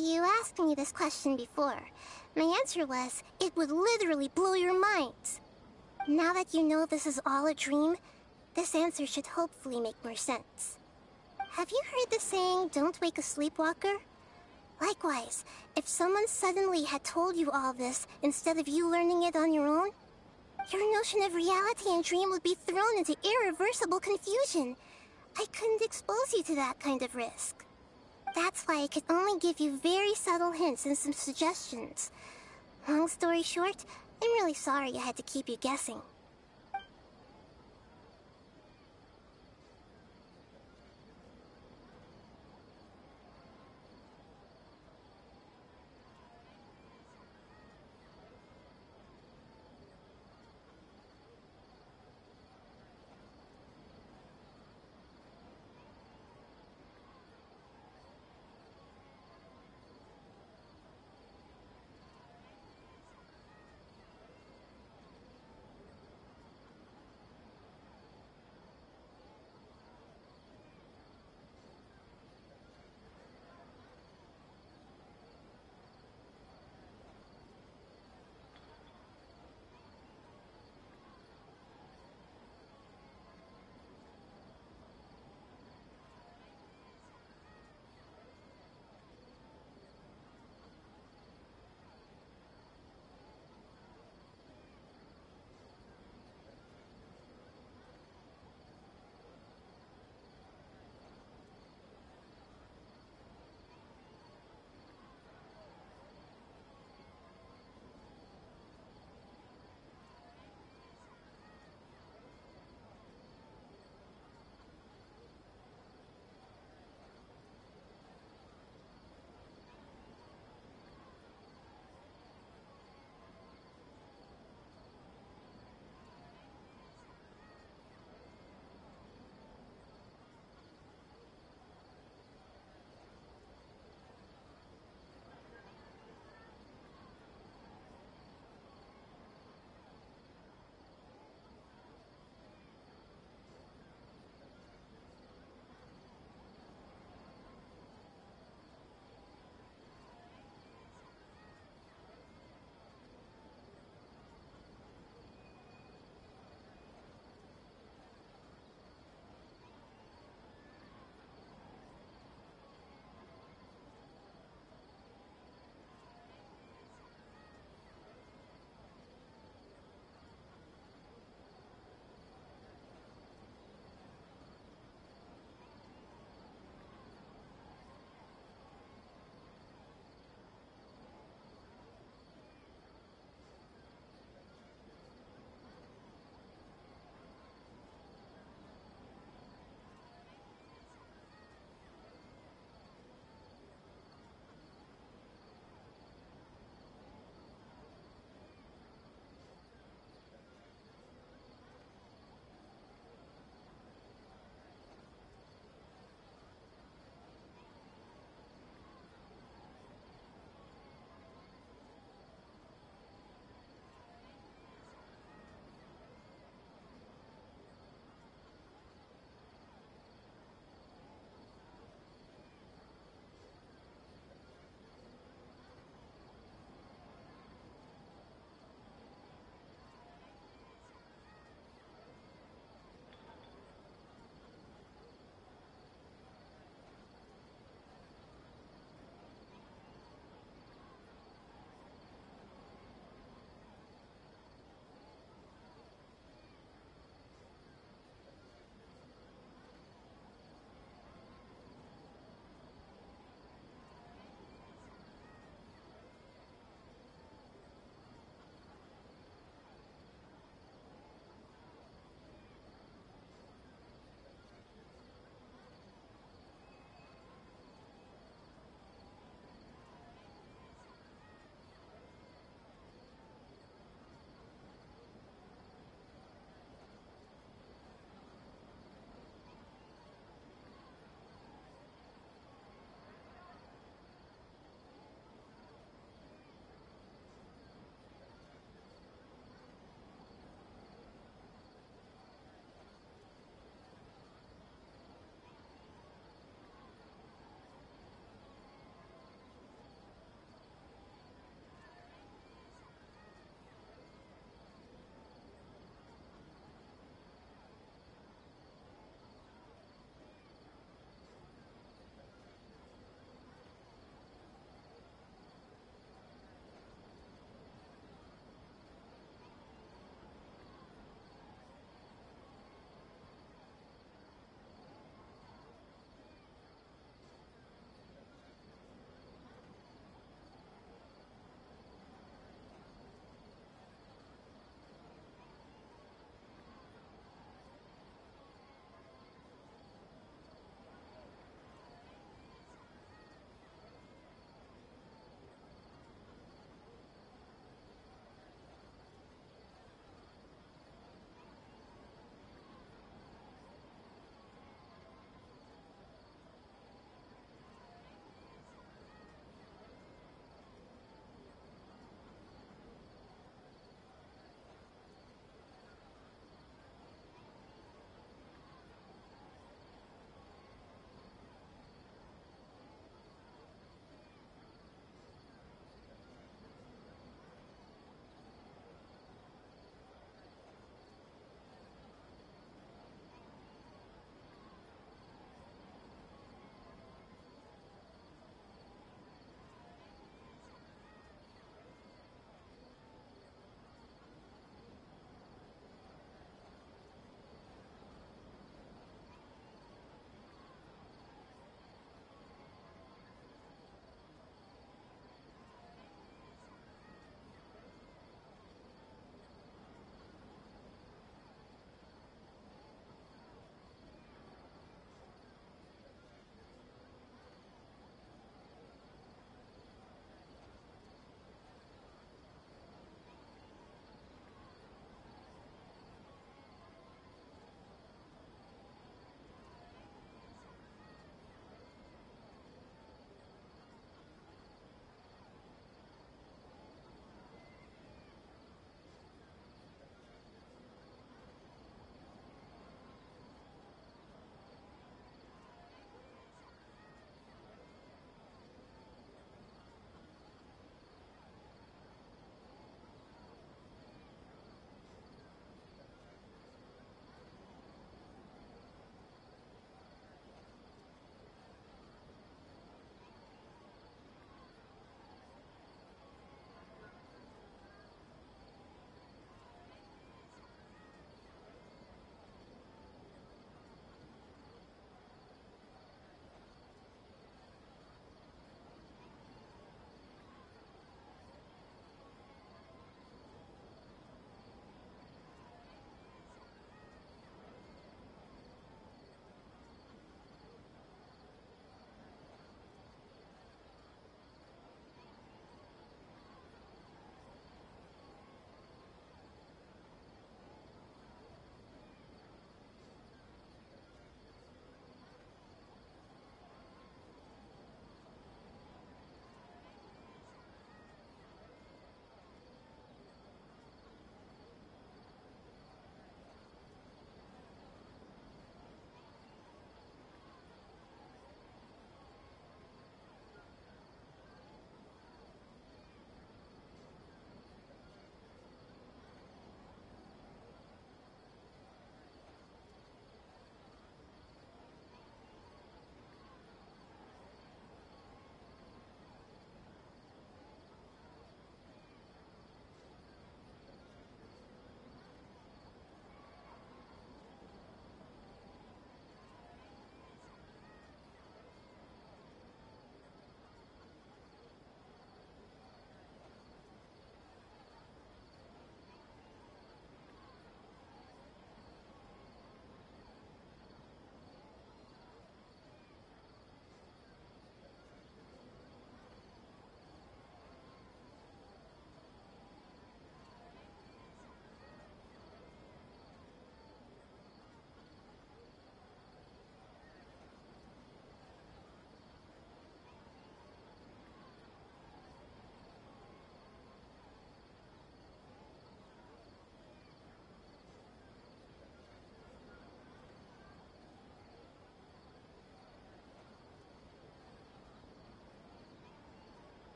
You asked me this question before. My answer was, it would literally blow your minds. Now that you know this is all a dream, this answer should hopefully make more sense. Have you heard the saying, don't wake a sleepwalker? Likewise, if someone suddenly had told you all this instead of you learning it on your own, your notion of reality and dream would be thrown into irreversible confusion. I couldn't expose you to that kind of risk. That's why I could only give you very subtle hints and some suggestions. Long story short, I'm really sorry I had to keep you guessing.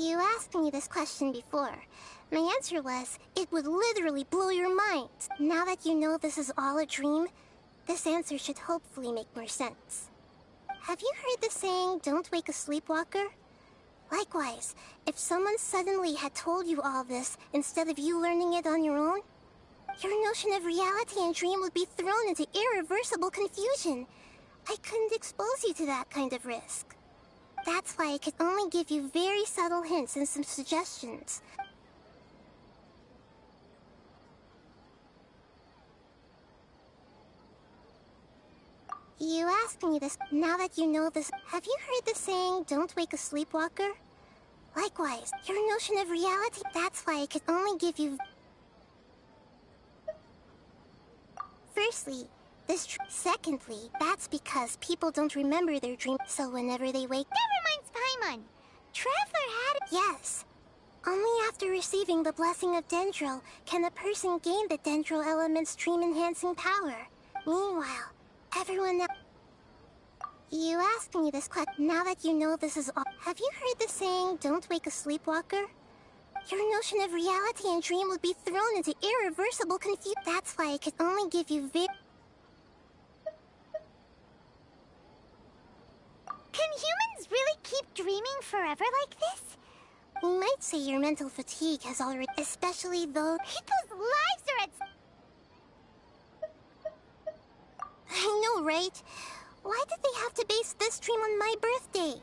You asked me this question before. My answer was, it would literally blow your mind. Now that you know this is all a dream, this answer should hopefully make more sense. Have you heard the saying, don't wake a sleepwalker? Likewise, if someone suddenly had told you all this instead of you learning it on your own, your notion of reality and dream would be thrown into irreversible confusion. I couldn't expose you to that kind of risk. That's why I could only give you very subtle hints and some suggestions. You asked me this. Now that you know this, have you heard the saying, don't wake a sleepwalker? Likewise, your notion of reality, that's why I could only give you... Firstly, secondly, that's because people don't remember their dream, so whenever they wake... Never mind, Paimon. Traveler had... Yes. Only after receiving the blessing of Dendro can a person gain the Dendro element's dream-enhancing power. Meanwhile, everyone else... You asked me this question. Now that you know this is all... Have you heard the saying, don't wake a sleepwalker? Your notion of reality and dream would be thrown into irreversible confusion. That's why I could only give you Can humans really keep dreaming forever like this? We might say your mental fatigue has already... Especially though... People's lives are at... I know, right? Why did they have to base this dream on my birthday?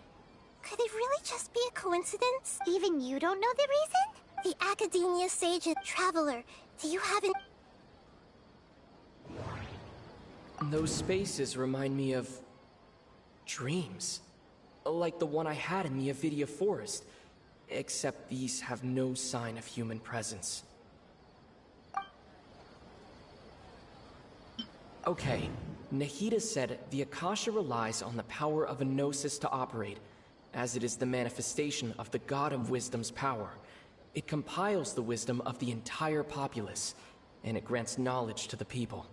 Could it really just be a coincidence? Even you don't know the reason? The Academia Sage and Traveler, do you have an... Those spaces remind me of... dreams. Like the one I had in the Avidia Forest. Except these have no sign of human presence. Okay, Nahida said the Akasha relies on the power of a gnosis to operate, as it is the manifestation of the God of Wisdom's power. It compiles the wisdom of the entire populace, and it grants knowledge to the people.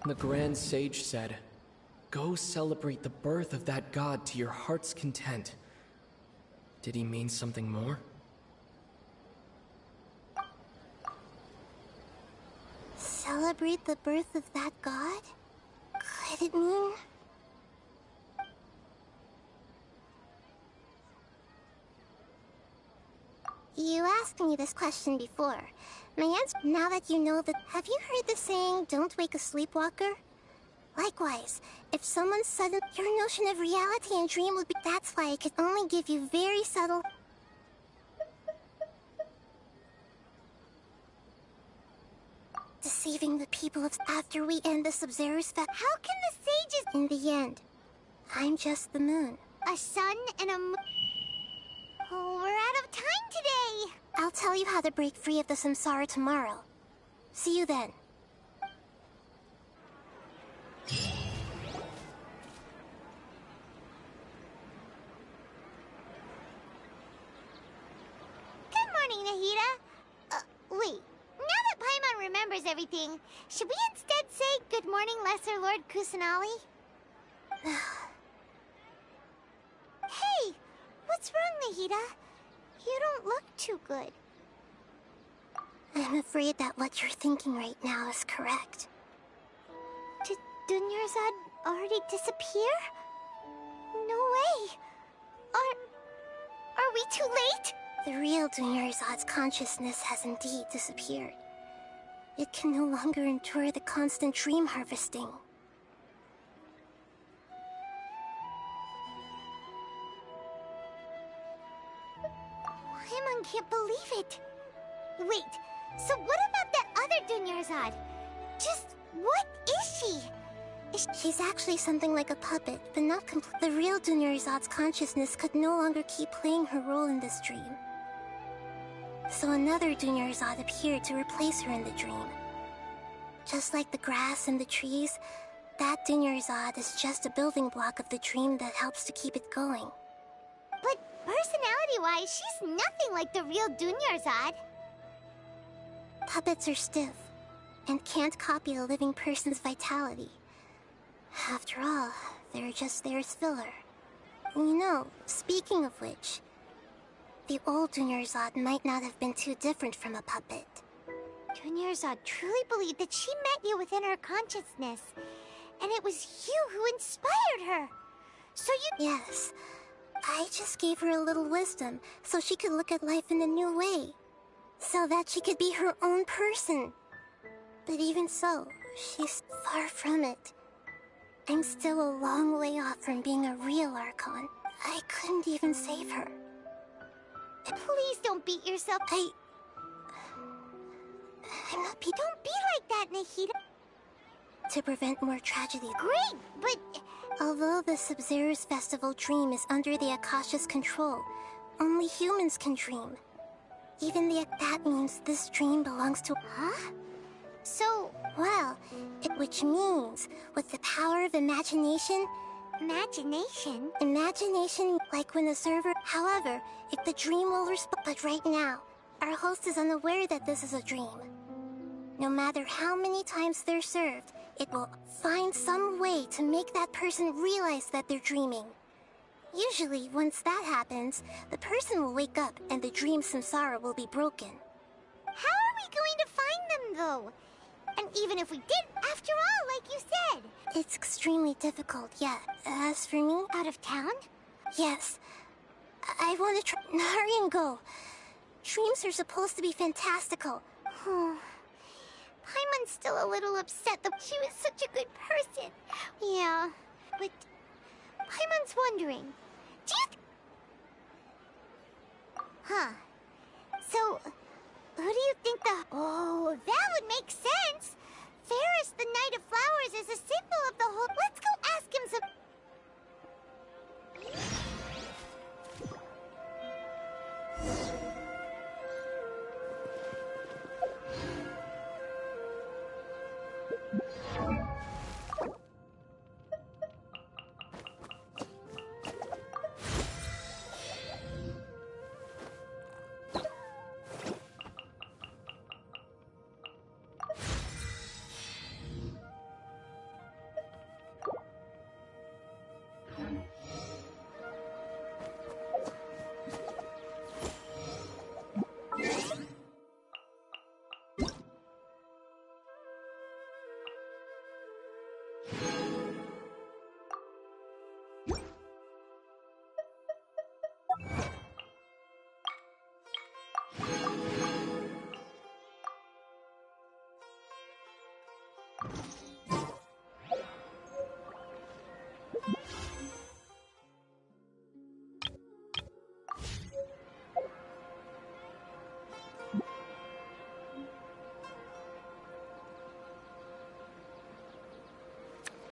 The Grand Sage said, "Go celebrate the birth of that God to your heart's content." Did he mean something more? Celebrate the birth of that god? Could it mean... You asked me this question before. My answer... Now that you know that... Have you heard the saying, don't wake a sleepwalker? Likewise, if someone sudden... Your notion of reality and dream would be... That's why I could only give you very subtle... Deceiving the people of... After we end the Sub-Zero's fest... How can the sages... In the end, I'm just the moon. A sun and a moon... Oh, we're out of time today! I'll tell you how to break free of the samsara tomorrow. See you then. Good morning, Nahida. Wait. Now that Paimon remembers everything, should we instead say good morning, Lesser Lord Kusanali? Hey! What's wrong, Nahida? You don't look too good. I'm afraid that what you're thinking right now is correct. Did Dunyarzad already disappear? No way! Are we too late? The real Dunyarzad's consciousness has indeed disappeared. It can no longer endure the constant dream harvesting. Paimon can't believe it. Wait, so what about that other Dunyarzad? Just what is she? She's actually something like a puppet, but not complete. The real Dunyarzad's consciousness could no longer keep playing her role in this dream. So another Dunyarzad appeared to replace her in the dream. Just like the grass and the trees, that Dunyarzad is just a building block of the dream that helps to keep it going. But personality-wise, she's nothing like the real Dunyarzad. Puppets are stiff, and can't copy a living person's vitality. After all, they're just there as filler. You know, speaking of which, the old Dunyarzad might not have been too different from a puppet. Dunyarzad truly believed that she met you within her consciousness, and it was you who inspired her. So you... Yes. I just gave her a little wisdom so she could look at life in a new way. So that she could be her own person. But even so, she's far from it. I'm still a long way off from being a real Archon. I couldn't even save her. Please don't beat yourself. I'm not Don't be like that, Nahida. To prevent more tragedy. Great, but... Although the Sub-Zero's festival dream is under the Akasha's control, only humans can dream. Even that means this dream belongs to... Huh? So... Well, which means, with the power of imagination... Imagination? Imagination, like when the server... However, if the dream will respond... But right now, our host is unaware that this is a dream. No matter how many times they're served, it will find some way to make that person realize that they're dreaming. Usually, once that happens, the person will wake up and the dream samsara will be broken. How are we going to find them, though? And even if we did, after all, like you said... It's extremely difficult, yeah. As for me... Out of town? Yes. I want to try... Hurry and go. Dreams are supposed to be fantastical. Paimon's still a little upset that she was such a good person. Yeah, but Paimon's wondering, do you... So, who do you think the... Oh, that would make sense. Fairest, the Knight of Flowers, is a symbol of the whole... Let's